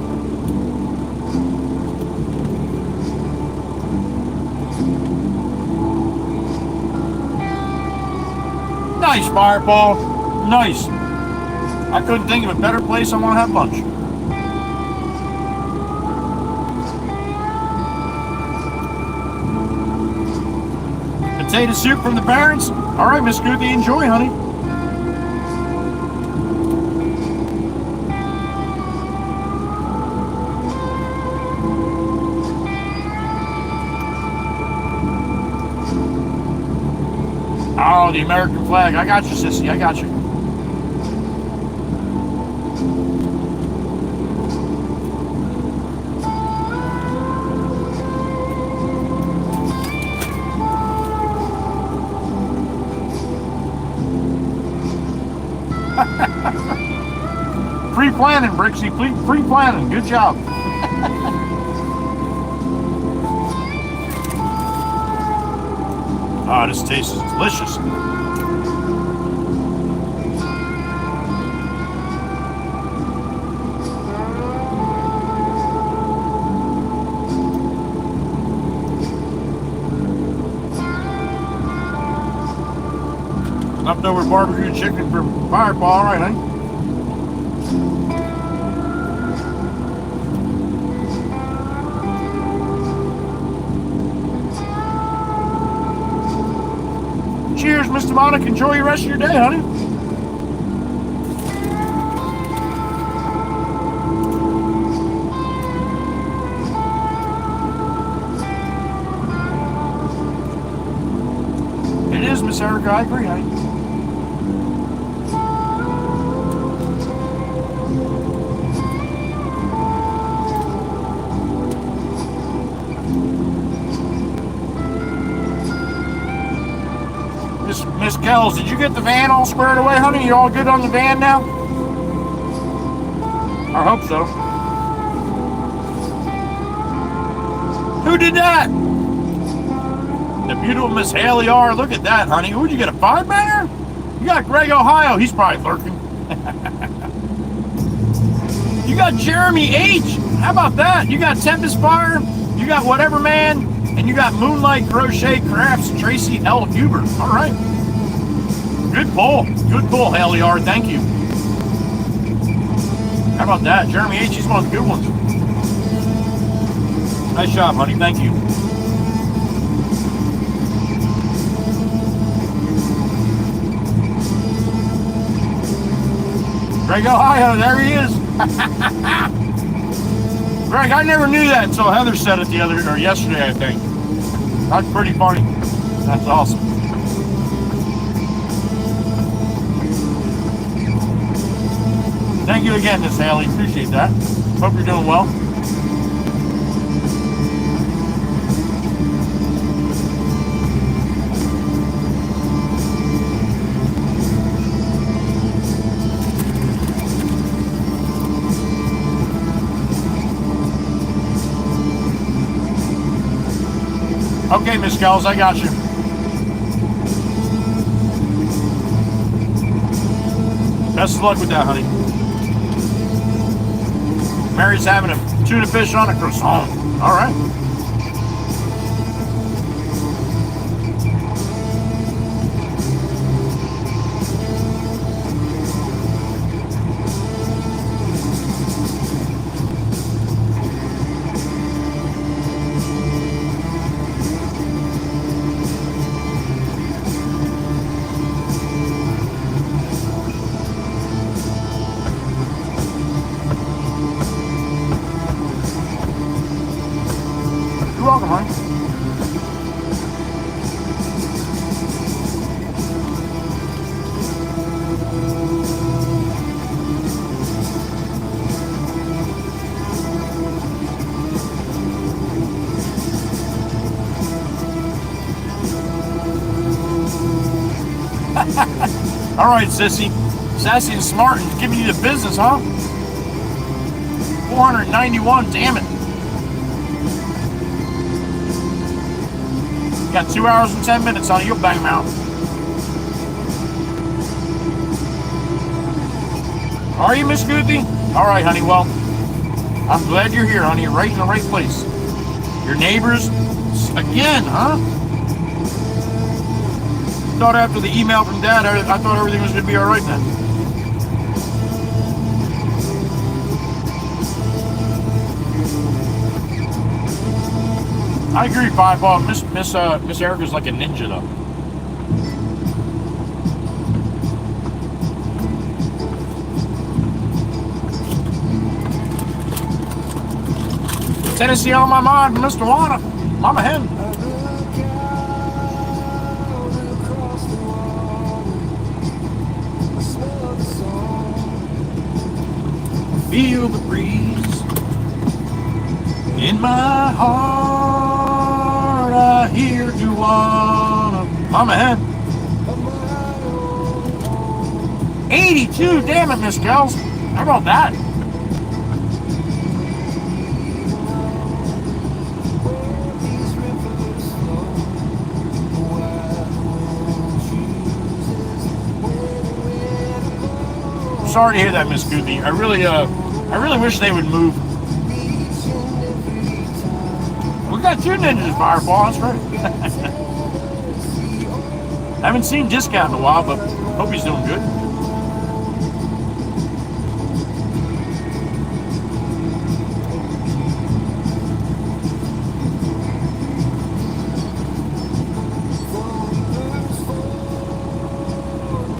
Nice, Fireball. Nice. I couldn't think of a better place I want to have lunch. Potato soup from the parents? All right, Miss Goothy, enjoy, honey. Oh, the American flag. I got you, sissy. I got you. Pre-planning, Brixie. Pre-planning. Good job. Oh, this tastes delicious. Leftover barbecue chicken from Fireball. All right, honey. Cheers, Mr. Monica. Enjoy the rest of your day, honey. It is, Miss Erica. I agree, honey. Miss Kells, did you get the van all squared away, honey? You all good on the van now? I hope so. Who did that? the beautiful Miss Haley R. Look at that, honey. Who'd you get, a 5-banger? You got Greg Ohio. He's probably lurking. You got Jeremy H. How about that? You got Tempest Fire. You got Whatever Man. And you got Moonlight Crochet Crafts, Tracy L. Huber. All right. Good pull. Good pull, Haley R. Thank you. How about that? Jeremy H. He's one of the good ones. Nice job, honey. Thank you. Greg Ohio, there he is. Greg, I never knew that until Heather said it yesterday, I think. That's pretty funny. That's awesome. Thank you again, Miss Haley. Appreciate that. Hope you're doing well. Okay, Miss Kells, I got you. Best of luck with that, honey. Mary's having a tuna fish on a croissant. All right. You're welcome, honey. All right, sissy. Sassy and smart and giving you the business, huh? 491, damn it. You got 2 hours and 10 minutes on it. You'll bang them out. Are you, Miss Goothy? All right, honey. Well, I'm glad you're here, honey. You're right in the right place. Your neighbors, again, huh? Thought after the email from Dad, I thought everything was going to be all right then. I agree, Fireball. Miss Erica's like a ninja, though. Tennessee on my mind, Mr. Wanna. Mama Hen. Feel the breeze in my heart. I hear you wanna. Mama Hen. 82, damn it, Miss Kells. How about that? Sorry to hear that, Miss Goothy. I really wish they would move. We got 2 ninjas, Fireball. That's right. I haven't seen Discount in a while, but hope he's doing good.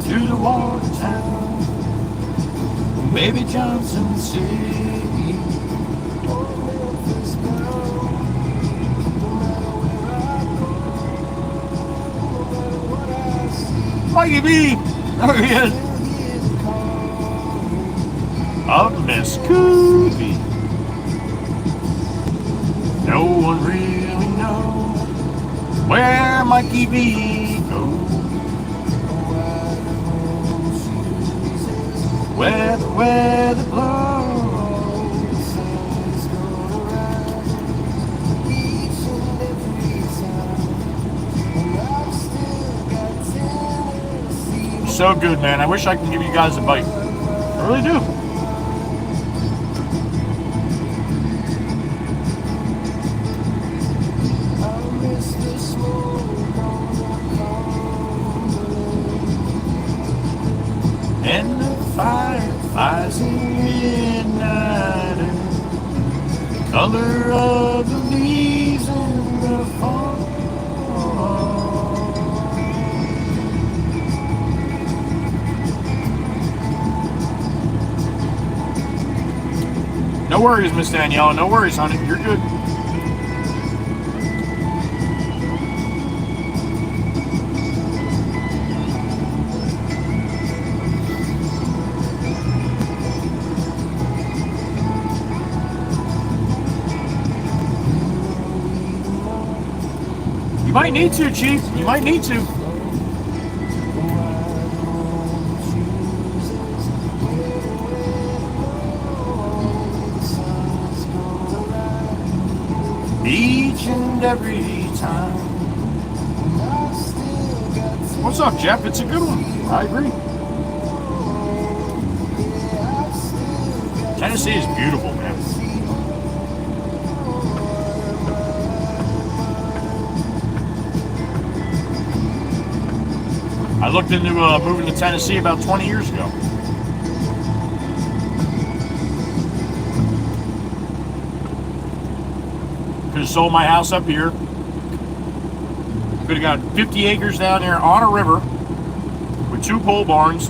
To the water town. Baby Johnson City. Mikey B. There he is. Of Miss Coopy. No one really knows where Mikey B goes. Where the weather blows. So good, man. I wish I could give you guys a bite. I really do. And the fireflies in midnight, the color of the leaves in the fall. No worries, Miss Danielle. No worries, honey. You're good. You might need to, Chief. You might need to. Each and every time. What's up, Jeff? It's a good one. I agree. Tennessee is beautiful, man. I looked into moving to Tennessee about 20 years ago. Could have sold my house up here. Could have got 50 acres down there on a river with 2 pole barns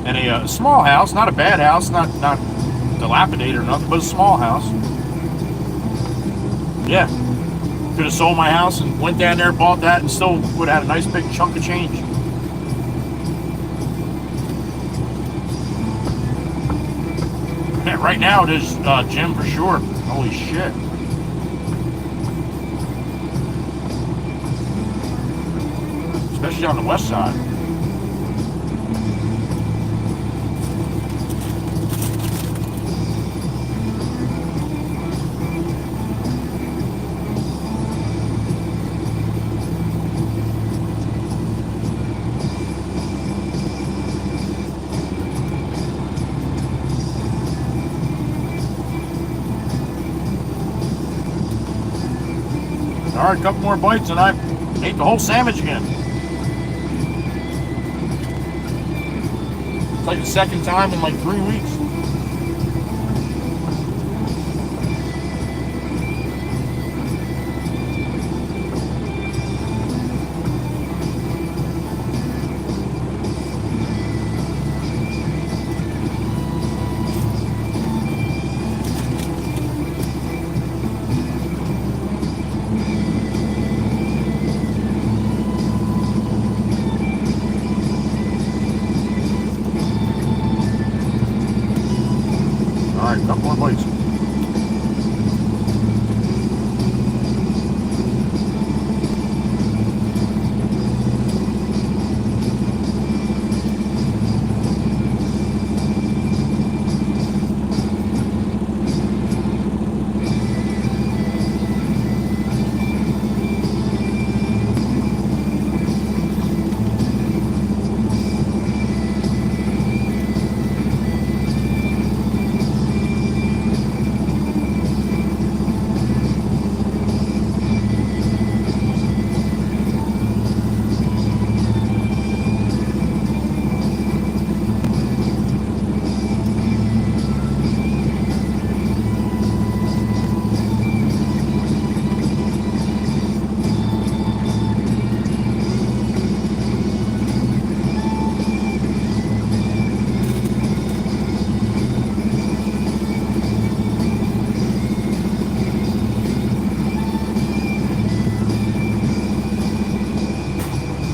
and a small house, not a bad house, not dilapidated or nothing, but a small house. Yeah. Could have sold my house and went down there, bought that, and still would have had a nice big chunk of change. Yeah, right now it is Jim for sure. Holy shit. Especially on the west side. All right, a couple more bites and I ate the whole sandwich again. It's like the second time in like 3 weeks. Couple more bites.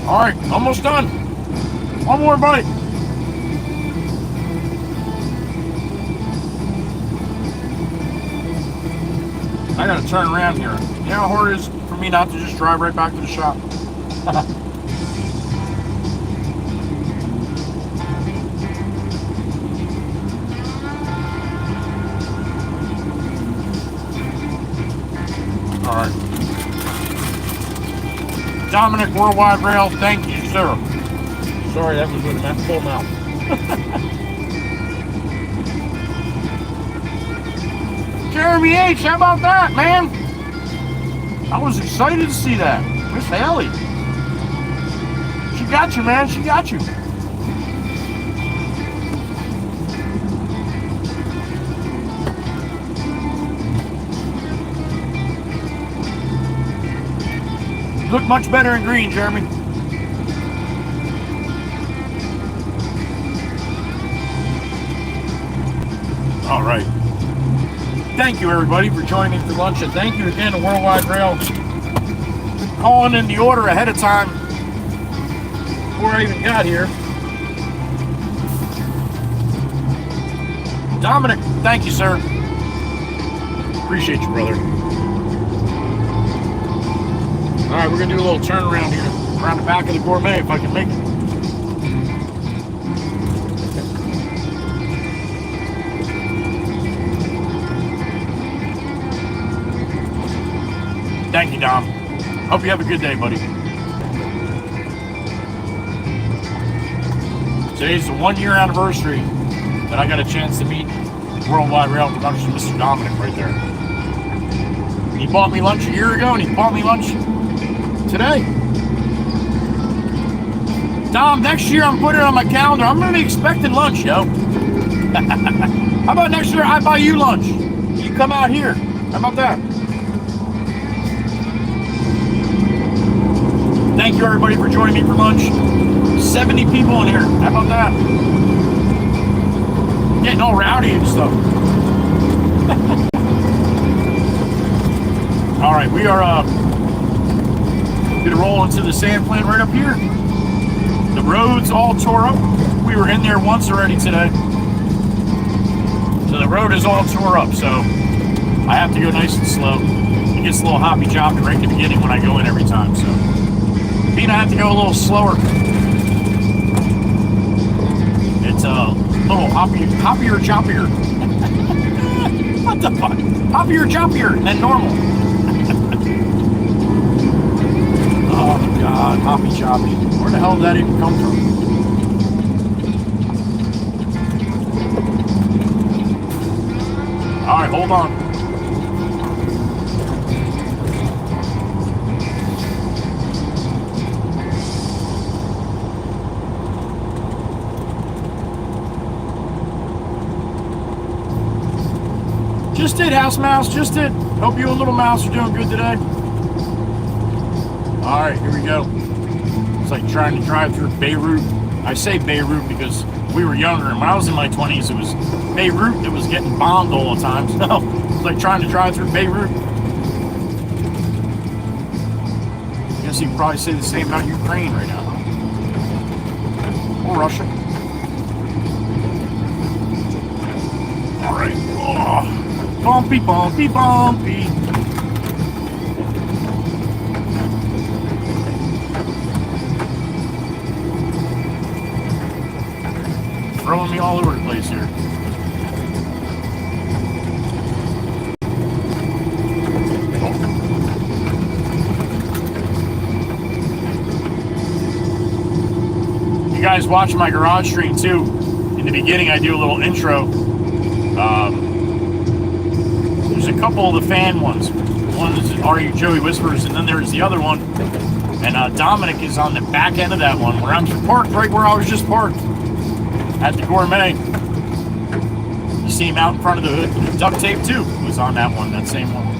All right, almost done. One more bite. I gotta turn around here. You know how hard it is for me not to just drive right back to the shop? All right. Dominic Worldwide Rail, thank you, sir. Sorry, that was with a full mouth. Jeremy H, how about that, man? I was excited to see that. Miss Haley. She got you, man. She got you. You look much better in green, Jeremy. All right. Thank you, everybody, for joining me for lunch, and thank you again to Worldwide Rail for calling in the order ahead of time before I even got here. Dominic, thank you, sir. Appreciate you, brother. All right, we're gonna do a little turnaround here around the back of the Gourmet if I can make it. Thank you, Dom. Hope you have a good day, buddy. Today's the 1 year anniversary that I got a chance to meet Worldwide Rail Production, Mr. Dominic, right there. He bought me lunch a year ago, and he bought me lunch today. Dom, next year I'm putting it on my calendar. I'm going to be expecting lunch, yo. How about next year I buy you lunch? You come out here. How about that? Thank you, everybody, for joining me for lunch. 70 people in here. How about that? Getting all rowdy and stuff. All right, we are going to roll into the sand plant right up here. The road's all tore up. We were in there once already today. So the road is all tore up, so I have to go nice and slow. It gets a little hoppy choppy right in the beginning when I go in every time, so. Mean I have to go a little slower. It's a little hoppier, choppier. What the fuck? Hoppier, choppier than normal. Oh God, hoppy, choppy. Where the hell did that even come from? All right, hold on. Just did, House Mouse, just did. Hope you and Little Mouse are doing good today. All right, here we go. It's like trying to drive through Beirut. I say Beirut because we were younger, and when I was in my 20s, it was Beirut that was getting bombed all the time. So it's like trying to drive through Beirut. I guess you could probably say the same about Ukraine right now. Or Russia. All right. Oh. Bumpy, bumpy, bumpy. Throwing me all over the place here. You guys watch my garage stream too. In the beginning, I do a little intro. There's a couple of the fan ones. One is Are You Joey Whispers, and then there's the other one. And Dominic is on the back end of that one, where I'm parked right where I was just parked at the Gourmet. You see him out in front of the hood. Duct tape too was on that one, that same one.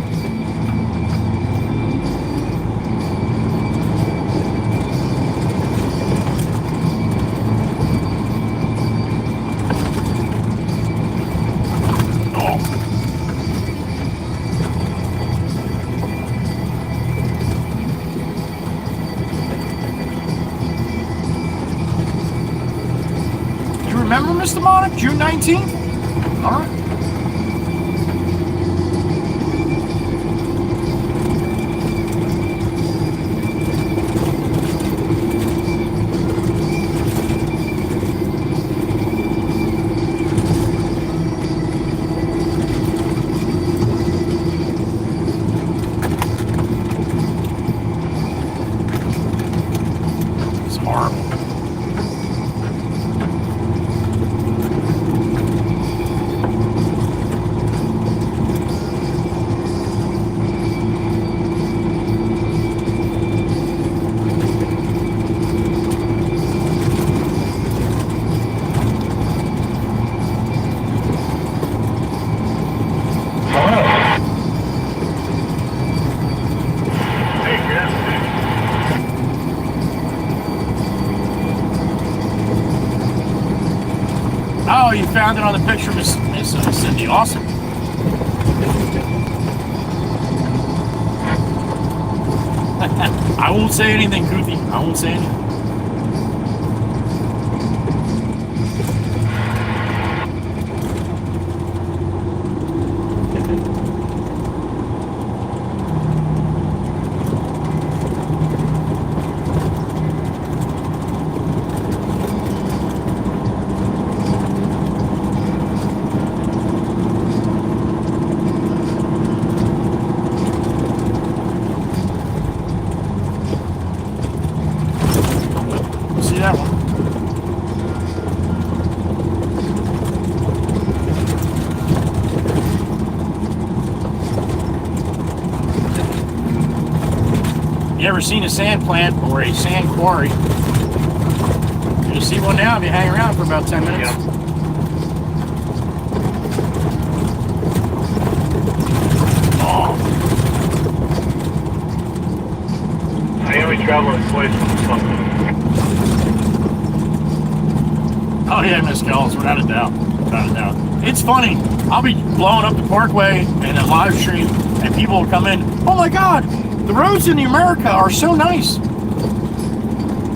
Remember, Mr. Monic, June 19th? All right. It's horrible. Oh, you found it on the picture, Miss Cindy. Awesome. I won't say anything, Goofy. I won't say anything. See that one? You ever seen a sand plant or a sand quarry? You'll see one now if you hang around for about 10 minutes. Yeah. Oh, I only travel this place with something. oh yeah, Miss Kells, without a doubt. Without a doubt. It's funny. I'll be blowing up the parkway and a live stream, and people will come in. Oh my God, the roads in America are so nice.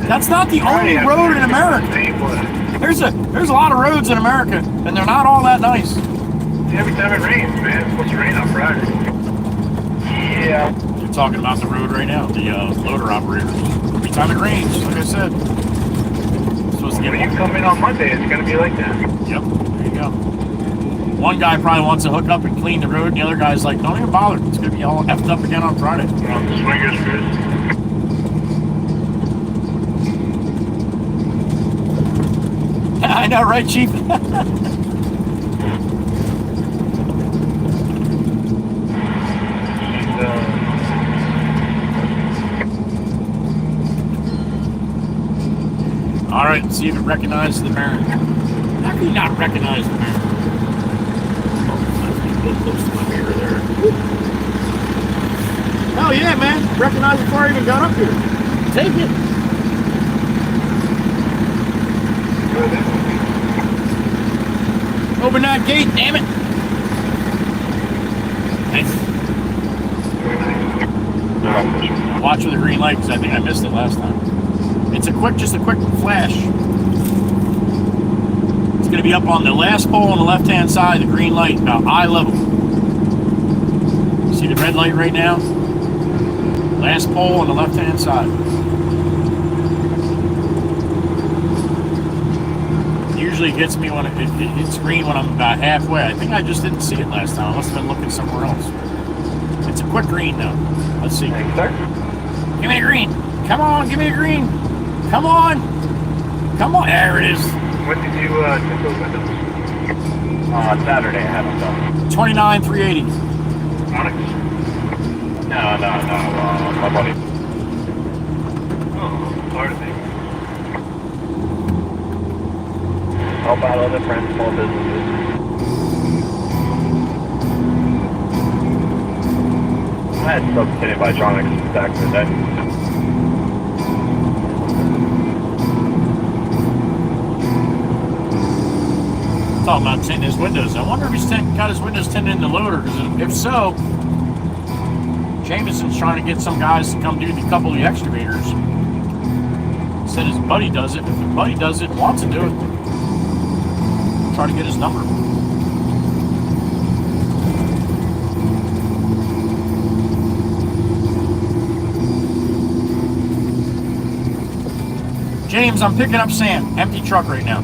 That's not the only road in America. There's a lot of roads in America, and they're not all that nice. Every time it rains, man, it's supposed to rain on Friday. Yeah. You're talking about the road right now, the loader operators. Every time it rains, like I said. It's supposed to get When you come in on Monday, it's going to be like that. Yep, there you go. One guy probably wants to hook up and clean the road, and the other guy's like, don't even bother. It's going to be all effed up again on Friday. Swingers cruise. I know, right, Chief? All right, let's see if it recognizes the Baron. How can you not recognize the Baron? Oh, let's get real close to my mirror there. Oh yeah, man! Recognize it before I even got up here. Take it. Open that gate, damn it! Nice. Watch for the green light because I think I missed it last time. It's just a quick flash. It's going to be up on the last pole on the left-hand side, the green light, about eye level. See the red light right now? Last pole on the left-hand side. Usually it gets me when it's green when I'm about halfway. I think I just didn't see it last time. I must have been looking somewhere else. It's a quick green though. Let's see. Thanks, sir. Give me a green. Come on, give me a green. Come on. Come on. There it is. When did you tint those windows? Saturday, I had them done. 29,380. Onyx? No, my buddy. Oh, hard to think. Help out other friends, small businesses. I had stuff hit by Tronics back in the day. Talking about tinting his windows. I wonder if he's got his windows tinted in the loader. Because if so, Jameson's trying to get some guys to come do a couple of the excavators. Said his buddy does it. If his buddy does it and wants to do it, try to get his number. James, I'm picking up sand. Empty truck right now.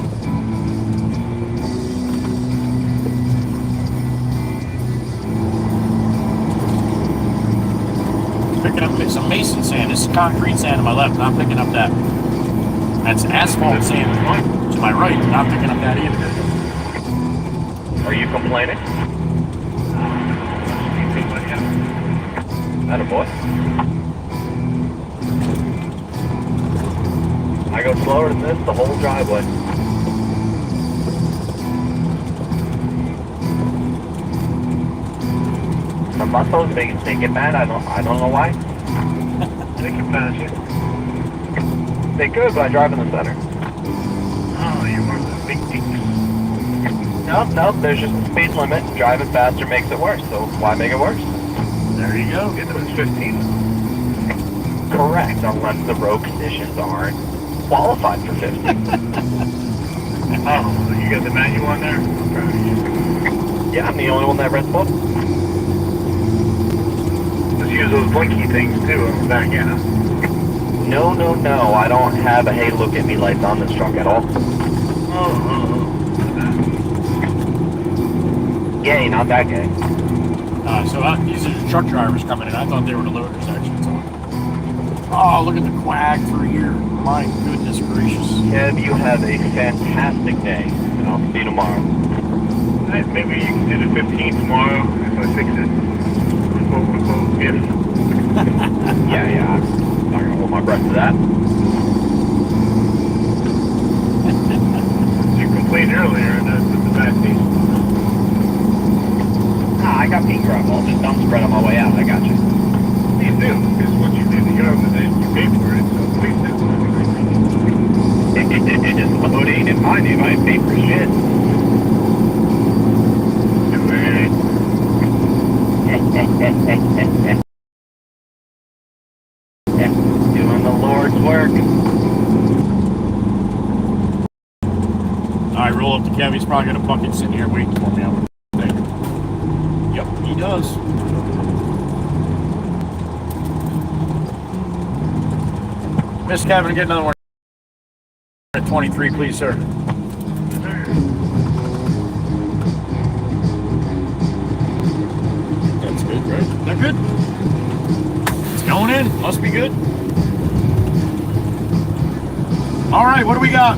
Picking up some mason sand. This is concrete sand to my left. Not picking up that. That's asphalt sand to my right. Not picking up that either. Are you complaining? Attaboy. I go slower than this the whole driveway. The muscles, they get mad. I don't know why. They can pass you. They could, but I drive in the center. Oh, you are the big deep. No, there's just a speed limit. Driving faster makes it worse, so why make it worse? There you go. It was 15. Correct, unless the road conditions aren't qualified for 50. Oh, you got the manual on there? I'm proud of you. Yeah, I'm the only one that read the book. Just use those blinky things too on the back end. No, I don't have a hey look at me lights on this truck at all. Oh. Yay, not that gay. So these are the truck drivers coming in. I thought they were the loader section. So. Oh, look at the quag through here. My goodness gracious. Kev, you have a fantastic day, and I'll see you tomorrow. Hey, maybe you can do the 15 tomorrow if I fix it. Quote, unquote, if. Yeah, I'm not gonna hold my breath to that. You complained earlier and that's the back piece. I got pink grub. I'll just dump spread on my way out. I got you. Please do, because once you do the yard, then you pay for it, so please do. It's loading in my name. I ain't paid for shit. Doing the Lord's work. Alright, roll up to Kev. He's probably got a bucket sitting here waiting for me. I would think. Yep, he does. Miss Kevin, get another one at 23, please, sir. That's good, right? Is that good? It's going in. Must be good. All right, what do we got?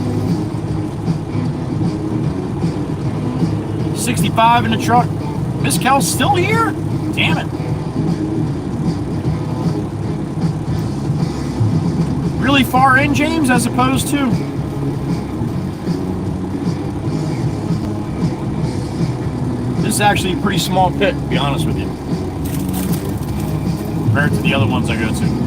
65 in the truck. Miss Kel's still here? Damn it. Really far in, James, as opposed to? This is actually a pretty small pit, to be honest with you, compared to the other ones I go to.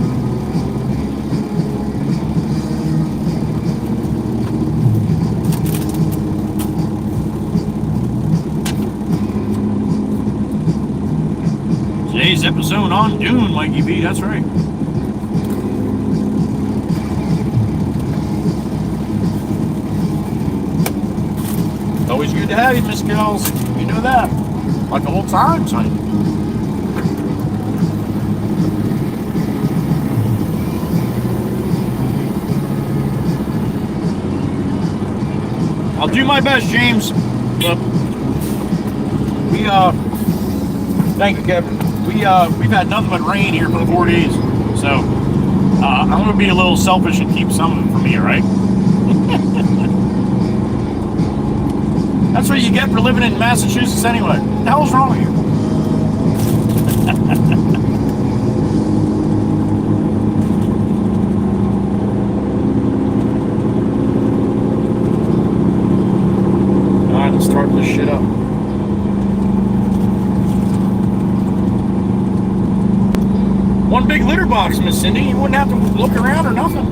Today's episode on Dune, Mikey B, that's right. Always good to have you, Miss Kells. You know that. Like the whole time, son. I'll do my best, James. But thank you, Kevin. We've had nothing but rain here for 4 days. So I'm gonna be a little selfish and keep some for me, all right? That's what you get for living in Massachusetts anyway. What the hell's wrong with you? Alright, let's start this shit up. One big litter box, Miss Cindy. You wouldn't have to look around or nothing.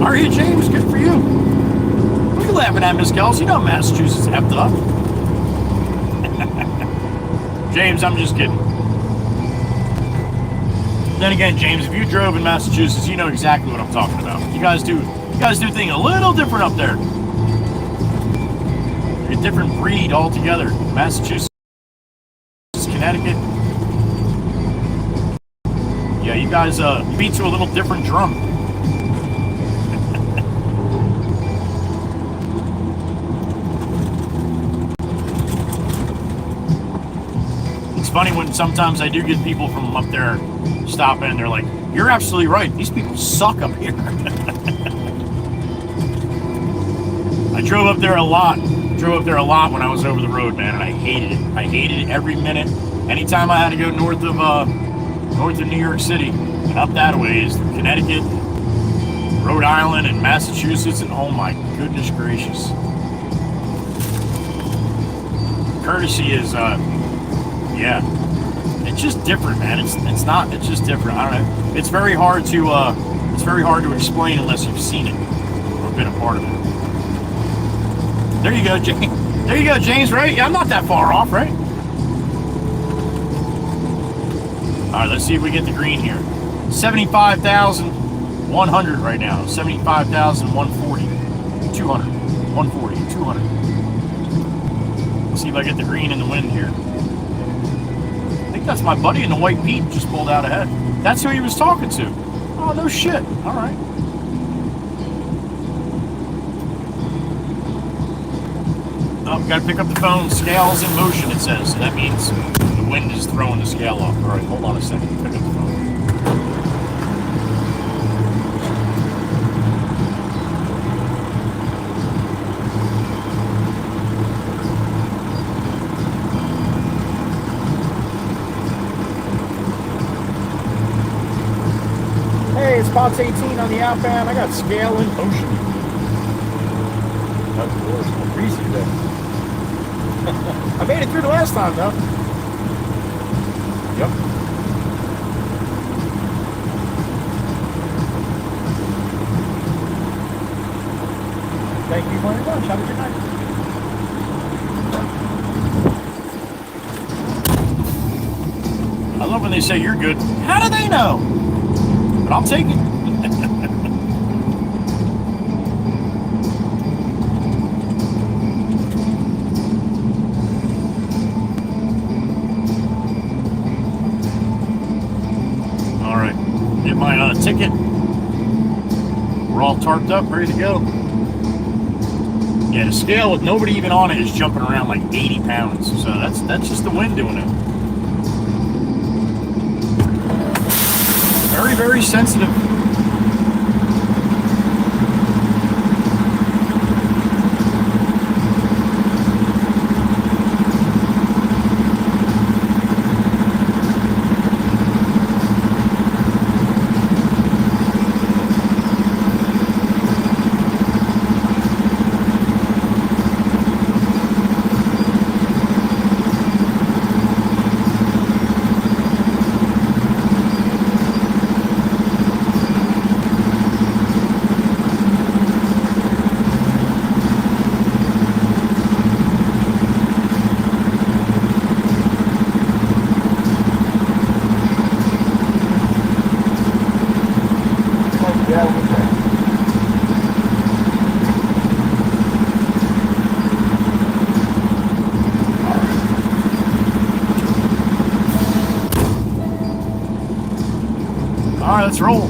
Are you, James? Good for you. What are you laughing at, Miss Kells? You know Massachusetts effed up. James, I'm just kidding. Then again, James, if you drove in Massachusetts, you know exactly what I'm talking about. You guys do things a little different up there. You're a different breed altogether. Massachusetts, Connecticut. Yeah, you guys beat to a little different drum. It's funny when sometimes I do get people from up there stop in and they're like, you're absolutely right. These people suck up here. I drove up there a lot. When I was over the road, man, and I hated it. I hated it every minute. Anytime I had to go north of New York City and up that way is Connecticut, Rhode Island and Massachusetts, and oh my goodness gracious. Courtesy is, yeah. It's just different, man. It's just different. I don't know. It's very hard to explain unless you've seen it or been a part of it. There you go, James. There you go, James, right? Yeah, I'm not that far off, right? All right, let's see if we get the green here. 75,100 right now. 75,140. 200. 140. 200. Let's see if I get the green in the wind here. I think that's my buddy in the white Pete just pulled out ahead. That's who he was talking to. Oh, no shit. All right. Oh, gotta pick up the phone. Scale's in motion, it says. So that means the wind is throwing the scale off. All right, hold on a second. Pick up the phone. Hey, it's Pots 18 on the outbound. I got scale in motion. Of course, I'm breezy today. I made it through the last time, though. Yep. Thank you very much. Have a good night. I love when they say you're good. How do they know? But I'll take it. Ticket. We're all tarped up, ready to go. Yeah, the scale with nobody even on it is jumping around like 80 pounds. So that's just the wind doing it. Very, very sensitive. Let's roll.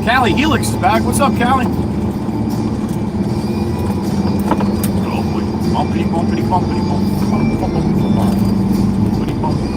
Callie Helix is back. What's up, Callie? Oh boy. Bumpity, bumpity, bumpity, bumpity, bumpity, bumpity, bumpity, bumpity.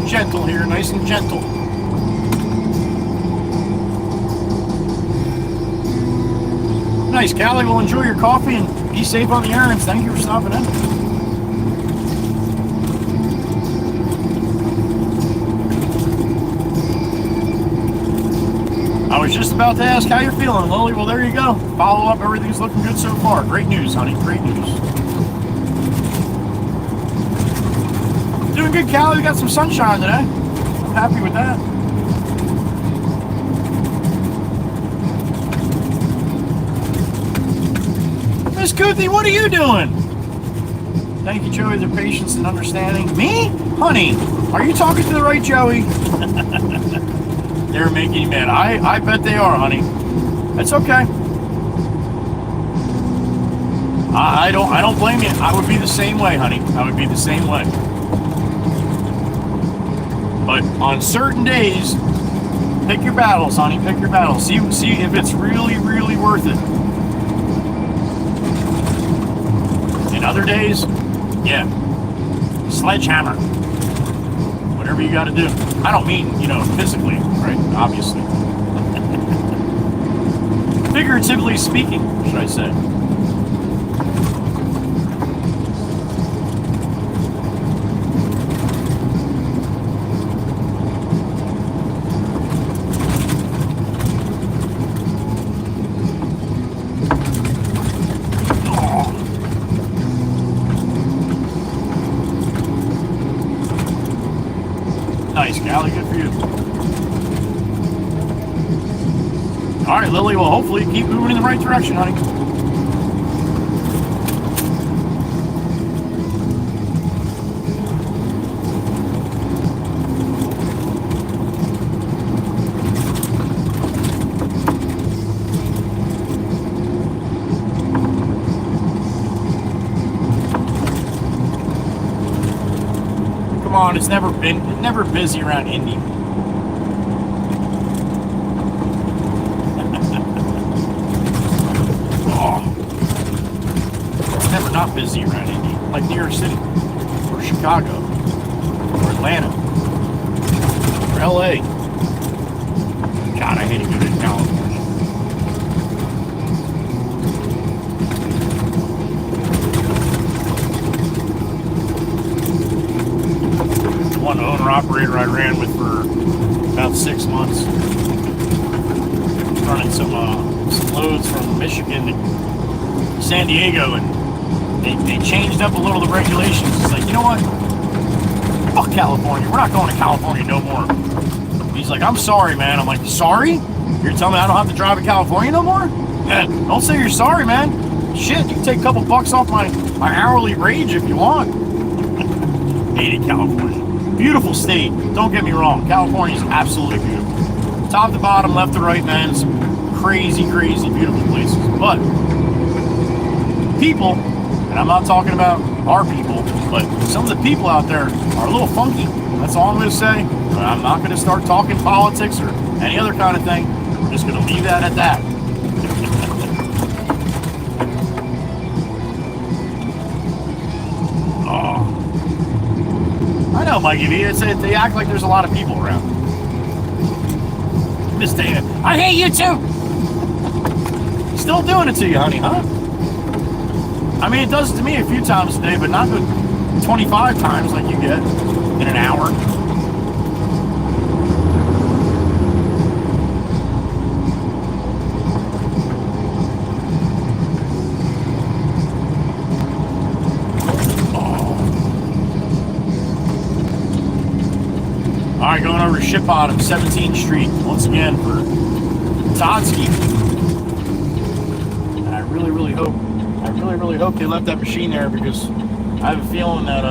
Gentle here, nice and gentle. Nice, Callie. Well, enjoy your coffee and be safe on the errands. Thank you for stopping in. I was just about to ask how you're feeling, Lily. Well, there you go. Follow up. Everything's looking good so far. Great news, honey. Great news. Doing good, Callie. We got some sunshine today. I'm happy with that. Miss Goothy, what are you doing? Thank you, Joey, for their patience and understanding. Me? Honey, Are you talking to the right Joey? They're making you mad. I bet they are, honey. That's okay. I don't blame you. I would be the same way, honey. I would be the same way. But on certain days, pick your battles, honey. Pick your battles. See if it's really, really worth it. In other days, yeah, sledgehammer. Whatever you got to do. I don't mean, physically, right? Obviously. Figuratively speaking, should I say. Nice, Callie. Good for you. All right, Lily. Well, hopefully keep moving in the right direction, honey. Come on, it's never busy around Indy. Oh. It's never not busy around Indy. Like New York City, or Chicago, or Atlanta, or LA. God, I hate to go to California. One owner-operator I ran with for about 6 months, running some loads from Michigan to San Diego, and they changed up a little of the regulations. It's like, you know what? Fuck California. We're not going to California no more. He's like, I'm sorry, man. I'm like, sorry? You're telling me I don't have to drive to California no more? Yeah, don't say you're sorry, man. Shit, you can take a couple bucks off my hourly wage if you want. Hated California. Beautiful state. Don't get me wrong. California is absolutely beautiful. Top to bottom, left to right, man. Some crazy, crazy beautiful places. But people, and I'm not talking about our people, but some of the people out there are a little funky. That's all I'm going to say. I'm not going to start talking politics or any other kind of thing. We're just going to leave that at that. Oh. I know, Mikey V. They act like there's a lot of people around. Miss Dana, I hate you too. Still doing it to you, honey, huh? I mean, it does it to me a few times a day, but not 25 times like you get in an hour. All right, going over to Ship Bottom, 17th Street, once again for Todsky. And I really, really hope they left that machine there, because I have a feeling that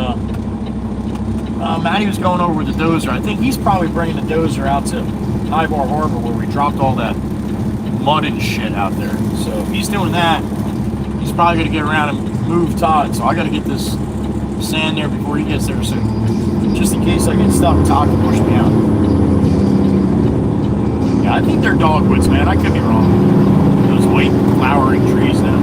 Matty was going over with the dozer. I think he's probably bringing the dozer out to Ivor Harbor, where we dropped all that mud and shit out there. So if he's doing that, he's probably going to get around and move Todd. So I got to get this sand there before he gets there. So just in case I get stuck, Todd can push me out. Yeah, I think they're dogwoods, man. I could be wrong. Those white flowering trees now.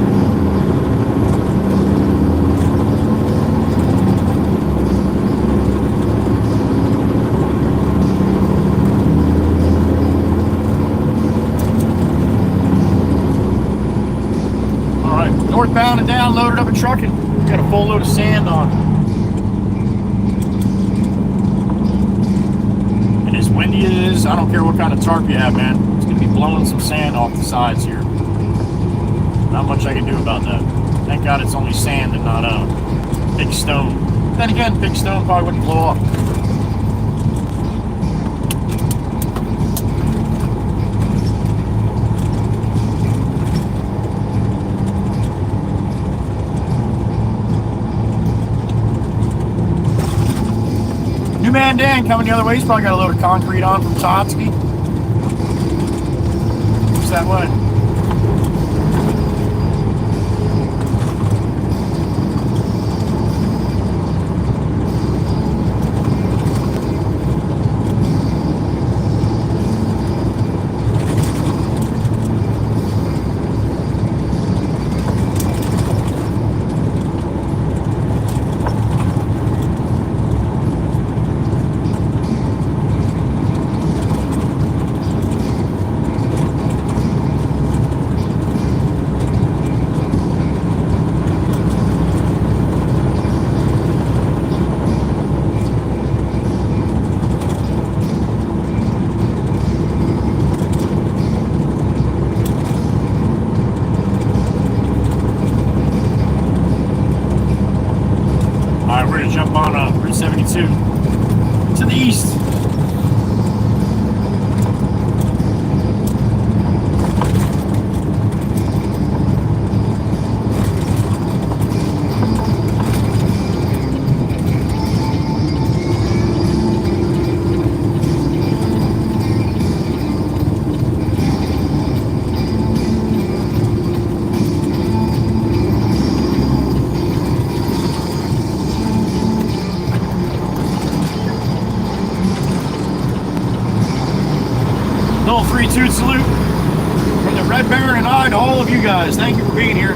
All right, northbound and down, loaded up a truck, and got a full load of sand on. As windy it is, I don't care what kind of tarp you have, man. It's going to be blowing some sand off the sides here. Not much I can do about that. Thank God it's only sand and not big stone. Then again, big stone probably wouldn't blow off. New Man Dan coming the other way. He's probably got a load of concrete on from Totsky. What's that way? Jump on Route 72 to the east. Little 3-2 salute from the Red Baron and I to all of you guys. Thank you for being here.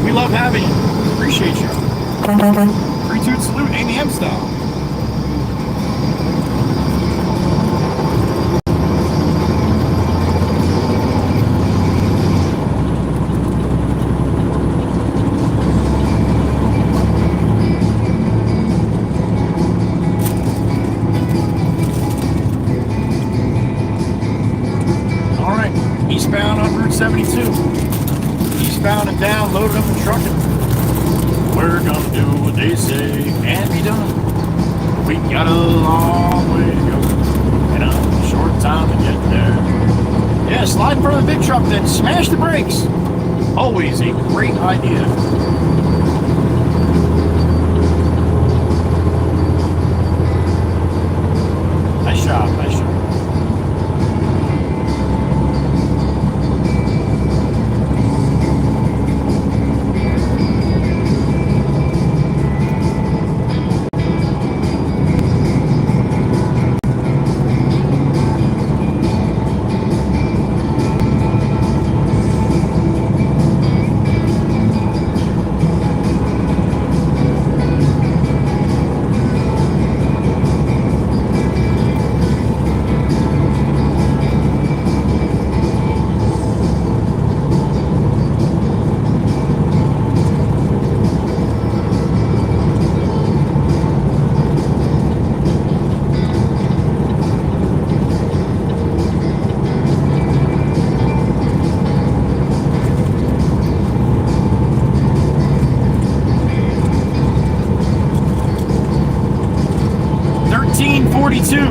We love having you. Appreciate you. 3-2 salute, Amy M style. Eastbound on Route 72. Eastbound and down, loaded up and trucking. We're gonna do what they say and be done. We got a long way to go and a short time to get there. Yeah, slide in front of the big truck, then smash the brakes. Always a great idea. Nice job, nice job.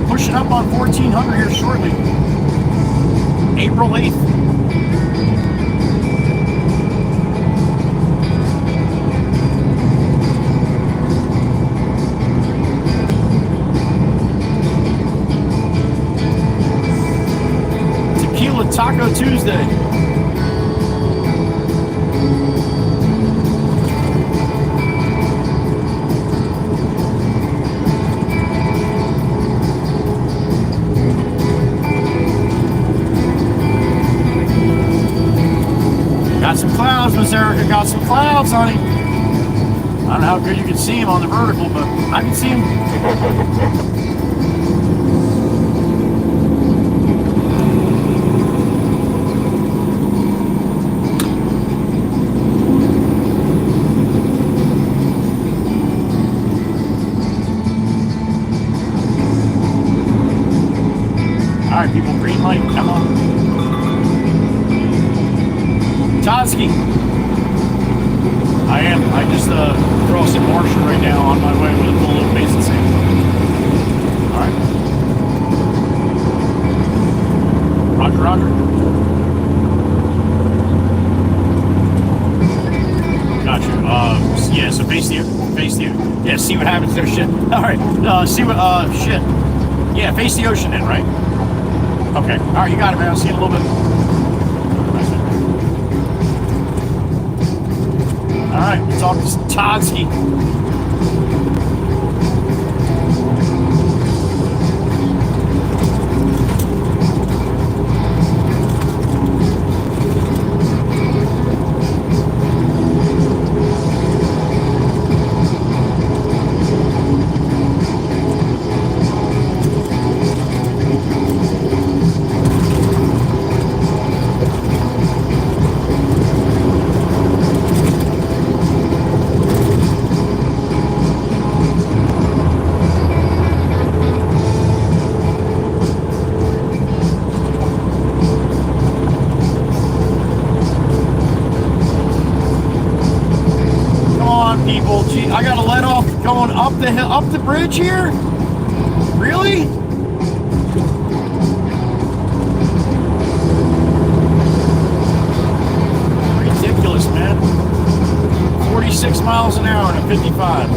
Pushing up on 1400 here shortly. April 8th. Tequila Taco Tuesday. Got some clouds, Miss Erica. Got some clouds, honey. I don't know how good you can see them on the vertical, but I can see them. All right, people, green light, come on. Totsky. I am. I just crossing Marshall right now on my way with a full load base and sand. Alright. Roger, roger. Gotcha. Yeah, so face the, yeah, see what happens there, shit. All right, see what, shit. Yeah, face the ocean then, right? Okay, all right, you got it, man. I'll see you in a little bit. All right, we'll talk to Todsky. I gotta let off going up the hill, up the bridge here? Really? Ridiculous, man. 46 miles an hour and a 55.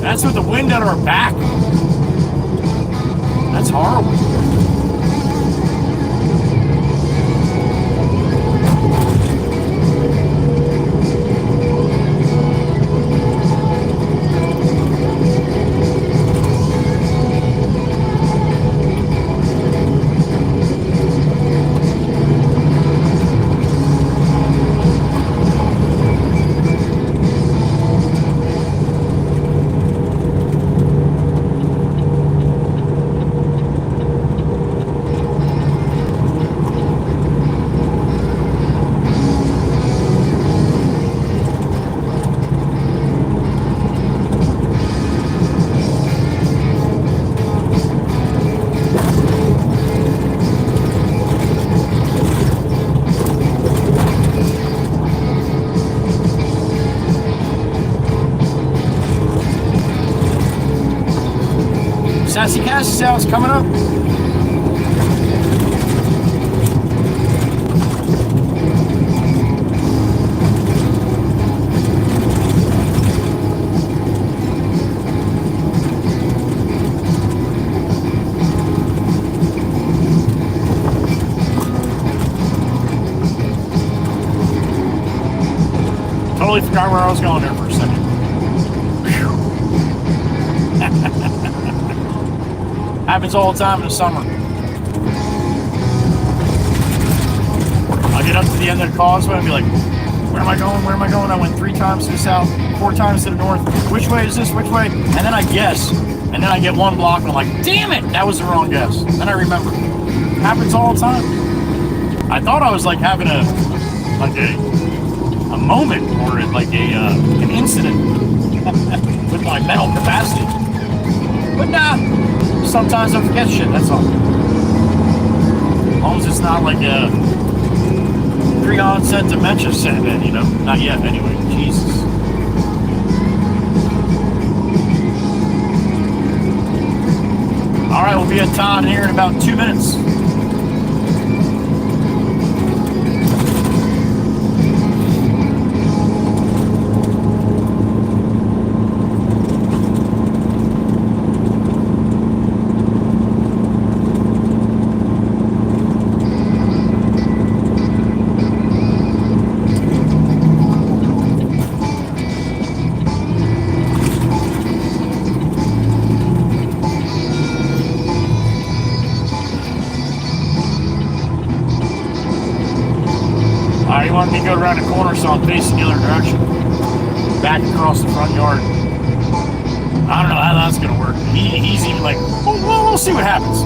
That's with the wind at our back. That's horrible. Sassy Cassie's house coming up. Totally forgot where I was going there for a second. Happens all the time in the summer. I'll get up to the end of the causeway and be like, where am I going? Where am I going? I went 3 times to the south, 4 times to the north. Which way is this? Which way? And then I guess. And then I get one block and I'm like, damn it, that was the wrong guess. Then I remember. Happens all the time. I thought I was like having a moment or like an incident with my mental capacity. But nah. Sometimes I forget shit, that's all. As long as it's not like a pre-onset dementia setting, you know? Not yet, anyway. Jesus. Alright, we'll be at Todd here in about 2 minutes. He wanted me to go around the corner so I'm facing the other direction. Back across the front yard. I don't know how that's going to work. He's even like, well, we'll see what happens.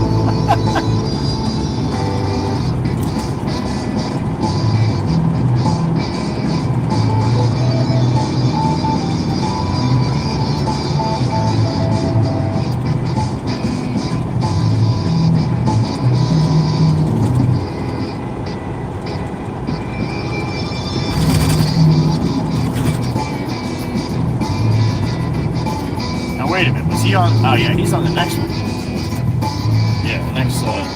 Wait a minute, was he on? Oh yeah, he's on the next one. Yeah, the next spot.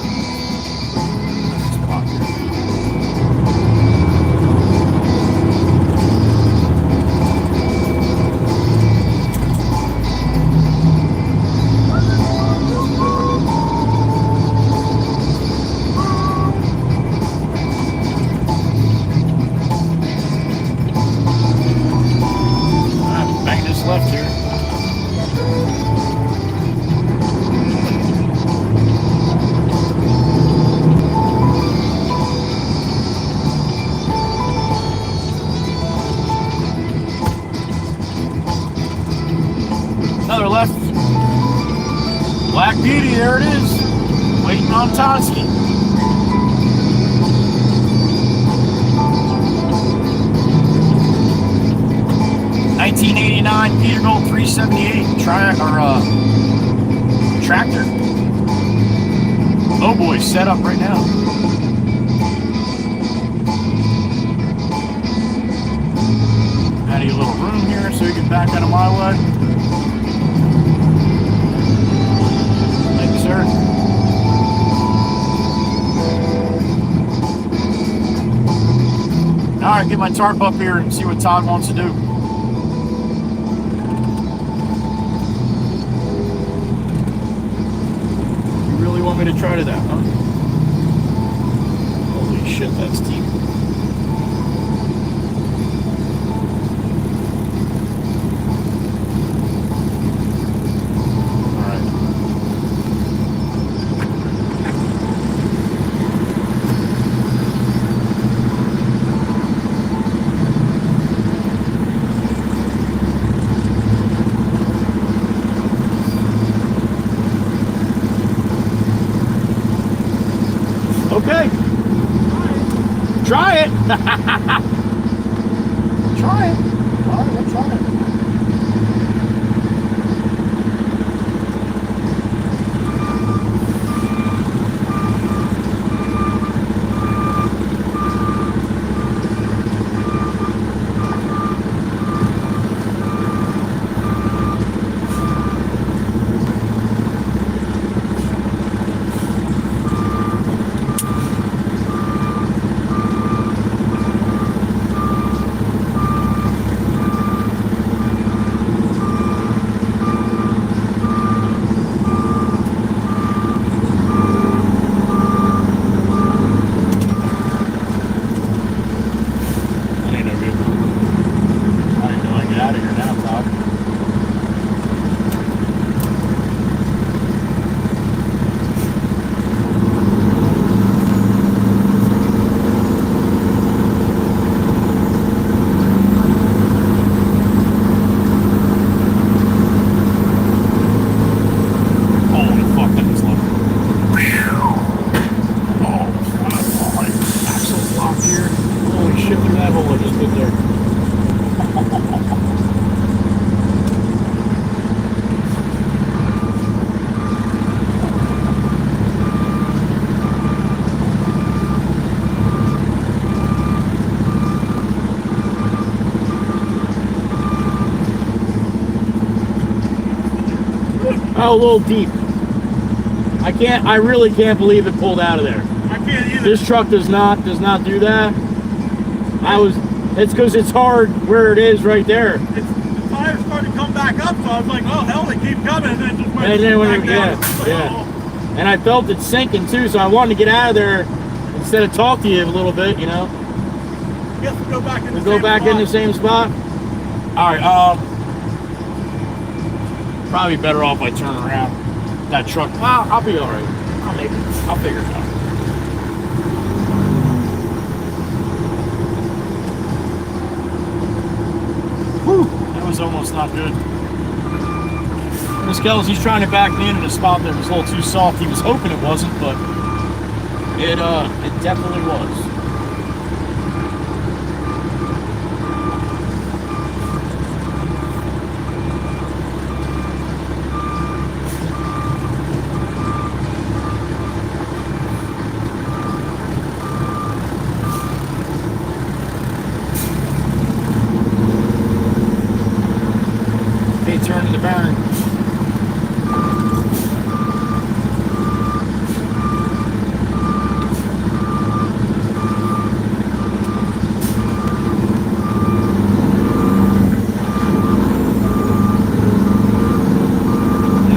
left here. Another left. Black Beauty, there it is. Waiting on Toski. '89 Peterbilt 378 tractor. Oh boy, set up right now. Add a little room here so you can back out of my way. Thank you, sir. All right, get my tarp up here and see what Todd wants to do. Want me to try to that, huh? Holy shit, that's deep. Alright. Okay. Try it. Try it. All right, let's try it. Oh, a little deep. I really can't believe it pulled out of there. I can't either. This truck does not do that. It's because it's hard where it is right there. The tires started to come back up, so I was like, oh hell, they keep coming, and then just went And then when back down. yeah. And I felt it sinking too, so I wanted to get out of there instead of talk to you a little bit, you know. Guess we'll go back in the We'll go back in the same spot. All right. Probably better off I turn around. That truck. I'll be all right. I'll figure it out. Whew, that was almost not good. Miss Kells, he's trying to back me into the spot that was a little too soft. He was hoping it wasn't, but it definitely was. Turn to the burn.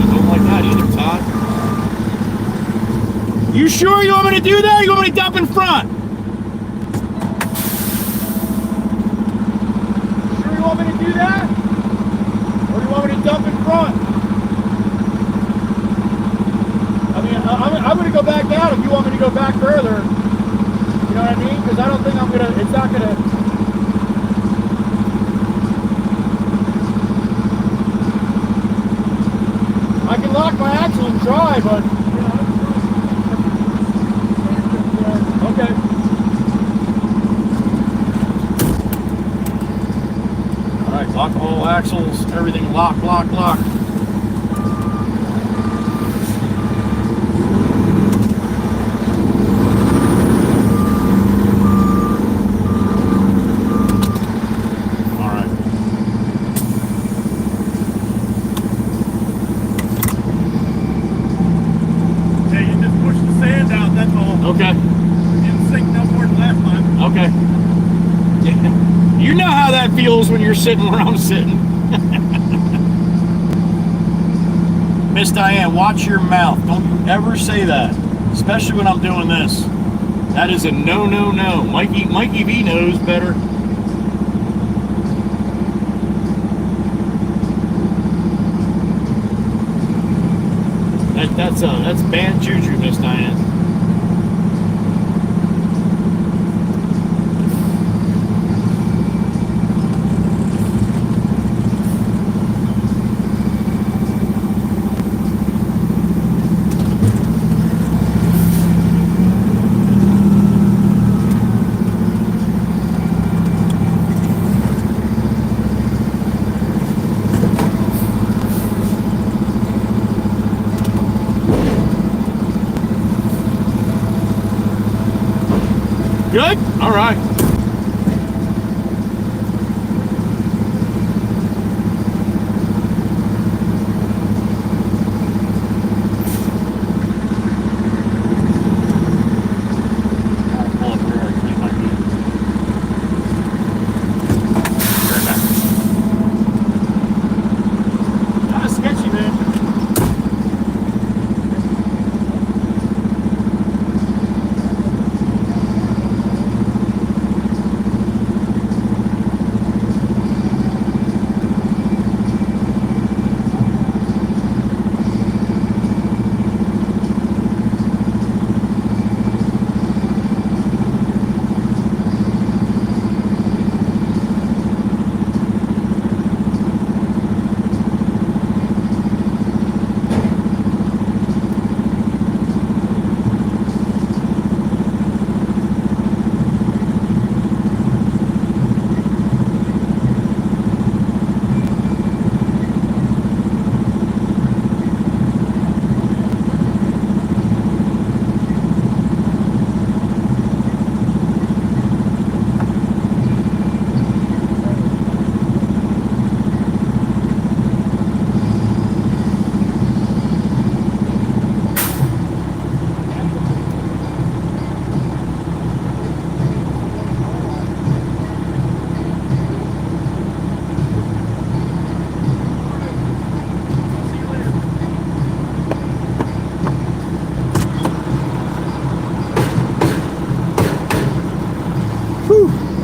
Don't like that either, Todd. You sure you want me to do that? Or you want me to dump in front? Sure you want me to do that? I'm gonna go back out if you want me to go back further. You know what I mean? Because I don't think I'm gonna. It's not gonna. I can lock my axle and try, but you know. Okay. All right, lock all axles, everything lock, lock, lock. Okay. Didn't sink no more than last time. Okay. Yeah. You know how that feels when you're sitting where I'm sitting. Miss Diane, watch your mouth. Don't you ever say that. Especially when I'm doing this. That is a no, no, no. Mikey V knows better. That's bad juju, Miss Diane. Good? All right. Kind of sketchy, man.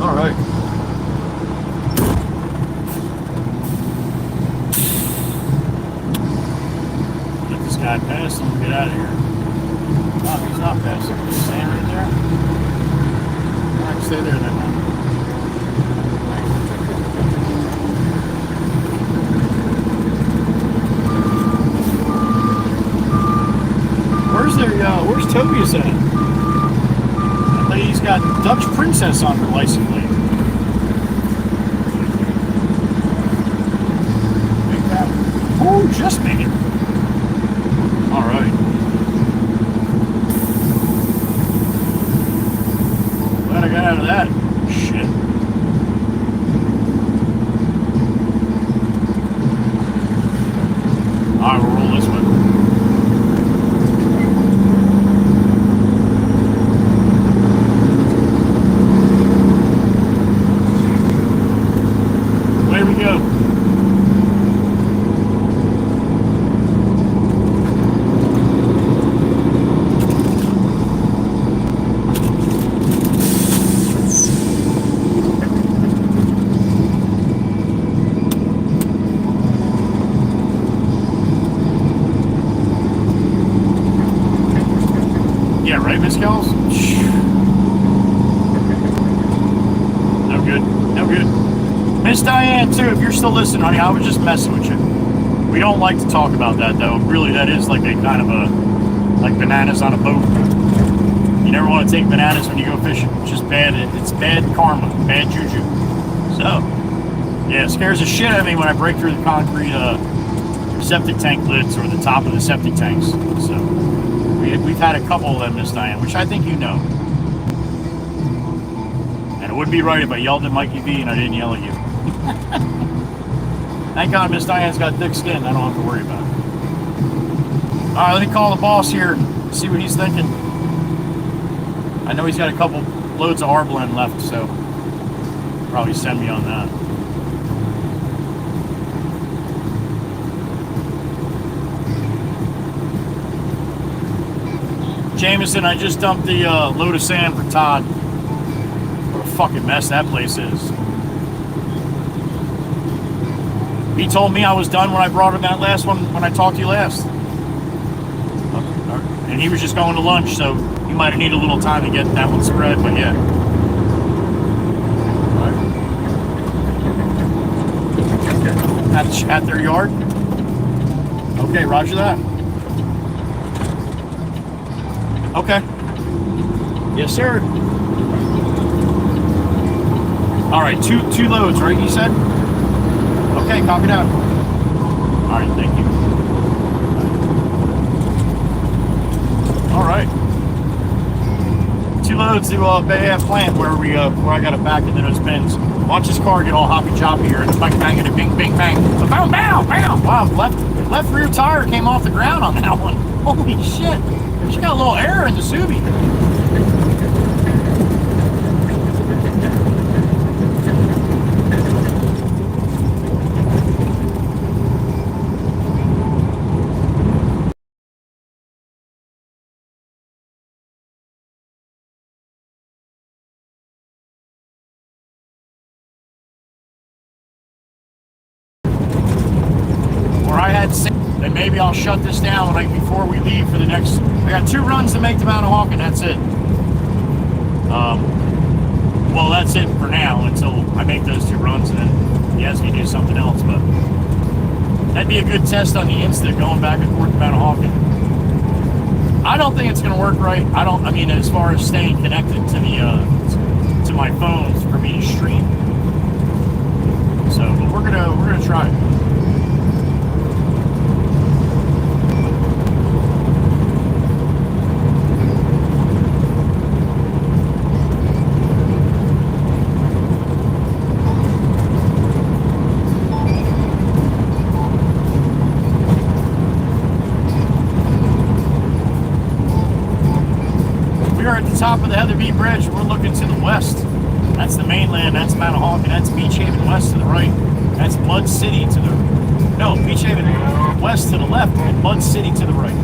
All right. Let this guy pass and we'll get out of here. Oh, he's not passing. He's staying right there. All right, stay there then, man. Where's Tobias at? That lady's got Dutch Princess on her license plate. Oh, just made it. All right. Glad I got out of that. Shit. All right, we'll roll this one. There we go. Right, Miss Kells? No good. No good. Miss Diane, too, if you're still listening, honey, I was just messing with you. We don't like to talk about that, though. Really, that is like a kind of a, like bananas on a boat. You never want to take bananas when you go fishing. It's just bad. It's bad karma, bad juju. So, yeah, it scares the shit out of me when I break through the concrete septic tank lids or the top of the septic tanks. So, we've had a couple of them, Miss Diane, which I think you know. And it would be right if I yelled at Mikey V and I didn't yell at you. Thank God Miss Diane's got thick skin. I don't have to worry about it. All right, let me call the boss here, see what he's thinking. I know he's got a couple loads of R-blend left, so probably send me on that. Jameson, I just dumped the load of sand for Todd. What a fucking mess that place is. He told me I was done when I brought him that last one, when I talked to you last. And he was just going to lunch, so he might have needed a little time to get that one spread, but yeah. At their yard? Okay, roger that. Okay. Yes, sir. All right, two loads, right, you said? Okay, copy that. All right, thank you. All right. 2 loads to Bay Ave plant where I got it back into those bins. Watch this car get all hoppy choppy here and bang bang and bing bing bang. Bam bam bam. Wow, left rear tire came off the ground on that one. Holy shit! She got a little air in the Subi. Then maybe I'll shut this down before we leave for the next. I got 2 runs to make to Mount Hawk, and that's it. Well, that's it for now until I make those 2 runs, and then he has me do something else. But that'd be a good test on the Insta going back and forth to Mount Hawk. I don't think it's going to work right. I mean, as far as staying connected to the to my phone for me to stream. So, but we're gonna try it. Top of the Heather B Bridge, we're looking to the west. That's the mainland, that's Mount Hawk, and that's Beach Haven West to the right. That's Mud City to the... No, Beach Haven West to the left, and Mud City to the right.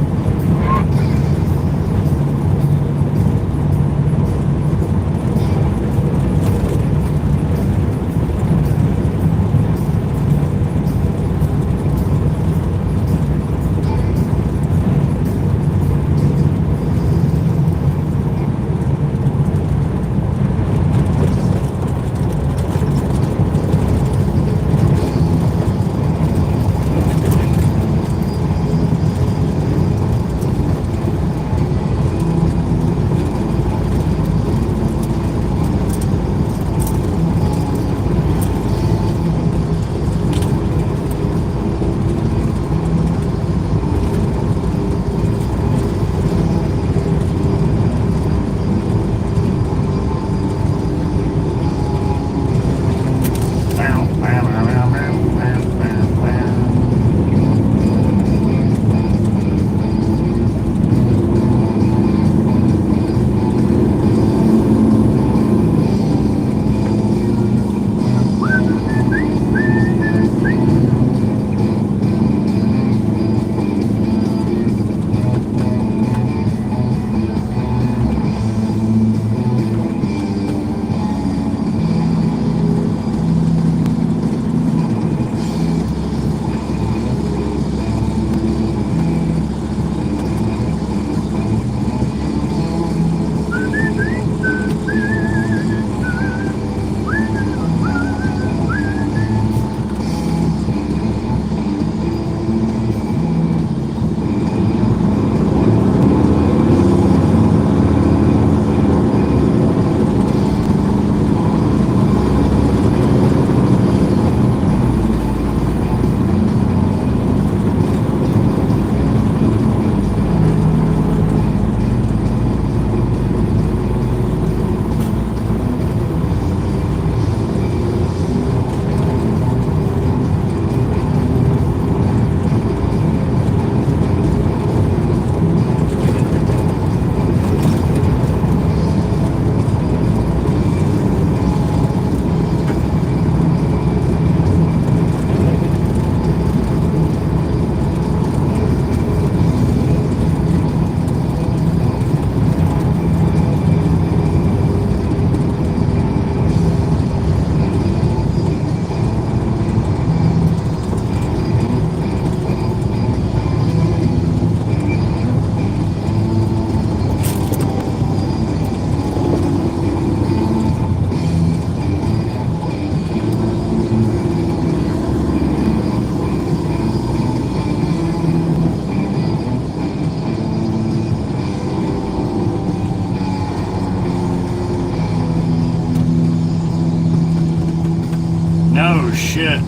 shit.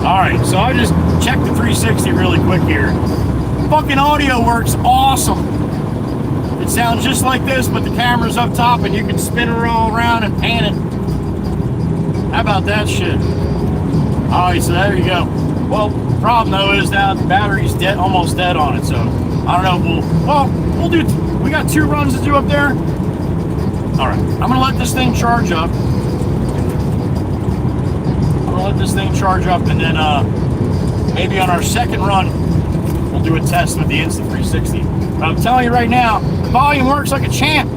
Alright, so I just checked the 360 really quick here. Fucking audio works awesome. It sounds just like this, but the camera's up top and you can spin it all around and pan it. How about that shit? Alright, so there you go. Well, the problem though is now the battery's dead, almost dead on it, so I don't know. We'll do. We got 2 runs to do up there. Alright, I'm gonna let this thing charge up. And then maybe on our second run we'll do a test with the Insta360. But I'm telling you right now, the volume works like a champ.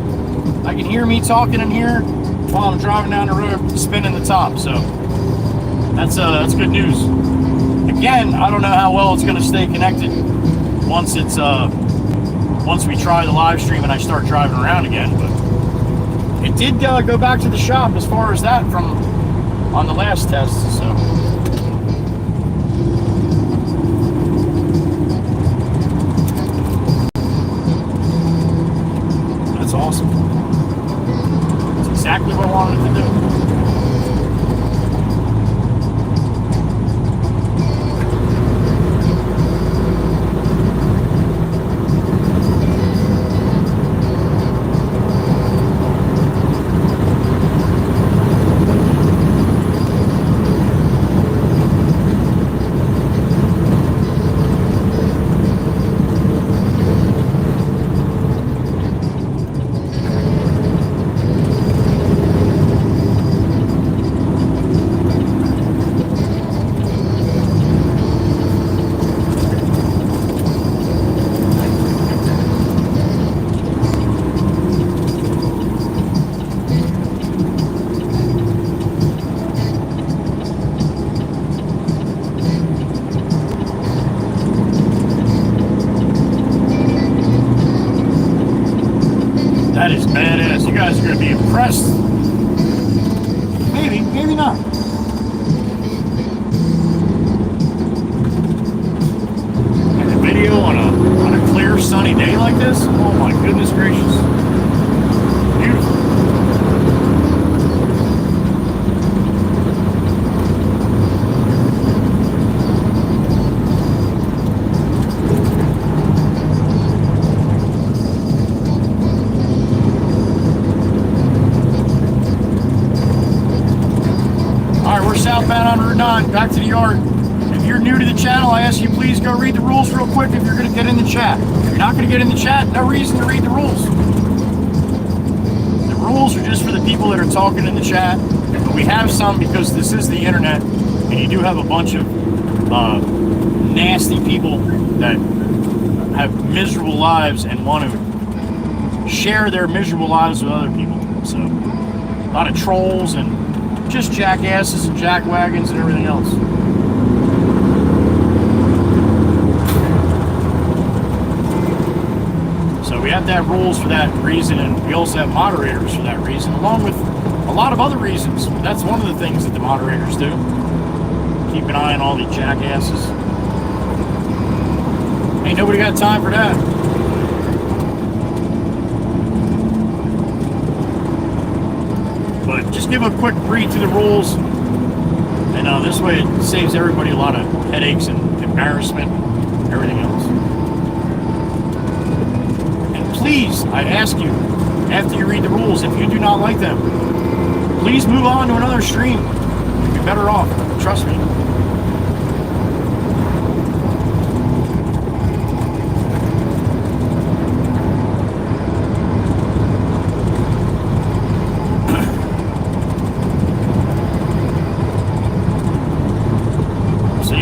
I can hear me talking in here while I'm driving down the road, spinning the top. So that's good news. Again, I don't know how well it's going to stay connected once we try the live stream and I start driving around again. But it did go back to the shop as far as that from on the last test. So. That's awesome. That's exactly what I wanted to do. That is badass. You guys are going to be impressed. Maybe, maybe not. And the video on a clear, sunny day like this, oh my goodness gracious. Beautiful. Southbound on Route 9, back to the yard. If you're new to the channel, I ask you please go read the rules real quick if you're going to get in the chat. If you're not going to get in the chat, no reason to read the rules. The rules are just for the people that are talking in the chat. But we have some because this is the internet, and you do have a bunch of nasty people that have miserable lives and want to share their miserable lives with other people. So, a lot of trolls and just jackasses and jackwagons and everything else. So we have to have rules for that reason, and we also have moderators for that reason, along with a lot of other reasons. That's one of the things that the moderators do. Keep an eye on all the jackasses. Ain't nobody got time for that. But just give a quick read through the rules, and this way it saves everybody a lot of headaches and embarrassment, and everything else. And please, I ask you, after you read the rules, if you do not like them, please move on to another stream. You'll be better off, trust me.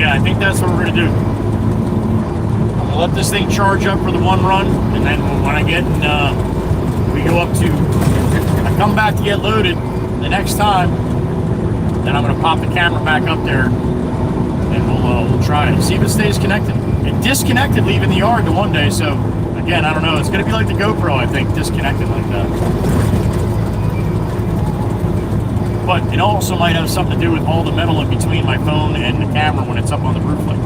I think that's what we're going to do. I'm going to let this thing charge up for the one run, and then when I get, we go up to, I come back to get loaded the next time, then I'm going to pop the camera back up there, and we'll try it. See if it stays connected. It disconnected leaving the yard the one day, so again, I don't know. It's going to be like the GoPro, I think, disconnected like that. But it also might have something to do with all the metal in between my phone and the camera when it's up on the roof like that.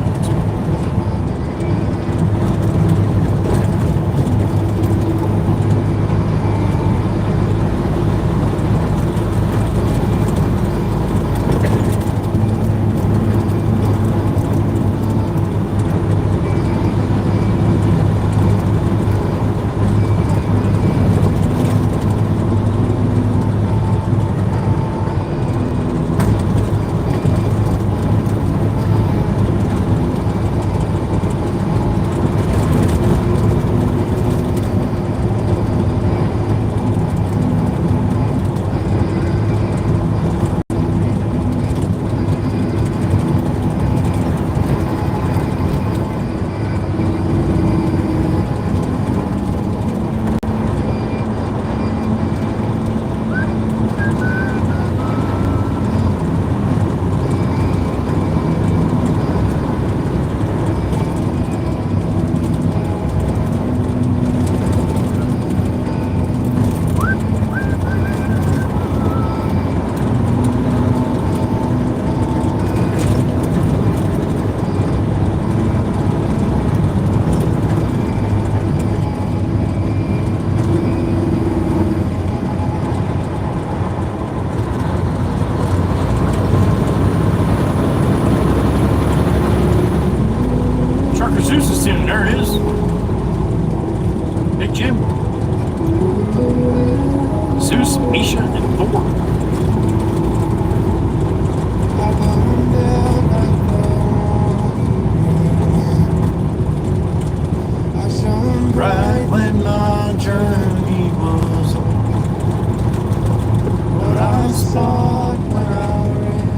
Zeus, Misha, and Thor. Right when my journey was on, but I start where I ran,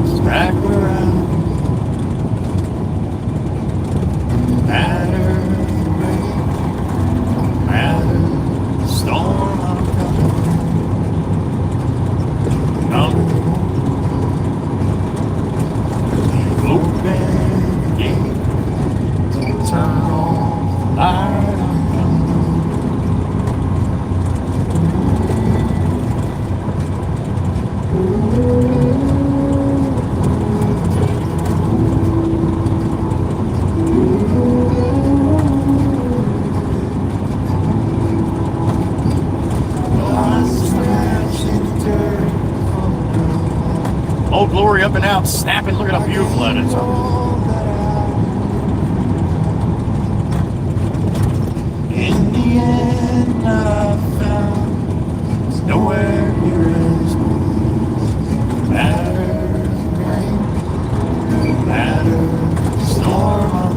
it's back where I matter, rain, matter, storm, I'm coming, open gate, turn on light. Old Glory up and out, snapping. Look at how beautiful that is. In the end, I found there's nowhere near as matter, rain, matter, storm, I'm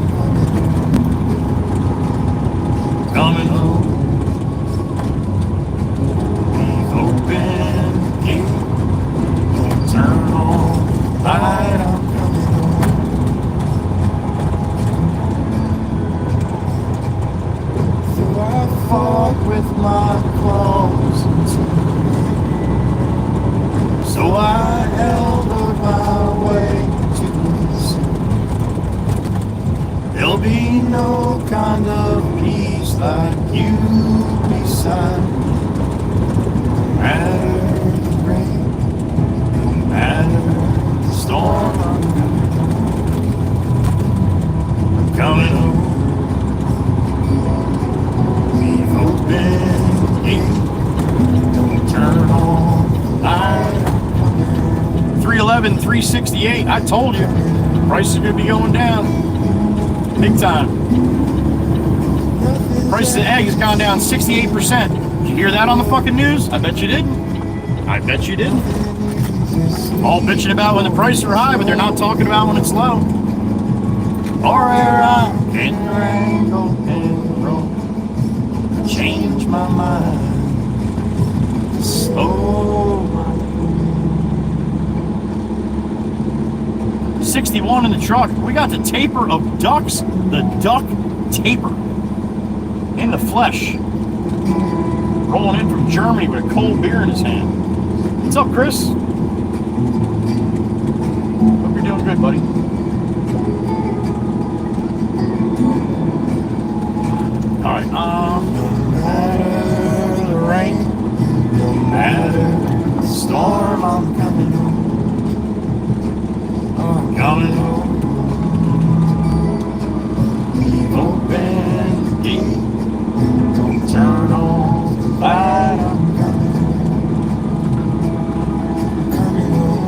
coming home. We've opened the gate, turn on light, I'm coming home. Though I fought with my claws and teeth, so I held my way to this. There'll be no kind of peace like you beside me. Matter, rain, matter, storm, I'm coming home. We've opened the gate, don't turn on light. 311, 368. I told you, price is going to be going down big time. Price of the egg has gone down 68%. Did you hear that on the fucking news? I bet you didn't. I bet you didn't. All bitching about when the prices are high, but they're not talking about when it's low. Or where I can wrangle and roll, change my mind, slow my 61 in the truck. We got the taper of ducks, the duck taper in the flesh. Rolling in from Germany with a cold beer in his hand. What's up, Chris? Hope you're doing good, buddy. Alright, no matter the rain, no matter the storm, I'm coming home. I'm coming home. We've opened the gate, don't turn on the light, I'm coming home. Coming home.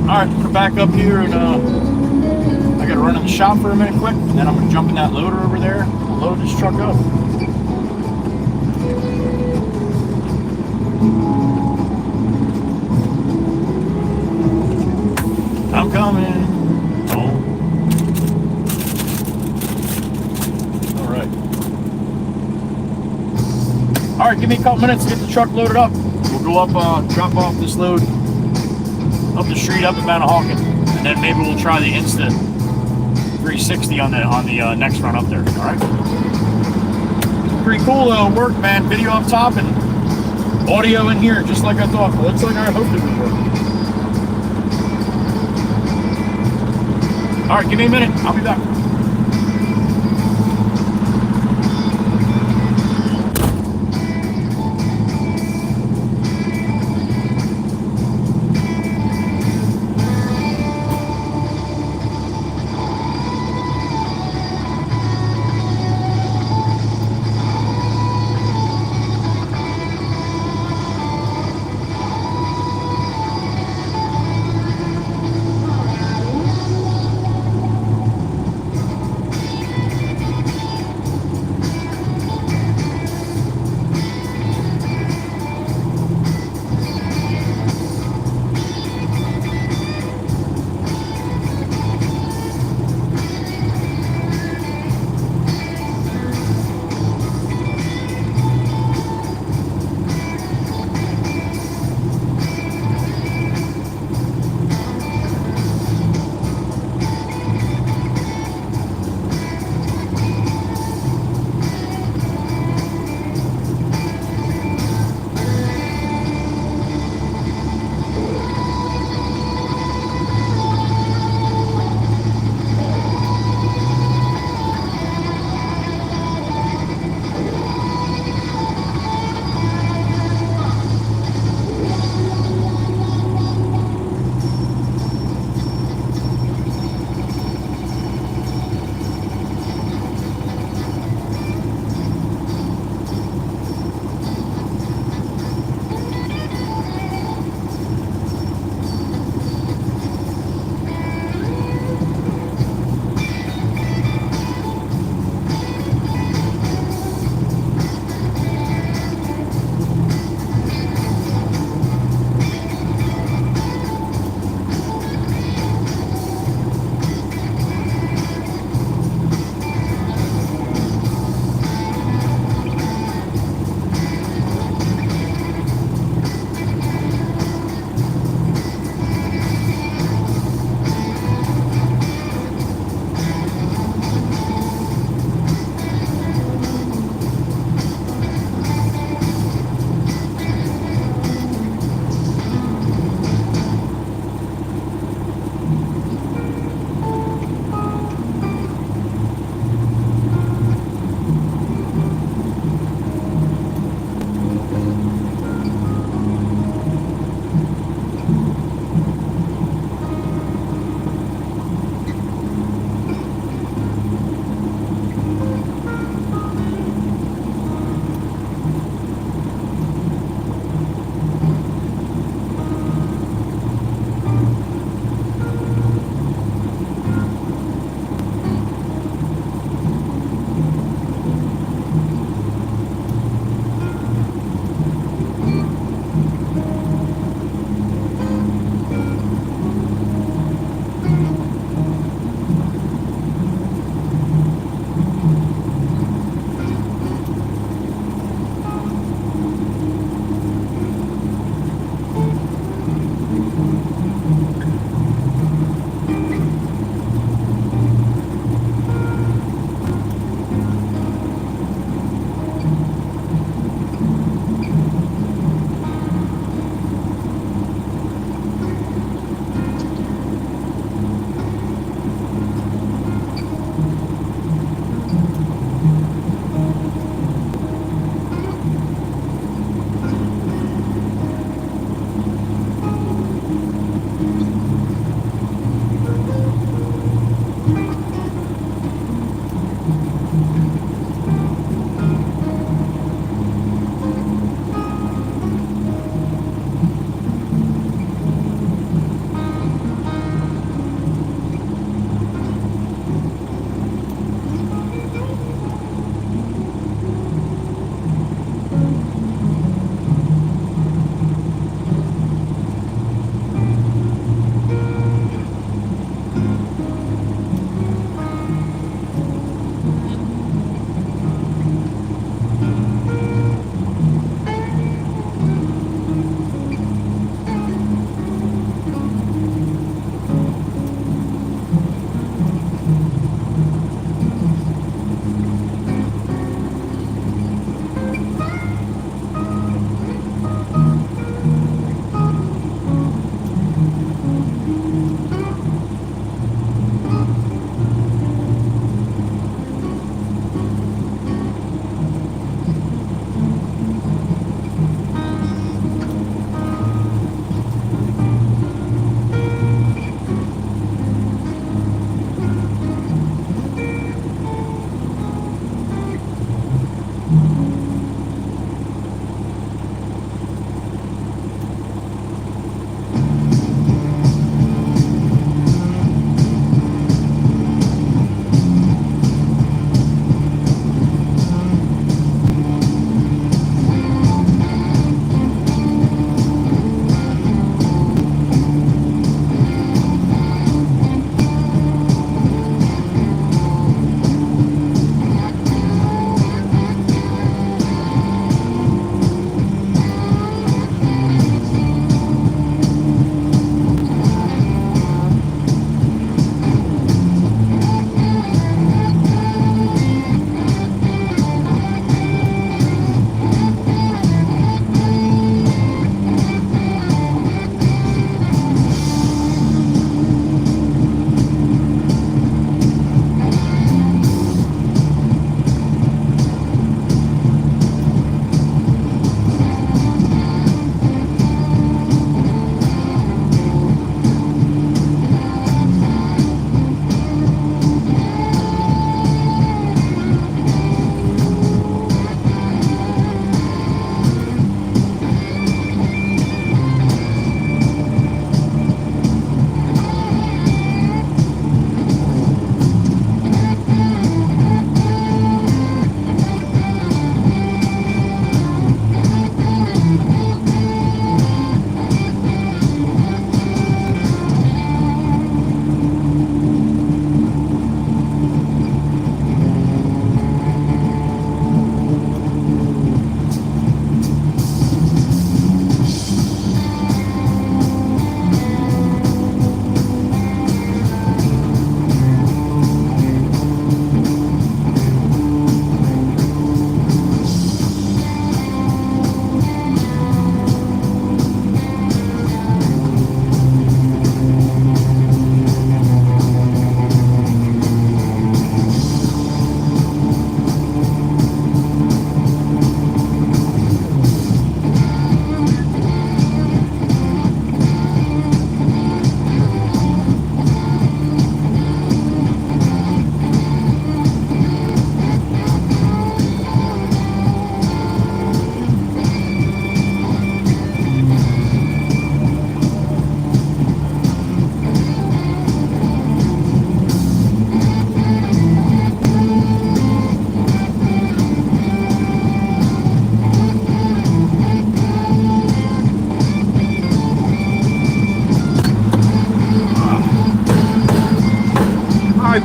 Alright, I'm gonna back up here and I gotta run in the shop for a minute quick, and then I'm gonna jump in that loader over there and load this truck up. I'm coming home. Alright, give me a couple minutes to get the truck loaded up. We'll go up, drop off this load up the street up in Manahawkin, and then maybe we'll try the Insta 360 on the next run up there. Alright? Pretty cool work, man. Video up top and audio in here, just like I thought. It looks like I hoped it would work. Alright, give me a minute. I'll be back.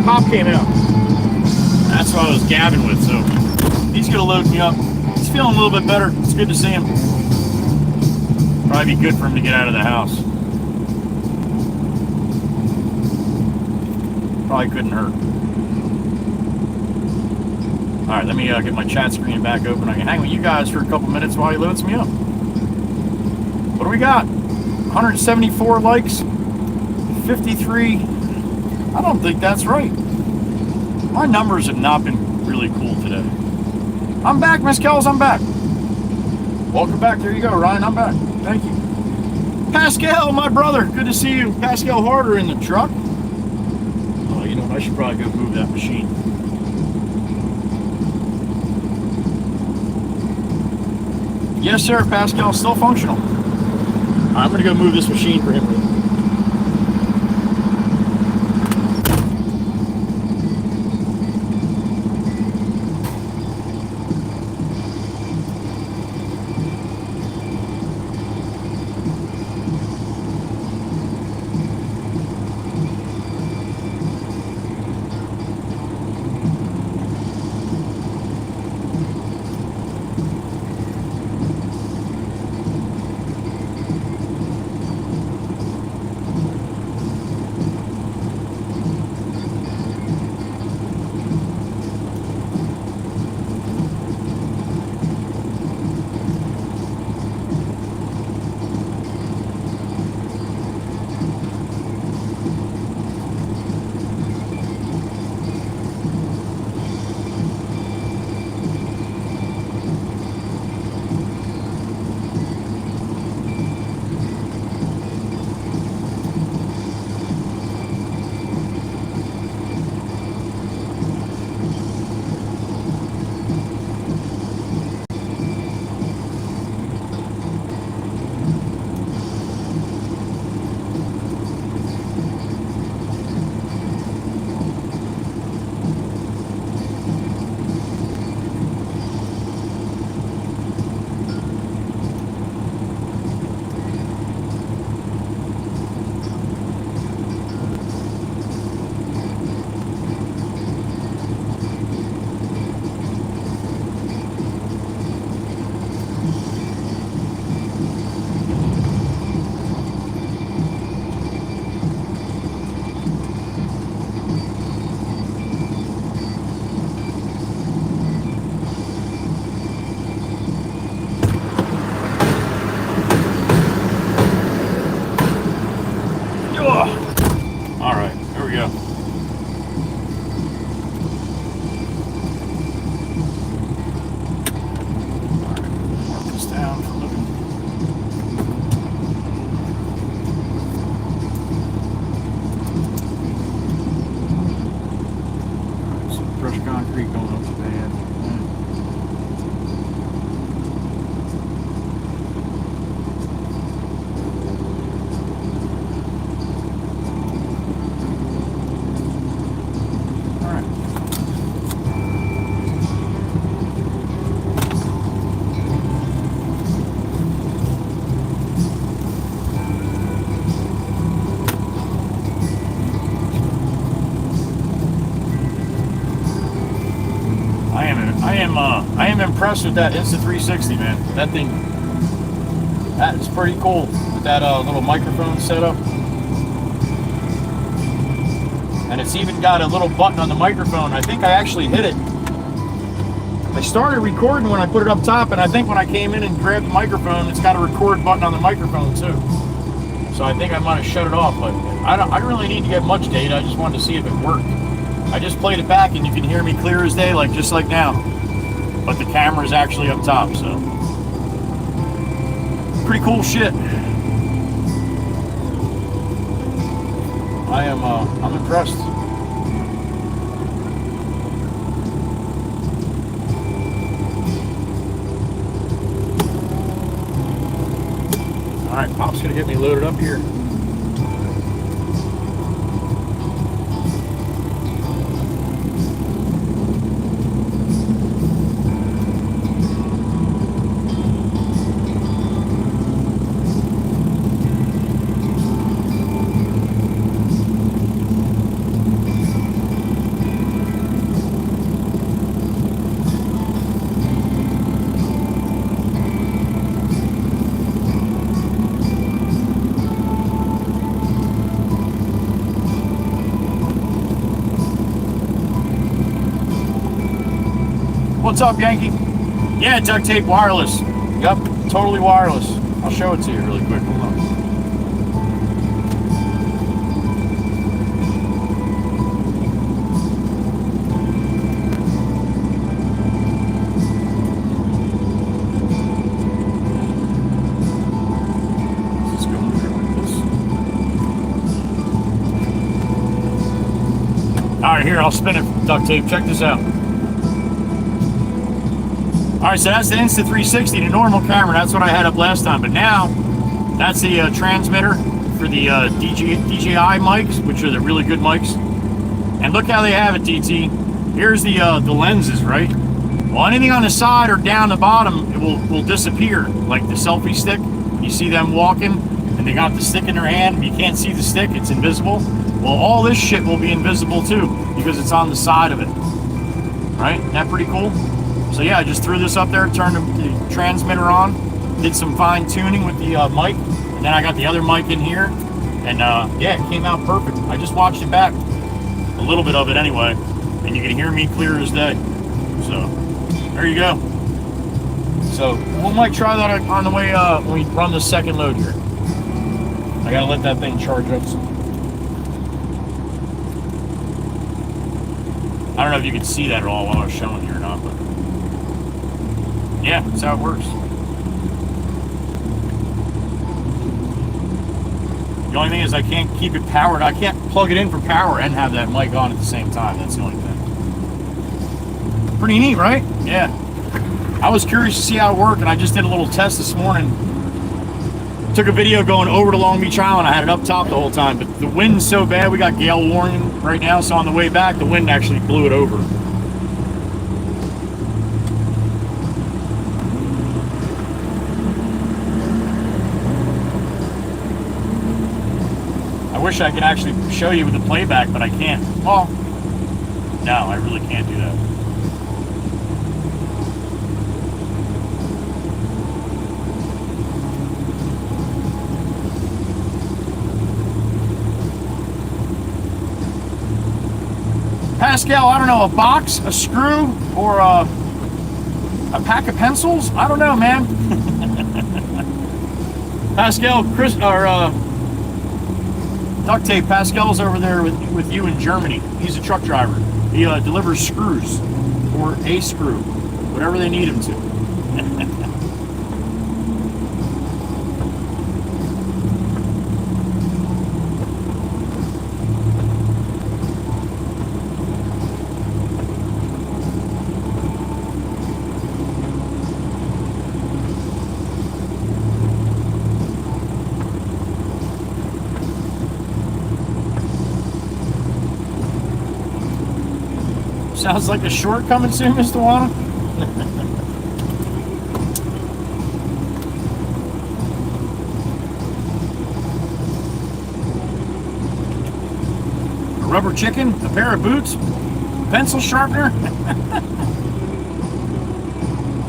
Pop came out. That's what I was gabbing with, so he's gonna load me up. He's feeling a little bit better. It's good to see him. Probably be good for him to get out of the house. Probably couldn't hurt. Alright, let me get my chat screen back open. I can hang with you guys for a couple minutes while he loads me up. What do we got? 174 likes, 53. I don't think that's right. My numbers have not been really cool today. I'm back, Miss Kells, I'm back. Welcome back. There you go, Ryan. I'm back. Thank you. Pascal, my brother. Good to see you. Pascal Harder in the truck. Oh, you know what? I should probably go move that machine. Yes, sir, Pascal. Still functional. I'm going to go move this machine for him. I am impressed with that Insta360, man. That thing, that is pretty cool with that little microphone setup. And it's even got a little button on the microphone. I think I actually hit it. I started recording when I put it up top, and I think when I came in and grabbed the microphone, it's got a record button on the microphone too. So I think I might have shut it off, but I don't really need to get much data. I just wanted to see if it worked. I just played it back, and you can hear me clear as day, like just like now. But the camera's actually up top, so pretty cool shit. I'm impressed. All right, Pop's gonna get me loaded up here. What's up, Yankee? Yeah, duct tape wireless. Yep, totally wireless. I'll show it to you really quick. Hold on. Let's go over here like this. All right, here, I'll spin it. Duct tape. Check this out. All right, so that's the Insta360, the normal camera. That's what I had up last time. But now, that's the transmitter for the DJI mics, which are the really good mics. And look how they have it, DT. Here's the lenses, right? Well, anything on the side or down the bottom, it will disappear. Like the selfie stick, you see them walking, and they got the stick in their hand. You can't see the stick; it's invisible. Well, all this shit will be invisible too because it's on the side of it. Right? Isn't that pretty cool? So yeah, I just threw this up there, turned the transmitter on, did some fine tuning with the mic, and then I got the other mic in here, and yeah, it came out perfect. I just watched it back, a little bit of it anyway, and you can hear me clear as day. So there you go. So we might try that on the way when we run the second load here. I gotta let that thing charge up some. I don't know if you can see that at all while I was showing you or not, but yeah, that's how it works. The only thing is I can't keep it powered. I can't plug it in for power and have that mic on at the same time. That's the only thing. Pretty neat, right? Yeah. I was curious to see how it worked, and I just did a little test this morning. Took a video going over to Long Beach Island. I had it up top the whole time, but the wind's so bad. We got gale warning right now, so on the way back, the wind actually blew it over. I wish I could actually show you with the playback, but I can't. Well, no, I really can't do that. Pascal, I don't know, a box, a screw, or a pack of pencils? I don't know, man. Pascal, Chris, or duct tape. Pascal's over there with you in Germany. He's a truck driver. He delivers screws, or a screw, whatever they need him to. Sounds like a short coming soon, Mr. Wana. A rubber chicken, a pair of boots, pencil sharpener.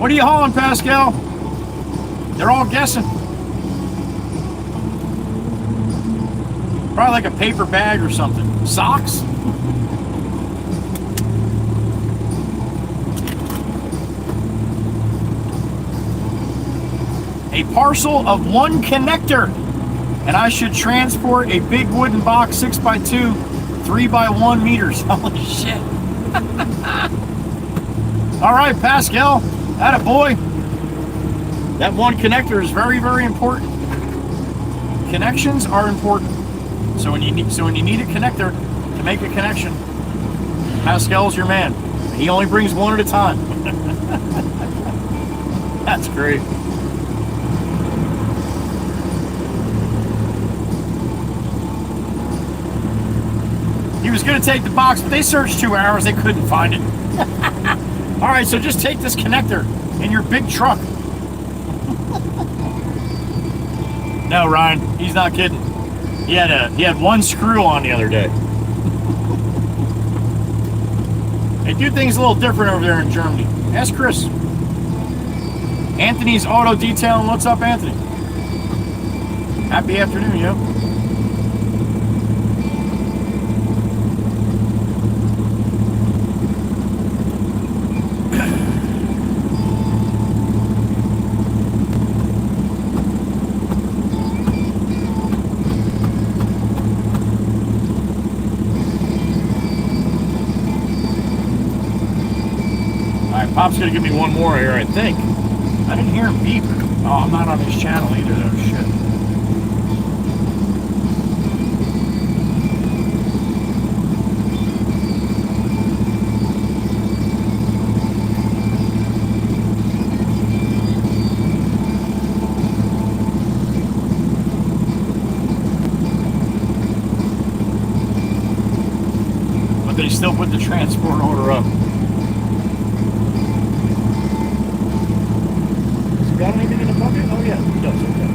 What are you hauling, Pascal? They're all guessing. Probably like a paper bag or something. Socks? A parcel of one connector, and I should transport a big wooden box 6x2 3x1 meters. Holy shit. All right, Pascal, atta boy. That one connector is very, very important. Connections are important. So when you need a connector to make a connection, Pascal's your man. He only brings one at a time. That's great. He was going to take the box, but they searched 2 hours. They couldn't find it. All right, so just take this connector in your big truck. No, Ryan, he's not kidding. He had one screw on the other day. They do things a little different over there in Germany. Ask Chris. Anthony's Auto Detailing. What's up, Anthony? Happy afternoon, yo. Alright, Pop's gonna give me one more here, I think. I didn't hear him beep. Oh, I'm not on his channel either, though. Shit. But they still put the transport order up. Got anything in the bucket? Oh yeah, he does. Okay.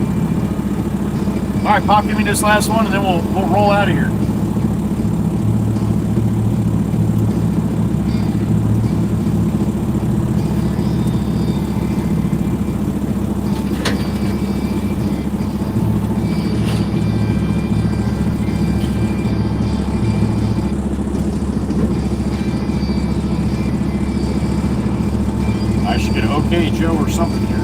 All right, Pop, give me this last one, and then we'll roll out of here. I should get an OK Joe or something here.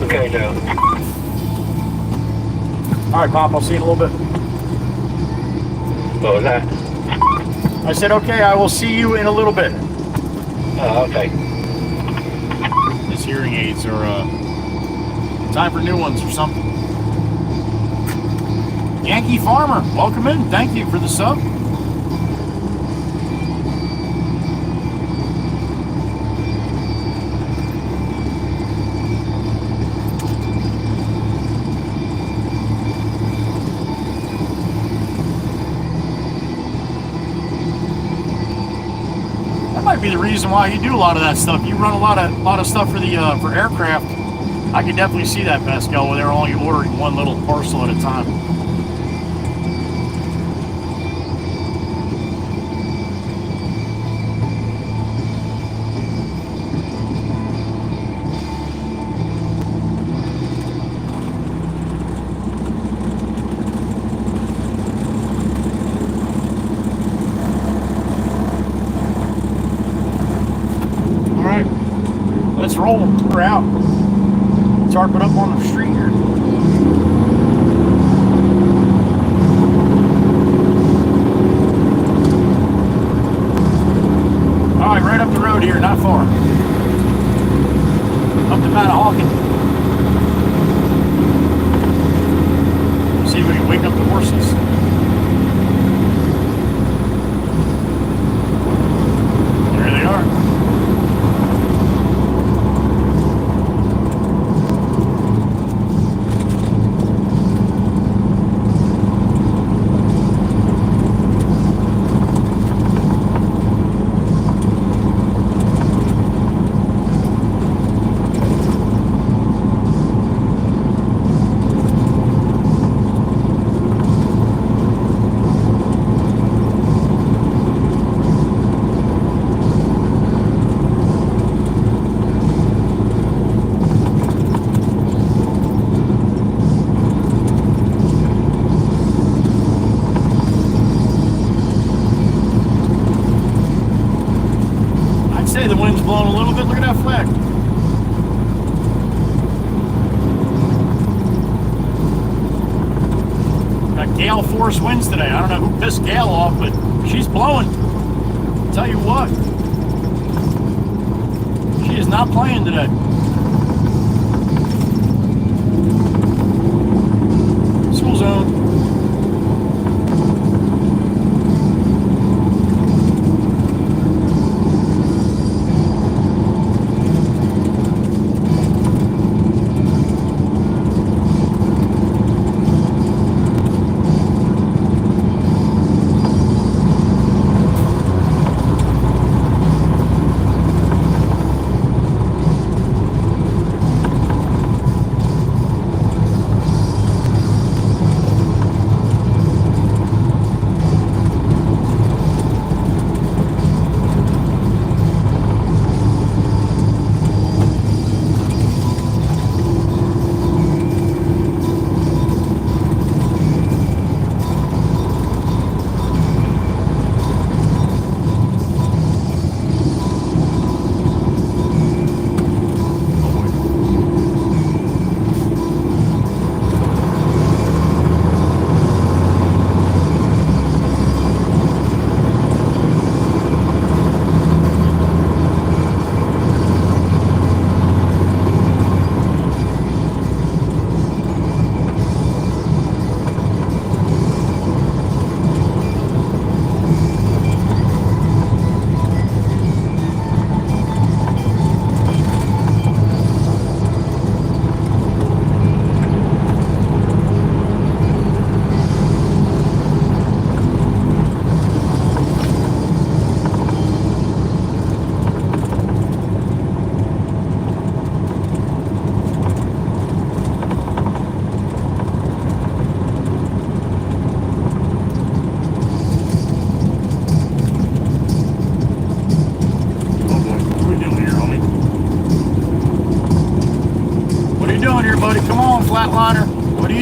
Okay, Joe. All right, Pop, I'll see you in a little bit. What was that? I said, okay, I will see you in a little bit. Oh, okay. His hearing aids are time for new ones or something. Yankee Farmer, welcome in. Thank you for the sub. Might be the reason why you do a lot of that stuff. You run a lot of stuff for the for aircraft. I can definitely see that, Pascal, where they're only ordering one little parcel at a time. Let's roll them. We're out. Tarp it up on the street here. All right, right up the road here, not far. Up to Mount Hawkins. See if we can wake up the horses. There they are. The wind's blowing a little bit. Look at that flag. Got gale force winds today. I don't know who pissed Gale off, but she's blowing. I'll tell you what. She is not playing today. School zone.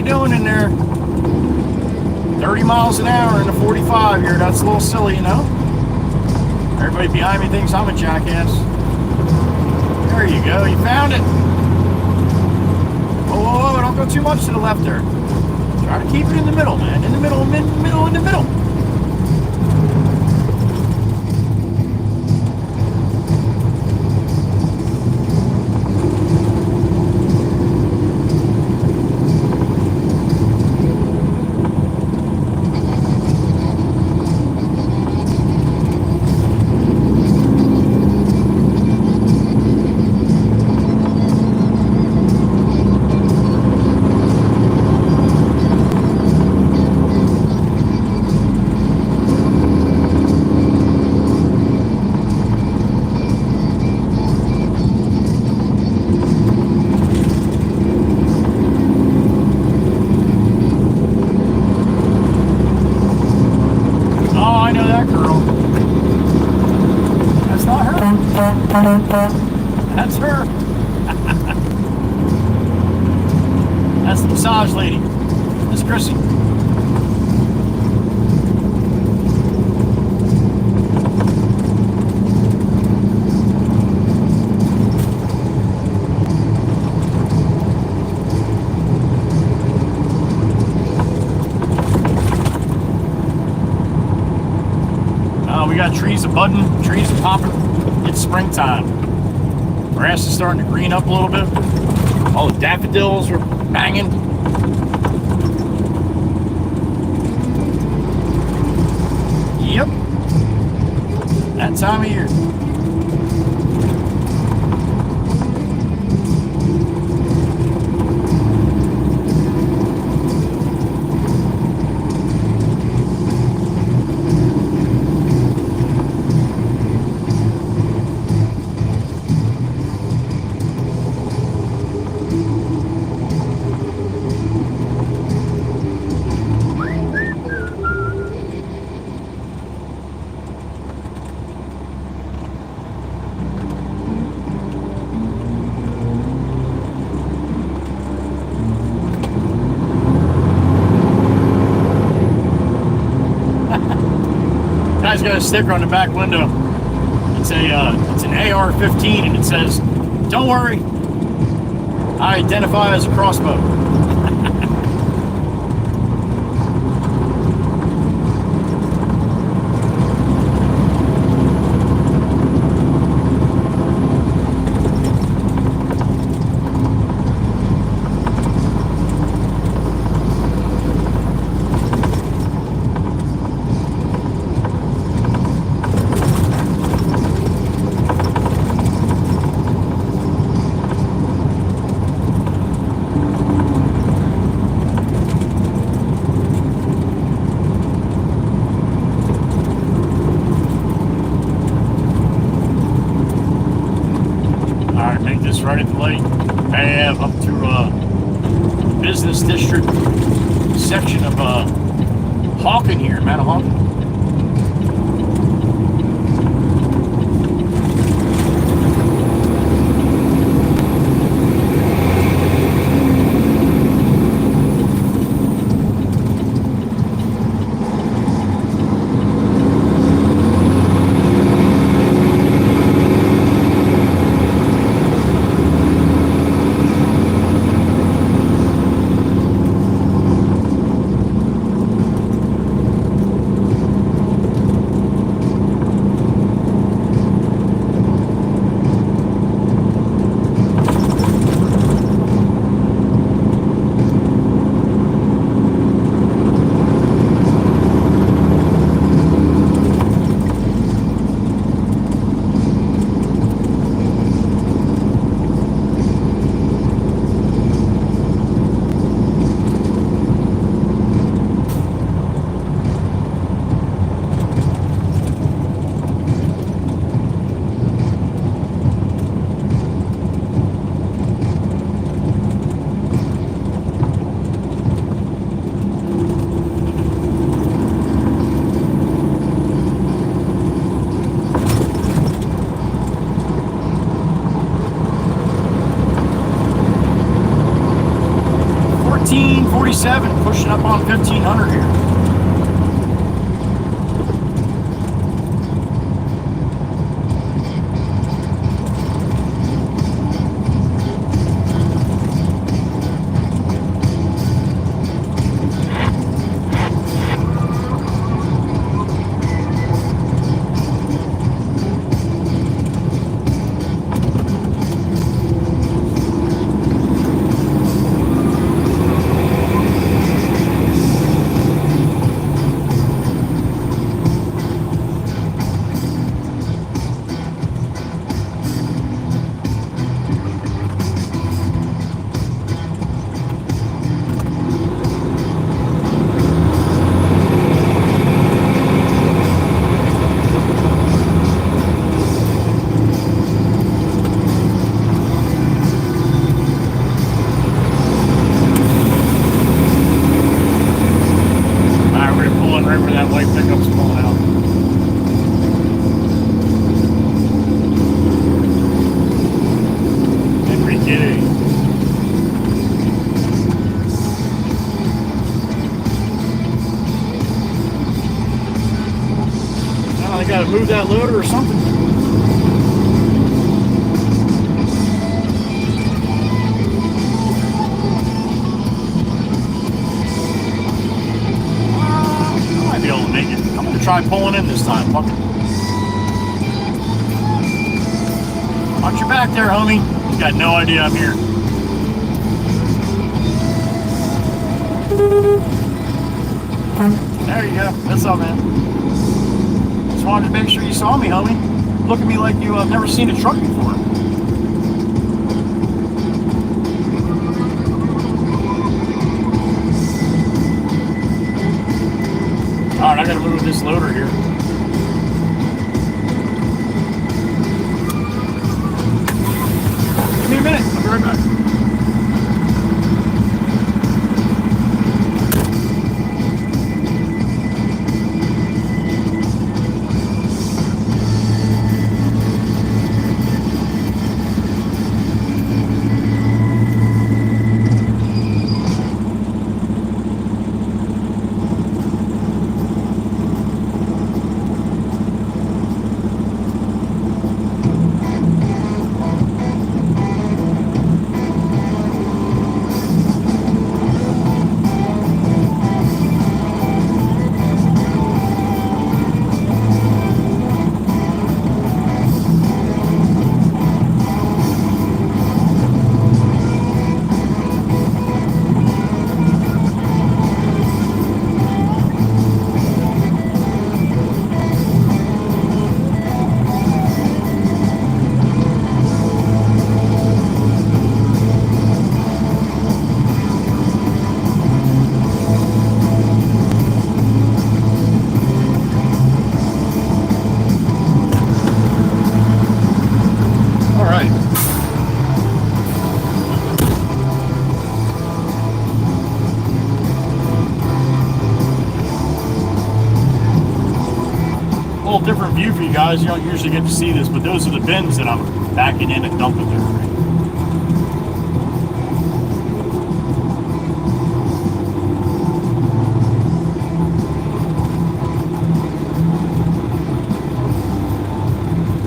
you doing in there? 30 miles an hour in a 45 here. That's a little silly, you know? Everybody behind me thinks I'm a jackass. There you go. You found it. Whoa, whoa, whoa. Don't go too much to the left there. Try to keep it in the middle, man. In the middle, in the middle. That's her. That's the massage lady. That's Chrissy. We got trees a-budding, trees a-popping. It's springtime. Grass is starting to green up a little bit. All the daffodils are banging. Yep. That time of year. Guy's got a sticker on the back window. It's an AR-15 and it says, "Don't worry, I identify as a crossbow." Right at the lake. I have up to business district section of Hawken here, Manahawkin. 147, pushing up on 1500 here. I gotta move that loader or something. I might be able to make it. I'm gonna try pulling in this time. Fuck it. Watch your back there, homie. You got no idea I'm here. There you go. What's up, man? Just wanted to make sure you saw me, homie. Look at me like you have never seen a truck before. Alright, I gotta move this loader here. Give me a minute, I'll be right back. Different view for you guys. You don't usually get to see this, but those are the bins that I'm backing in and dumping there.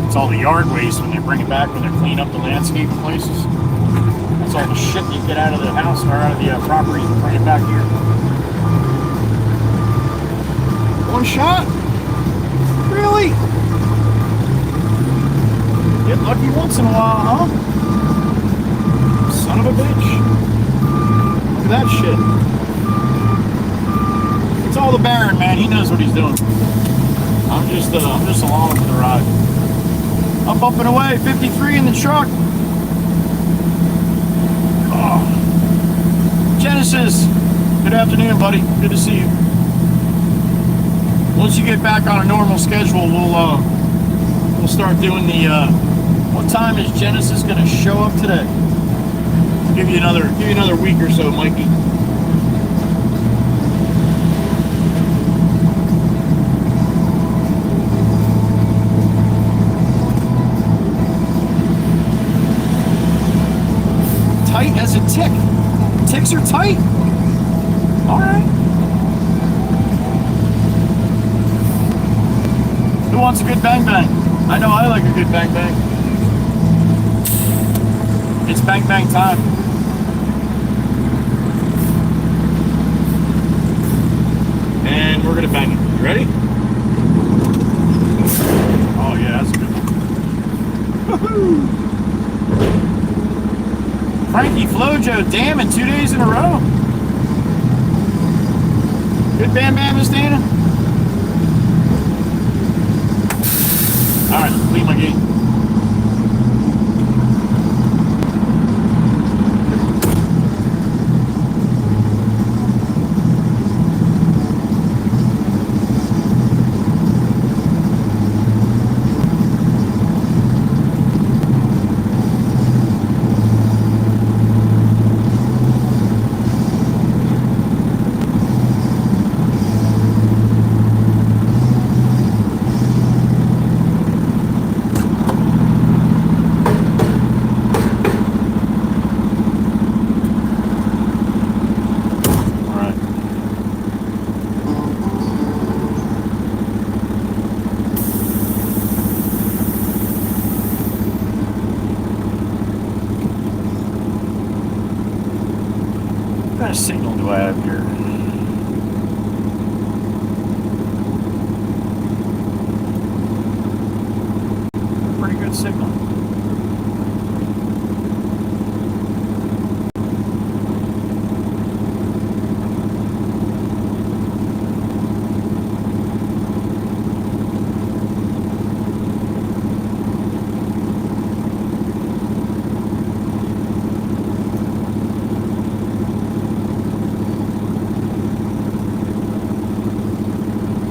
It's all the yard waste when they bring it back, when they clean up the landscape places. That's all the shit you get out of the house or out of the property and bring it back here. One shot? Really? Get lucky once in a while, huh? Son of a bitch. Look at that shit. It's all the Baron, man. He knows what he's doing. I'm just along for the ride. I'm bumping away. 53 in the truck. Oh. Genesis. Good afternoon, buddy. Good to see you. Once you get back on a normal schedule, we'll start doing the. What time is Genesis going to show up today? Give you another week or so, Mikey. Tight as a tick. Ticks are tight. All right. Who wants a good bang bang? I know I like a good bang bang. It's bang bang time. And we're gonna bang it. You ready? Oh yeah, that's good. Woohoo! Frankie Flojo, damn it, 2 days in a row. Good bam bam, Miss Dana. All right, let's clean my gate. What kind of signal do I have here? Pretty good signal.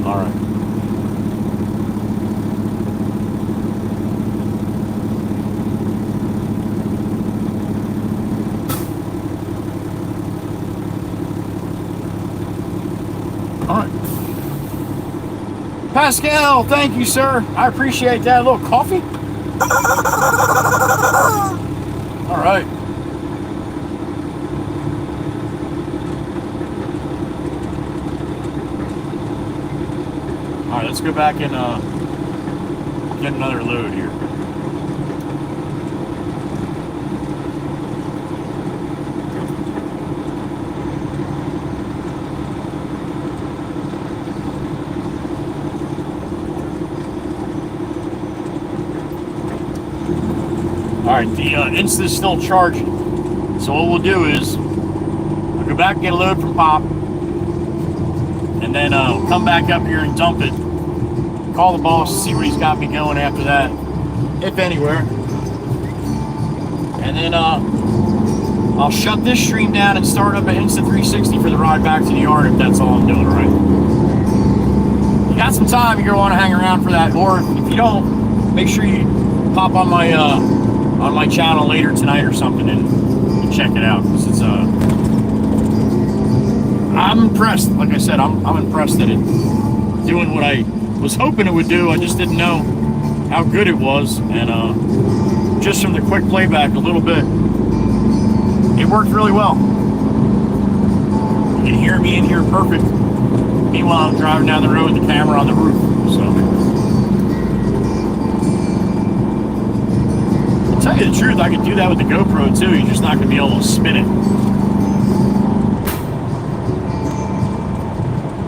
All right. All right. Pascal, thank you, sir. I appreciate that. A little coffee? All right. All right, let's go back and get another load here. All right, the Insta's still charging. So what we'll do is we'll go back and get a load from Pop, and then we'll come back up here and dump it. Call the boss, see where he's got me going after that, if anywhere. And then I'll shut this stream down and start up an Insta 360 for the ride back to the yard if that's all I'm doing, all right? You got some time, you're gonna want to hang around for that, or if you don't, make sure you pop on my channel later tonight or something and check it out, because it's I'm impressed. Like I said, I'm impressed at it doing what I was hoping it would do. I just didn't know how good it was, and just from the quick playback a little bit, it worked really well. You can hear me in here perfect. Meanwhile, I'm driving down the road with the camera on the roof. So, to tell you the truth, I could do that with the GoPro too. You're just not going to be able to spin it.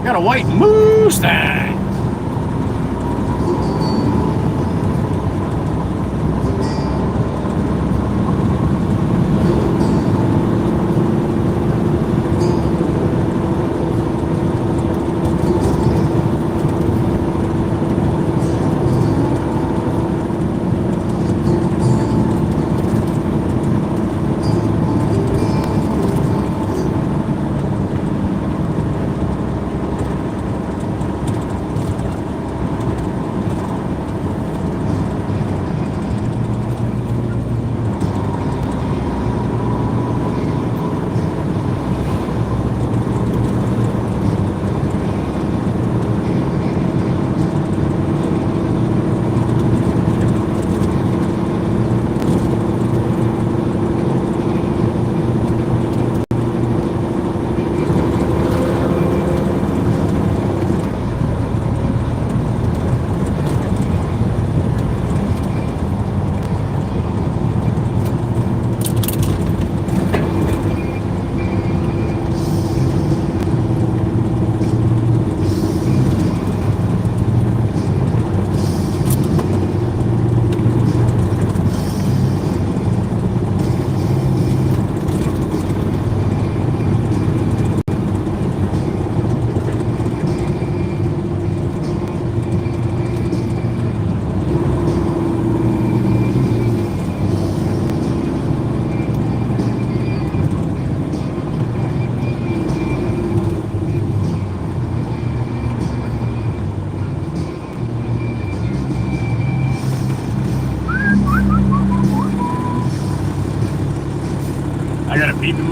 Got a white Mustang.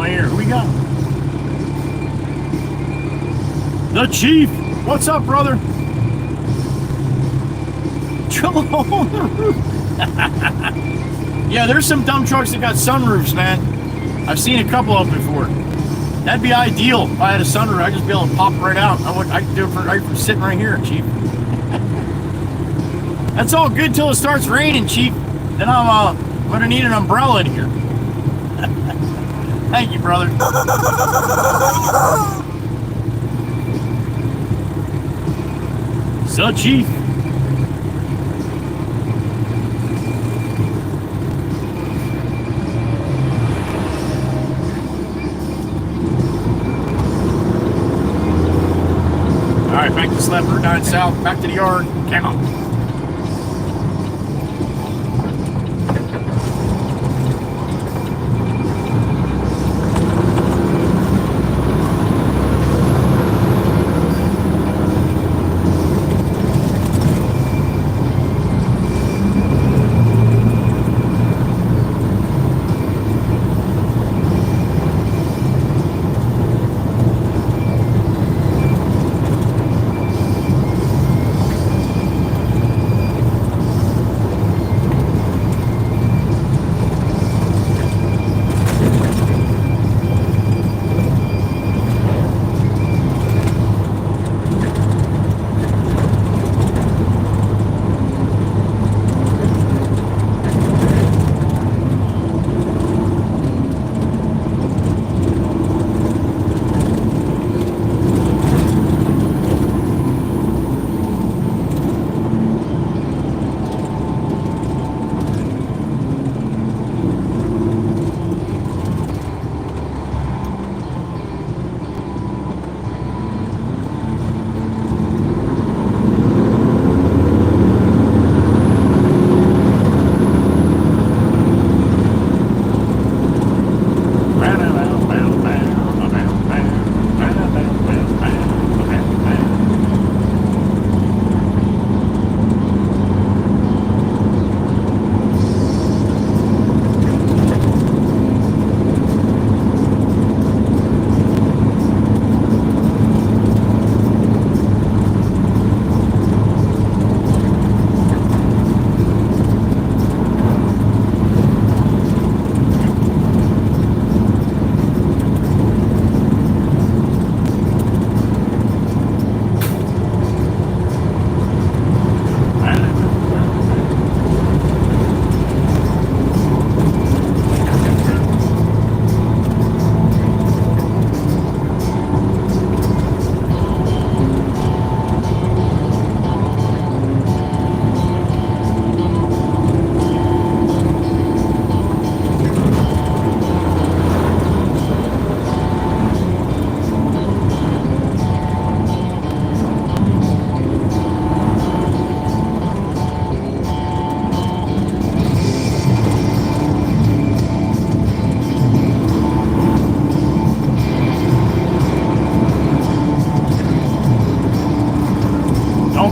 way here. Who we got? The Chief. What's up, brother? Trouble on the roof. Yeah, there's some dumb trucks that got sunroofs, man. I've seen a couple of them before. That'd be ideal if I had a sunroof. I'd just be able to pop right out. I could do it right from sitting right here, Chief. That's all good till it starts raining, Chief. Then I'm gonna need an umbrella in here. Thank you, brother. So, Chief. All right, back to Slap Route 9 South, back to the yard. Come on.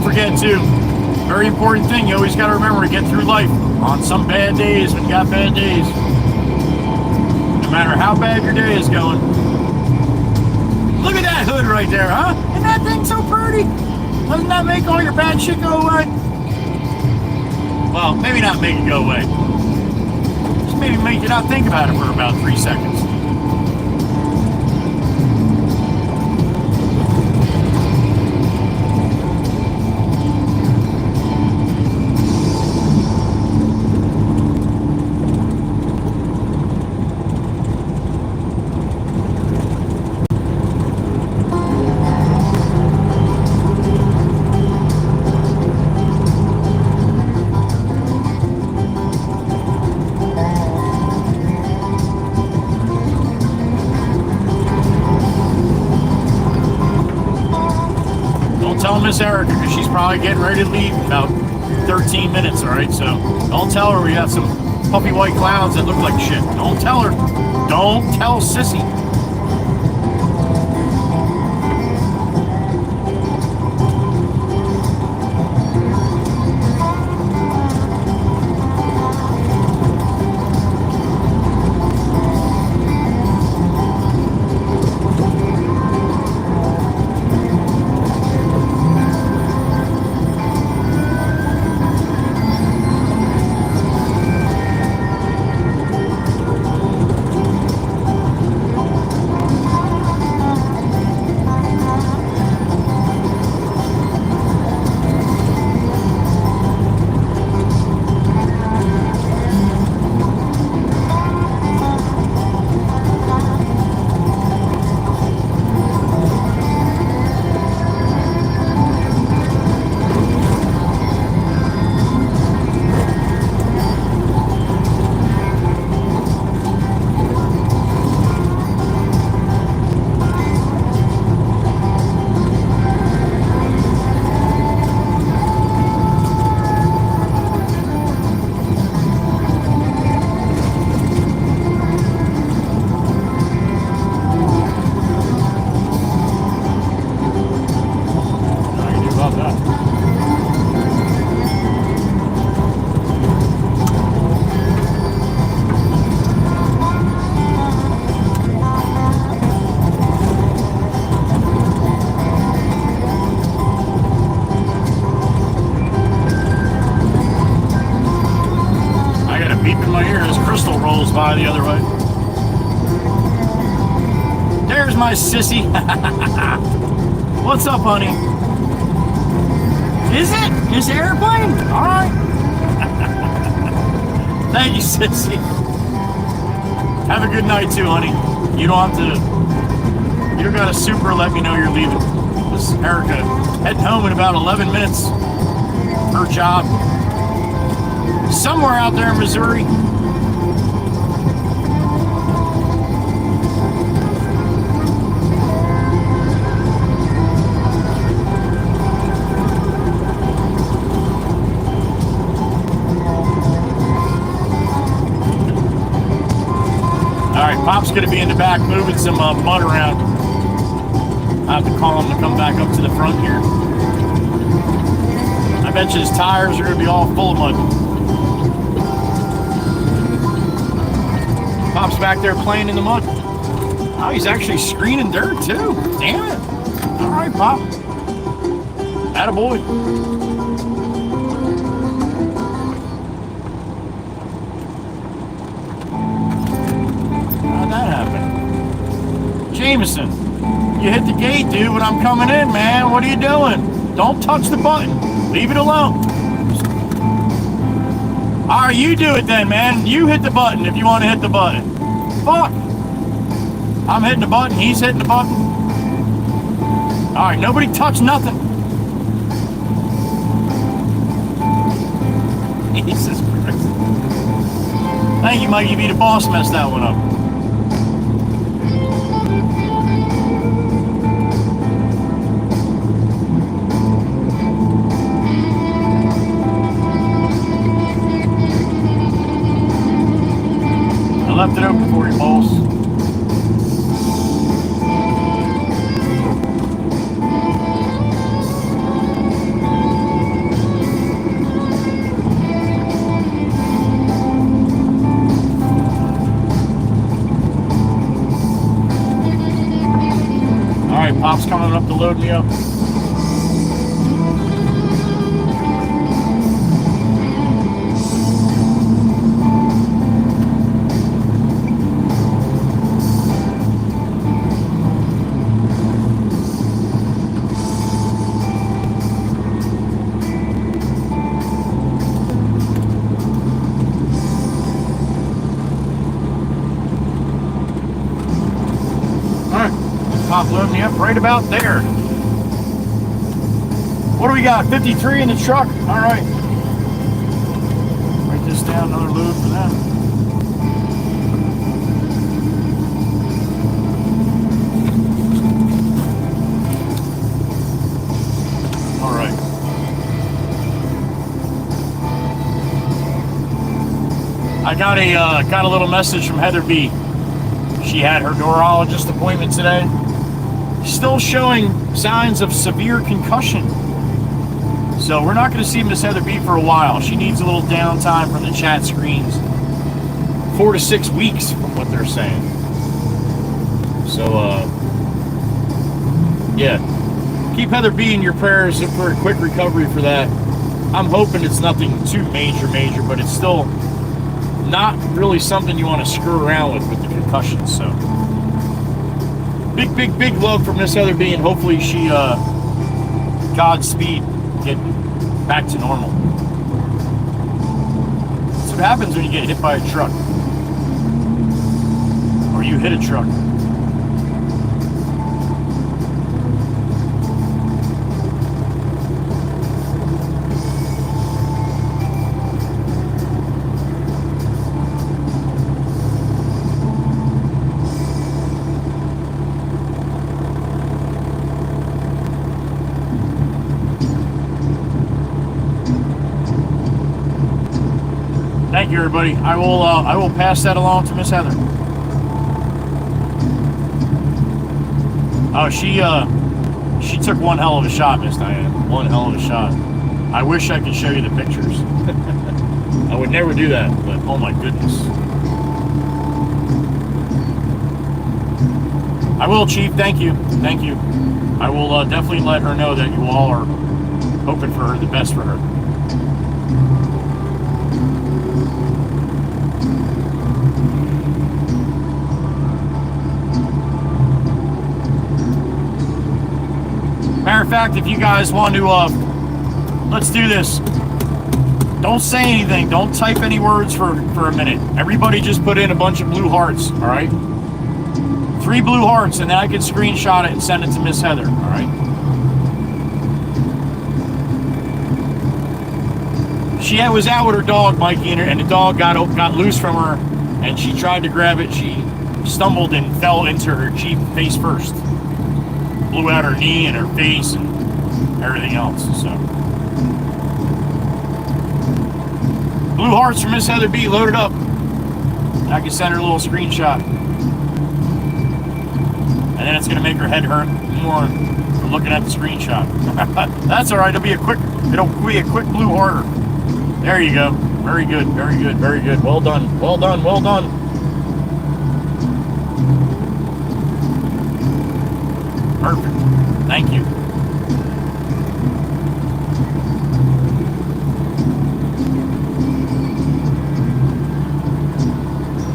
Forget too, very important thing, you always got to remember to get through life on some bad days when you got bad days. No matter how bad your day is going. Look at that hood right there, huh? Isn't that thing so pretty? Doesn't that make all your bad shit go away? Well, maybe not make it go away. Just maybe make you not think about it for about 3 seconds. Tell Miss Erica, because she's probably getting ready to leave in about 13 minutes, all right? So don't tell her we got some puffy white clouds that look like shit. Don't tell her. Don't tell Sissy. rolls by the other way. There's my sissy. What's up, honey? Is it? Is the airplane? All right. Thank you, sissy. Have a good night too, honey. You don't have to. You don't got to super let me know you're leaving. This is Erica heading home in about 11 minutes. Her job. Somewhere out there in Missouri. Alright, Pop's going to be in the back moving some mud around. I have to call him to come back up to the front here. I bet you his tires are going to be all full of mud. Pop's back there playing in the mud. Oh, he's actually screening dirt too. Damn it. Alright, Pop. Attaboy. How'd that happen? Jameson, you hit the gate, dude, when I'm coming in, man. What are you doing? Don't touch the button. Leave it alone. Alright, you do it then, man. You hit the button if you want to hit the button. Fuck. I'm hitting the button. He's hitting the button. Alright, nobody touch nothing. Jesus Christ. Thank you, Mikey B. The boss messed that one up. I left it open for you, boss. Alright, Pop's coming up to load me up. Pop loading me up right about there. What do we got? 53 in the truck? Alright. Write this down, another load for them. Alright. I got a little message from Heather B. She had her neurologist appointment today. Still showing signs of severe concussion. So we're not going to see Miss Heather B for a while. She needs a little downtime from the chat screens. 4 to 6 weeks from what they're saying. So, yeah. Keep Heather B in your prayers for a quick recovery for that. I'm hoping it's nothing too major, but it's still not really something you want to screw around with the concussion. So, big love for Miss Heather B, and hopefully she, Godspeed, get back to normal. That's what happens when you get hit by a truck. Or you hit a truck. Thank you, everybody. I will pass that along to Miss Heather. Oh, she took one hell of a shot, Miss Diane. One hell of a shot. I wish I could show you the pictures. I would never do that, but oh my goodness. I will, Chief. Thank you. Thank you. I will definitely let her know that you all are hoping for her, the best for her. Matter of fact, if you guys want to, let's do this. Don't say anything. Don't type any words for a minute. Everybody just put in a bunch of blue hearts, all right? 3 blue hearts, and then I can screenshot it and send it to Miss Heather, all right? She was out with her dog, Mikey, and the dog got loose from her, and she tried to grab it. She stumbled and fell into her Jeep face first. Blew out her knee and her face and everything else, so. Blue hearts from Miss Heather B, loaded up. I can send her a little screenshot. And then it's gonna make her head hurt more from looking at the screenshot. That's all right, it'll be a quick blue hearter. There you go. Very good, very good, very good. Well done, well done, well done. Perfect. Thank you.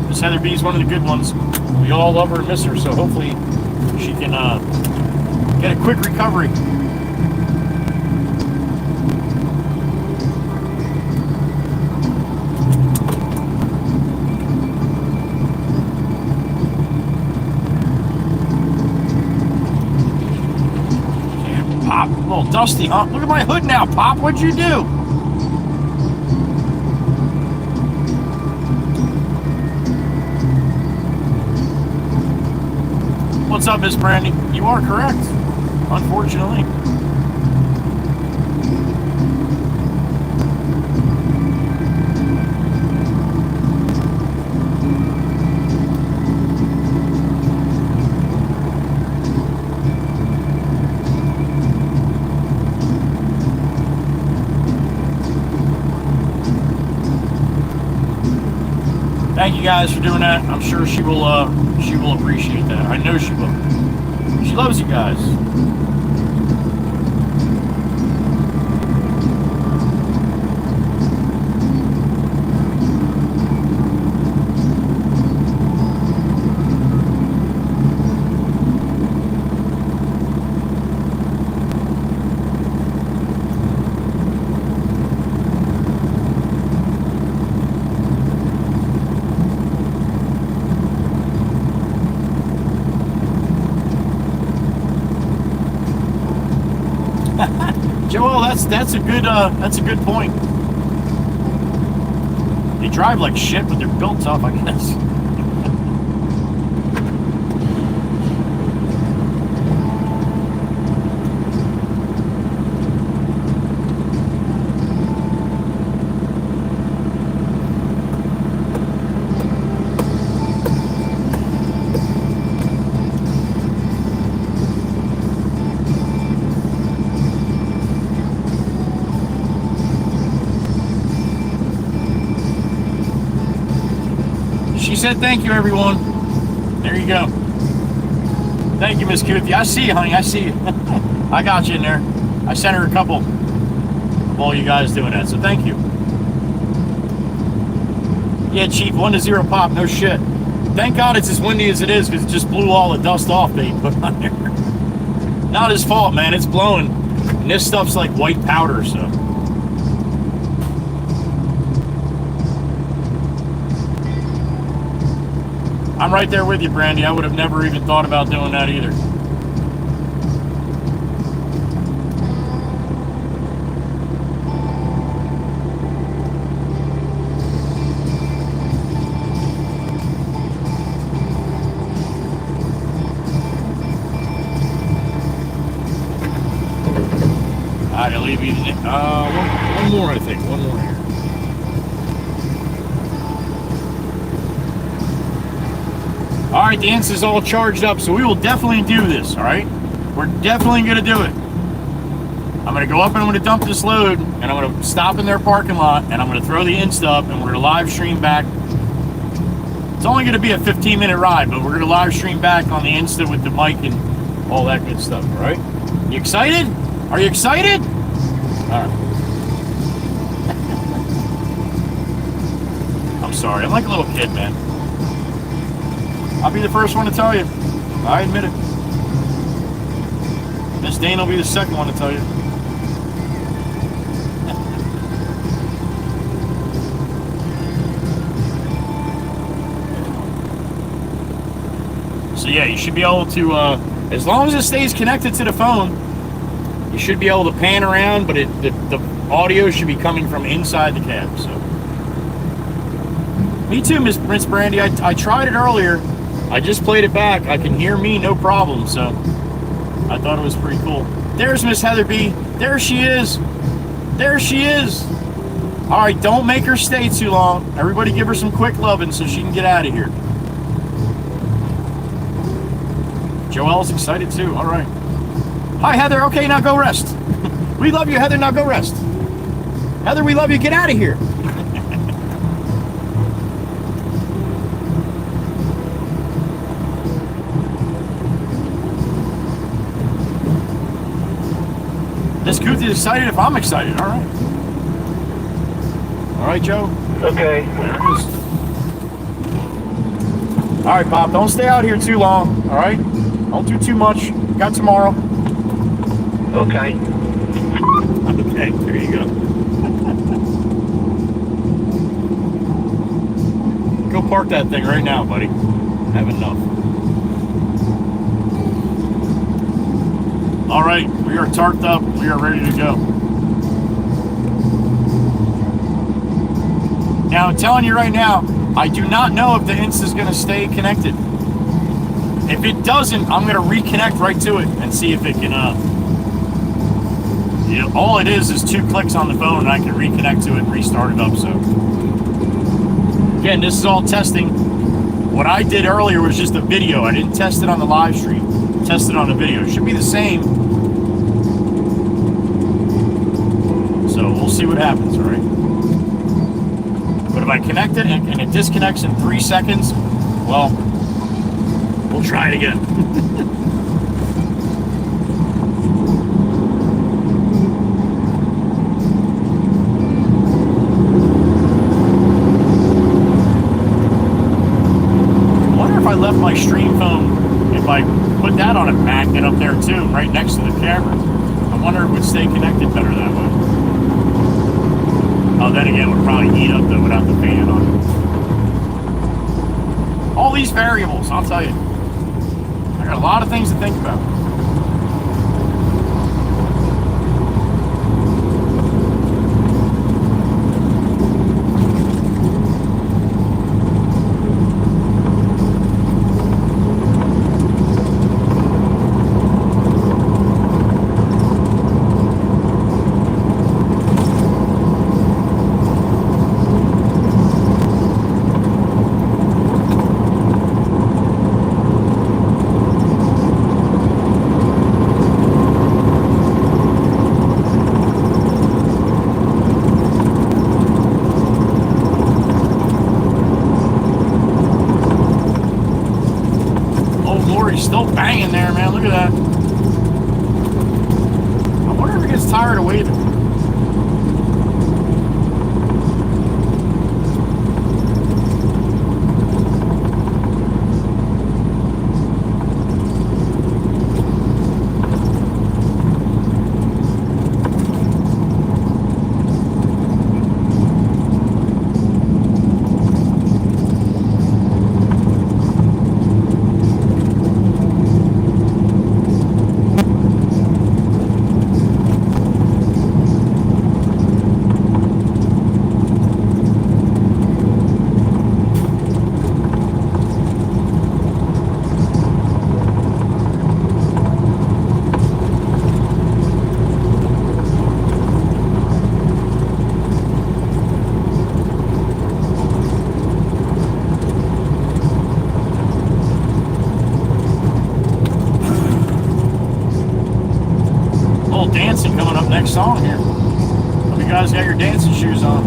Miss Heather B is one of the good ones. We all love her and miss her, so hopefully she can get a quick recovery. Pop, a little dusty, huh? Look at my hood now, Pop. What'd you do? What's up, Miss Brandy? You are correct, unfortunately. Thank you guys for doing that. I'm sure she will appreciate that. I know she will. She loves you guys. Joel, that's a good point. They drive like shit, but they're built tough, I guess. She said thank you, everyone. There you go. Thank you, Miss Kuthi. I see you, honey. I see you. I got you in there. I sent her a couple of all you guys doing that, so thank you. Yeah, Chief, 1-0 Pop. No shit. Thank God it's as windy as it is, because it just blew all the dust off that he put on there. Not his fault, man. It's blowing. And this stuff's like white powder, so. I'm right there with you, Brandy. I would have never even thought about doing that either. Alright, I'll leave you. One more, I think. One more here. All right, the Ants is all charged up, so we will definitely do this, all right? We're definitely going to do it. I'm going to go up and I'm going to dump this load, and I'm going to stop in their parking lot, and I'm going to throw the Insta up, and we're going to live stream back. It's only going to be a 15-minute ride, but we're going to live stream back on the Insta with the mic and all that good stuff, all right? You excited? Are you excited? All right. I'm sorry. I'm like a little kid, man. I'll be the first one to tell you. I admit it. Miss Dane will be the second one to tell you. So yeah, you should be able to, as long as it stays connected to the phone, you should be able to pan around, but the audio should be coming from inside the cab. So, me too, Miss Brandy. I tried it earlier. I just played it back. I can hear me, no problem. So, I thought it was pretty cool. There's Miss Heather B. There she is. There she is. All right, don't make her stay too long. Everybody, give her some quick loving so she can get out of here. Joelle's excited too. All right. Hi, Heather. Okay, now go rest. We love you, Heather. Now go rest. Heather, we love you. Get out of here. This Kuth is excited if I'm excited. All right. All right, Joe. Okay. All right, Pop. Don't stay out here too long. All right. Don't do too much. Got tomorrow. Okay. Okay, there you go. Go park that thing right now, buddy. Have enough. All right, we are tarped up. We are ready to go. Now, I'm telling you right now, I do not know if the Insta is going to stay connected. If it doesn't, I'm going to reconnect right to it and see if it can, you know, all it is 2 clicks on the phone and I can reconnect to it and restart it up. So, again, this is all testing. What I did earlier was just a video. I didn't test it on the live stream. Test it on the video. It should be the same. So, we'll see what happens, all right? But if I connect it and it disconnects in 3 seconds, well, we'll try it again. I wonder if I left my stream phone, if I put that on a magnet up there too, right next to the camera. I wonder if it would stay connected better that way. Oh, then again, it would probably heat up though without the fan on it. All these variables, I'll tell you. I got a lot of things to think about. Still banging there, man. Look at that. I wonder if he gets tired of waving. Dancing coming up next song here. Hope you guys got your dancing shoes on.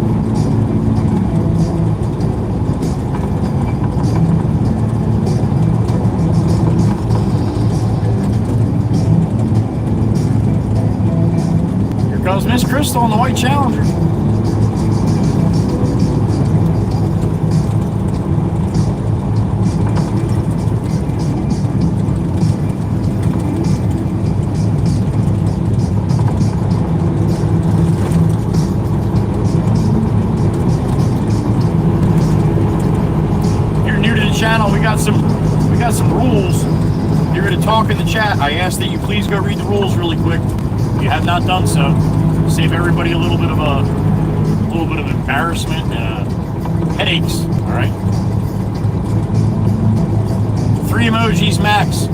Here comes Miss Crystal on the white Challenger. channel, we got some rules. You're going to talk in the chat. I ask that you please go read the rules really quick. If you have not done so, save everybody a little bit of embarrassment and headaches. All right. 3 emojis max.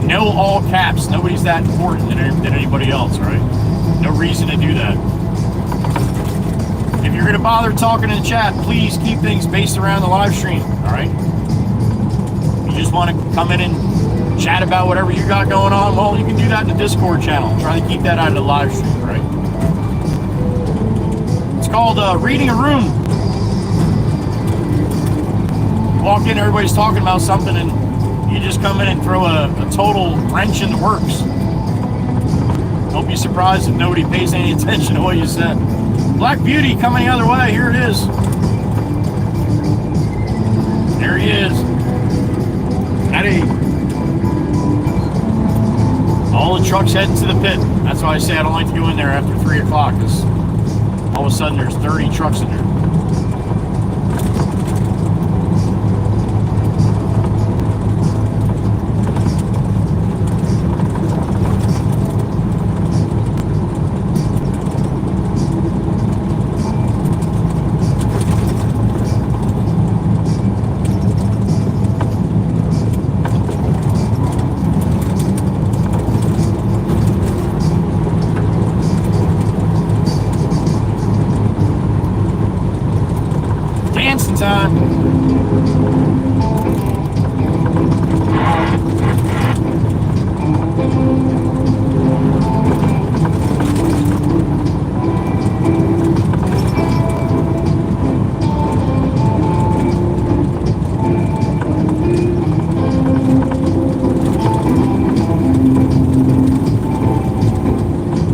No all caps. Nobody's that important than anybody else. All right. No reason to do that. If you're going to bother talking in the chat, please keep things based around the live stream. All right. You just want to come in and chat about whatever you got going on, well, you can do that in the Discord channel. Try to keep that out of the live stream, right? It's called reading a room. You walk in, everybody's talking about something, and you just come in and throw a total wrench in the works. Don't be surprised if nobody pays any attention to what you said. Black Beauty coming the other way. Here it is. There he is. Howdy. All the trucks heading to the pit. That's why I say I don't like to go in there after 3 o'clock, because all of a sudden there's 30 trucks in there. Time.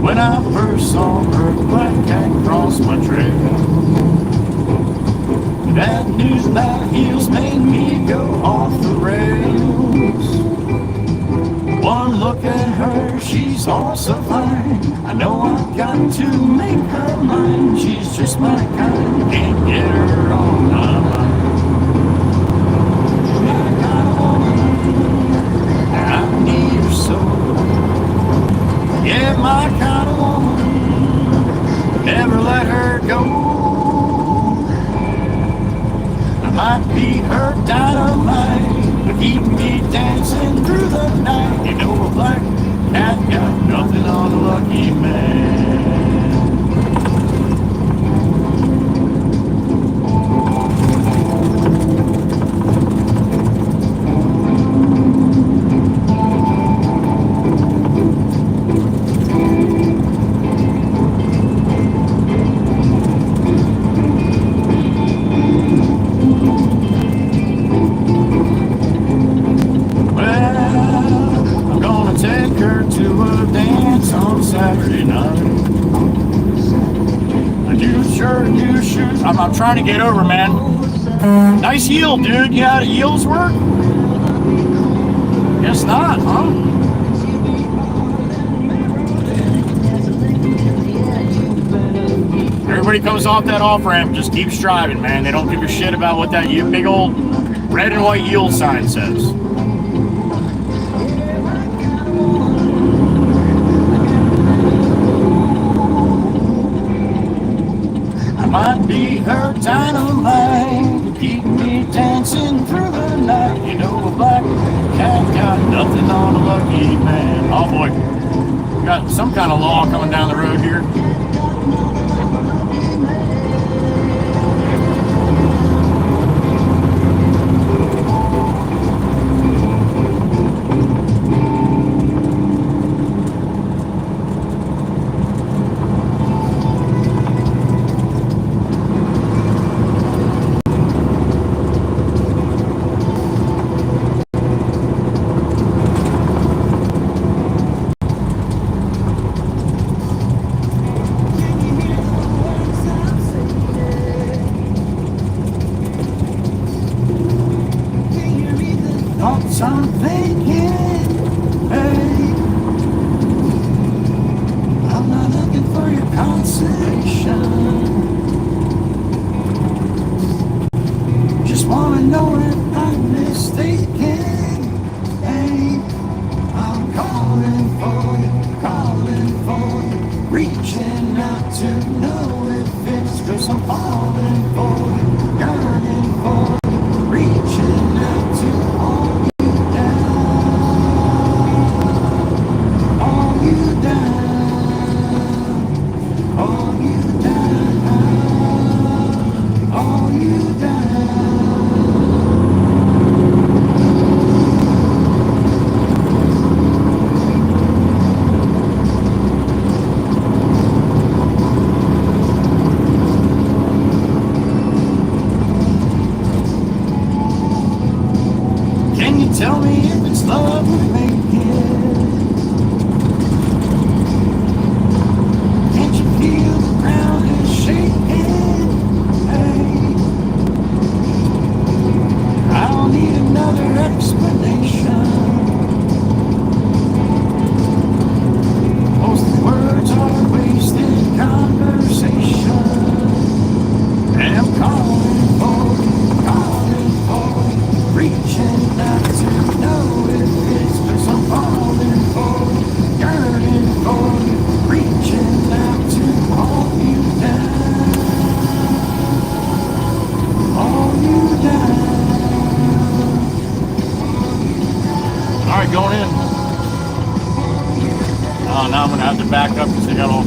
When I first saw her black cat cross my trail, that news about heels made me go off the rails. One look at her, she's all so fine. I know I've got to make her mine. She's just my kind, can't get her off my mind. My kind of woman, I need her so. Yeah, my kind of woman, never let her go. Might be her dynamite, but keep me dancing through the night. You know a black cat got nothing on a lucky man. I'm trying to get over, man. Nice yield, dude. Yeah, the yields work? Guess not, huh? Everybody comes off that off-ramp, just keeps driving, man. They don't give a shit about what that big old red and white yield sign says. Might be her dynamite, keep me dancing through the night. You know a black cat got nothing on a lucky man. Oh boy, got some kind of law coming down the road here. Just wanna know if I mistake.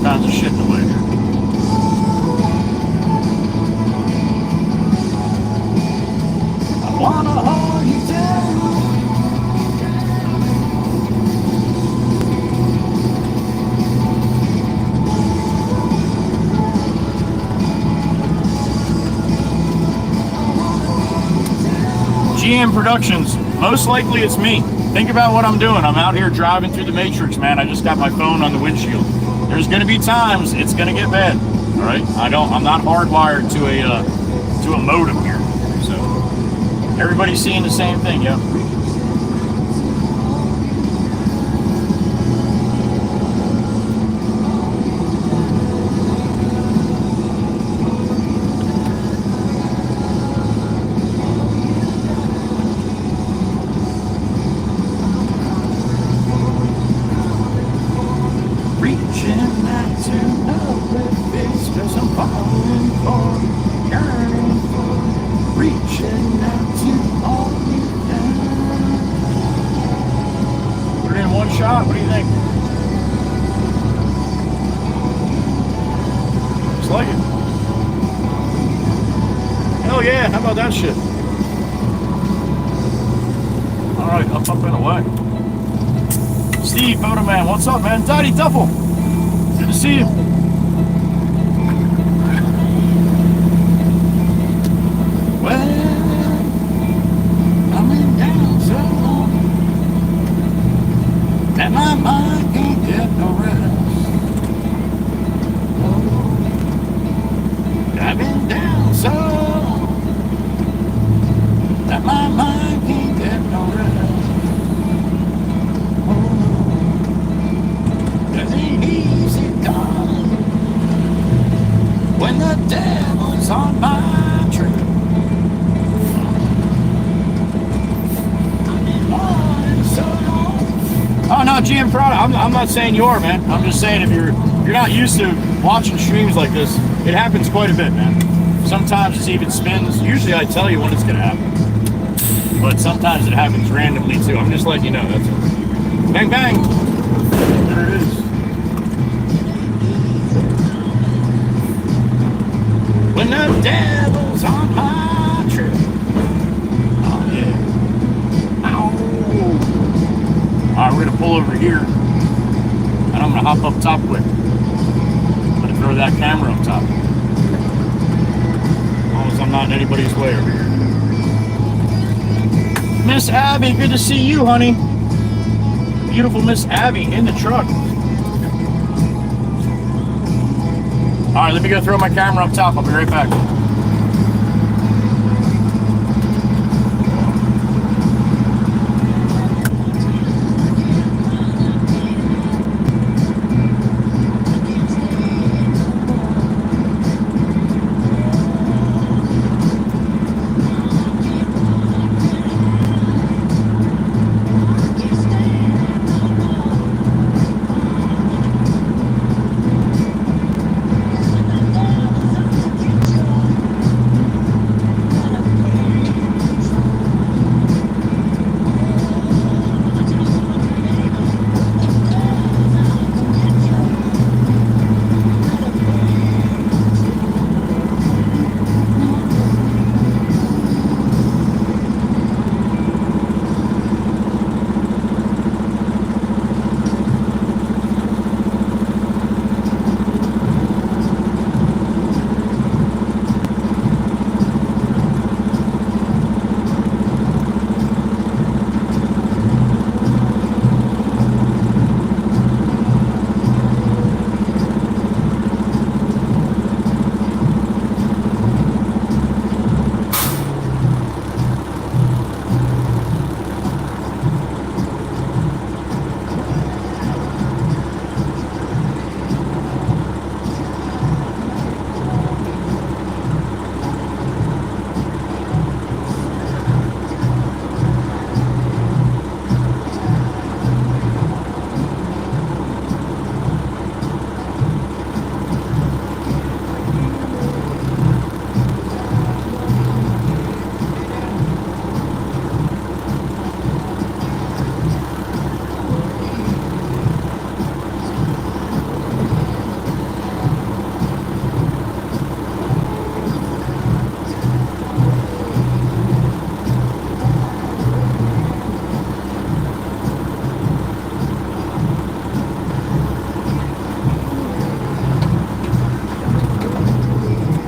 kinds of shit in the way here. I wanna hold you down. GM Productions, most likely it's me. Think about what I'm doing. I'm out here driving through the Matrix, man. I just got my phone on the windshield. There's gonna be times it's gonna get bad. All right, I'm not hardwired to a modem here. So everybody's seeing the same thing, yeah. Shot. What do you think? Looks like it. Hell yeah, how about that shit? Alright, up and away. Steve, Photo Man, what's up, man? Tidy Duffel. Good to see you. Well, I'm in down so long that my mind can't get no rest. Oh, I've been down so long that my mind can't get no rest. Oh, that ain't easy, darling, when the devil's on my trail. I've been wanting so long. Oh no, GM Prada, I'm not saying you are, man. I'm just saying if you're not used to watching streams like this, it happens quite a bit, man. Sometimes it's even spins. Usually I tell you when it's gonna happen, but sometimes it happens randomly too. I'm just letting you know. That's all. Bang bang. There it is. When the devil's on my trail. Oh yeah. Ow. Alright, we're gonna pull over here, and I'm gonna hop up top quick. I'm gonna throw that camera up top. As long as I'm not in anybody's way over here. Miss Abby, good to see you, honey. Beautiful Miss Abby in the truck. Alright, let me go throw my camera up top. I'll be right back.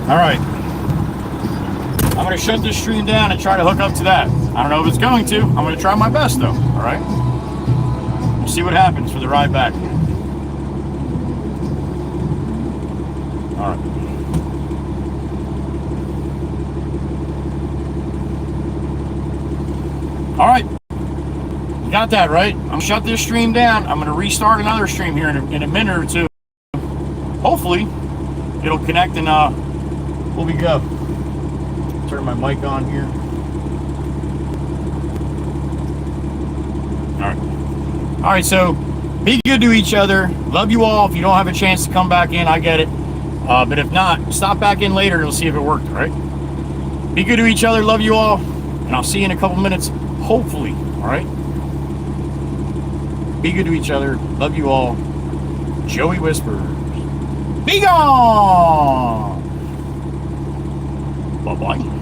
All right. I'm going to shut this stream down and try to hook up to that. I don't know if it's going to. I'm going to try my best, though. All right? We'll see what happens for the ride back. All right. All right. You got that, right? I'm going to shut this stream down. I'm going to restart another stream here in a minute or two. Hopefully, it'll connect and we'll be good. Turn my mic on here. All right. All right, so be good to each other. Love you all. If you don't have a chance to come back in, I get it. But if not, stop back in later. We'll see if it worked, all right? Be good to each other. Love you all. And I'll see you in a couple minutes, hopefully, all right? Be good to each other. Love you all. Joey Whispers. Be gone! Bye-bye.